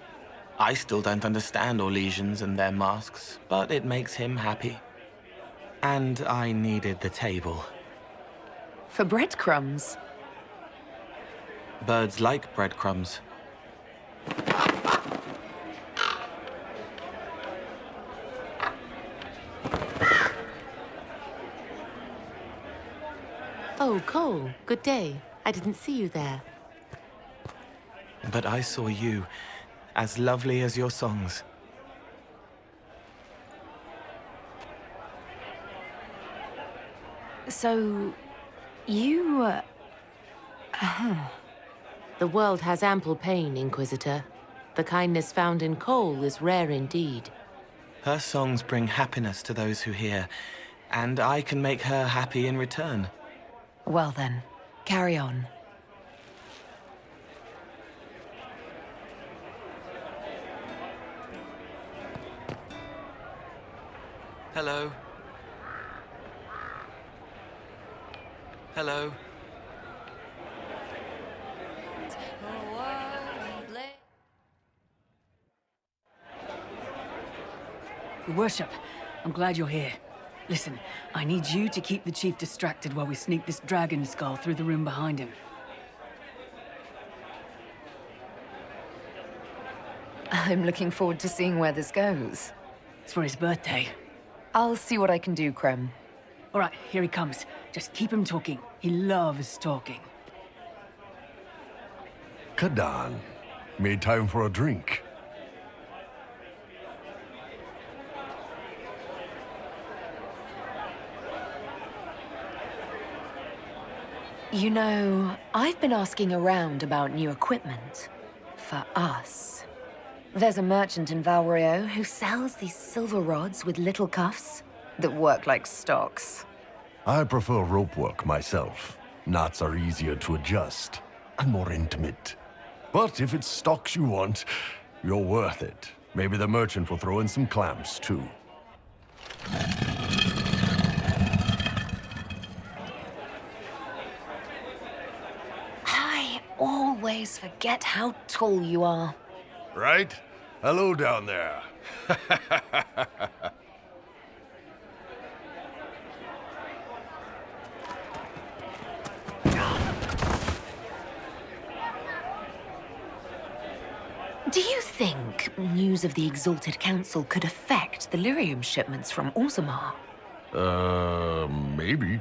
I still don't understand Orlesians and their masks, but it makes him happy. And I needed the table. For breadcrumbs? Birds like breadcrumbs. Oh, Cole, good day. I didn't see you there. But I saw you, as lovely as your songs. So... you... The world has ample pain, Inquisitor. The kindness found in Cole is rare indeed. Her songs bring happiness to those who hear, and I can make her happy in return. Well then, carry on. Hello. Hello. Your Worship, I'm glad you're here. Listen, I need you to keep the Chief distracted while we sneak this dragon skull through the room behind him. I'm looking forward to seeing where this goes. It's for his birthday. I'll see what I can do, Krem. All right, here he comes. Just keep him talking. He loves talking. Kadan, made time for a drink. You know, I've been asking around about new equipment. For us. There's a merchant in Valrio who sells these silver rods with little cuffs that work like stocks. I prefer rope work myself. Knots are easier to adjust and more intimate. But if it's stocks you want, you're worth it. Maybe the merchant will throw in some clamps, too. I always forget how tall you are. Right? Hello down there. Do you think news of the Exalted Council could affect the lyrium shipments from Orzammar? Maybe.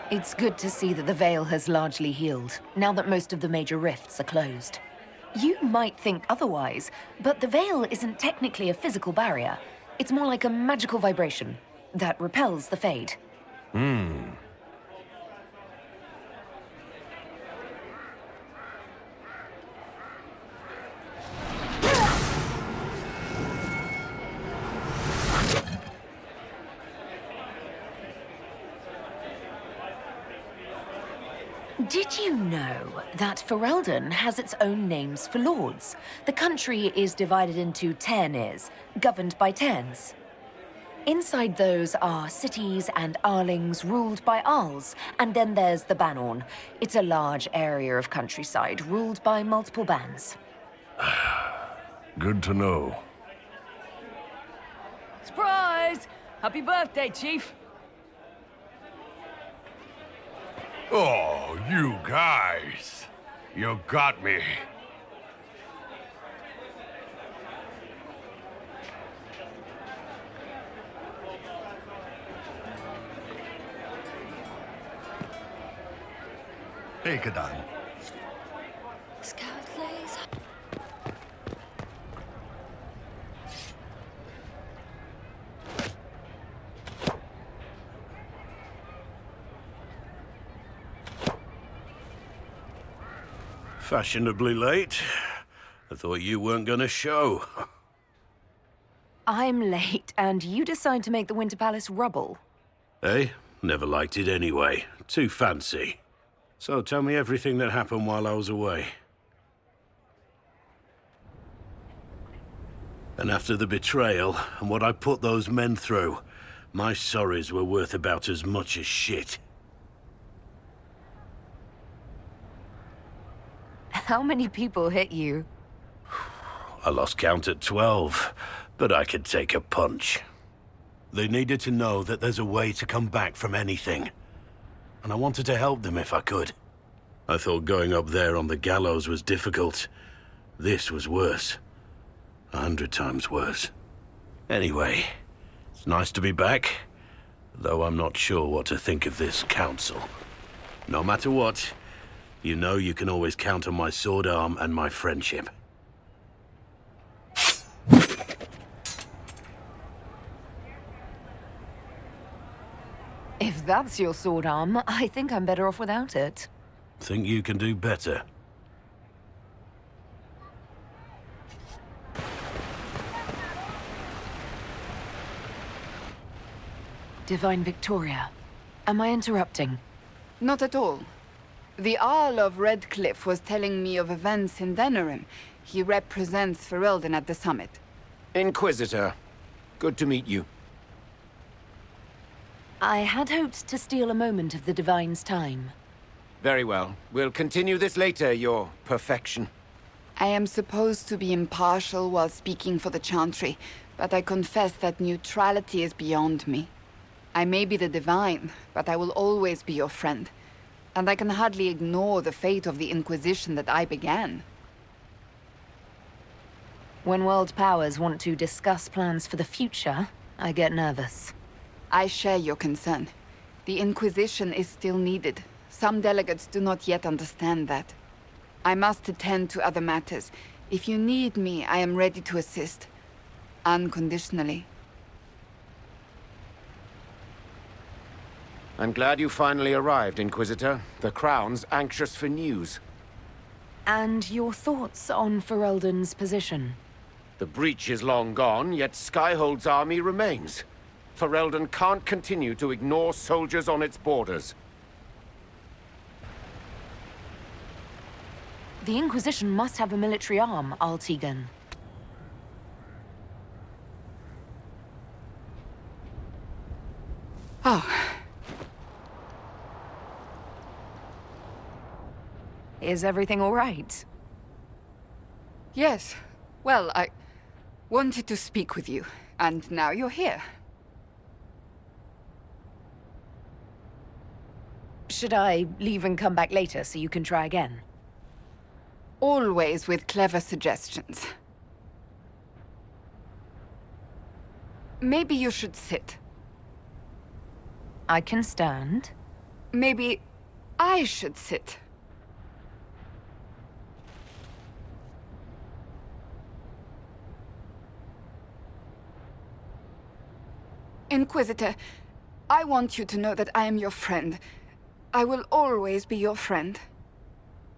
It's good to see that the Veil has largely healed, now that most of the major rifts are closed. You might think otherwise, but the Veil isn't technically a physical barrier. It's more like a magical vibration that repels the Fade. Did you know that Ferelden has its own names for lords? The country is divided into Ternes, governed by Terns. Inside those are cities and Arlings ruled by Arls, and then there's the Banorn. It's a large area of countryside ruled by multiple bands. Good to know. Surprise! Happy birthday, Chief! Oh, you guys. You got me. Hey, Kadan. Scout lays. Fashionably late. I thought you weren't gonna show. I'm late, and you decide to make the Winter Palace rubble. Eh? Never liked it anyway. Too fancy. So tell me everything that happened while I was away. And after the betrayal, and what I put those men through, my sorries were worth about as much as shit. How many people hit you? I lost count at 12, but I could take a punch. They needed to know that there's a way to come back from anything. And I wanted to help them if I could. I thought going up there on the gallows was difficult. This was worse. 100 times worse. Anyway, it's nice to be back, though I'm not sure what to think of this council. No matter what, you know you can always count on my sword arm and my friendship. If that's your sword arm, I think I'm better off without it. Think you can do better? Divine Victoria, am I interrupting? Not at all. The Arl of Redcliffe was telling me of events in Denerim. He represents Ferelden at the summit. Inquisitor, good to meet you. I had hoped to steal a moment of the Divine's time. Very well. We'll continue this later, your perfection. I am supposed to be impartial while speaking for the Chantry, but I confess that neutrality is beyond me. I may be the Divine, but I will always be your friend. And I can hardly ignore the fate of the Inquisition that I began. When world powers want to discuss plans for the future, I get nervous. I share your concern. The Inquisition is still needed. Some delegates do not yet understand that. I must attend to other matters. If you need me, I am ready to assist. Unconditionally. I'm glad you finally arrived, Inquisitor. The Crown's anxious for news. And your thoughts on Ferelden's position? The breach is long gone, yet Skyhold's army remains. Ferelden can't continue to ignore soldiers on its borders. The Inquisition must have a military arm, Altegan. Oh. Is everything all right? Yes. Well, I wanted to speak with you, and now you're here. Should I leave and come back later so you can try again? Always with clever suggestions. Maybe you should sit. I can stand. Maybe I should sit. Inquisitor, I want you to know that I am your friend. I will always be your friend.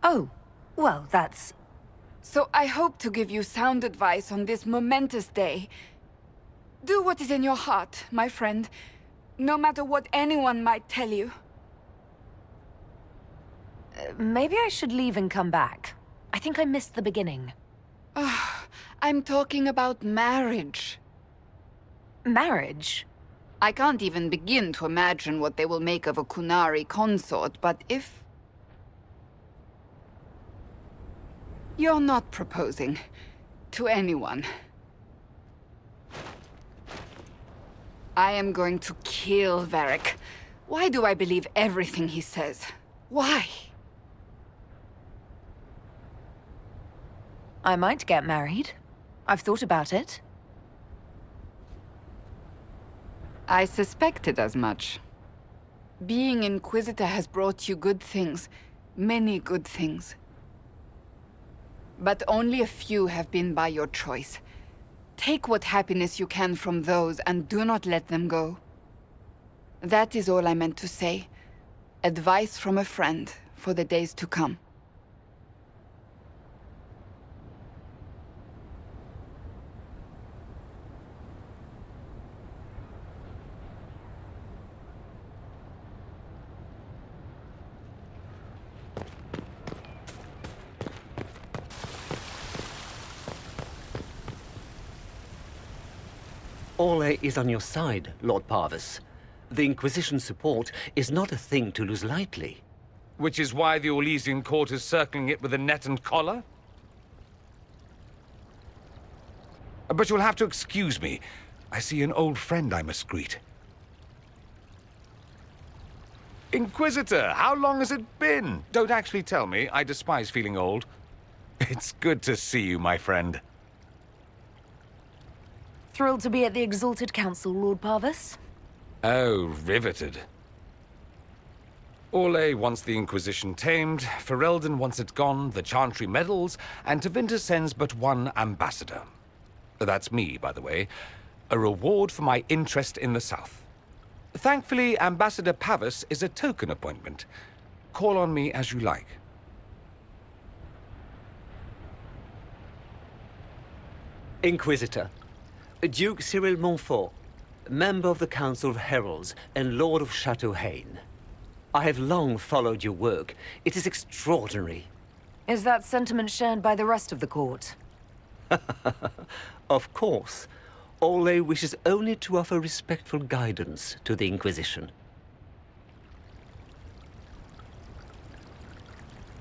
Oh, well, that's... So I hope to give you sound advice on this momentous day. Do what is in your heart, my friend, no matter what anyone might tell you. Maybe I should leave and come back. I think I missed the beginning. I'm talking about marriage. Marriage? I can't even begin to imagine what they will make of a Kunari consort, but if... You're not proposing to anyone. I am going to kill Varric. Why do I believe everything he says? Why? I might get married. I've thought about it. I suspected as much. Being Inquisitor has brought you good things. Many good things. But only a few have been by your choice. Take what happiness you can from those and do not let them go. That is all I meant to say. Advice from a friend for the days to come. Ole is on your side, Lord Parvis. The Inquisition's support is not a thing to lose lightly. Which is why the Orlesian court is circling it with a net and collar? But you'll have to excuse me. I see an old friend I must greet. Inquisitor, how long has it been? Don't actually tell me. I despise feeling old. It's good to see you, my friend. Thrilled to be at the Exalted Council, Lord Parvis. Oh, riveted. Ole wants the Inquisition tamed, Ferelden wants it gone, the Chantry meddles, and Tevinter sends but one ambassador. That's me, by the way. A reward for my interest in the South. Thankfully, Ambassador Parvis is a token appointment. Call on me as you like. Inquisitor, Duke Cyril Montfort, member of the Council of Heralds and Lord of Chateau Haine. I have long followed your work. It is extraordinary. Is that sentiment shared by the rest of the court? Of course. Ole wishes only to offer respectful guidance to the Inquisition.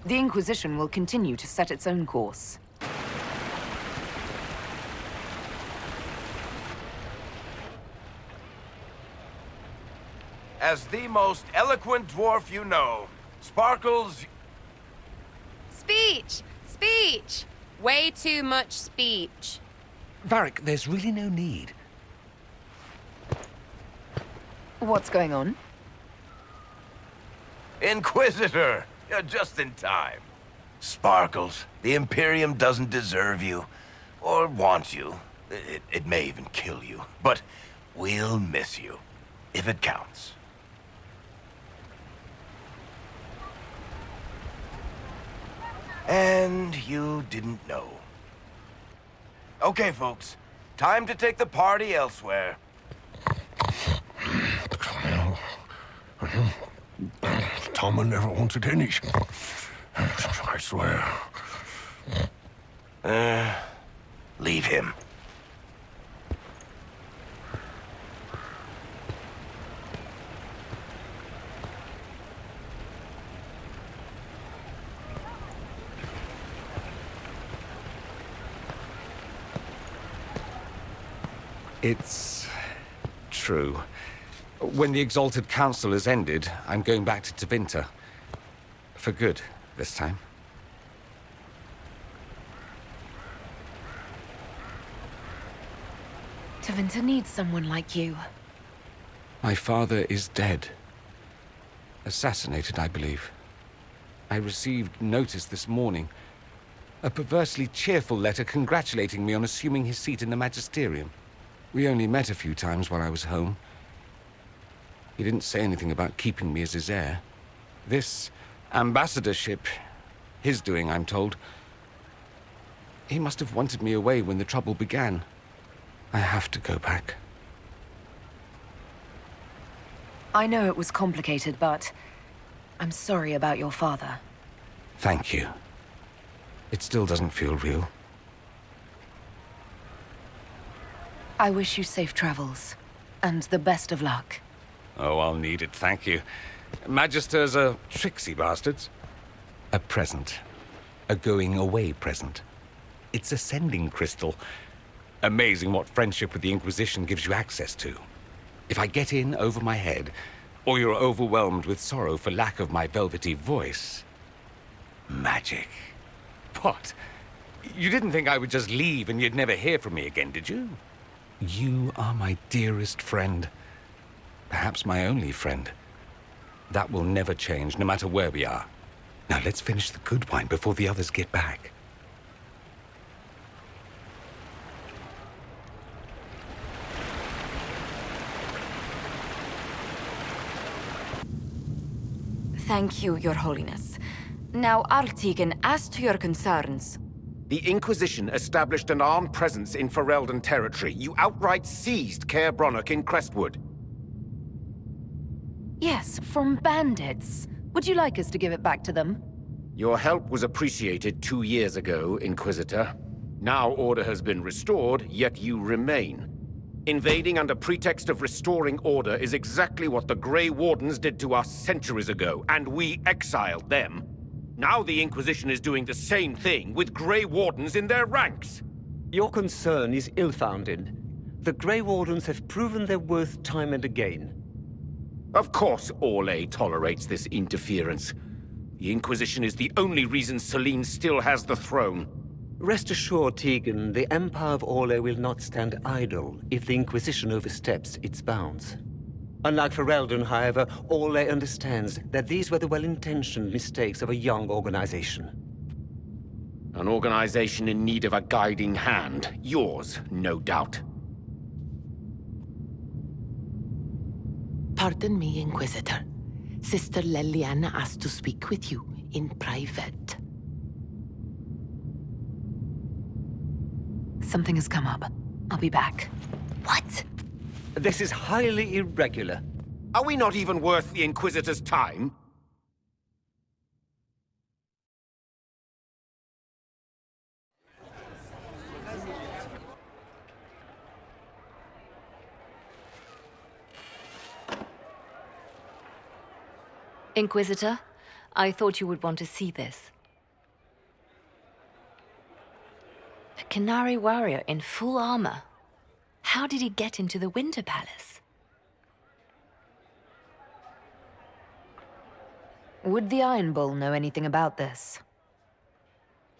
The Inquisition will continue to set its own course. as the most eloquent dwarf you know. Sparkles... Speech! Speech! Way too much speech. Varric, there's really no need. What's going on? Inquisitor! You're just in time. Sparkles, the Imperium doesn't deserve you. Or want you. It may even kill you. But we'll miss you. If it counts. And you didn't know. Okay, folks. Time to take the party elsewhere. Tama never wanted any. I swear. Leave him. It's true. When the Exalted Council has ended, I'm going back to Tevinter. For good, this time. Tevinter needs someone like you. My father is dead. Assassinated, I believe. I received notice this morning. A perversely cheerful letter congratulating me on assuming his seat in the Magisterium. We only met a few times while I was home. He didn't say anything about keeping me as his heir. This ambassadorship, his doing, I'm told. He must have wanted me away when the trouble began. I have to go back. I know it was complicated, but I'm sorry about your father. Thank you. It still doesn't feel real. I wish you safe travels, and the best of luck. Oh, I'll need it, thank you. Magisters are tricksy bastards. A present. A going-away present. It's a sending crystal. Amazing what friendship with the Inquisition gives you access to. If I get in over my head, or you're overwhelmed with sorrow for lack of my velvety voice... magic. What? You didn't think I would just leave and you'd never hear from me again, did you? You are my dearest friend. Perhaps my only friend. That will never change, no matter where we are. Now let's finish the good wine before the others get back. Thank you, Your Holiness. Now, Artigan, as to your concerns... The Inquisition established an armed presence in Ferelden territory. You outright seized Caer Bronach in Crestwood. Yes, from bandits. Would you like us to give it back to them? Your help was appreciated 2 years ago, Inquisitor. Now order has been restored, yet you remain. Invading under pretext of restoring order is exactly what the Grey Wardens did to us centuries ago, and we exiled them. Now the Inquisition is doing the same thing with Grey Wardens in their ranks. Your concern is ill-founded. The Grey Wardens have proven their worth time and again. Of course Orlais tolerates this interference. The Inquisition is the only reason Selene still has the throne. Rest assured, Tegan, the Empire of Orlais will not stand idle if the Inquisition oversteps its bounds. Unlike Ferelden, however, Orlais understands that these were the well-intentioned mistakes of a young organization. An organization in need of a guiding hand. Yours, no doubt. Pardon me, Inquisitor. Sister Leliana asked to speak with you in private. Something has come up. I'll be back. What? This is highly irregular. Are we not even worth the Inquisitor's time? Inquisitor, I thought you would want to see this. A Canary warrior in full armor. How did he get into the Winter Palace? Would the Iron Bull know anything about this?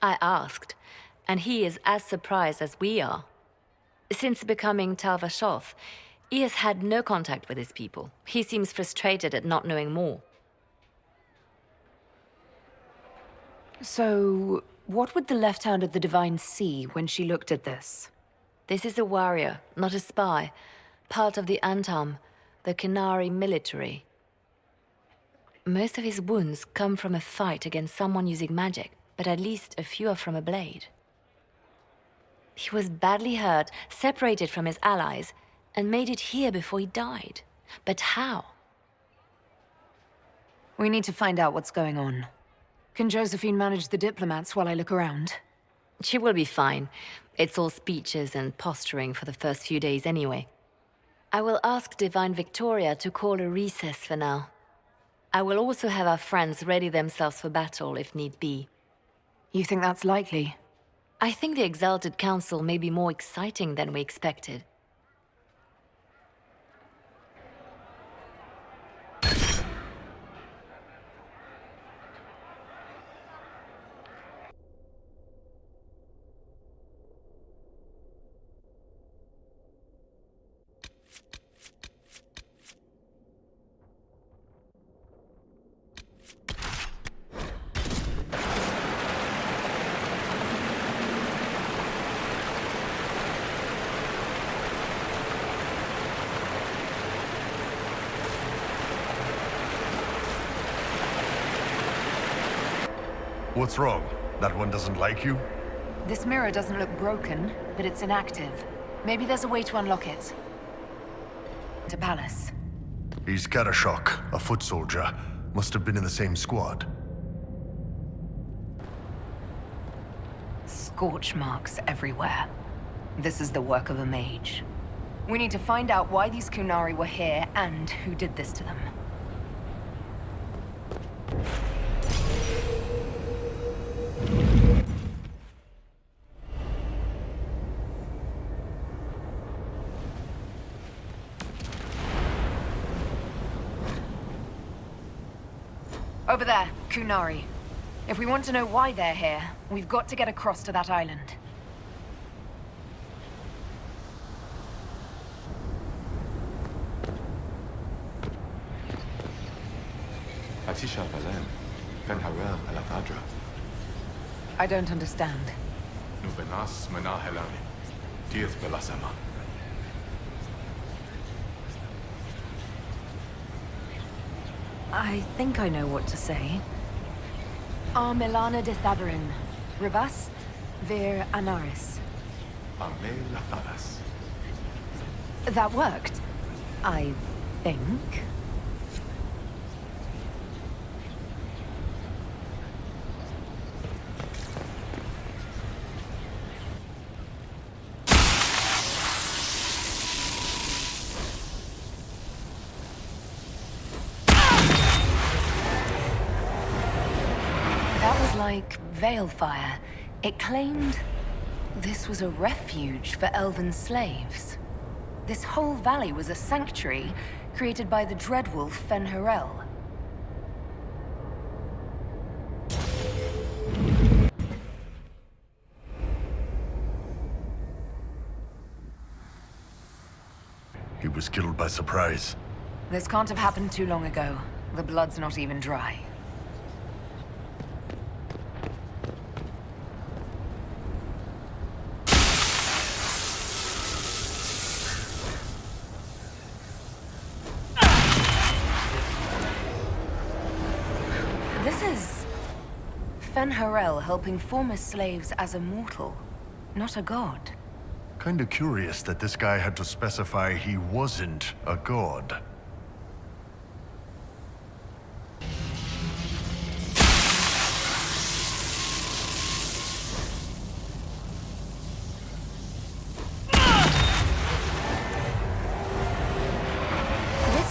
I asked, and he is as surprised as we are. Since becoming Tal Vashoth, he has had no contact with his people. He seems frustrated at not knowing more. So, what would the left hand of the Divine see when she looked at this? This is a warrior, not a spy. Part of the Antam, the Kenari military. Most of his wounds come from a fight against someone using magic, but at least a few are from a blade. He was badly hurt, separated from his allies, and made it here before he died. But how? We need to find out what's going on. Can Josephine manage the diplomats while I look around? She will be fine. It's all speeches and posturing for the first few days anyway. I will ask Divine Victoria to call a recess for now. I will also have our friends ready themselves for battle if need be. You think that's likely? I think the Exalted Council may be more exciting than we expected. What's wrong? That one doesn't like you? This mirror doesn't look broken, but it's inactive. Maybe there's a way to unlock it. To Palace. He's Karashok, a foot soldier. Must have been in the same squad. Scorch marks everywhere. This is the work of a mage. We need to find out why these Kunari were here and who did this to them. Over there, Kunari. If we want to know why they're here, we've got to get across to that island. I don't understand. I think I know what to say. Milana de Thabarin. Rivas vir Anaris. That worked. I think. Like Veilfire. It claimed this was a refuge for elven slaves. This whole valley was a sanctuary created by the dreadwolf Fen'Harel. He was killed by surprise. This can't have happened too long ago. The blood's not even dry. Fen'Harel helping former slaves as a mortal, not a god. Kinda curious that this guy had to specify he wasn't a god.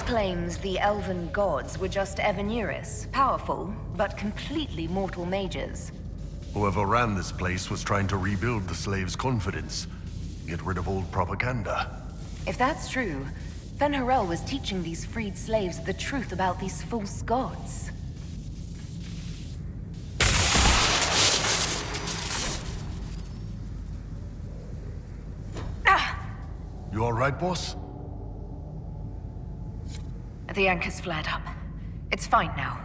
Claims the elven gods were just Evaneris, powerful, but completely mortal mages. Whoever ran this place was trying to rebuild the slaves' confidence. Get rid of old propaganda. If that's true, Fen'Harel was teaching these freed slaves the truth about these false gods. right, boss? The anchor's flared up. It's fine now.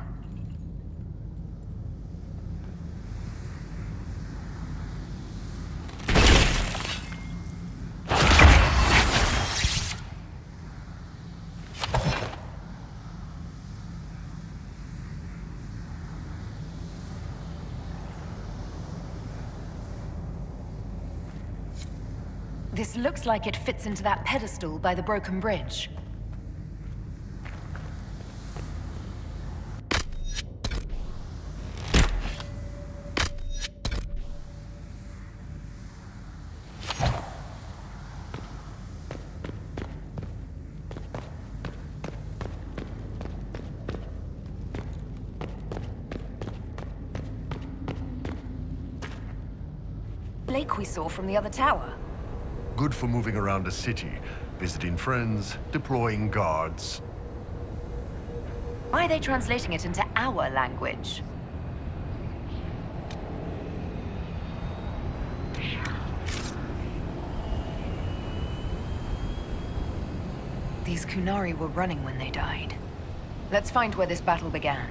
This looks like it fits into that pedestal by the broken bridge. Lake we saw from the other tower. Good for moving around a city, visiting friends, deploying guards. Why are they translating it into our language? These Kunari were running when they died. Let's find where this battle began.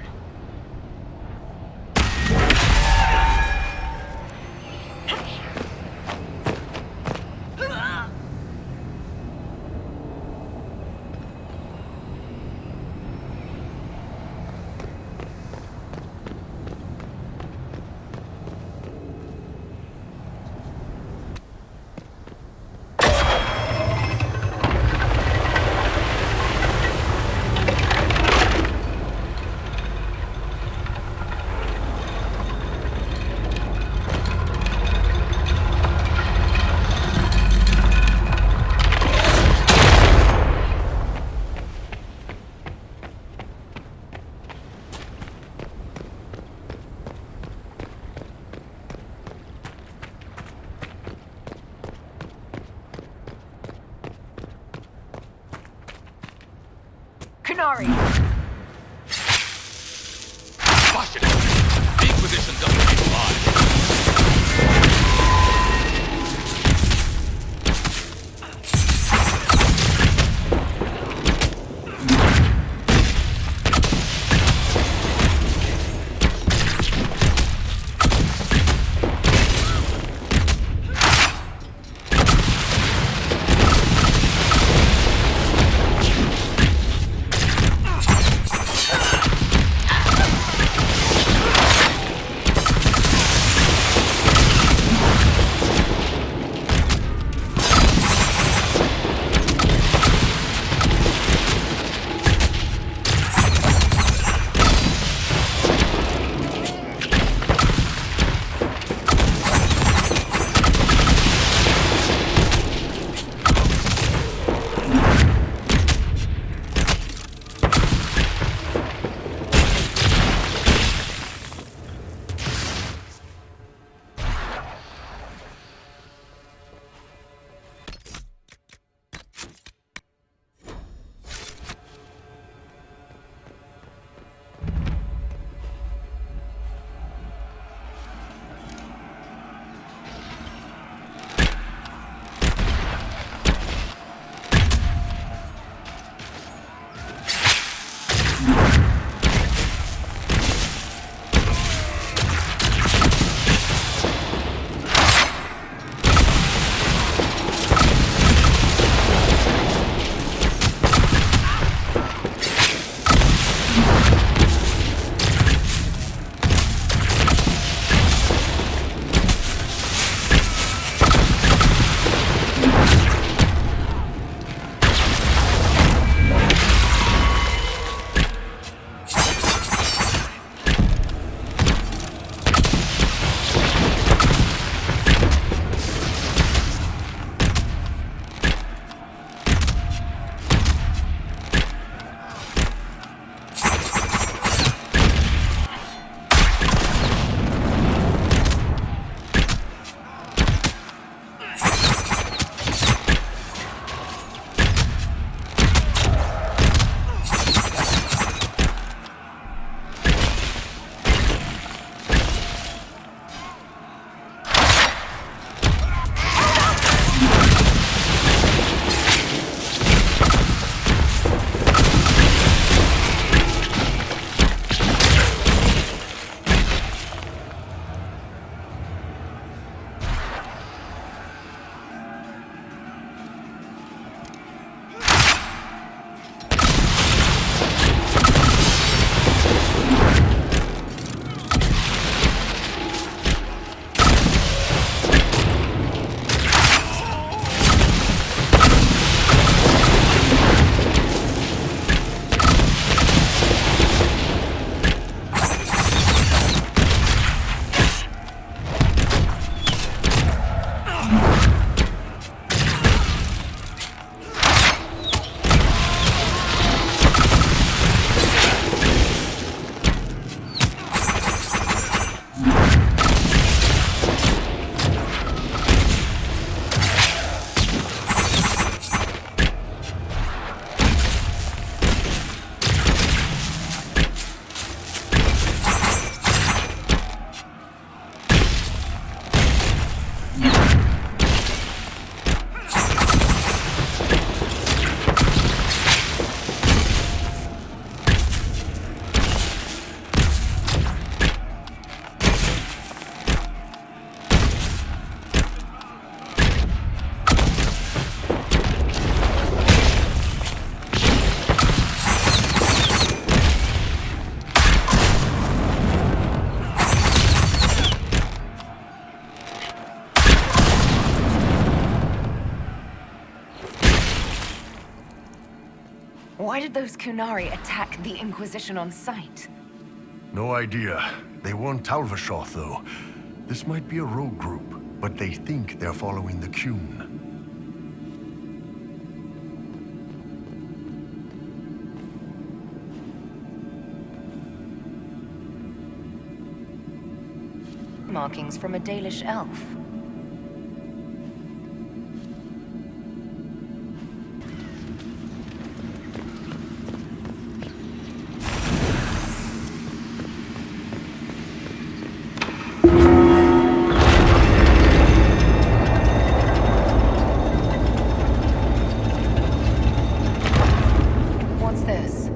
Kunari! Watch it! The Inquisition doesn't keep alive. Why did those Kunari attack the Inquisition on sight? No idea. They weren't Talvashoth, though. This might be a rogue group, but they think they're following the Qun. Markings from a Dalish elf. What's this?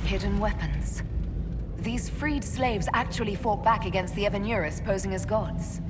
Hidden weapons. These freed slaves actually fought back against the Evanuris posing as gods.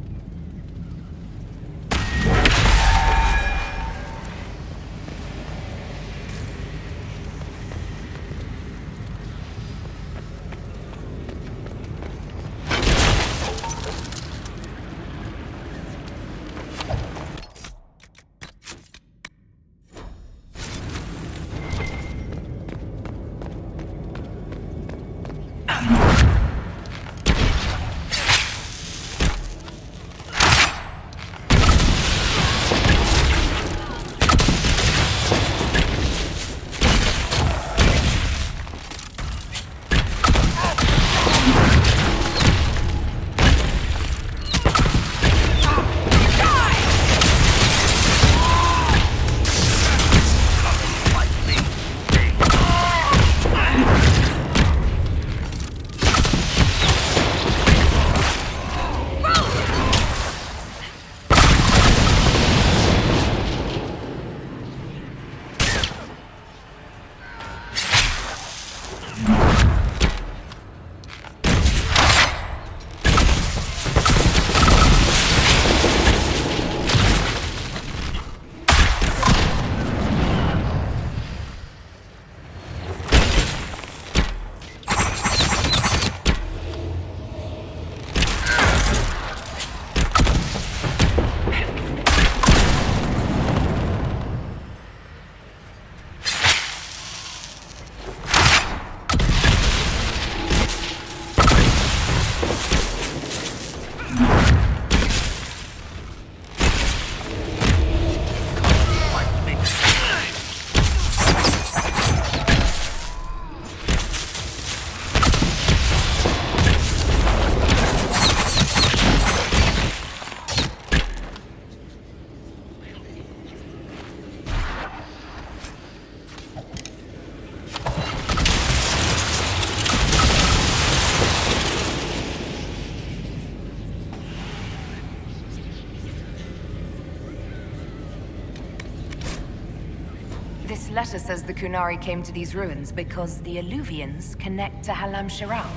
This letter says the Kunari came to these ruins because the Alluvians connect to Halam Shiral.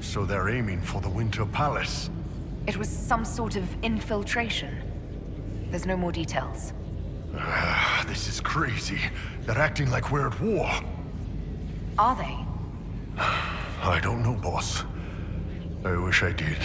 So they're aiming for the Winter Palace. It was some sort of infiltration. There's no more details. This is crazy. They're acting like we're at war. Are they? I don't know, boss. I wish I did.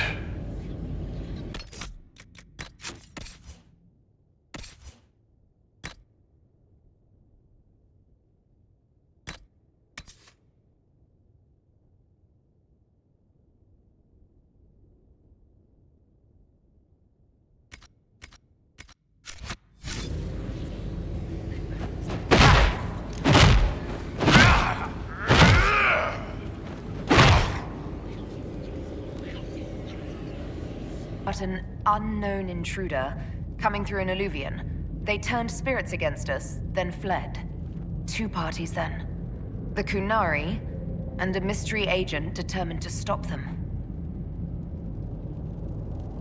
But an unknown intruder coming through an alluvion. They turned spirits against us, then fled. Two parties then. The Kunari, and a mystery agent determined to stop them.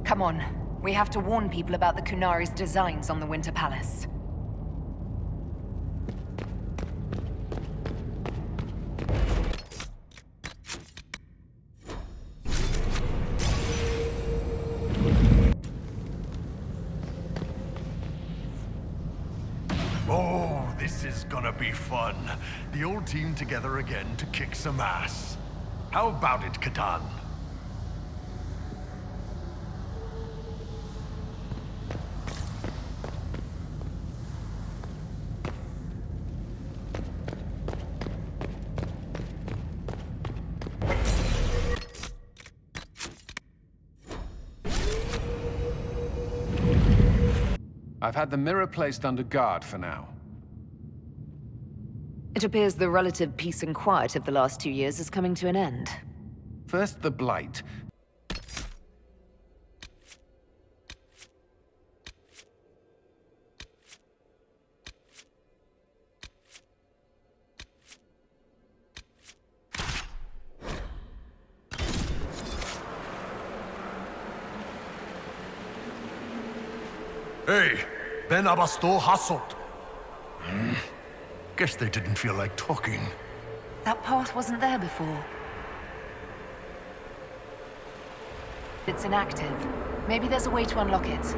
Come on, we have to warn people about the Kunari's designs on the Winter Palace. is gonna be fun. The old team together again to kick some ass. How about it, Katan? I've had the mirror placed under guard for now. It appears the relative peace and quiet of the last 2 years is coming to an end. First the Blight. Hey, Ben Abasto Hasot. Guess they didn't feel like talking. That path wasn't there before. It's inactive. Maybe there's a way to unlock it.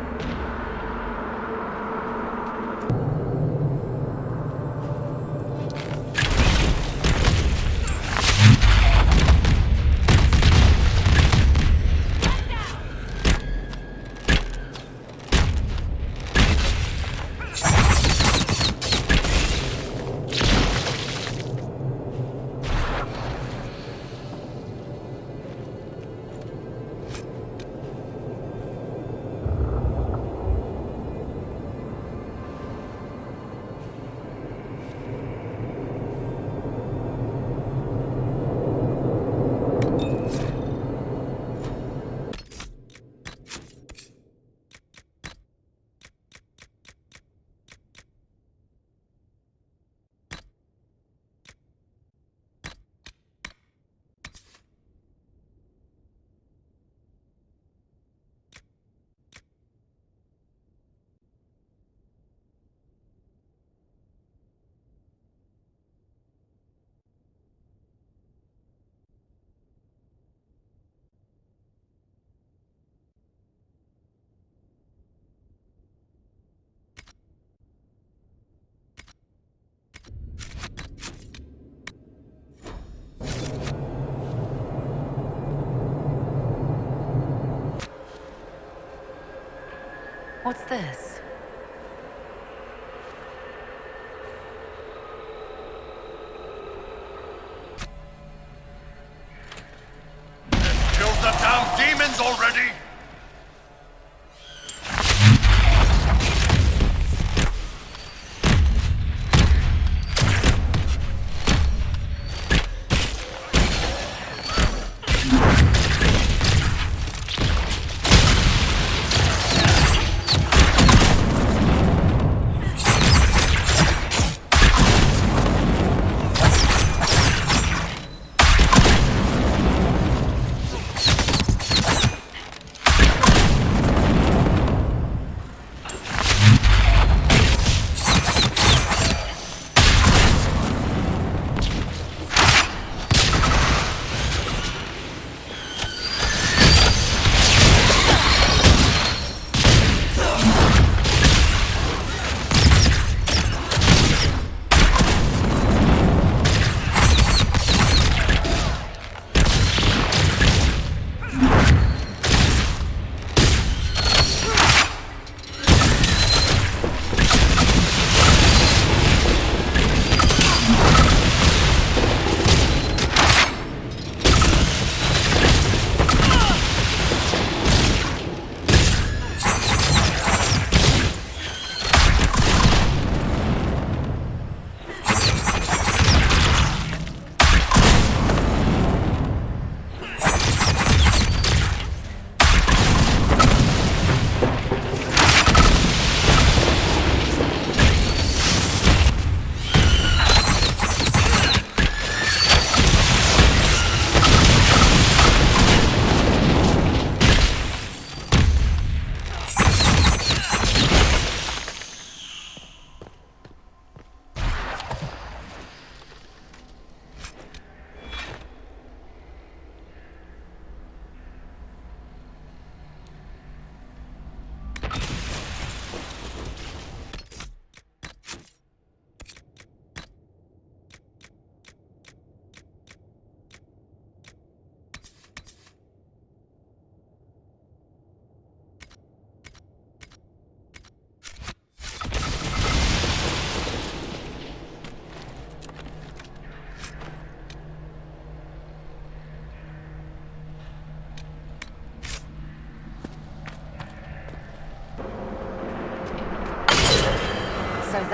What's this? Killed the damn demons already!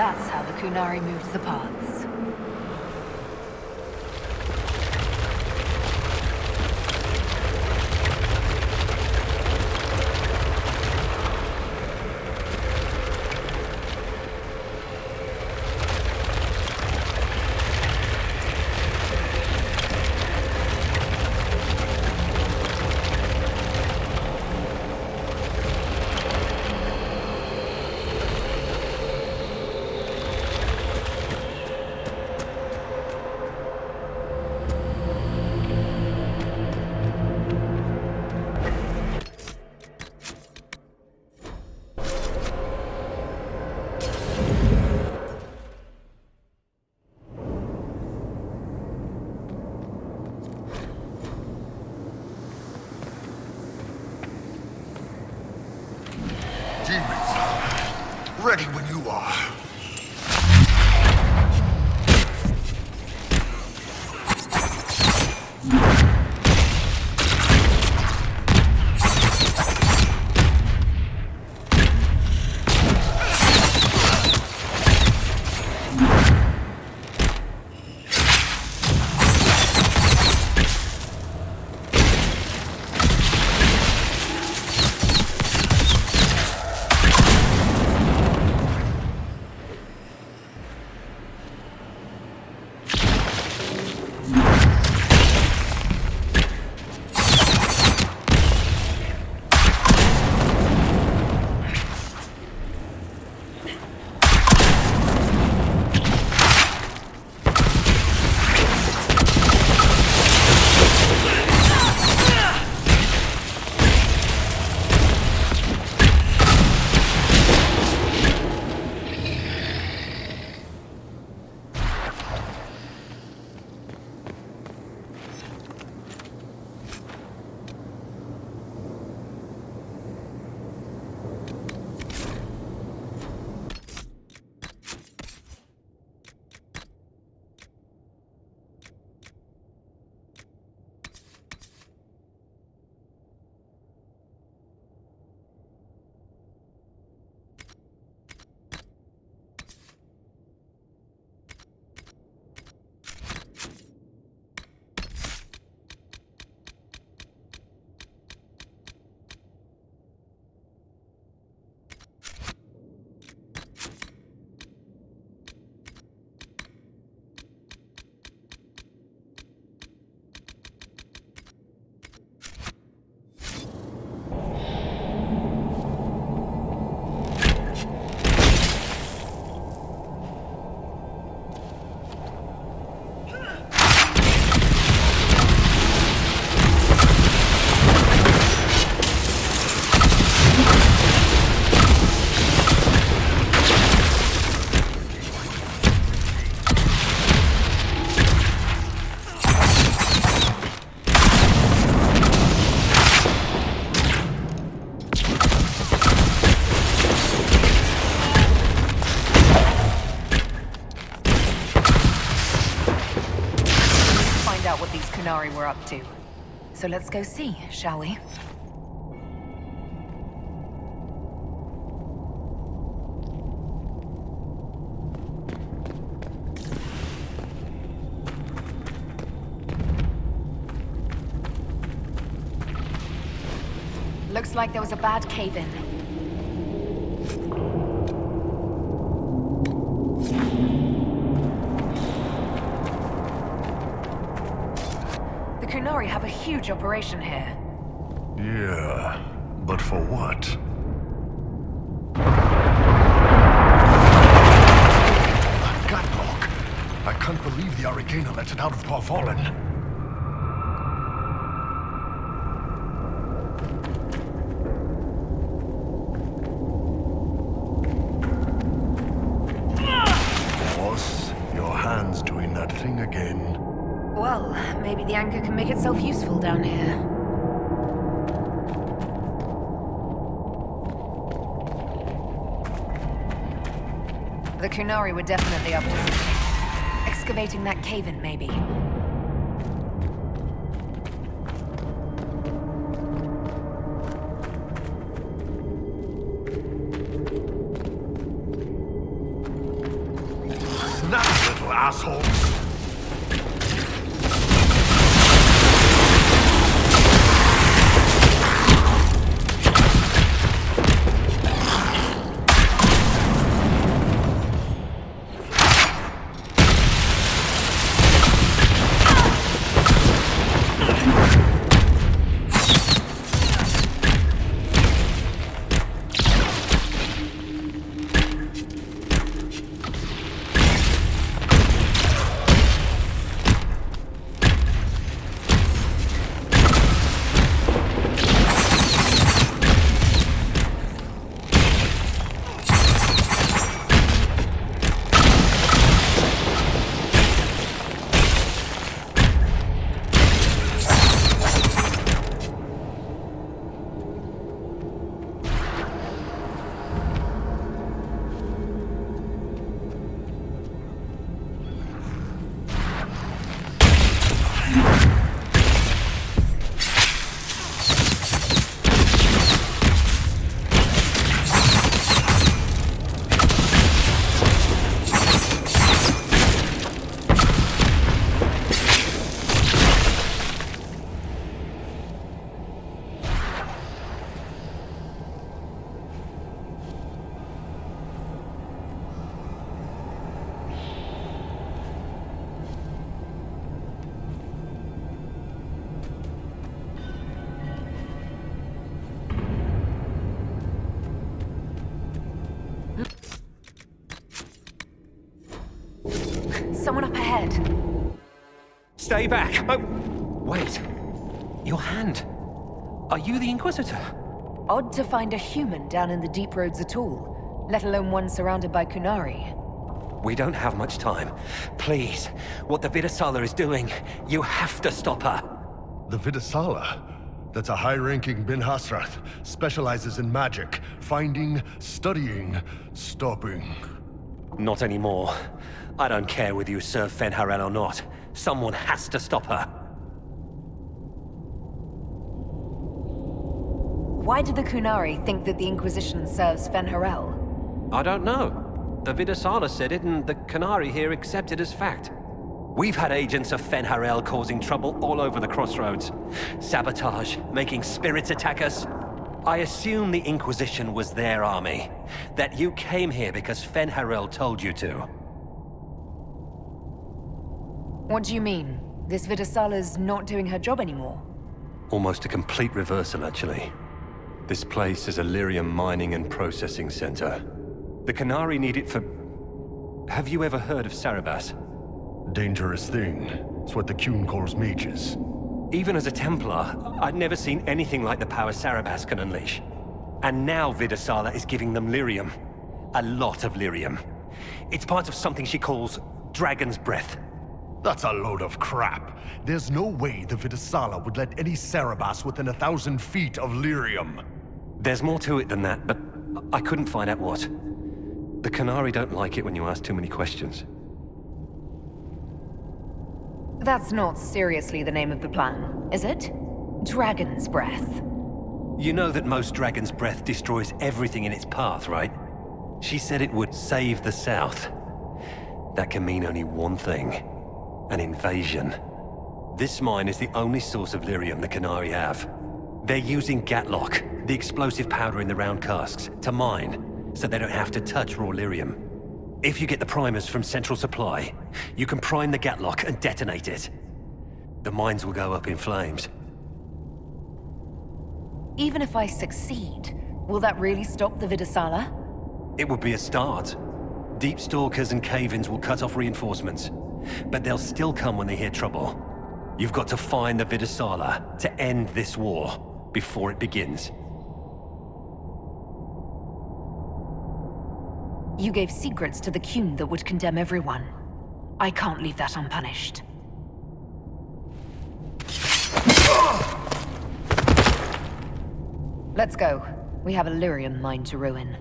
That's how the Kunari moved the paths. Ready when you are. Kunari were up to. So let's go see, shall we? Looks like there was a bad cave-in. The Kunari have a huge operation here. Yeah, but for what? That catwalk! I can't believe the Arcana let it out of Parfallen. Boss, your hand's doing that thing again. Well, maybe the anchor can make itself useful down here. The Kunari were definitely up to something. Excavating that cave-in, maybe. assholes! Someone up ahead. Stay back! Oh, wait. Your hand. Are you the Inquisitor? Odd to find a human down in the deep roads at all, let alone one surrounded by Kunari. We don't have much time. Please, what the Vidasala is doing, you have to stop her. The Vidasala? That's a high-ranking Bin Hasrath. Specializes in magic. Finding, studying, stopping. Not anymore. I don't care whether you serve Fen'Harel or not. Someone has to stop her. Why did the Kunari think that the Inquisition serves Fen'Harel? I don't know. The Vidasala said it, and the Kunari here accepted as fact. We've had agents of Fen'Harel causing trouble all over the crossroads. Sabotage, making spirits attack us. I assume the Inquisition was their army. That you came here because Fen'Harel told you to. What do you mean? This Vidasala's not doing her job anymore? Almost a complete reversal, actually. This place is a lyrium mining and processing center. The Kunari need it for... Have you ever heard of Sarabas? Dangerous thing. It's what the Qun calls mages. Even as a Templar, I'd never seen anything like the power Sarabas can unleash. And now Vidasala is giving them lyrium. A lot of lyrium. It's part of something she calls Dragon's Breath. That's a load of crap. There's no way the Vidasala would let any Sarabas within 1,000 feet of lyrium. There's more to it than that, but I couldn't find out what. The Kunari don't like it when you ask too many questions. That's not seriously the name of the plan, is it? Dragon's Breath. You know that most Dragon's Breath destroys everything in its path, right? She said it would save the South. That can mean only one thing. An invasion. This mine is the only source of lyrium the Kunari have. They're using Gatlock, the explosive powder in the round casks, to mine, so they don't have to touch raw lyrium. If you get the primers from Central Supply, you can prime the Gatlock and detonate it. The mines will go up in flames. Even if I succeed, will that really stop the Vidasala? It would be a start. Deep Stalkers and cave-ins will cut off reinforcements, but they'll still come when they hear trouble. You've got to find the Vidasala to end this war before it begins. You gave secrets to the Qun that would condemn everyone. I can't leave that unpunished. Let's go. We have a lyrium mine to ruin.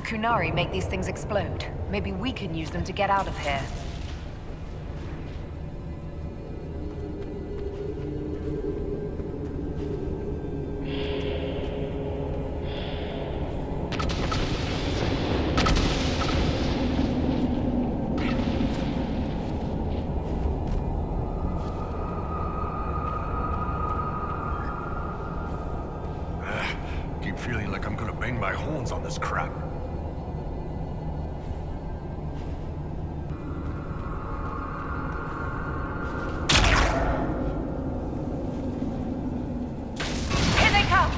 Kunari make these things explode. Maybe we can use them to get out of here. Keep feeling like I'm gonna bang my horns on this crap. Here they come!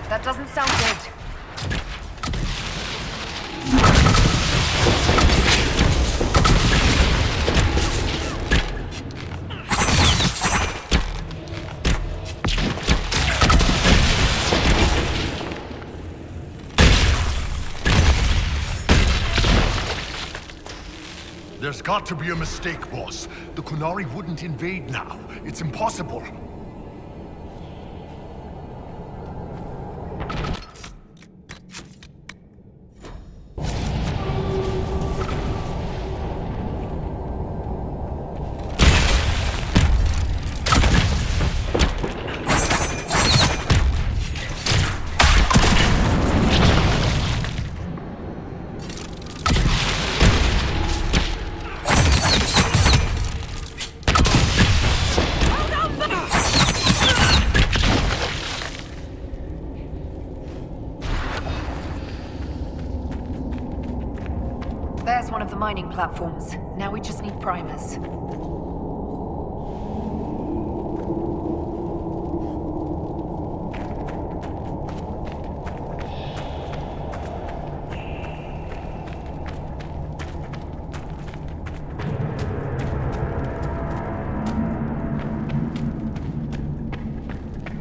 That doesn't sound good. There's got to be a mistake, boss. The Kunari wouldn't invade now. It's impossible. There's one of the mining platforms. Now we just need primers.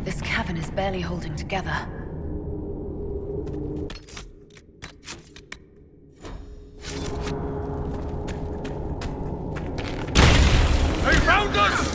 This cavern is barely holding together. They found us!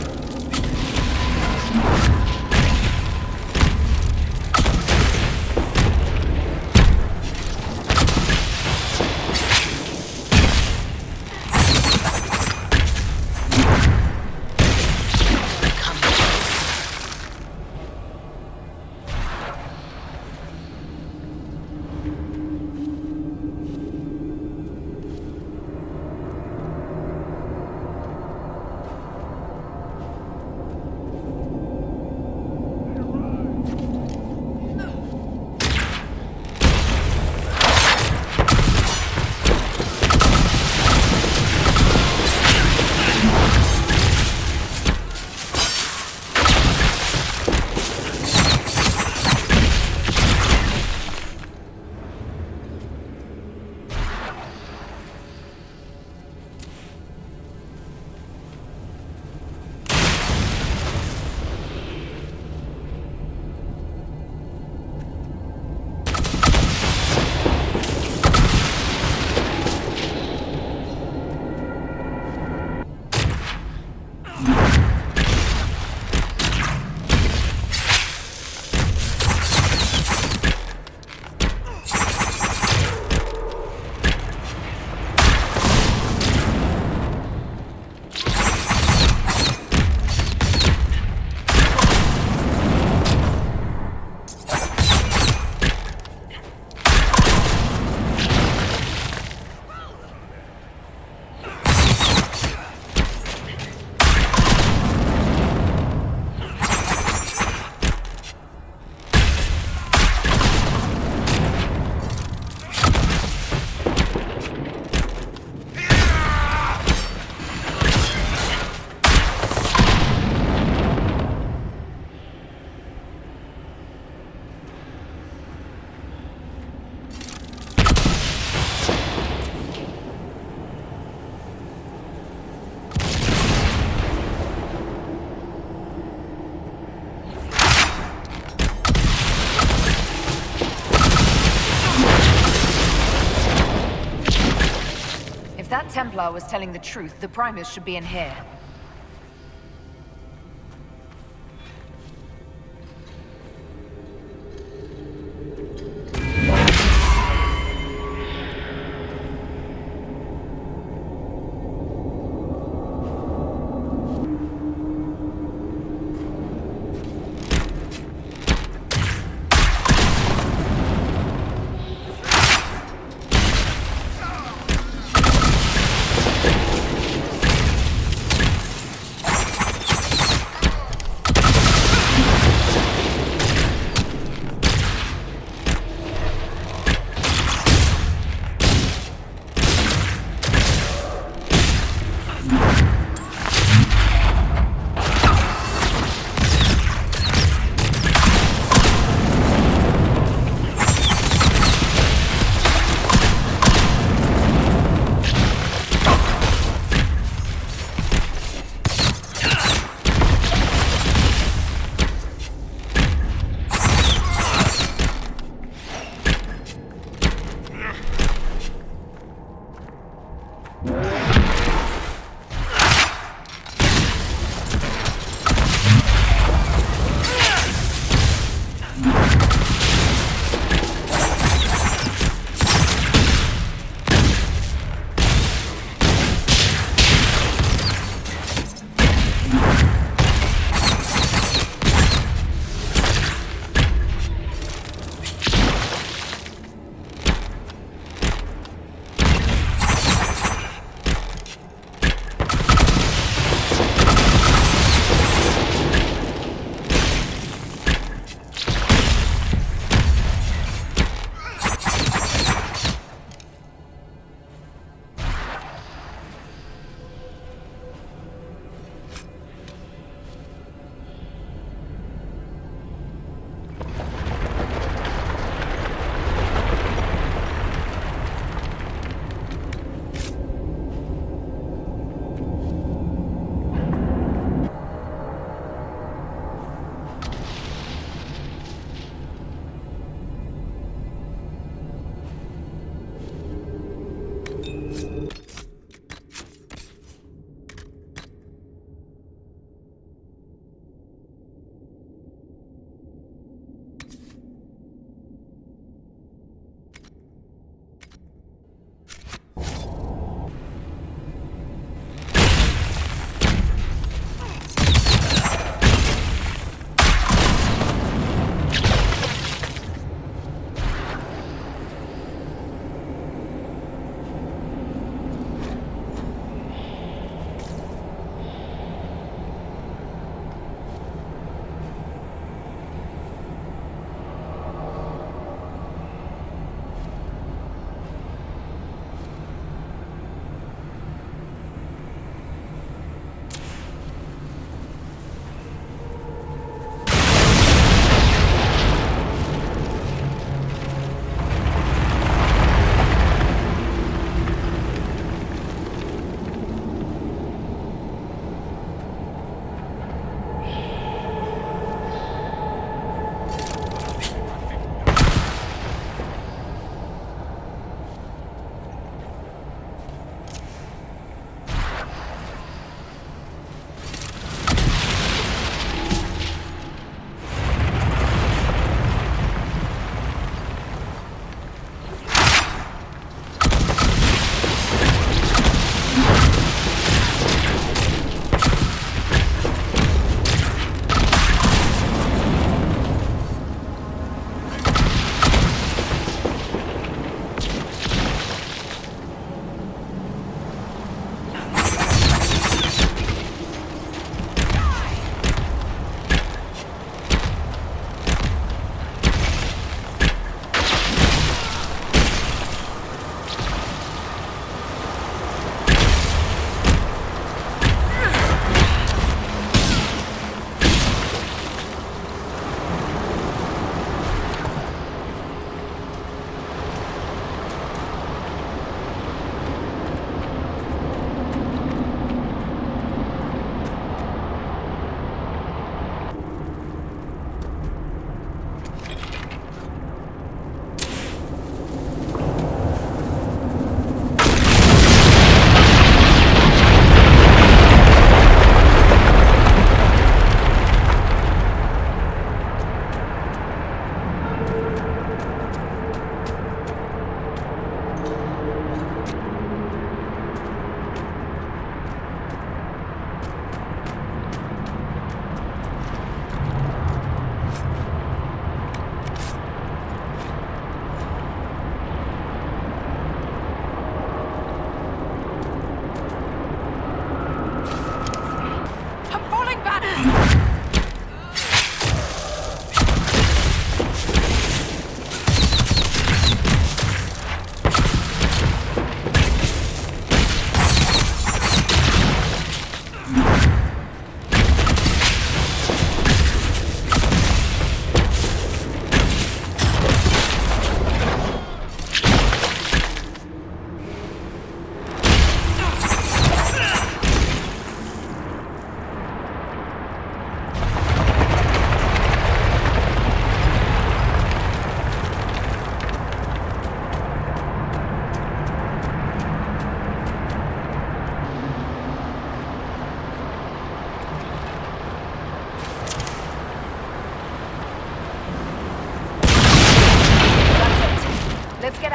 If that Templar was telling the truth, the Primus should be in here.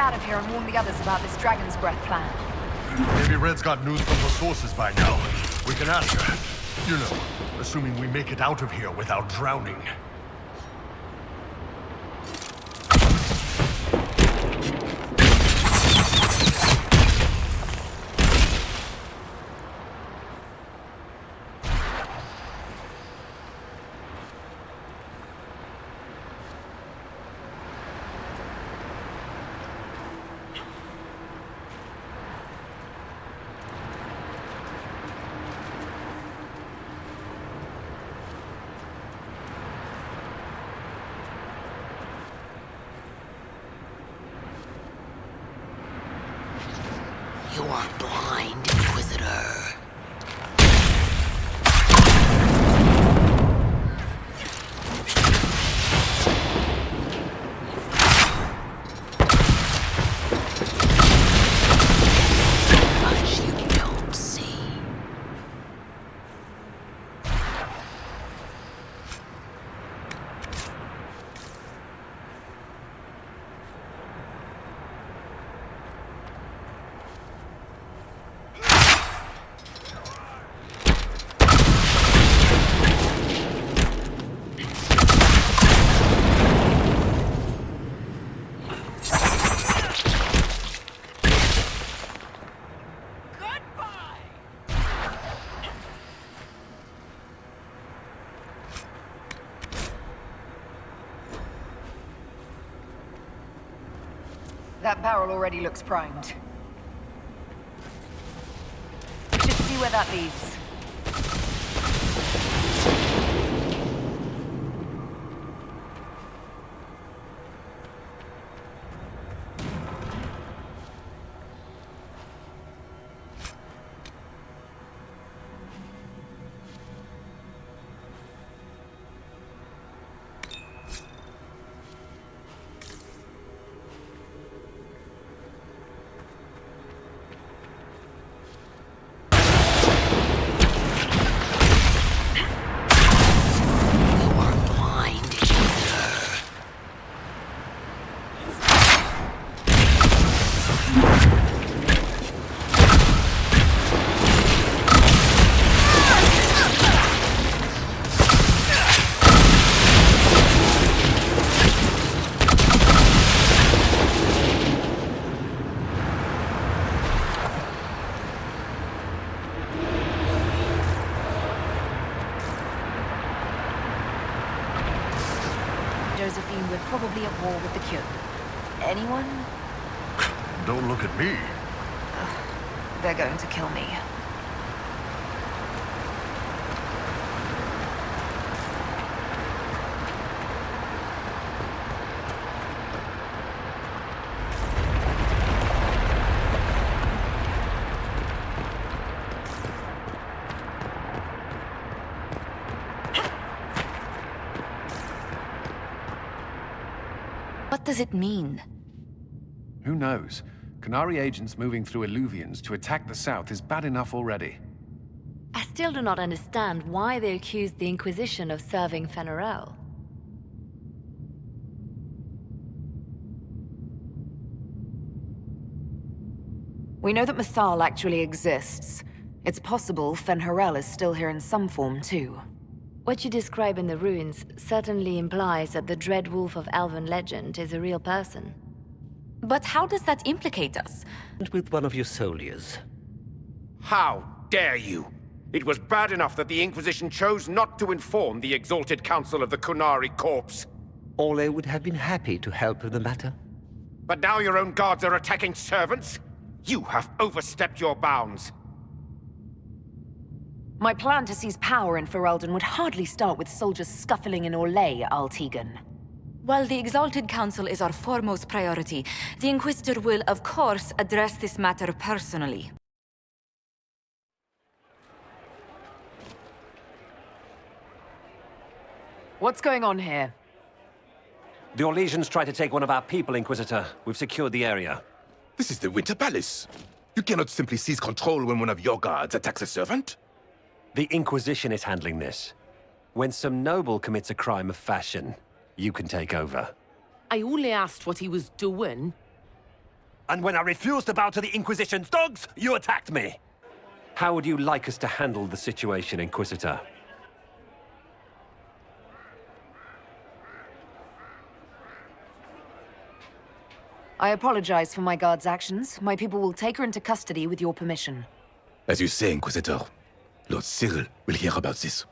out of here and warn the others about this Dragon's Breath plan. Maybe Red's got news from her sources by now. We can ask her. You know, assuming we make it out of here without drowning. You are blind, Inquisitor. Much you don't see. That barrel already looks primed. We should see where that leads. Josephine, we're probably at war with the Cure. Anyone? Don't look at me. They're going to kill me. What does it mean? Who knows? Qunari agents moving through Illuvians to attack the south is bad enough already. I still do not understand why they accused the Inquisition of serving Fenarel. We know that Mythal actually exists. It's possible Fenharel is still here in some form, too. What you describe in the ruins certainly implies that the Dread Wolf of Elven legend is a real person. But how does that implicate us? With one of your soldiers. How dare you? It was bad enough that the Inquisition chose not to inform the Exalted Council of the Qunari Corps. Ole would have been happy to help with the matter. But now your own guards are attacking servants? You have overstepped your bounds. My plan to seize power in Ferelden would hardly start with soldiers scuffling in Orlais, Altegan. While the Exalted Council is our foremost priority, the Inquisitor will, of course, address this matter personally. What's going on here? The Orlesians tried to take one of our people, Inquisitor. We've secured the area. This is the Winter Palace. You cannot simply seize control when one of your guards attacks a servant. The Inquisition is handling this. When some noble commits a crime of fashion, you can take over. I only asked what he was doing. And when I refused to bow to the Inquisition's dogs, you attacked me. How would you like us to handle the situation, Inquisitor? I apologize for my guard's actions. My people will take her into custody with your permission. As you say, Inquisitor, Lord Cyril will hear about this.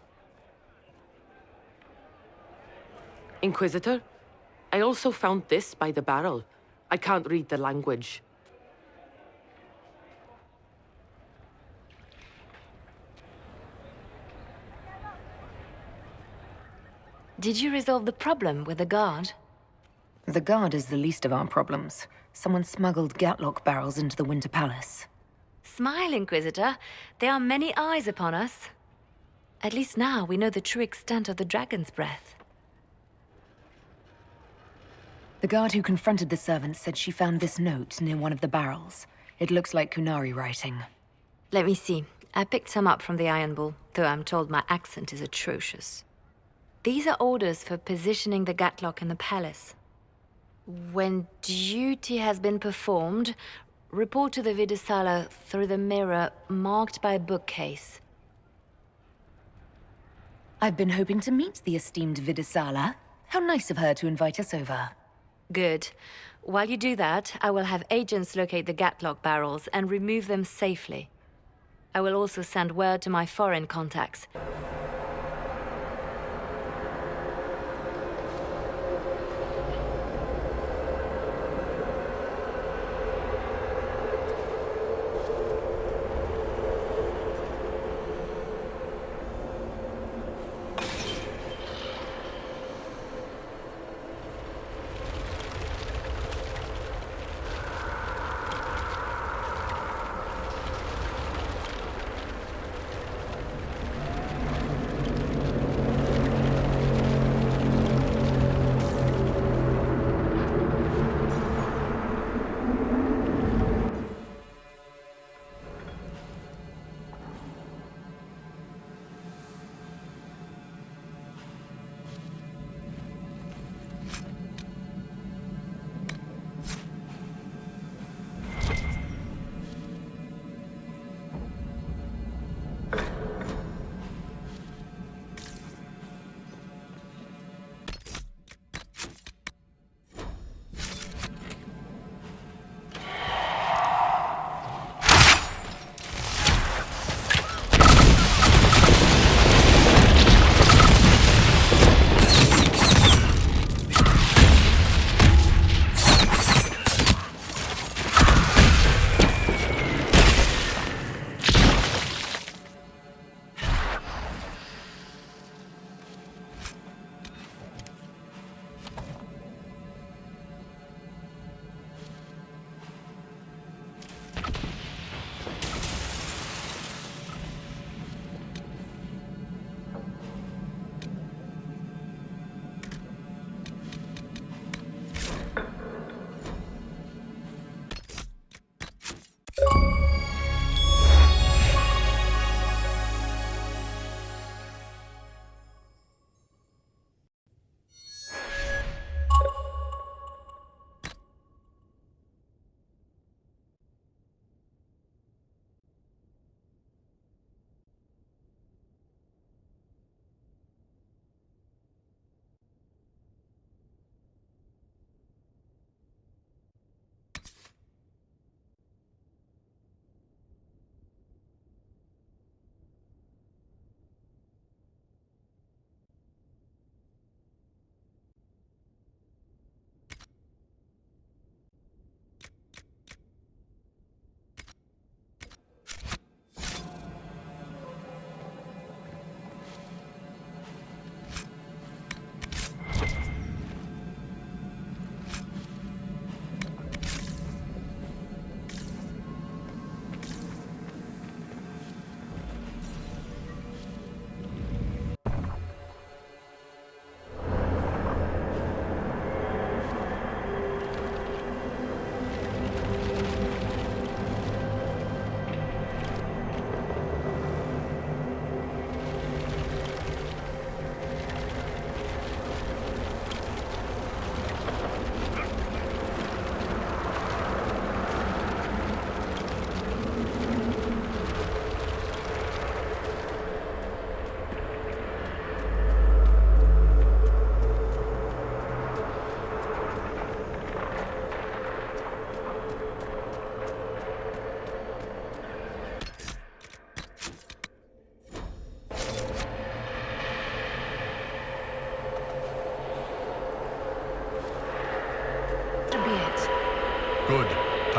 Inquisitor, I also found this by the barrel. I can't read the language. Did you resolve the problem with the guard? The guard is the least of our problems. Someone smuggled Gatlock barrels into the Winter Palace. Smile, Inquisitor. There are many eyes upon us. At least now we know the true extent of the dragon's breath. The guard who confronted the servants said she found this note near one of the barrels. It looks like Kunari writing. Let me see. I picked some up from the Iron Bull, though I'm told my accent is atrocious. These are orders for positioning the Gatlock in the palace. When duty has been performed, report to the Vidisala through the mirror marked by a bookcase. I've been hoping to meet the esteemed Vidisala. How nice of her to invite us over. Good. While you do that, I will have agents locate the Gatlock barrels and remove them safely. I will also send word to my foreign contacts.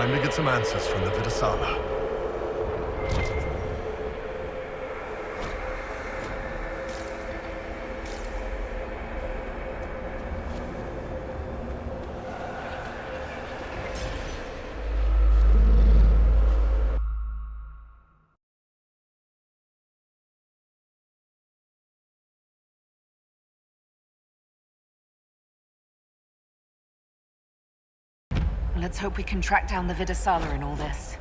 Time to get some answers from the Vidasala. Let's hope we can track down the Vidasala in all this.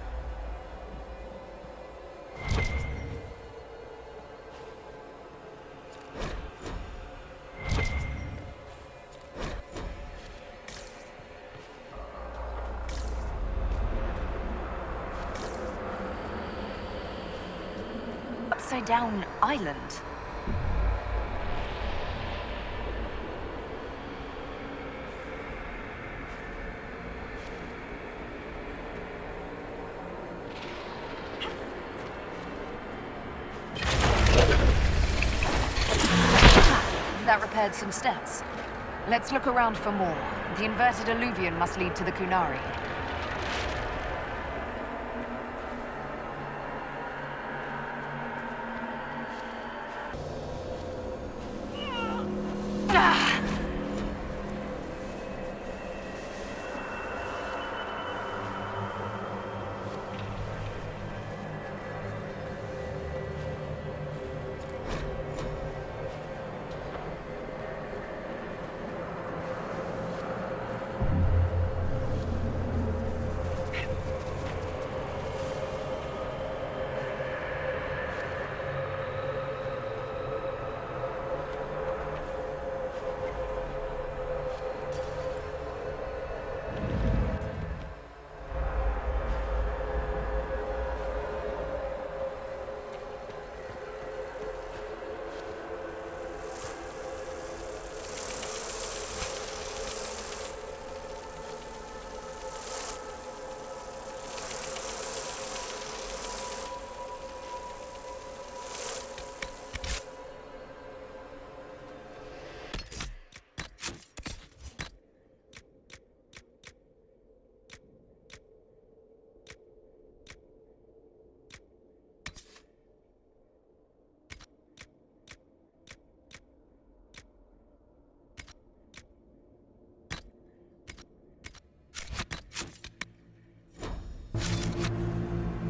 Upside down island. That repaired some steps. Let's look around for more. The inverted alluvion must lead to the Kunari.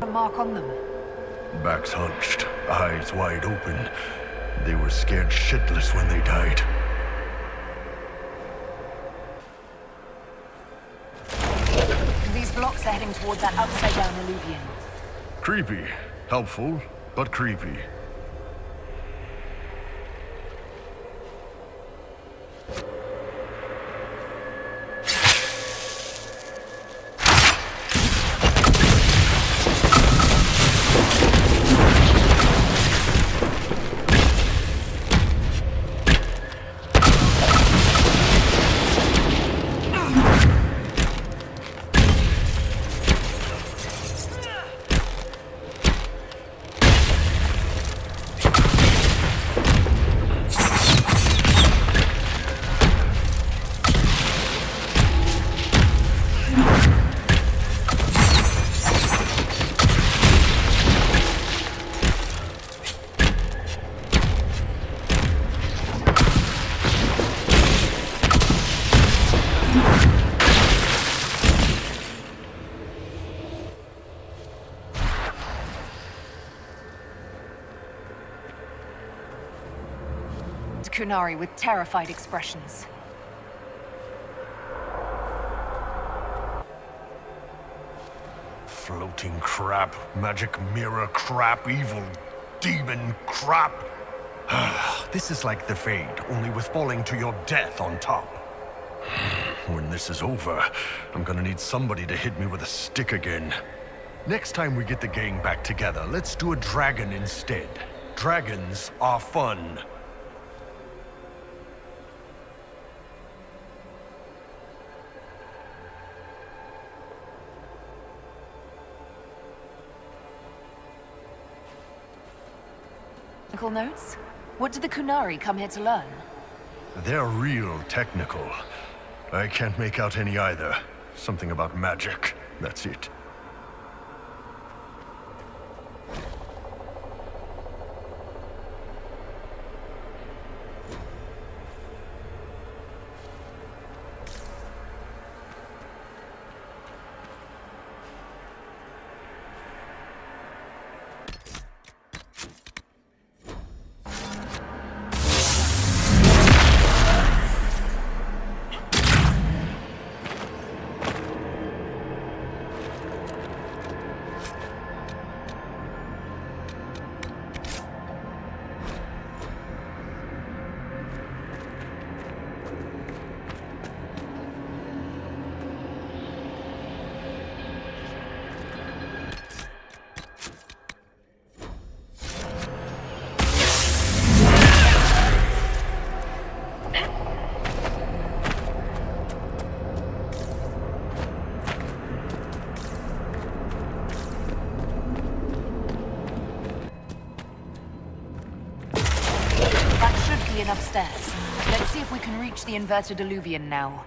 A mark on them. Backs hunched, eyes wide open. They were scared shitless when they died. These blocks are heading toward that upside-down alluvion. Creepy. Helpful, but creepy. Kunari with terrified expressions. Floating crap, magic mirror crap, evil demon crap. This is like the Fade, only with falling to your death on top. When this is over, I'm gonna need somebody to hit me with a stick again. Next time we get the gang back together, let's do a dragon instead. Dragons are fun. Notes? What did the Kunari come here to learn? They're real technical. I can't make out any either. Something about magic. That's it. Upstairs. Let's see if we can reach the inverted alluvion now.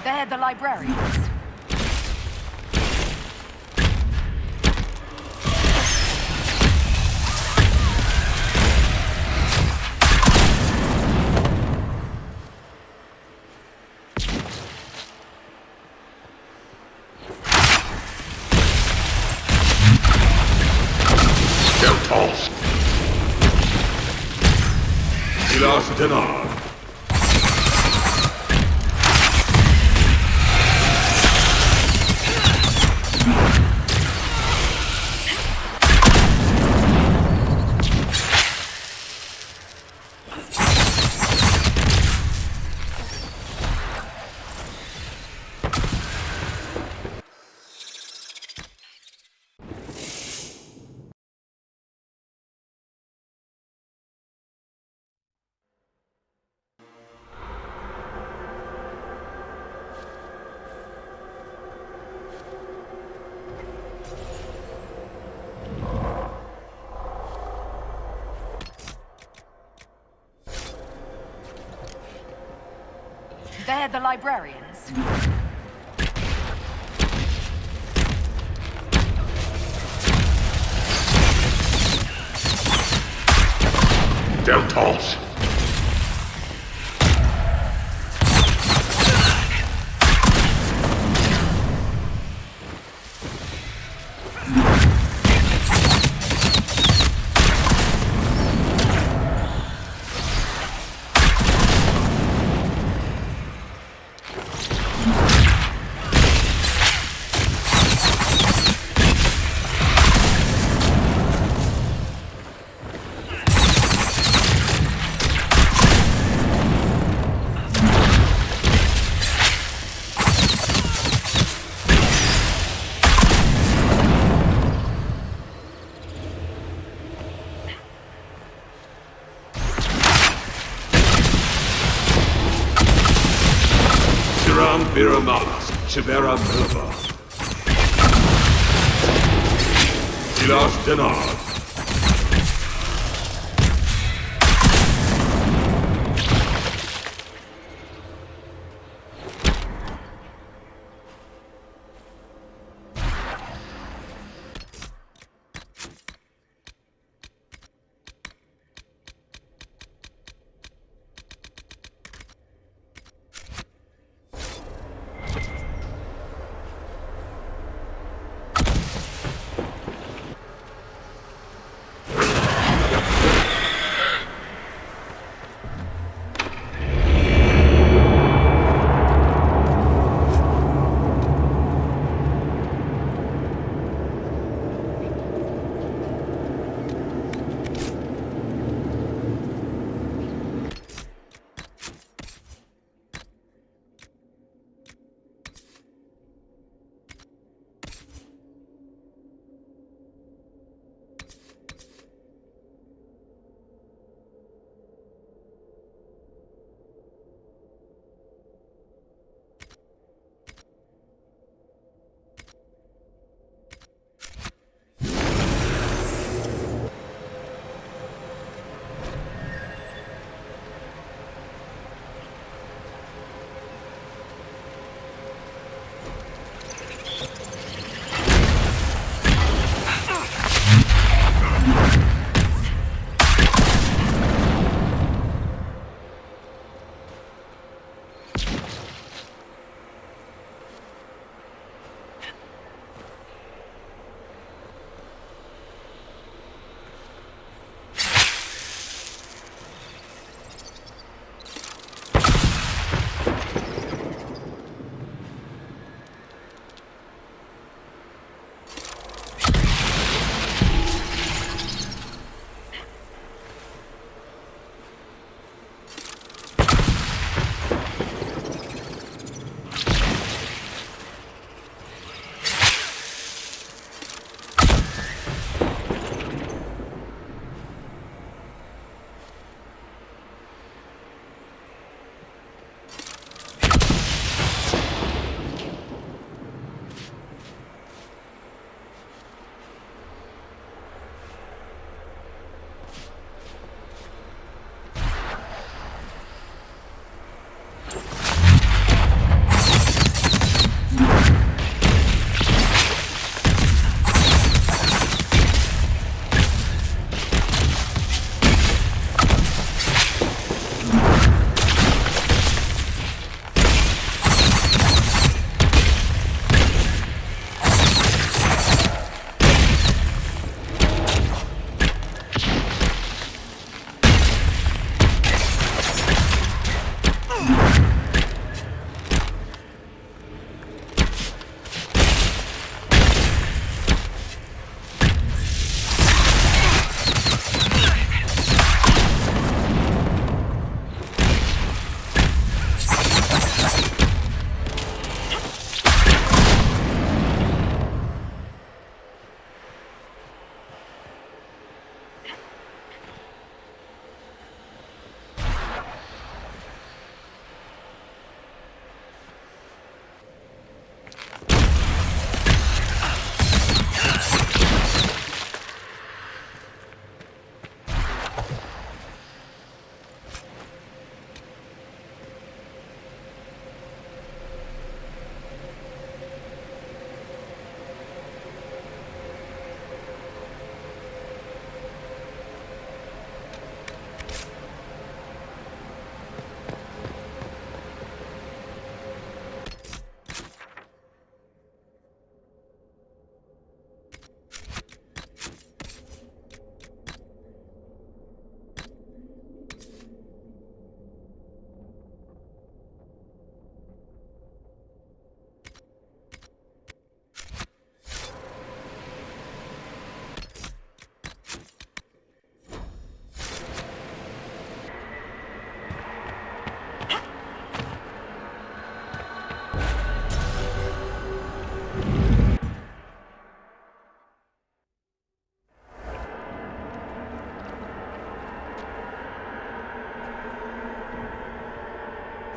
They're the librarians. Deltos. Silas Denard. They're the librarians. Deltos. Viramalas, Chibera Milva. Silas Denard.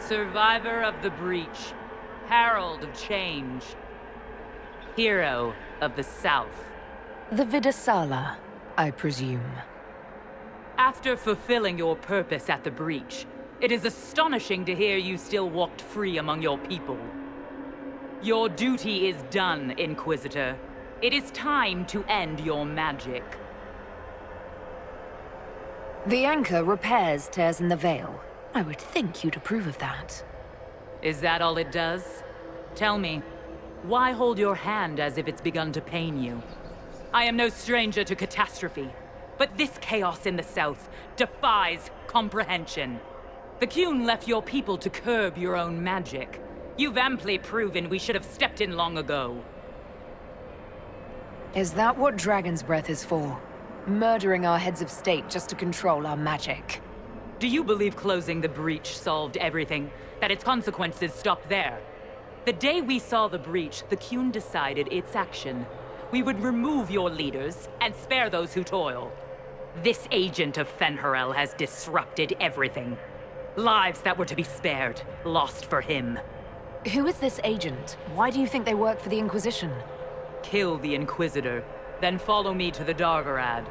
Survivor of the Breach. Herald of Change. Hero of the South. The Vidasala, I presume. After fulfilling your purpose at the Breach, it is astonishing to hear you still walked free among your people. Your duty is done, Inquisitor. It is time to end your magic. The anchor repairs tears in the veil. I would think you'd approve of that. Is that all it does? Tell me, why hold your hand as if it's begun to pain you? I am no stranger to catastrophe, but this chaos in the south defies comprehension. The Qun left your people to curb your own magic. You've amply proven we should have stepped in long ago. Is that what Dragon's Breath is for? Murdering our heads of state just to control our magic? Do you believe closing the Breach solved everything? That its consequences stopped there? The day we saw the Breach, the Qun decided its action. We would remove your leaders and spare those who toil. This agent of Fen'Harel has disrupted everything. Lives that were to be spared, lost for him. Who is this agent? Why do you think they work for the Inquisition? Kill the Inquisitor, then follow me to the Dargarad.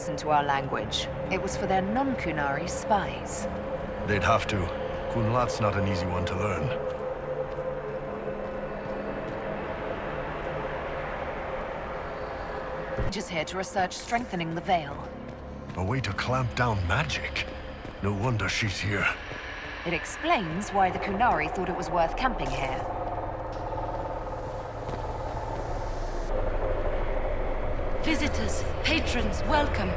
Notes into our language. It was for their non-Qunari spies. They'd have to. Kunlat's not an easy one to learn. Just here to research strengthening the veil. A way to clamp down magic. No wonder she's here. It explains why the Qunari thought it was worth camping here. Visitors, patrons, welcome.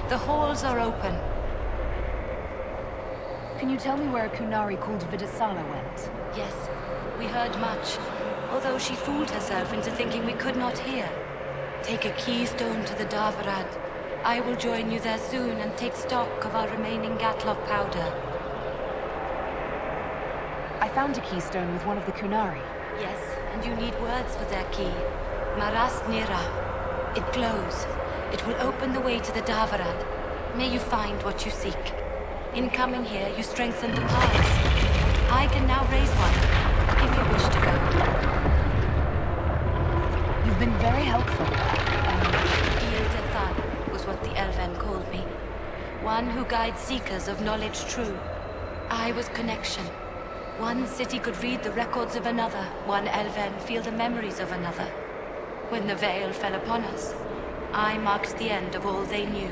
The halls are open. Can you tell me where a Qunari called Vidasala went? Yes, we heard much, although she fooled herself into thinking we could not hear. Take a keystone to the Darvarad. I will join you there soon and take stock of our remaining Gatlock powder. I found a keystone with one of the Qunari. Yes, and you need words for their key. Maras Nira. It glows. It will open the way to the Davarad. May you find what you seek. In coming here, you strengthen the powers. I can now raise one, if you wish to go. You've been very helpful. Gil-Dethan was what the Elven called me. One who guides seekers of knowledge true. I was connection. One city could read the records of another. One Elven feel the memories of another. When the veil fell upon us, I marked the end of all they knew.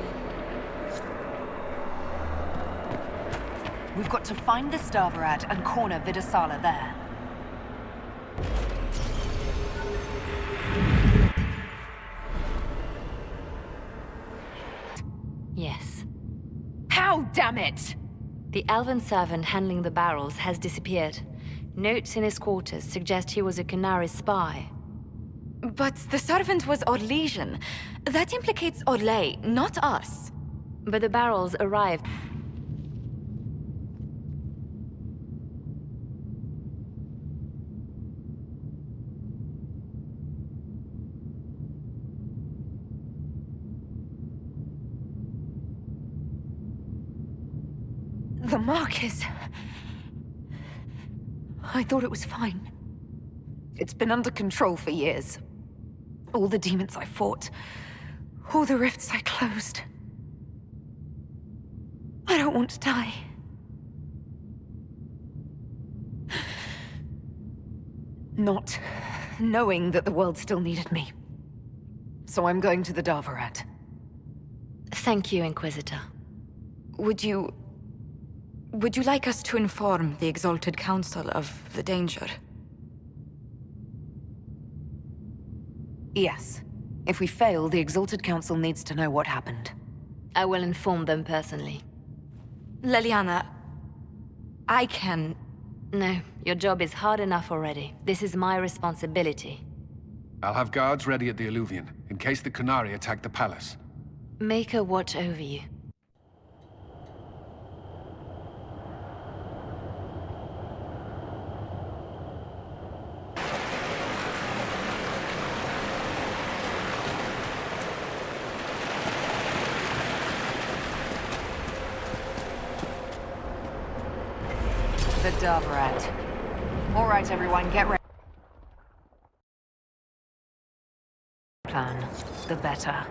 We've got to find the Starvarad and corner Vidasala there. Yes. How, damn it! The elven servant handling the barrels has disappeared. Notes in his quarters suggest he was a Canary spy. But the servant was Orlesian. That implicates Orlais, not us. But the barrels arrived. The mark is... I thought it was fine. It's been under control for years. All the demons I fought, all the rifts I closed. I don't want to die. Not knowing that the world still needed me. So I'm going to the Davarad. Thank you, Inquisitor. Would you like us to inform the Exalted Council of the danger? Yes. If we fail, the Exalted Council needs to know what happened. I will inform them personally. Leliana, I can... No, your job is hard enough already. This is my responsibility. I'll have guards ready at the Alluvion, in case the Qunari attack the palace. Make a watch over you. The Davarad. All right, everyone, get ready. Plan, the better.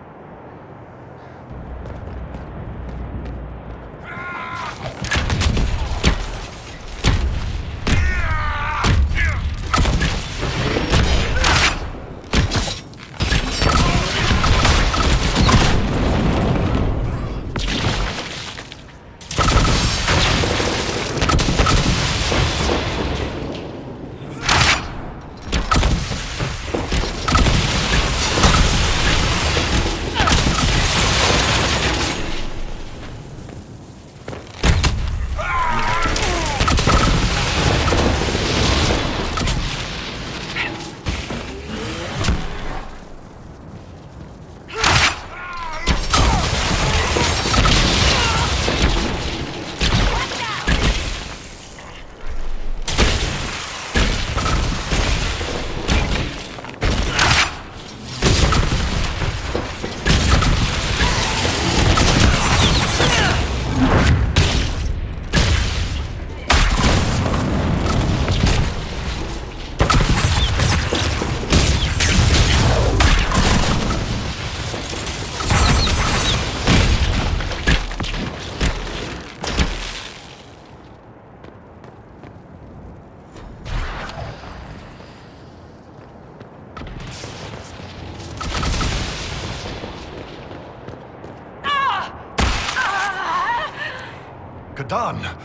Kadan,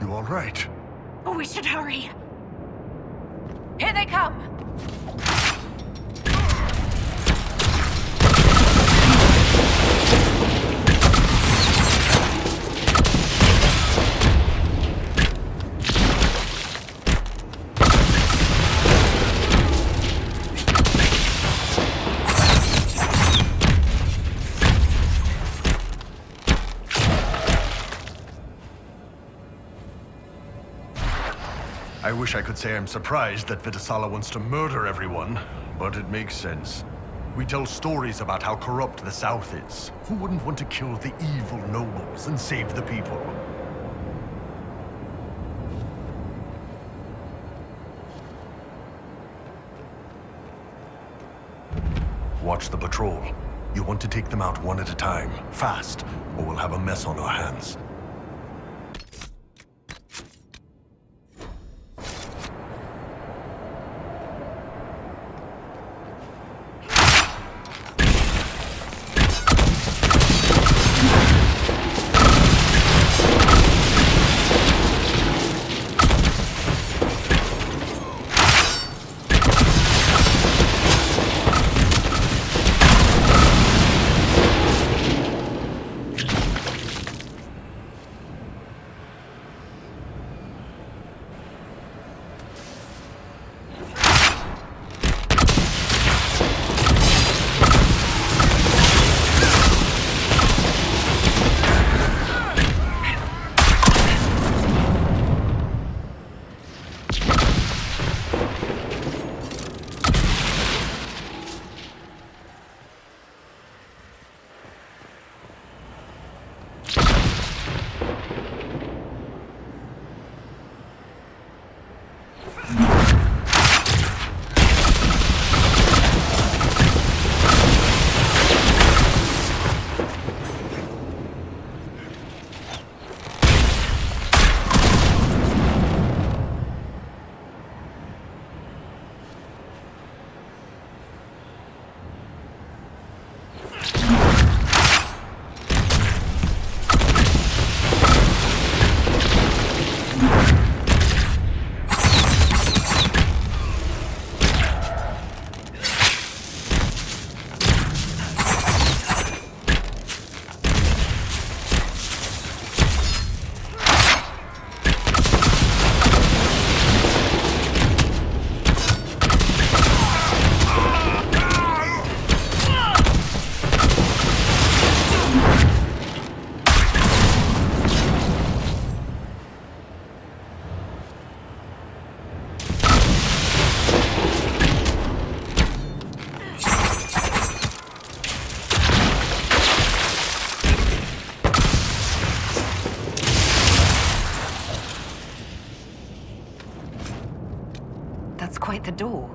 you all right? Oh, we should hurry. Here they come! I wish I could say I'm surprised that Vitasala wants to murder everyone, but it makes sense. We tell stories about how corrupt the South is. Who wouldn't want to kill the evil nobles and save the people? Watch the patrol. You want to take them out one at a time, fast, or we'll have a mess on our hands. That's quite the door.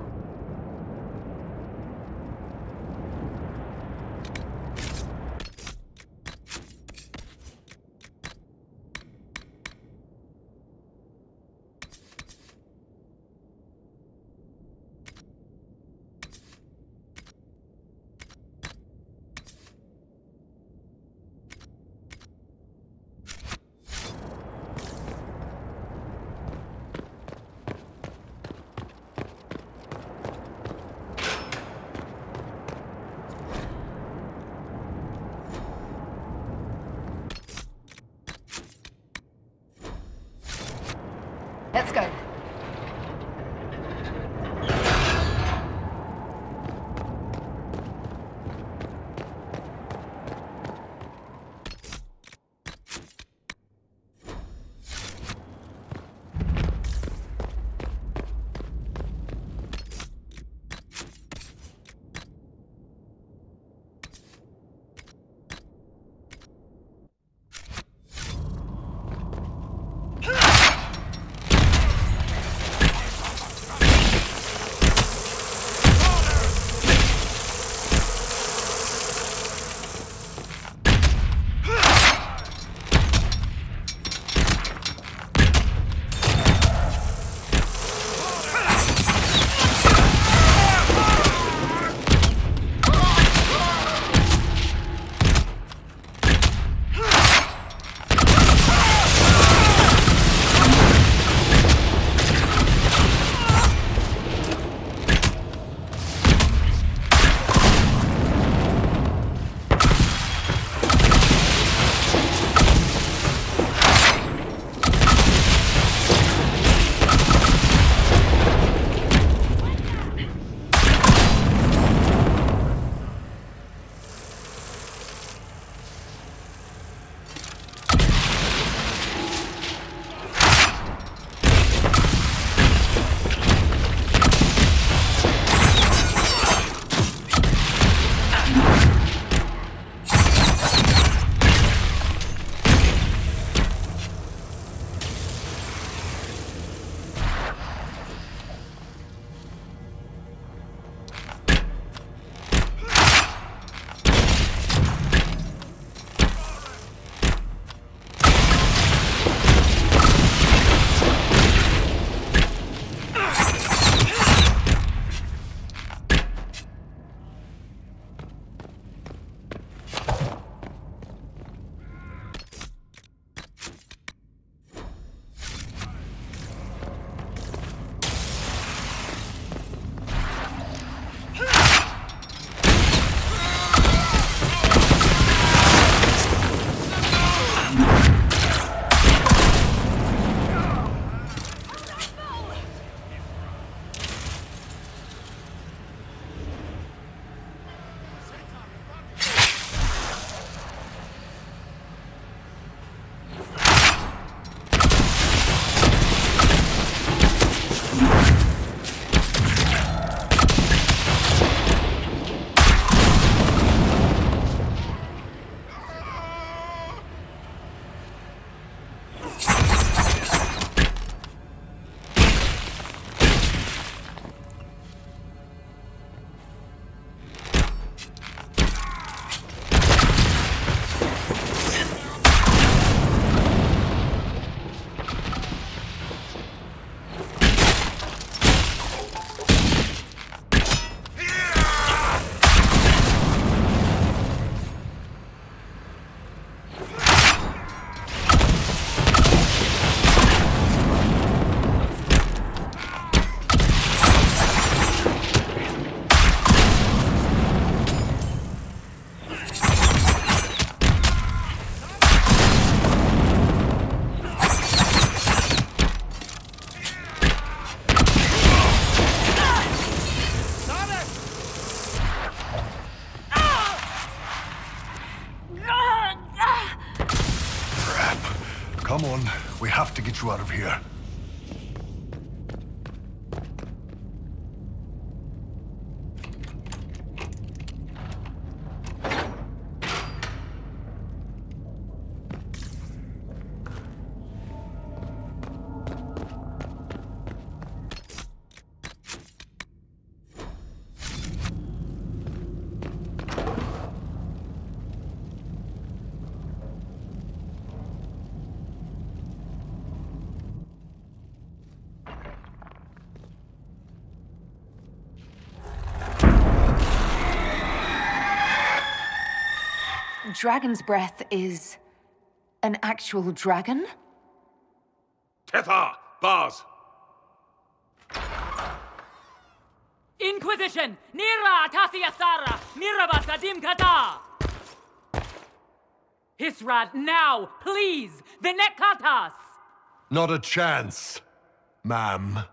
Let's go. Come on, we have to get you out of here. Dragon's breath is an actual dragon? Tethar! Bars! Inquisition! Nira Atasiasara! Mirabas Adim Kata! Hisrat, now! Please! Vinekatas! Not a chance, ma'am.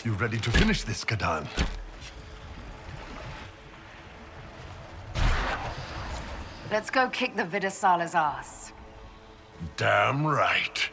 You ready to finish this, Kadan? Let's go kick the Vidasala's ass. Damn right.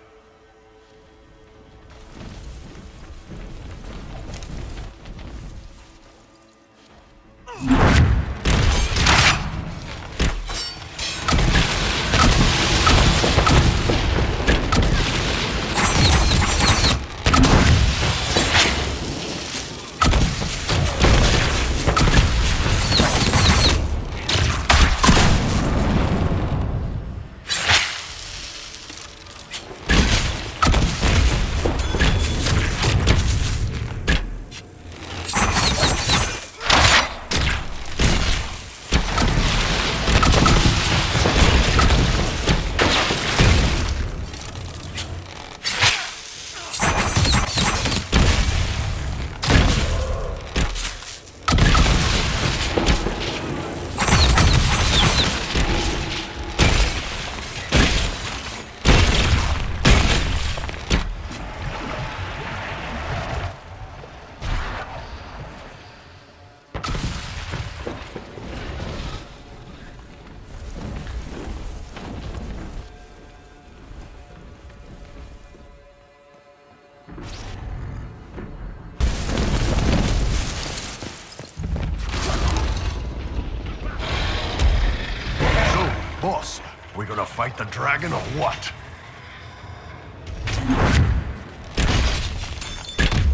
Boss, we gonna fight the dragon or what?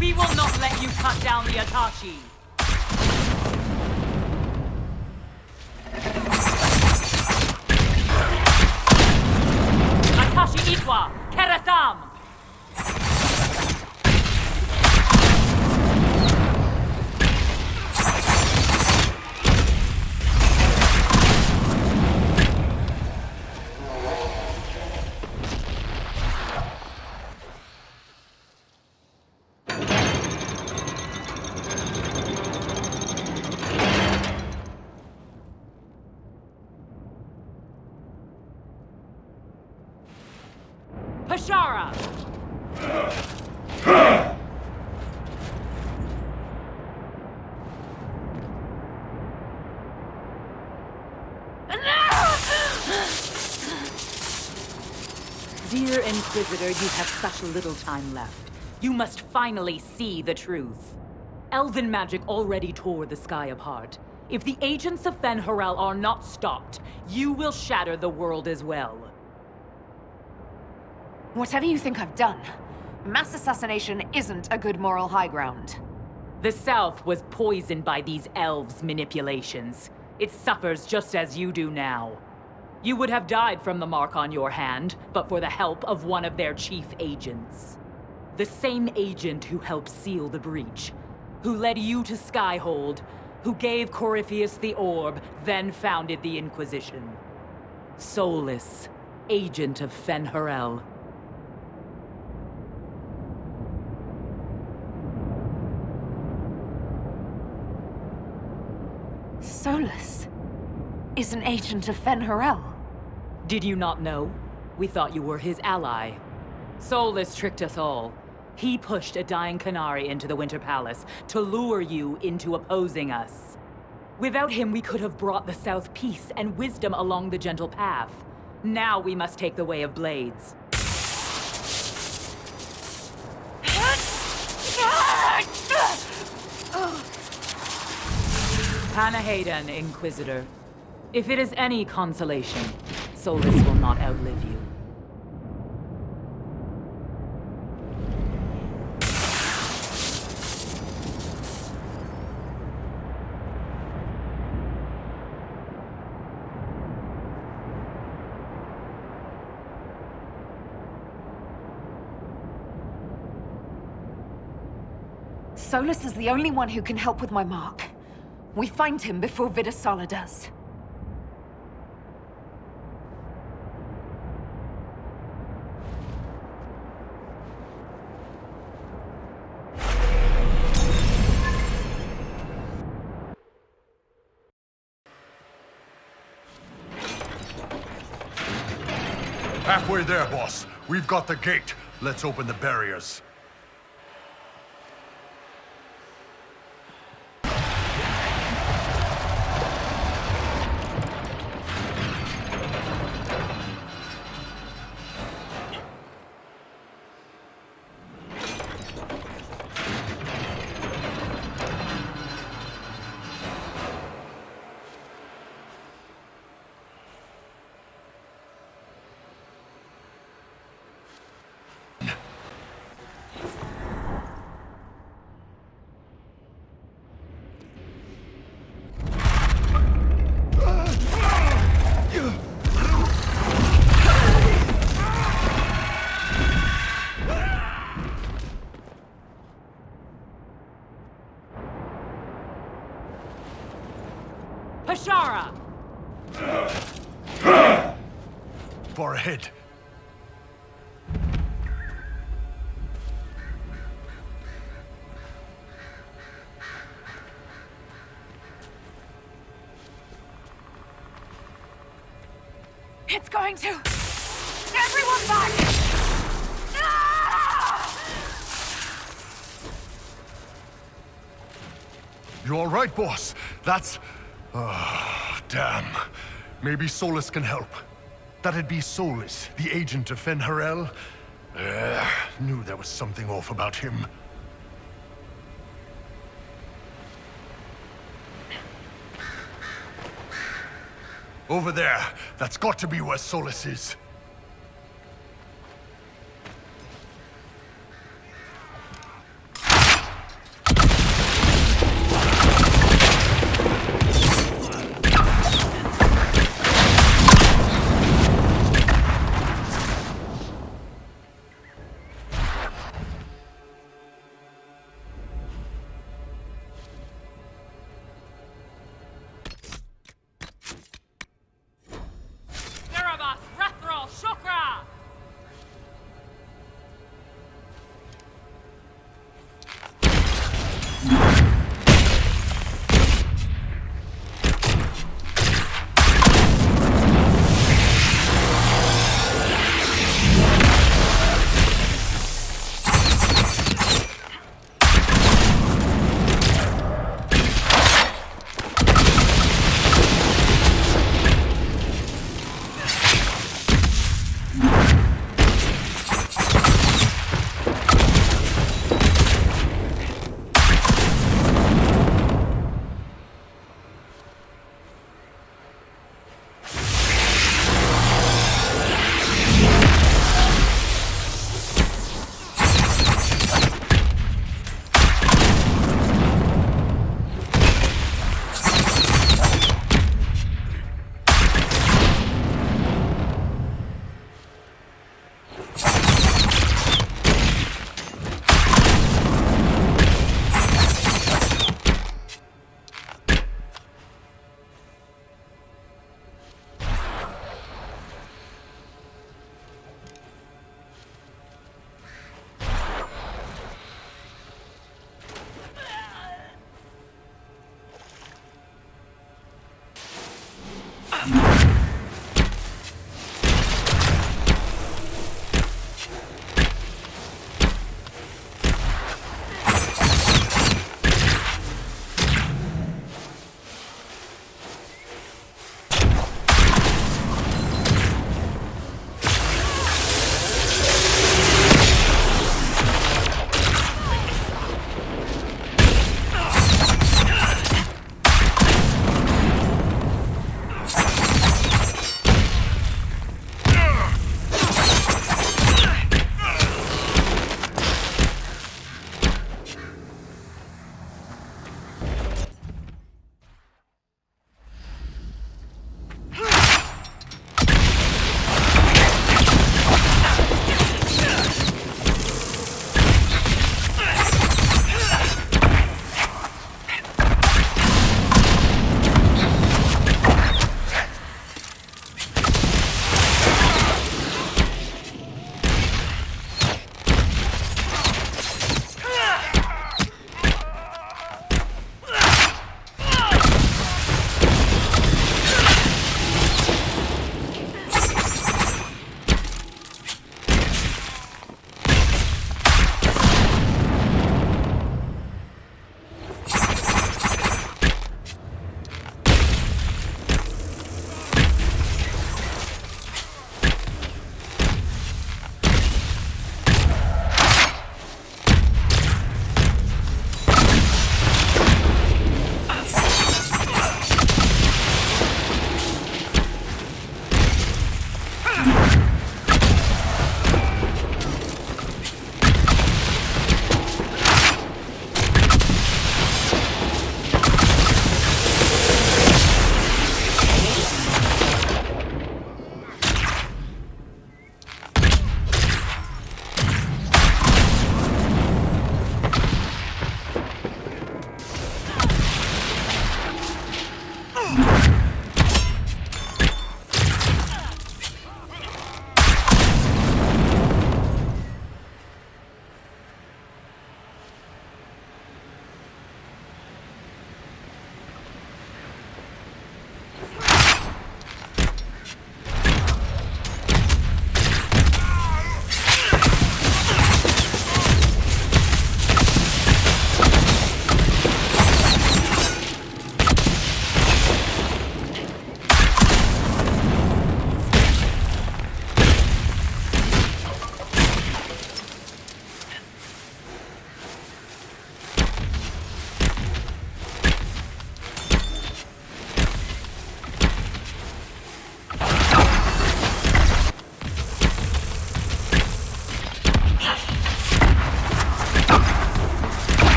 We will not let you cut down the Atashi! Atashi Itwa! Kerasam! Pashara! Dear Inquisitor, you have such little time left. You must finally see the truth. Elven magic already tore the sky apart. If the agents of Fen-Harel are not stopped, you will shatter the world as well. Whatever you think I've done, mass assassination isn't a good moral high ground. The South was poisoned by these elves' manipulations. It suffers just as you do now. You would have died from the mark on your hand, but for the help of one of their chief agents. The same agent who helped seal the breach, who led you to Skyhold, who gave Corypheus the orb, then founded the Inquisition. Solus, agent of Fen-Harel. Solus is an agent of Fen-Harel. Did you not know? We thought you were his ally. Solus tricked us all. He pushed a dying Canary into the Winter Palace to lure you into opposing us. Without him, we could have brought the South peace and wisdom along the gentle path. Now we must take the way of blades. Panahaden, Inquisitor. If it is any consolation, Solus will not outlive you. Solus is the only one who can help with my mark. We find him before Vidasala does. Halfway there, boss. We've got the gate. Let's open the barriers. Pashara! Far ahead. It's going to... Everyone back! You all right, boss? That's... damn. Maybe Solus can help. That'd be Solus, the agent of Fen-Harel. Knew there was something off about him. Over there. That's got to be where Solus is. Erebos, Rethro!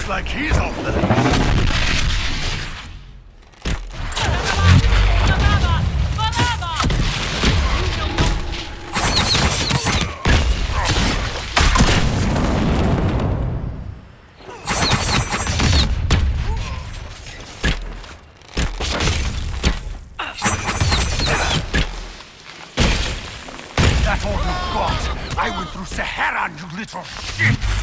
Like he's off the lead. That's all you've got. I went through Sahara, you little shits.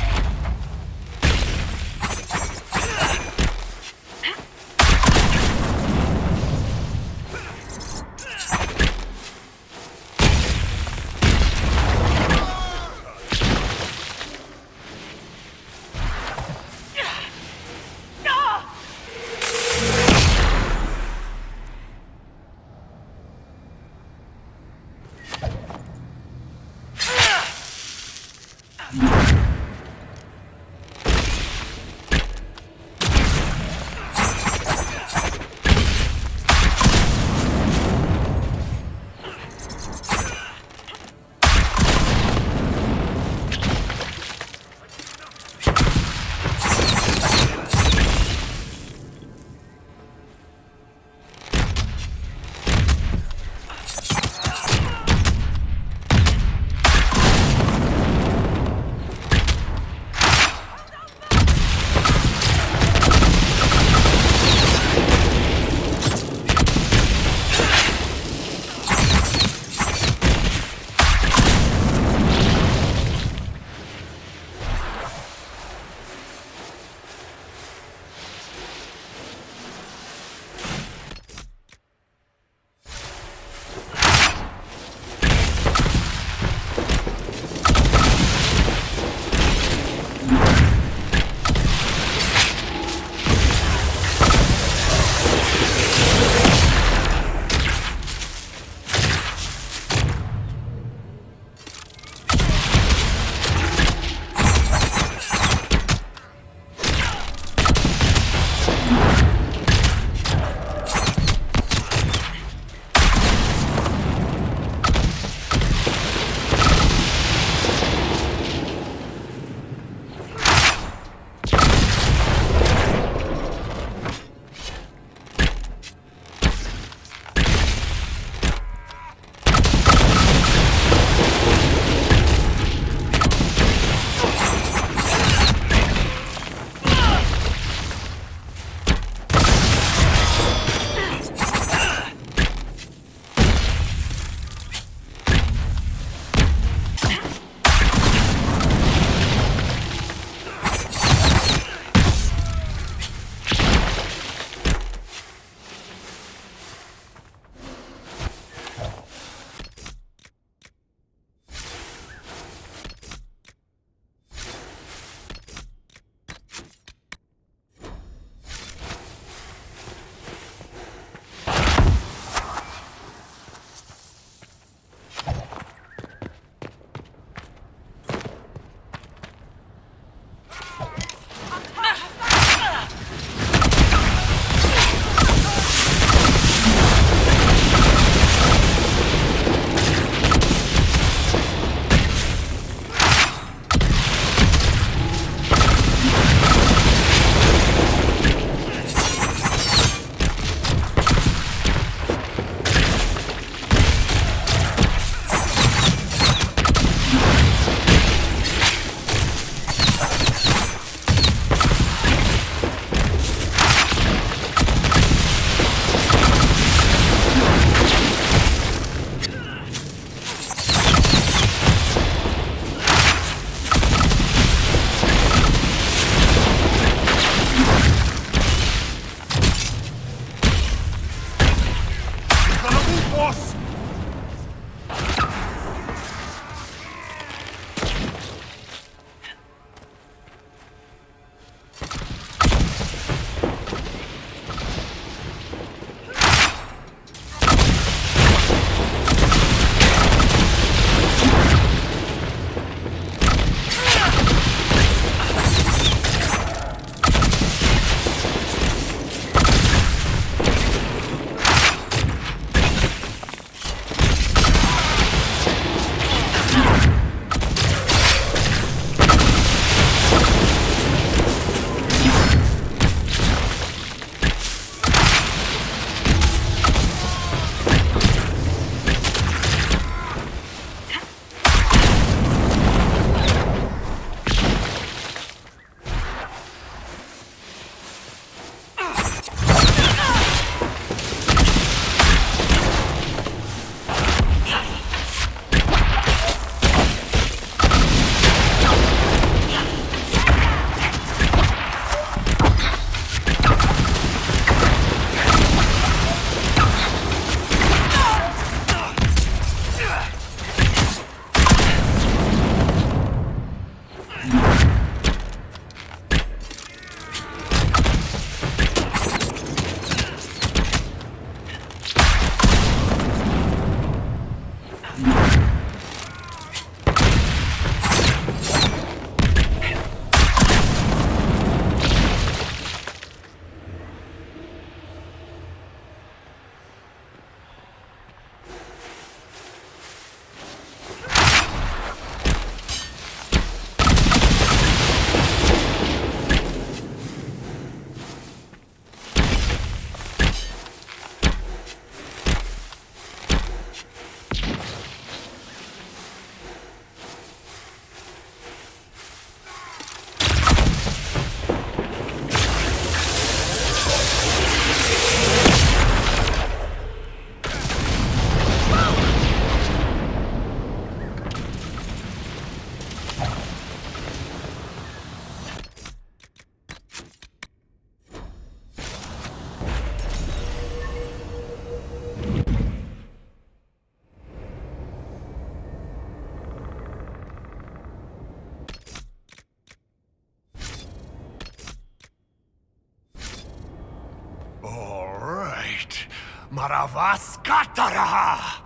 Maravaskataraha!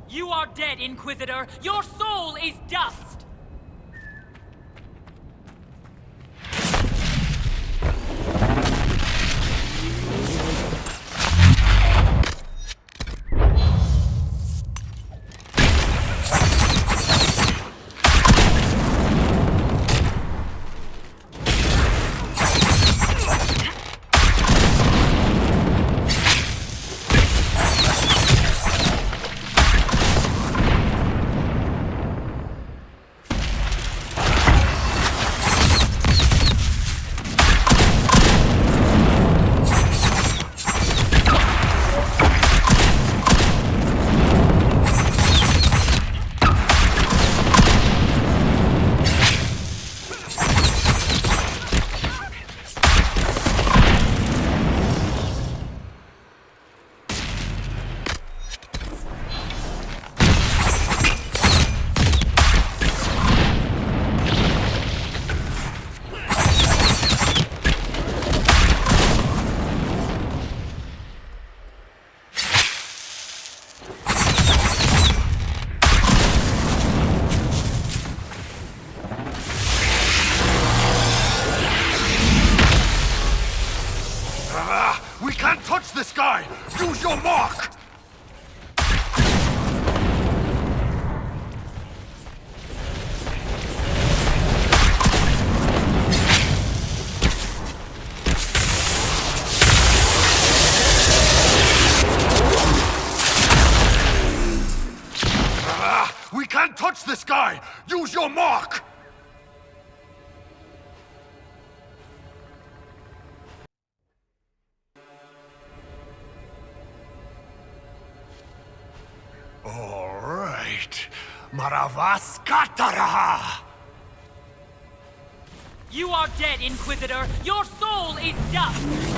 You are dead, Inquisitor! Your soul is dust! We can't touch this guy! Use your mark! We can't touch this guy! Use your mark! All right. Maravaskataraha! You are dead, Inquisitor! Your soul is dust!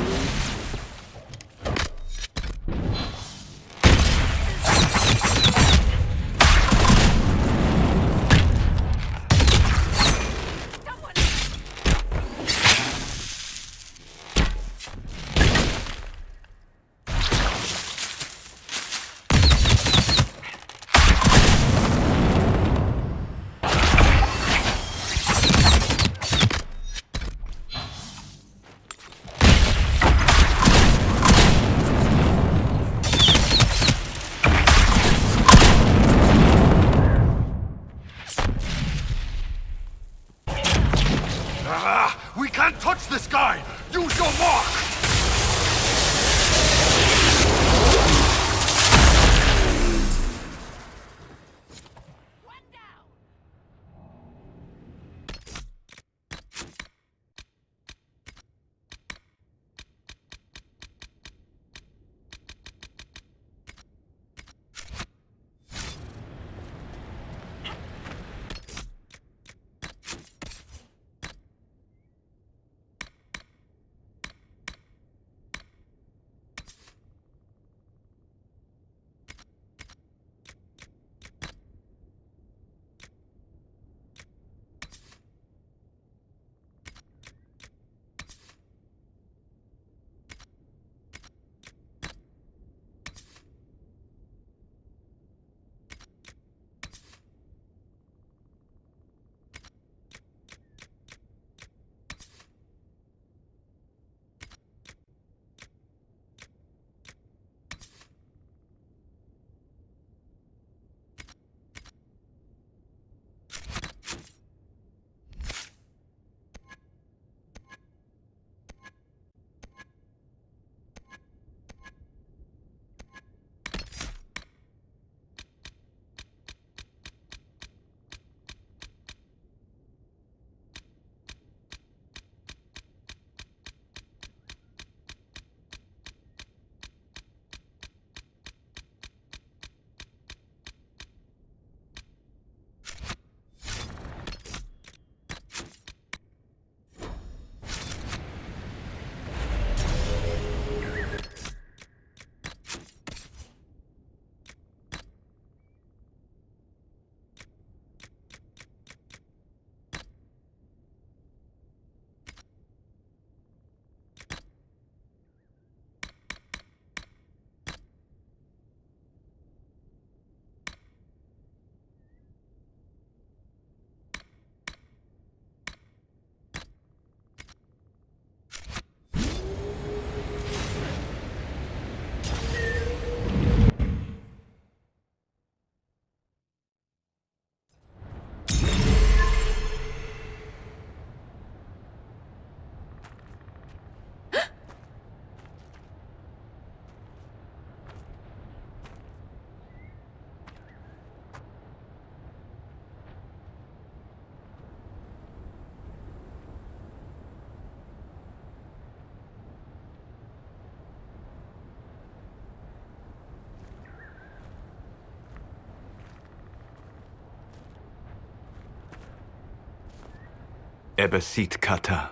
Ebesit kata,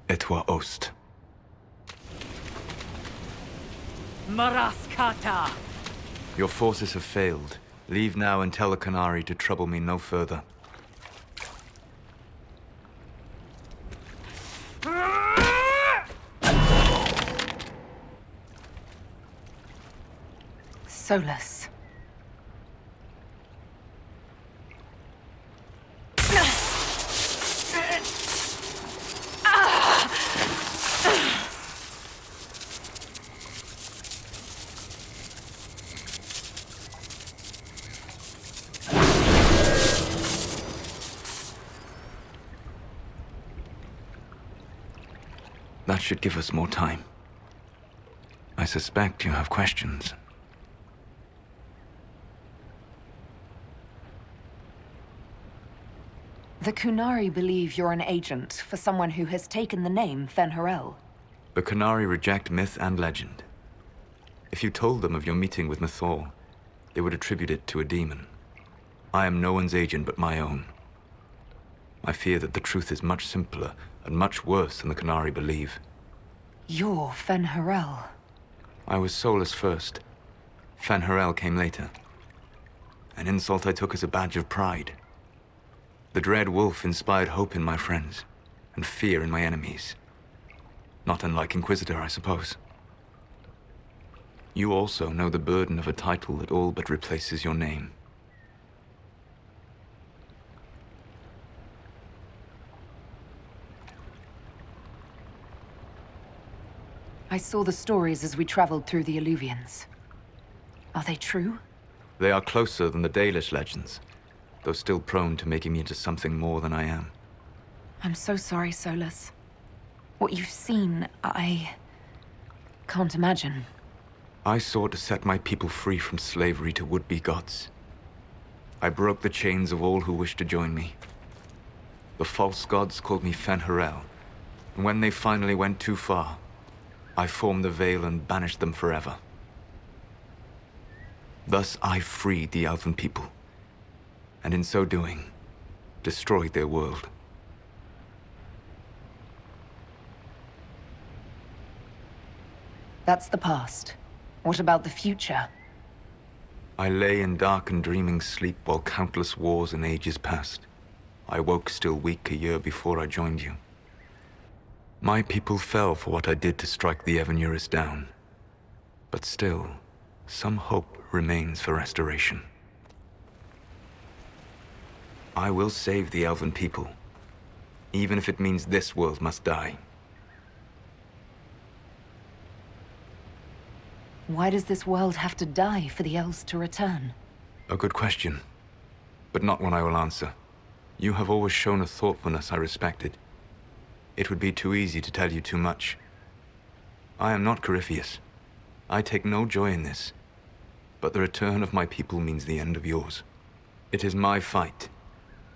etwa ost. Maraskata! Your forces have failed. Leave now and tell the Canary to trouble me no further. Solus. That should give us more time. I suspect you have questions. The Kunari believe you're an agent for someone who has taken the name Fen'Harel. The Canary reject myth and legend. If you told them of your meeting with Mythor, they would attribute it to a demon. I am no one's agent but my own. I fear that the truth is much simpler and much worse than the Canary believe. You're Fen'Harel. I was Solus first. Fen'Harel came later. An insult I took as a badge of pride. The Dread Wolf inspired hope in my friends, and fear in my enemies. Not unlike Inquisitor, I suppose. You also know the burden of a title that all but replaces your name. I saw the stories as we traveled through the Alluvians. Are they true? They are closer than the Dalish legends, though still prone to making me into something more than I am. I'm so sorry, Solus. What you've seen, I can't imagine. I sought to set my people free from slavery to would-be gods. I broke the chains of all who wished to join me. The false gods called me Fen'Harel, and when they finally went too far, I formed the Veil and banished them forever. Thus I freed the Elven people, and in so doing, destroyed their world. That's the past. What about the future? I lay in dark and dreaming sleep while countless wars and ages passed. I woke still weak a year before I joined you. My people fell for what I did to strike the Evanuris down. But still, some hope remains for restoration. I will save the Elven people, even if it means this world must die. Why does this world have to die for the elves to return? A good question, but not one I will answer. You have always shown a thoughtfulness I respected. It would be too easy to tell you too much. I am not Corypheus. I take no joy in this. But the return of my people means the end of yours. It is my fight.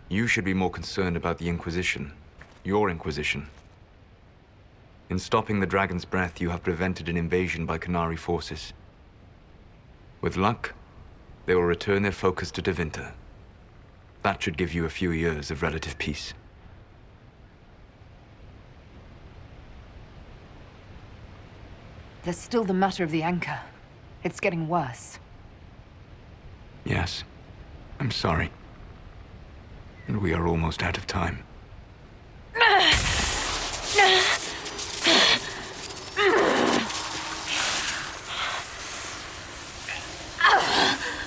You should be more concerned about the Inquisition. Your Inquisition. In stopping the Dragon's Breath, you have prevented an invasion by Canary forces. With luck, they will return their focus to Tevinter. That should give you a few years of relative peace. There's still the matter of the anchor. It's getting worse. Yes, I'm sorry. And we are almost out of time.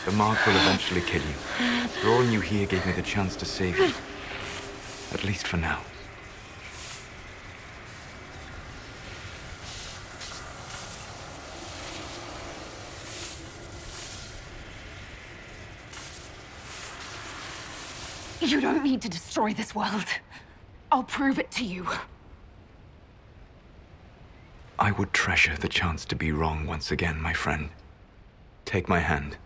The mark will eventually kill you. Drawing you here gave me the chance to save you. At least for now. You don't need to destroy this world. I'll prove it to you. I would treasure the chance to be wrong once again, my friend. Take my hand.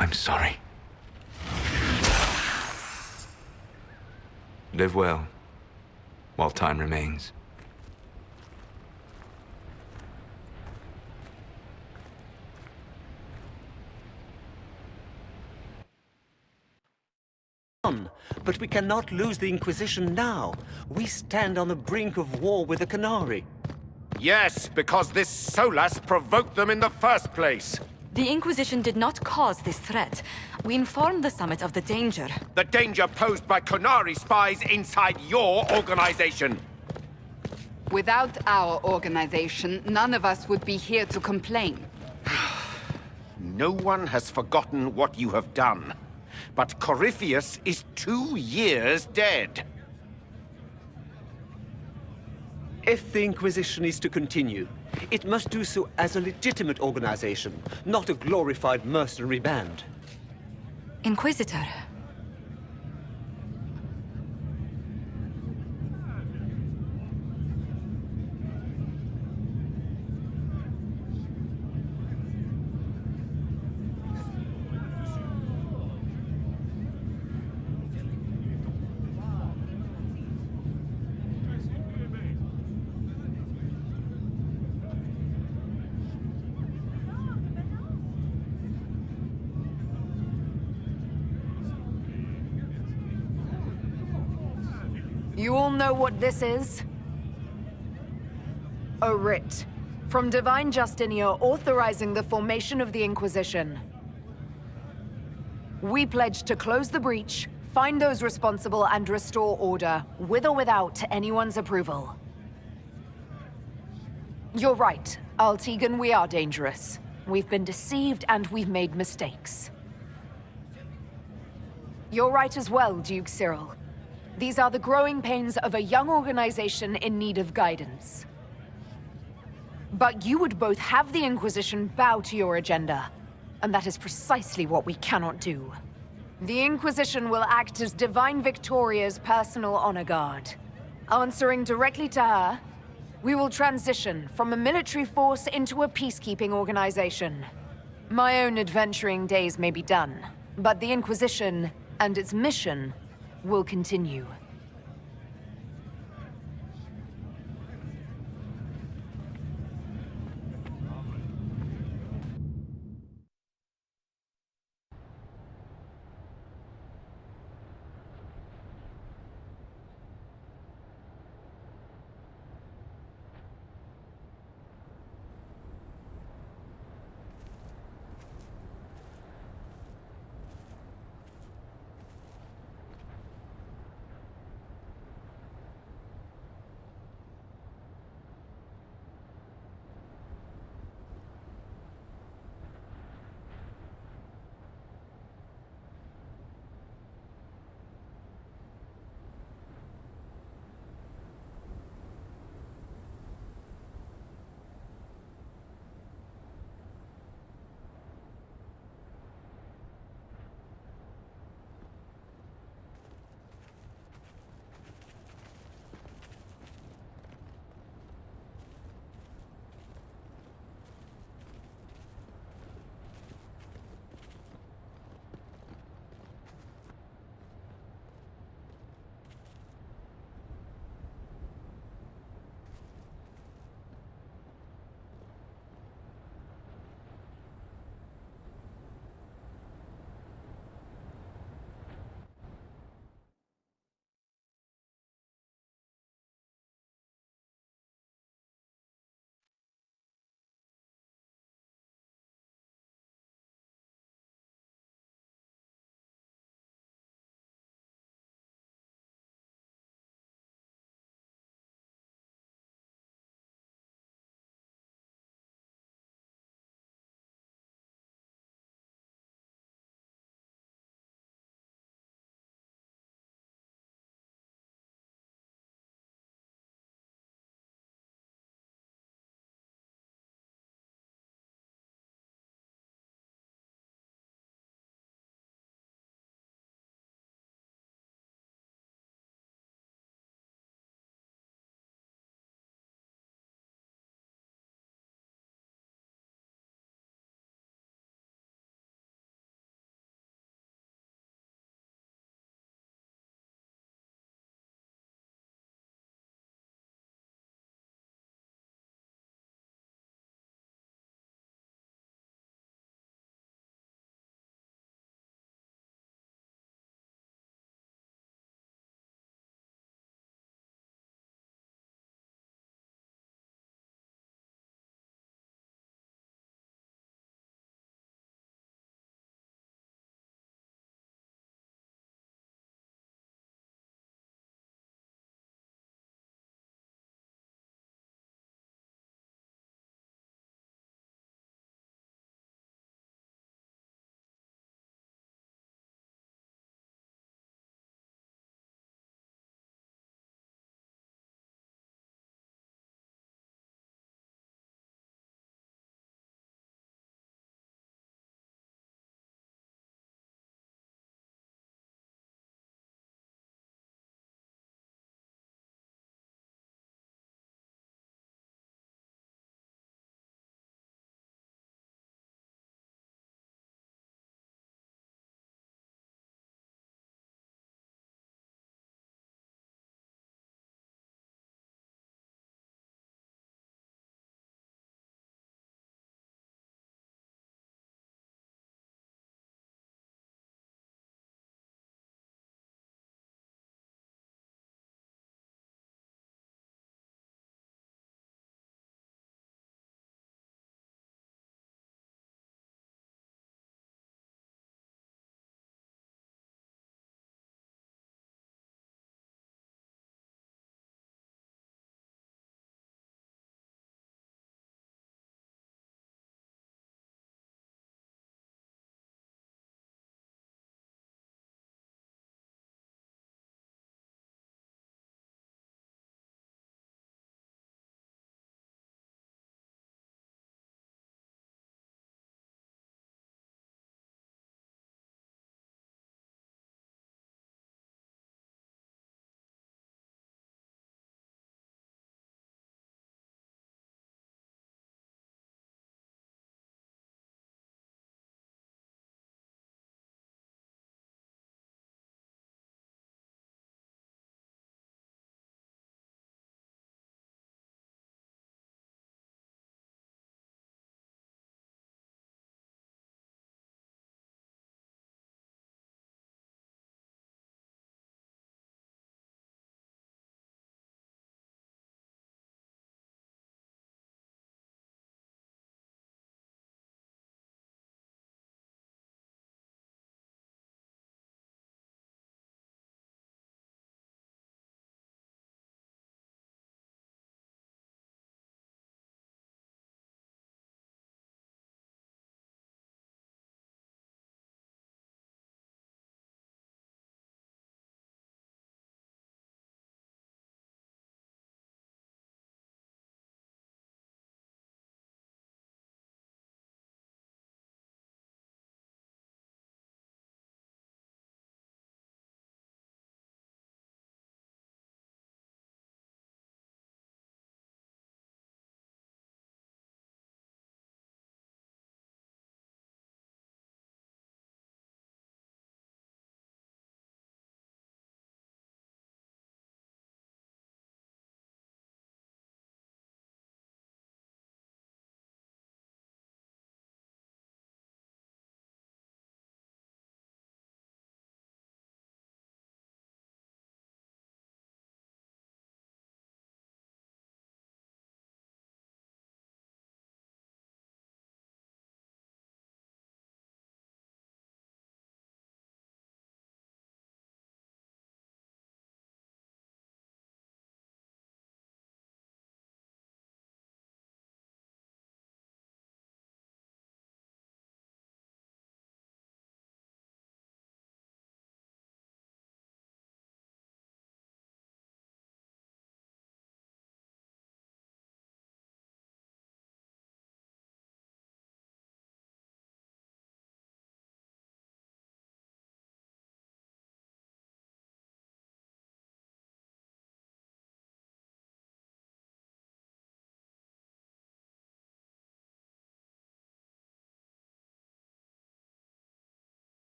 I'm sorry. Live well, while time remains. But we cannot lose the Inquisition now. We stand on the brink of war with the Canary. Yes, because this Solas provoked them in the first place. The Inquisition did not cause this threat. We informed the Summit of the danger. The danger posed by Canary spies inside your organization. Without our organization, none of us would be here to complain. No one has forgotten what you have done. But Corypheus is 2 years dead. If the Inquisition is to continue, it must do so as a legitimate organization, not a glorified mercenary band. Inquisitor. You all know what this is? A writ from Divine Justinia authorizing the formation of the Inquisition. We pledge to close the breach, find those responsible, and restore order, with or without anyone's approval. You're right, Altegan, we are dangerous. We've been deceived and we've made mistakes. You're right as well, Duke Cyril. These are the growing pains of a young organization in need of guidance. But you would both have the Inquisition bow to your agenda, and that is precisely what we cannot do. The Inquisition will act as Divine Victoria's personal honor guard. Answering directly to her, we will transition from a military force into a peacekeeping organization. My own adventuring days may be done, but the Inquisition and its mission will continue.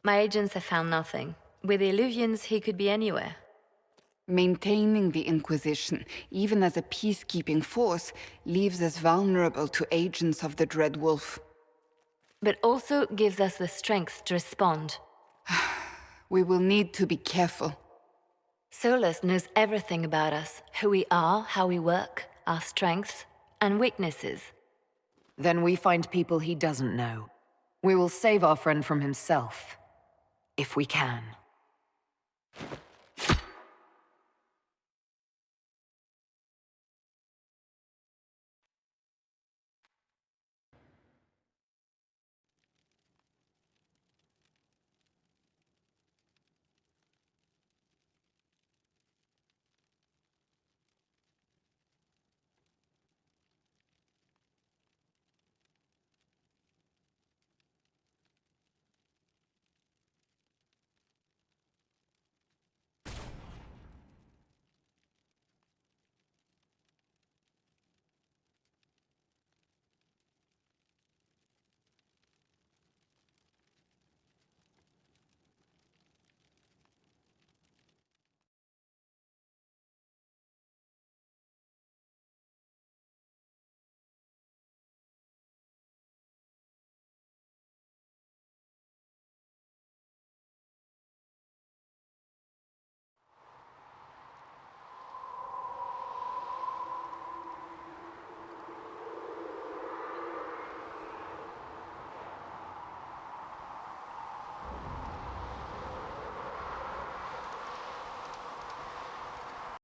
My agents have found nothing. With the Illuvians, he could be anywhere. Maintaining the Inquisition, even as a peacekeeping force, leaves us vulnerable to agents of the Dread Wolf. But also gives us the strength to respond. We will need to be careful. Solus knows everything about us. Who we are, how we work, our strengths and weaknesses. Then we find people he doesn't know. We will save our friend from himself. If we can.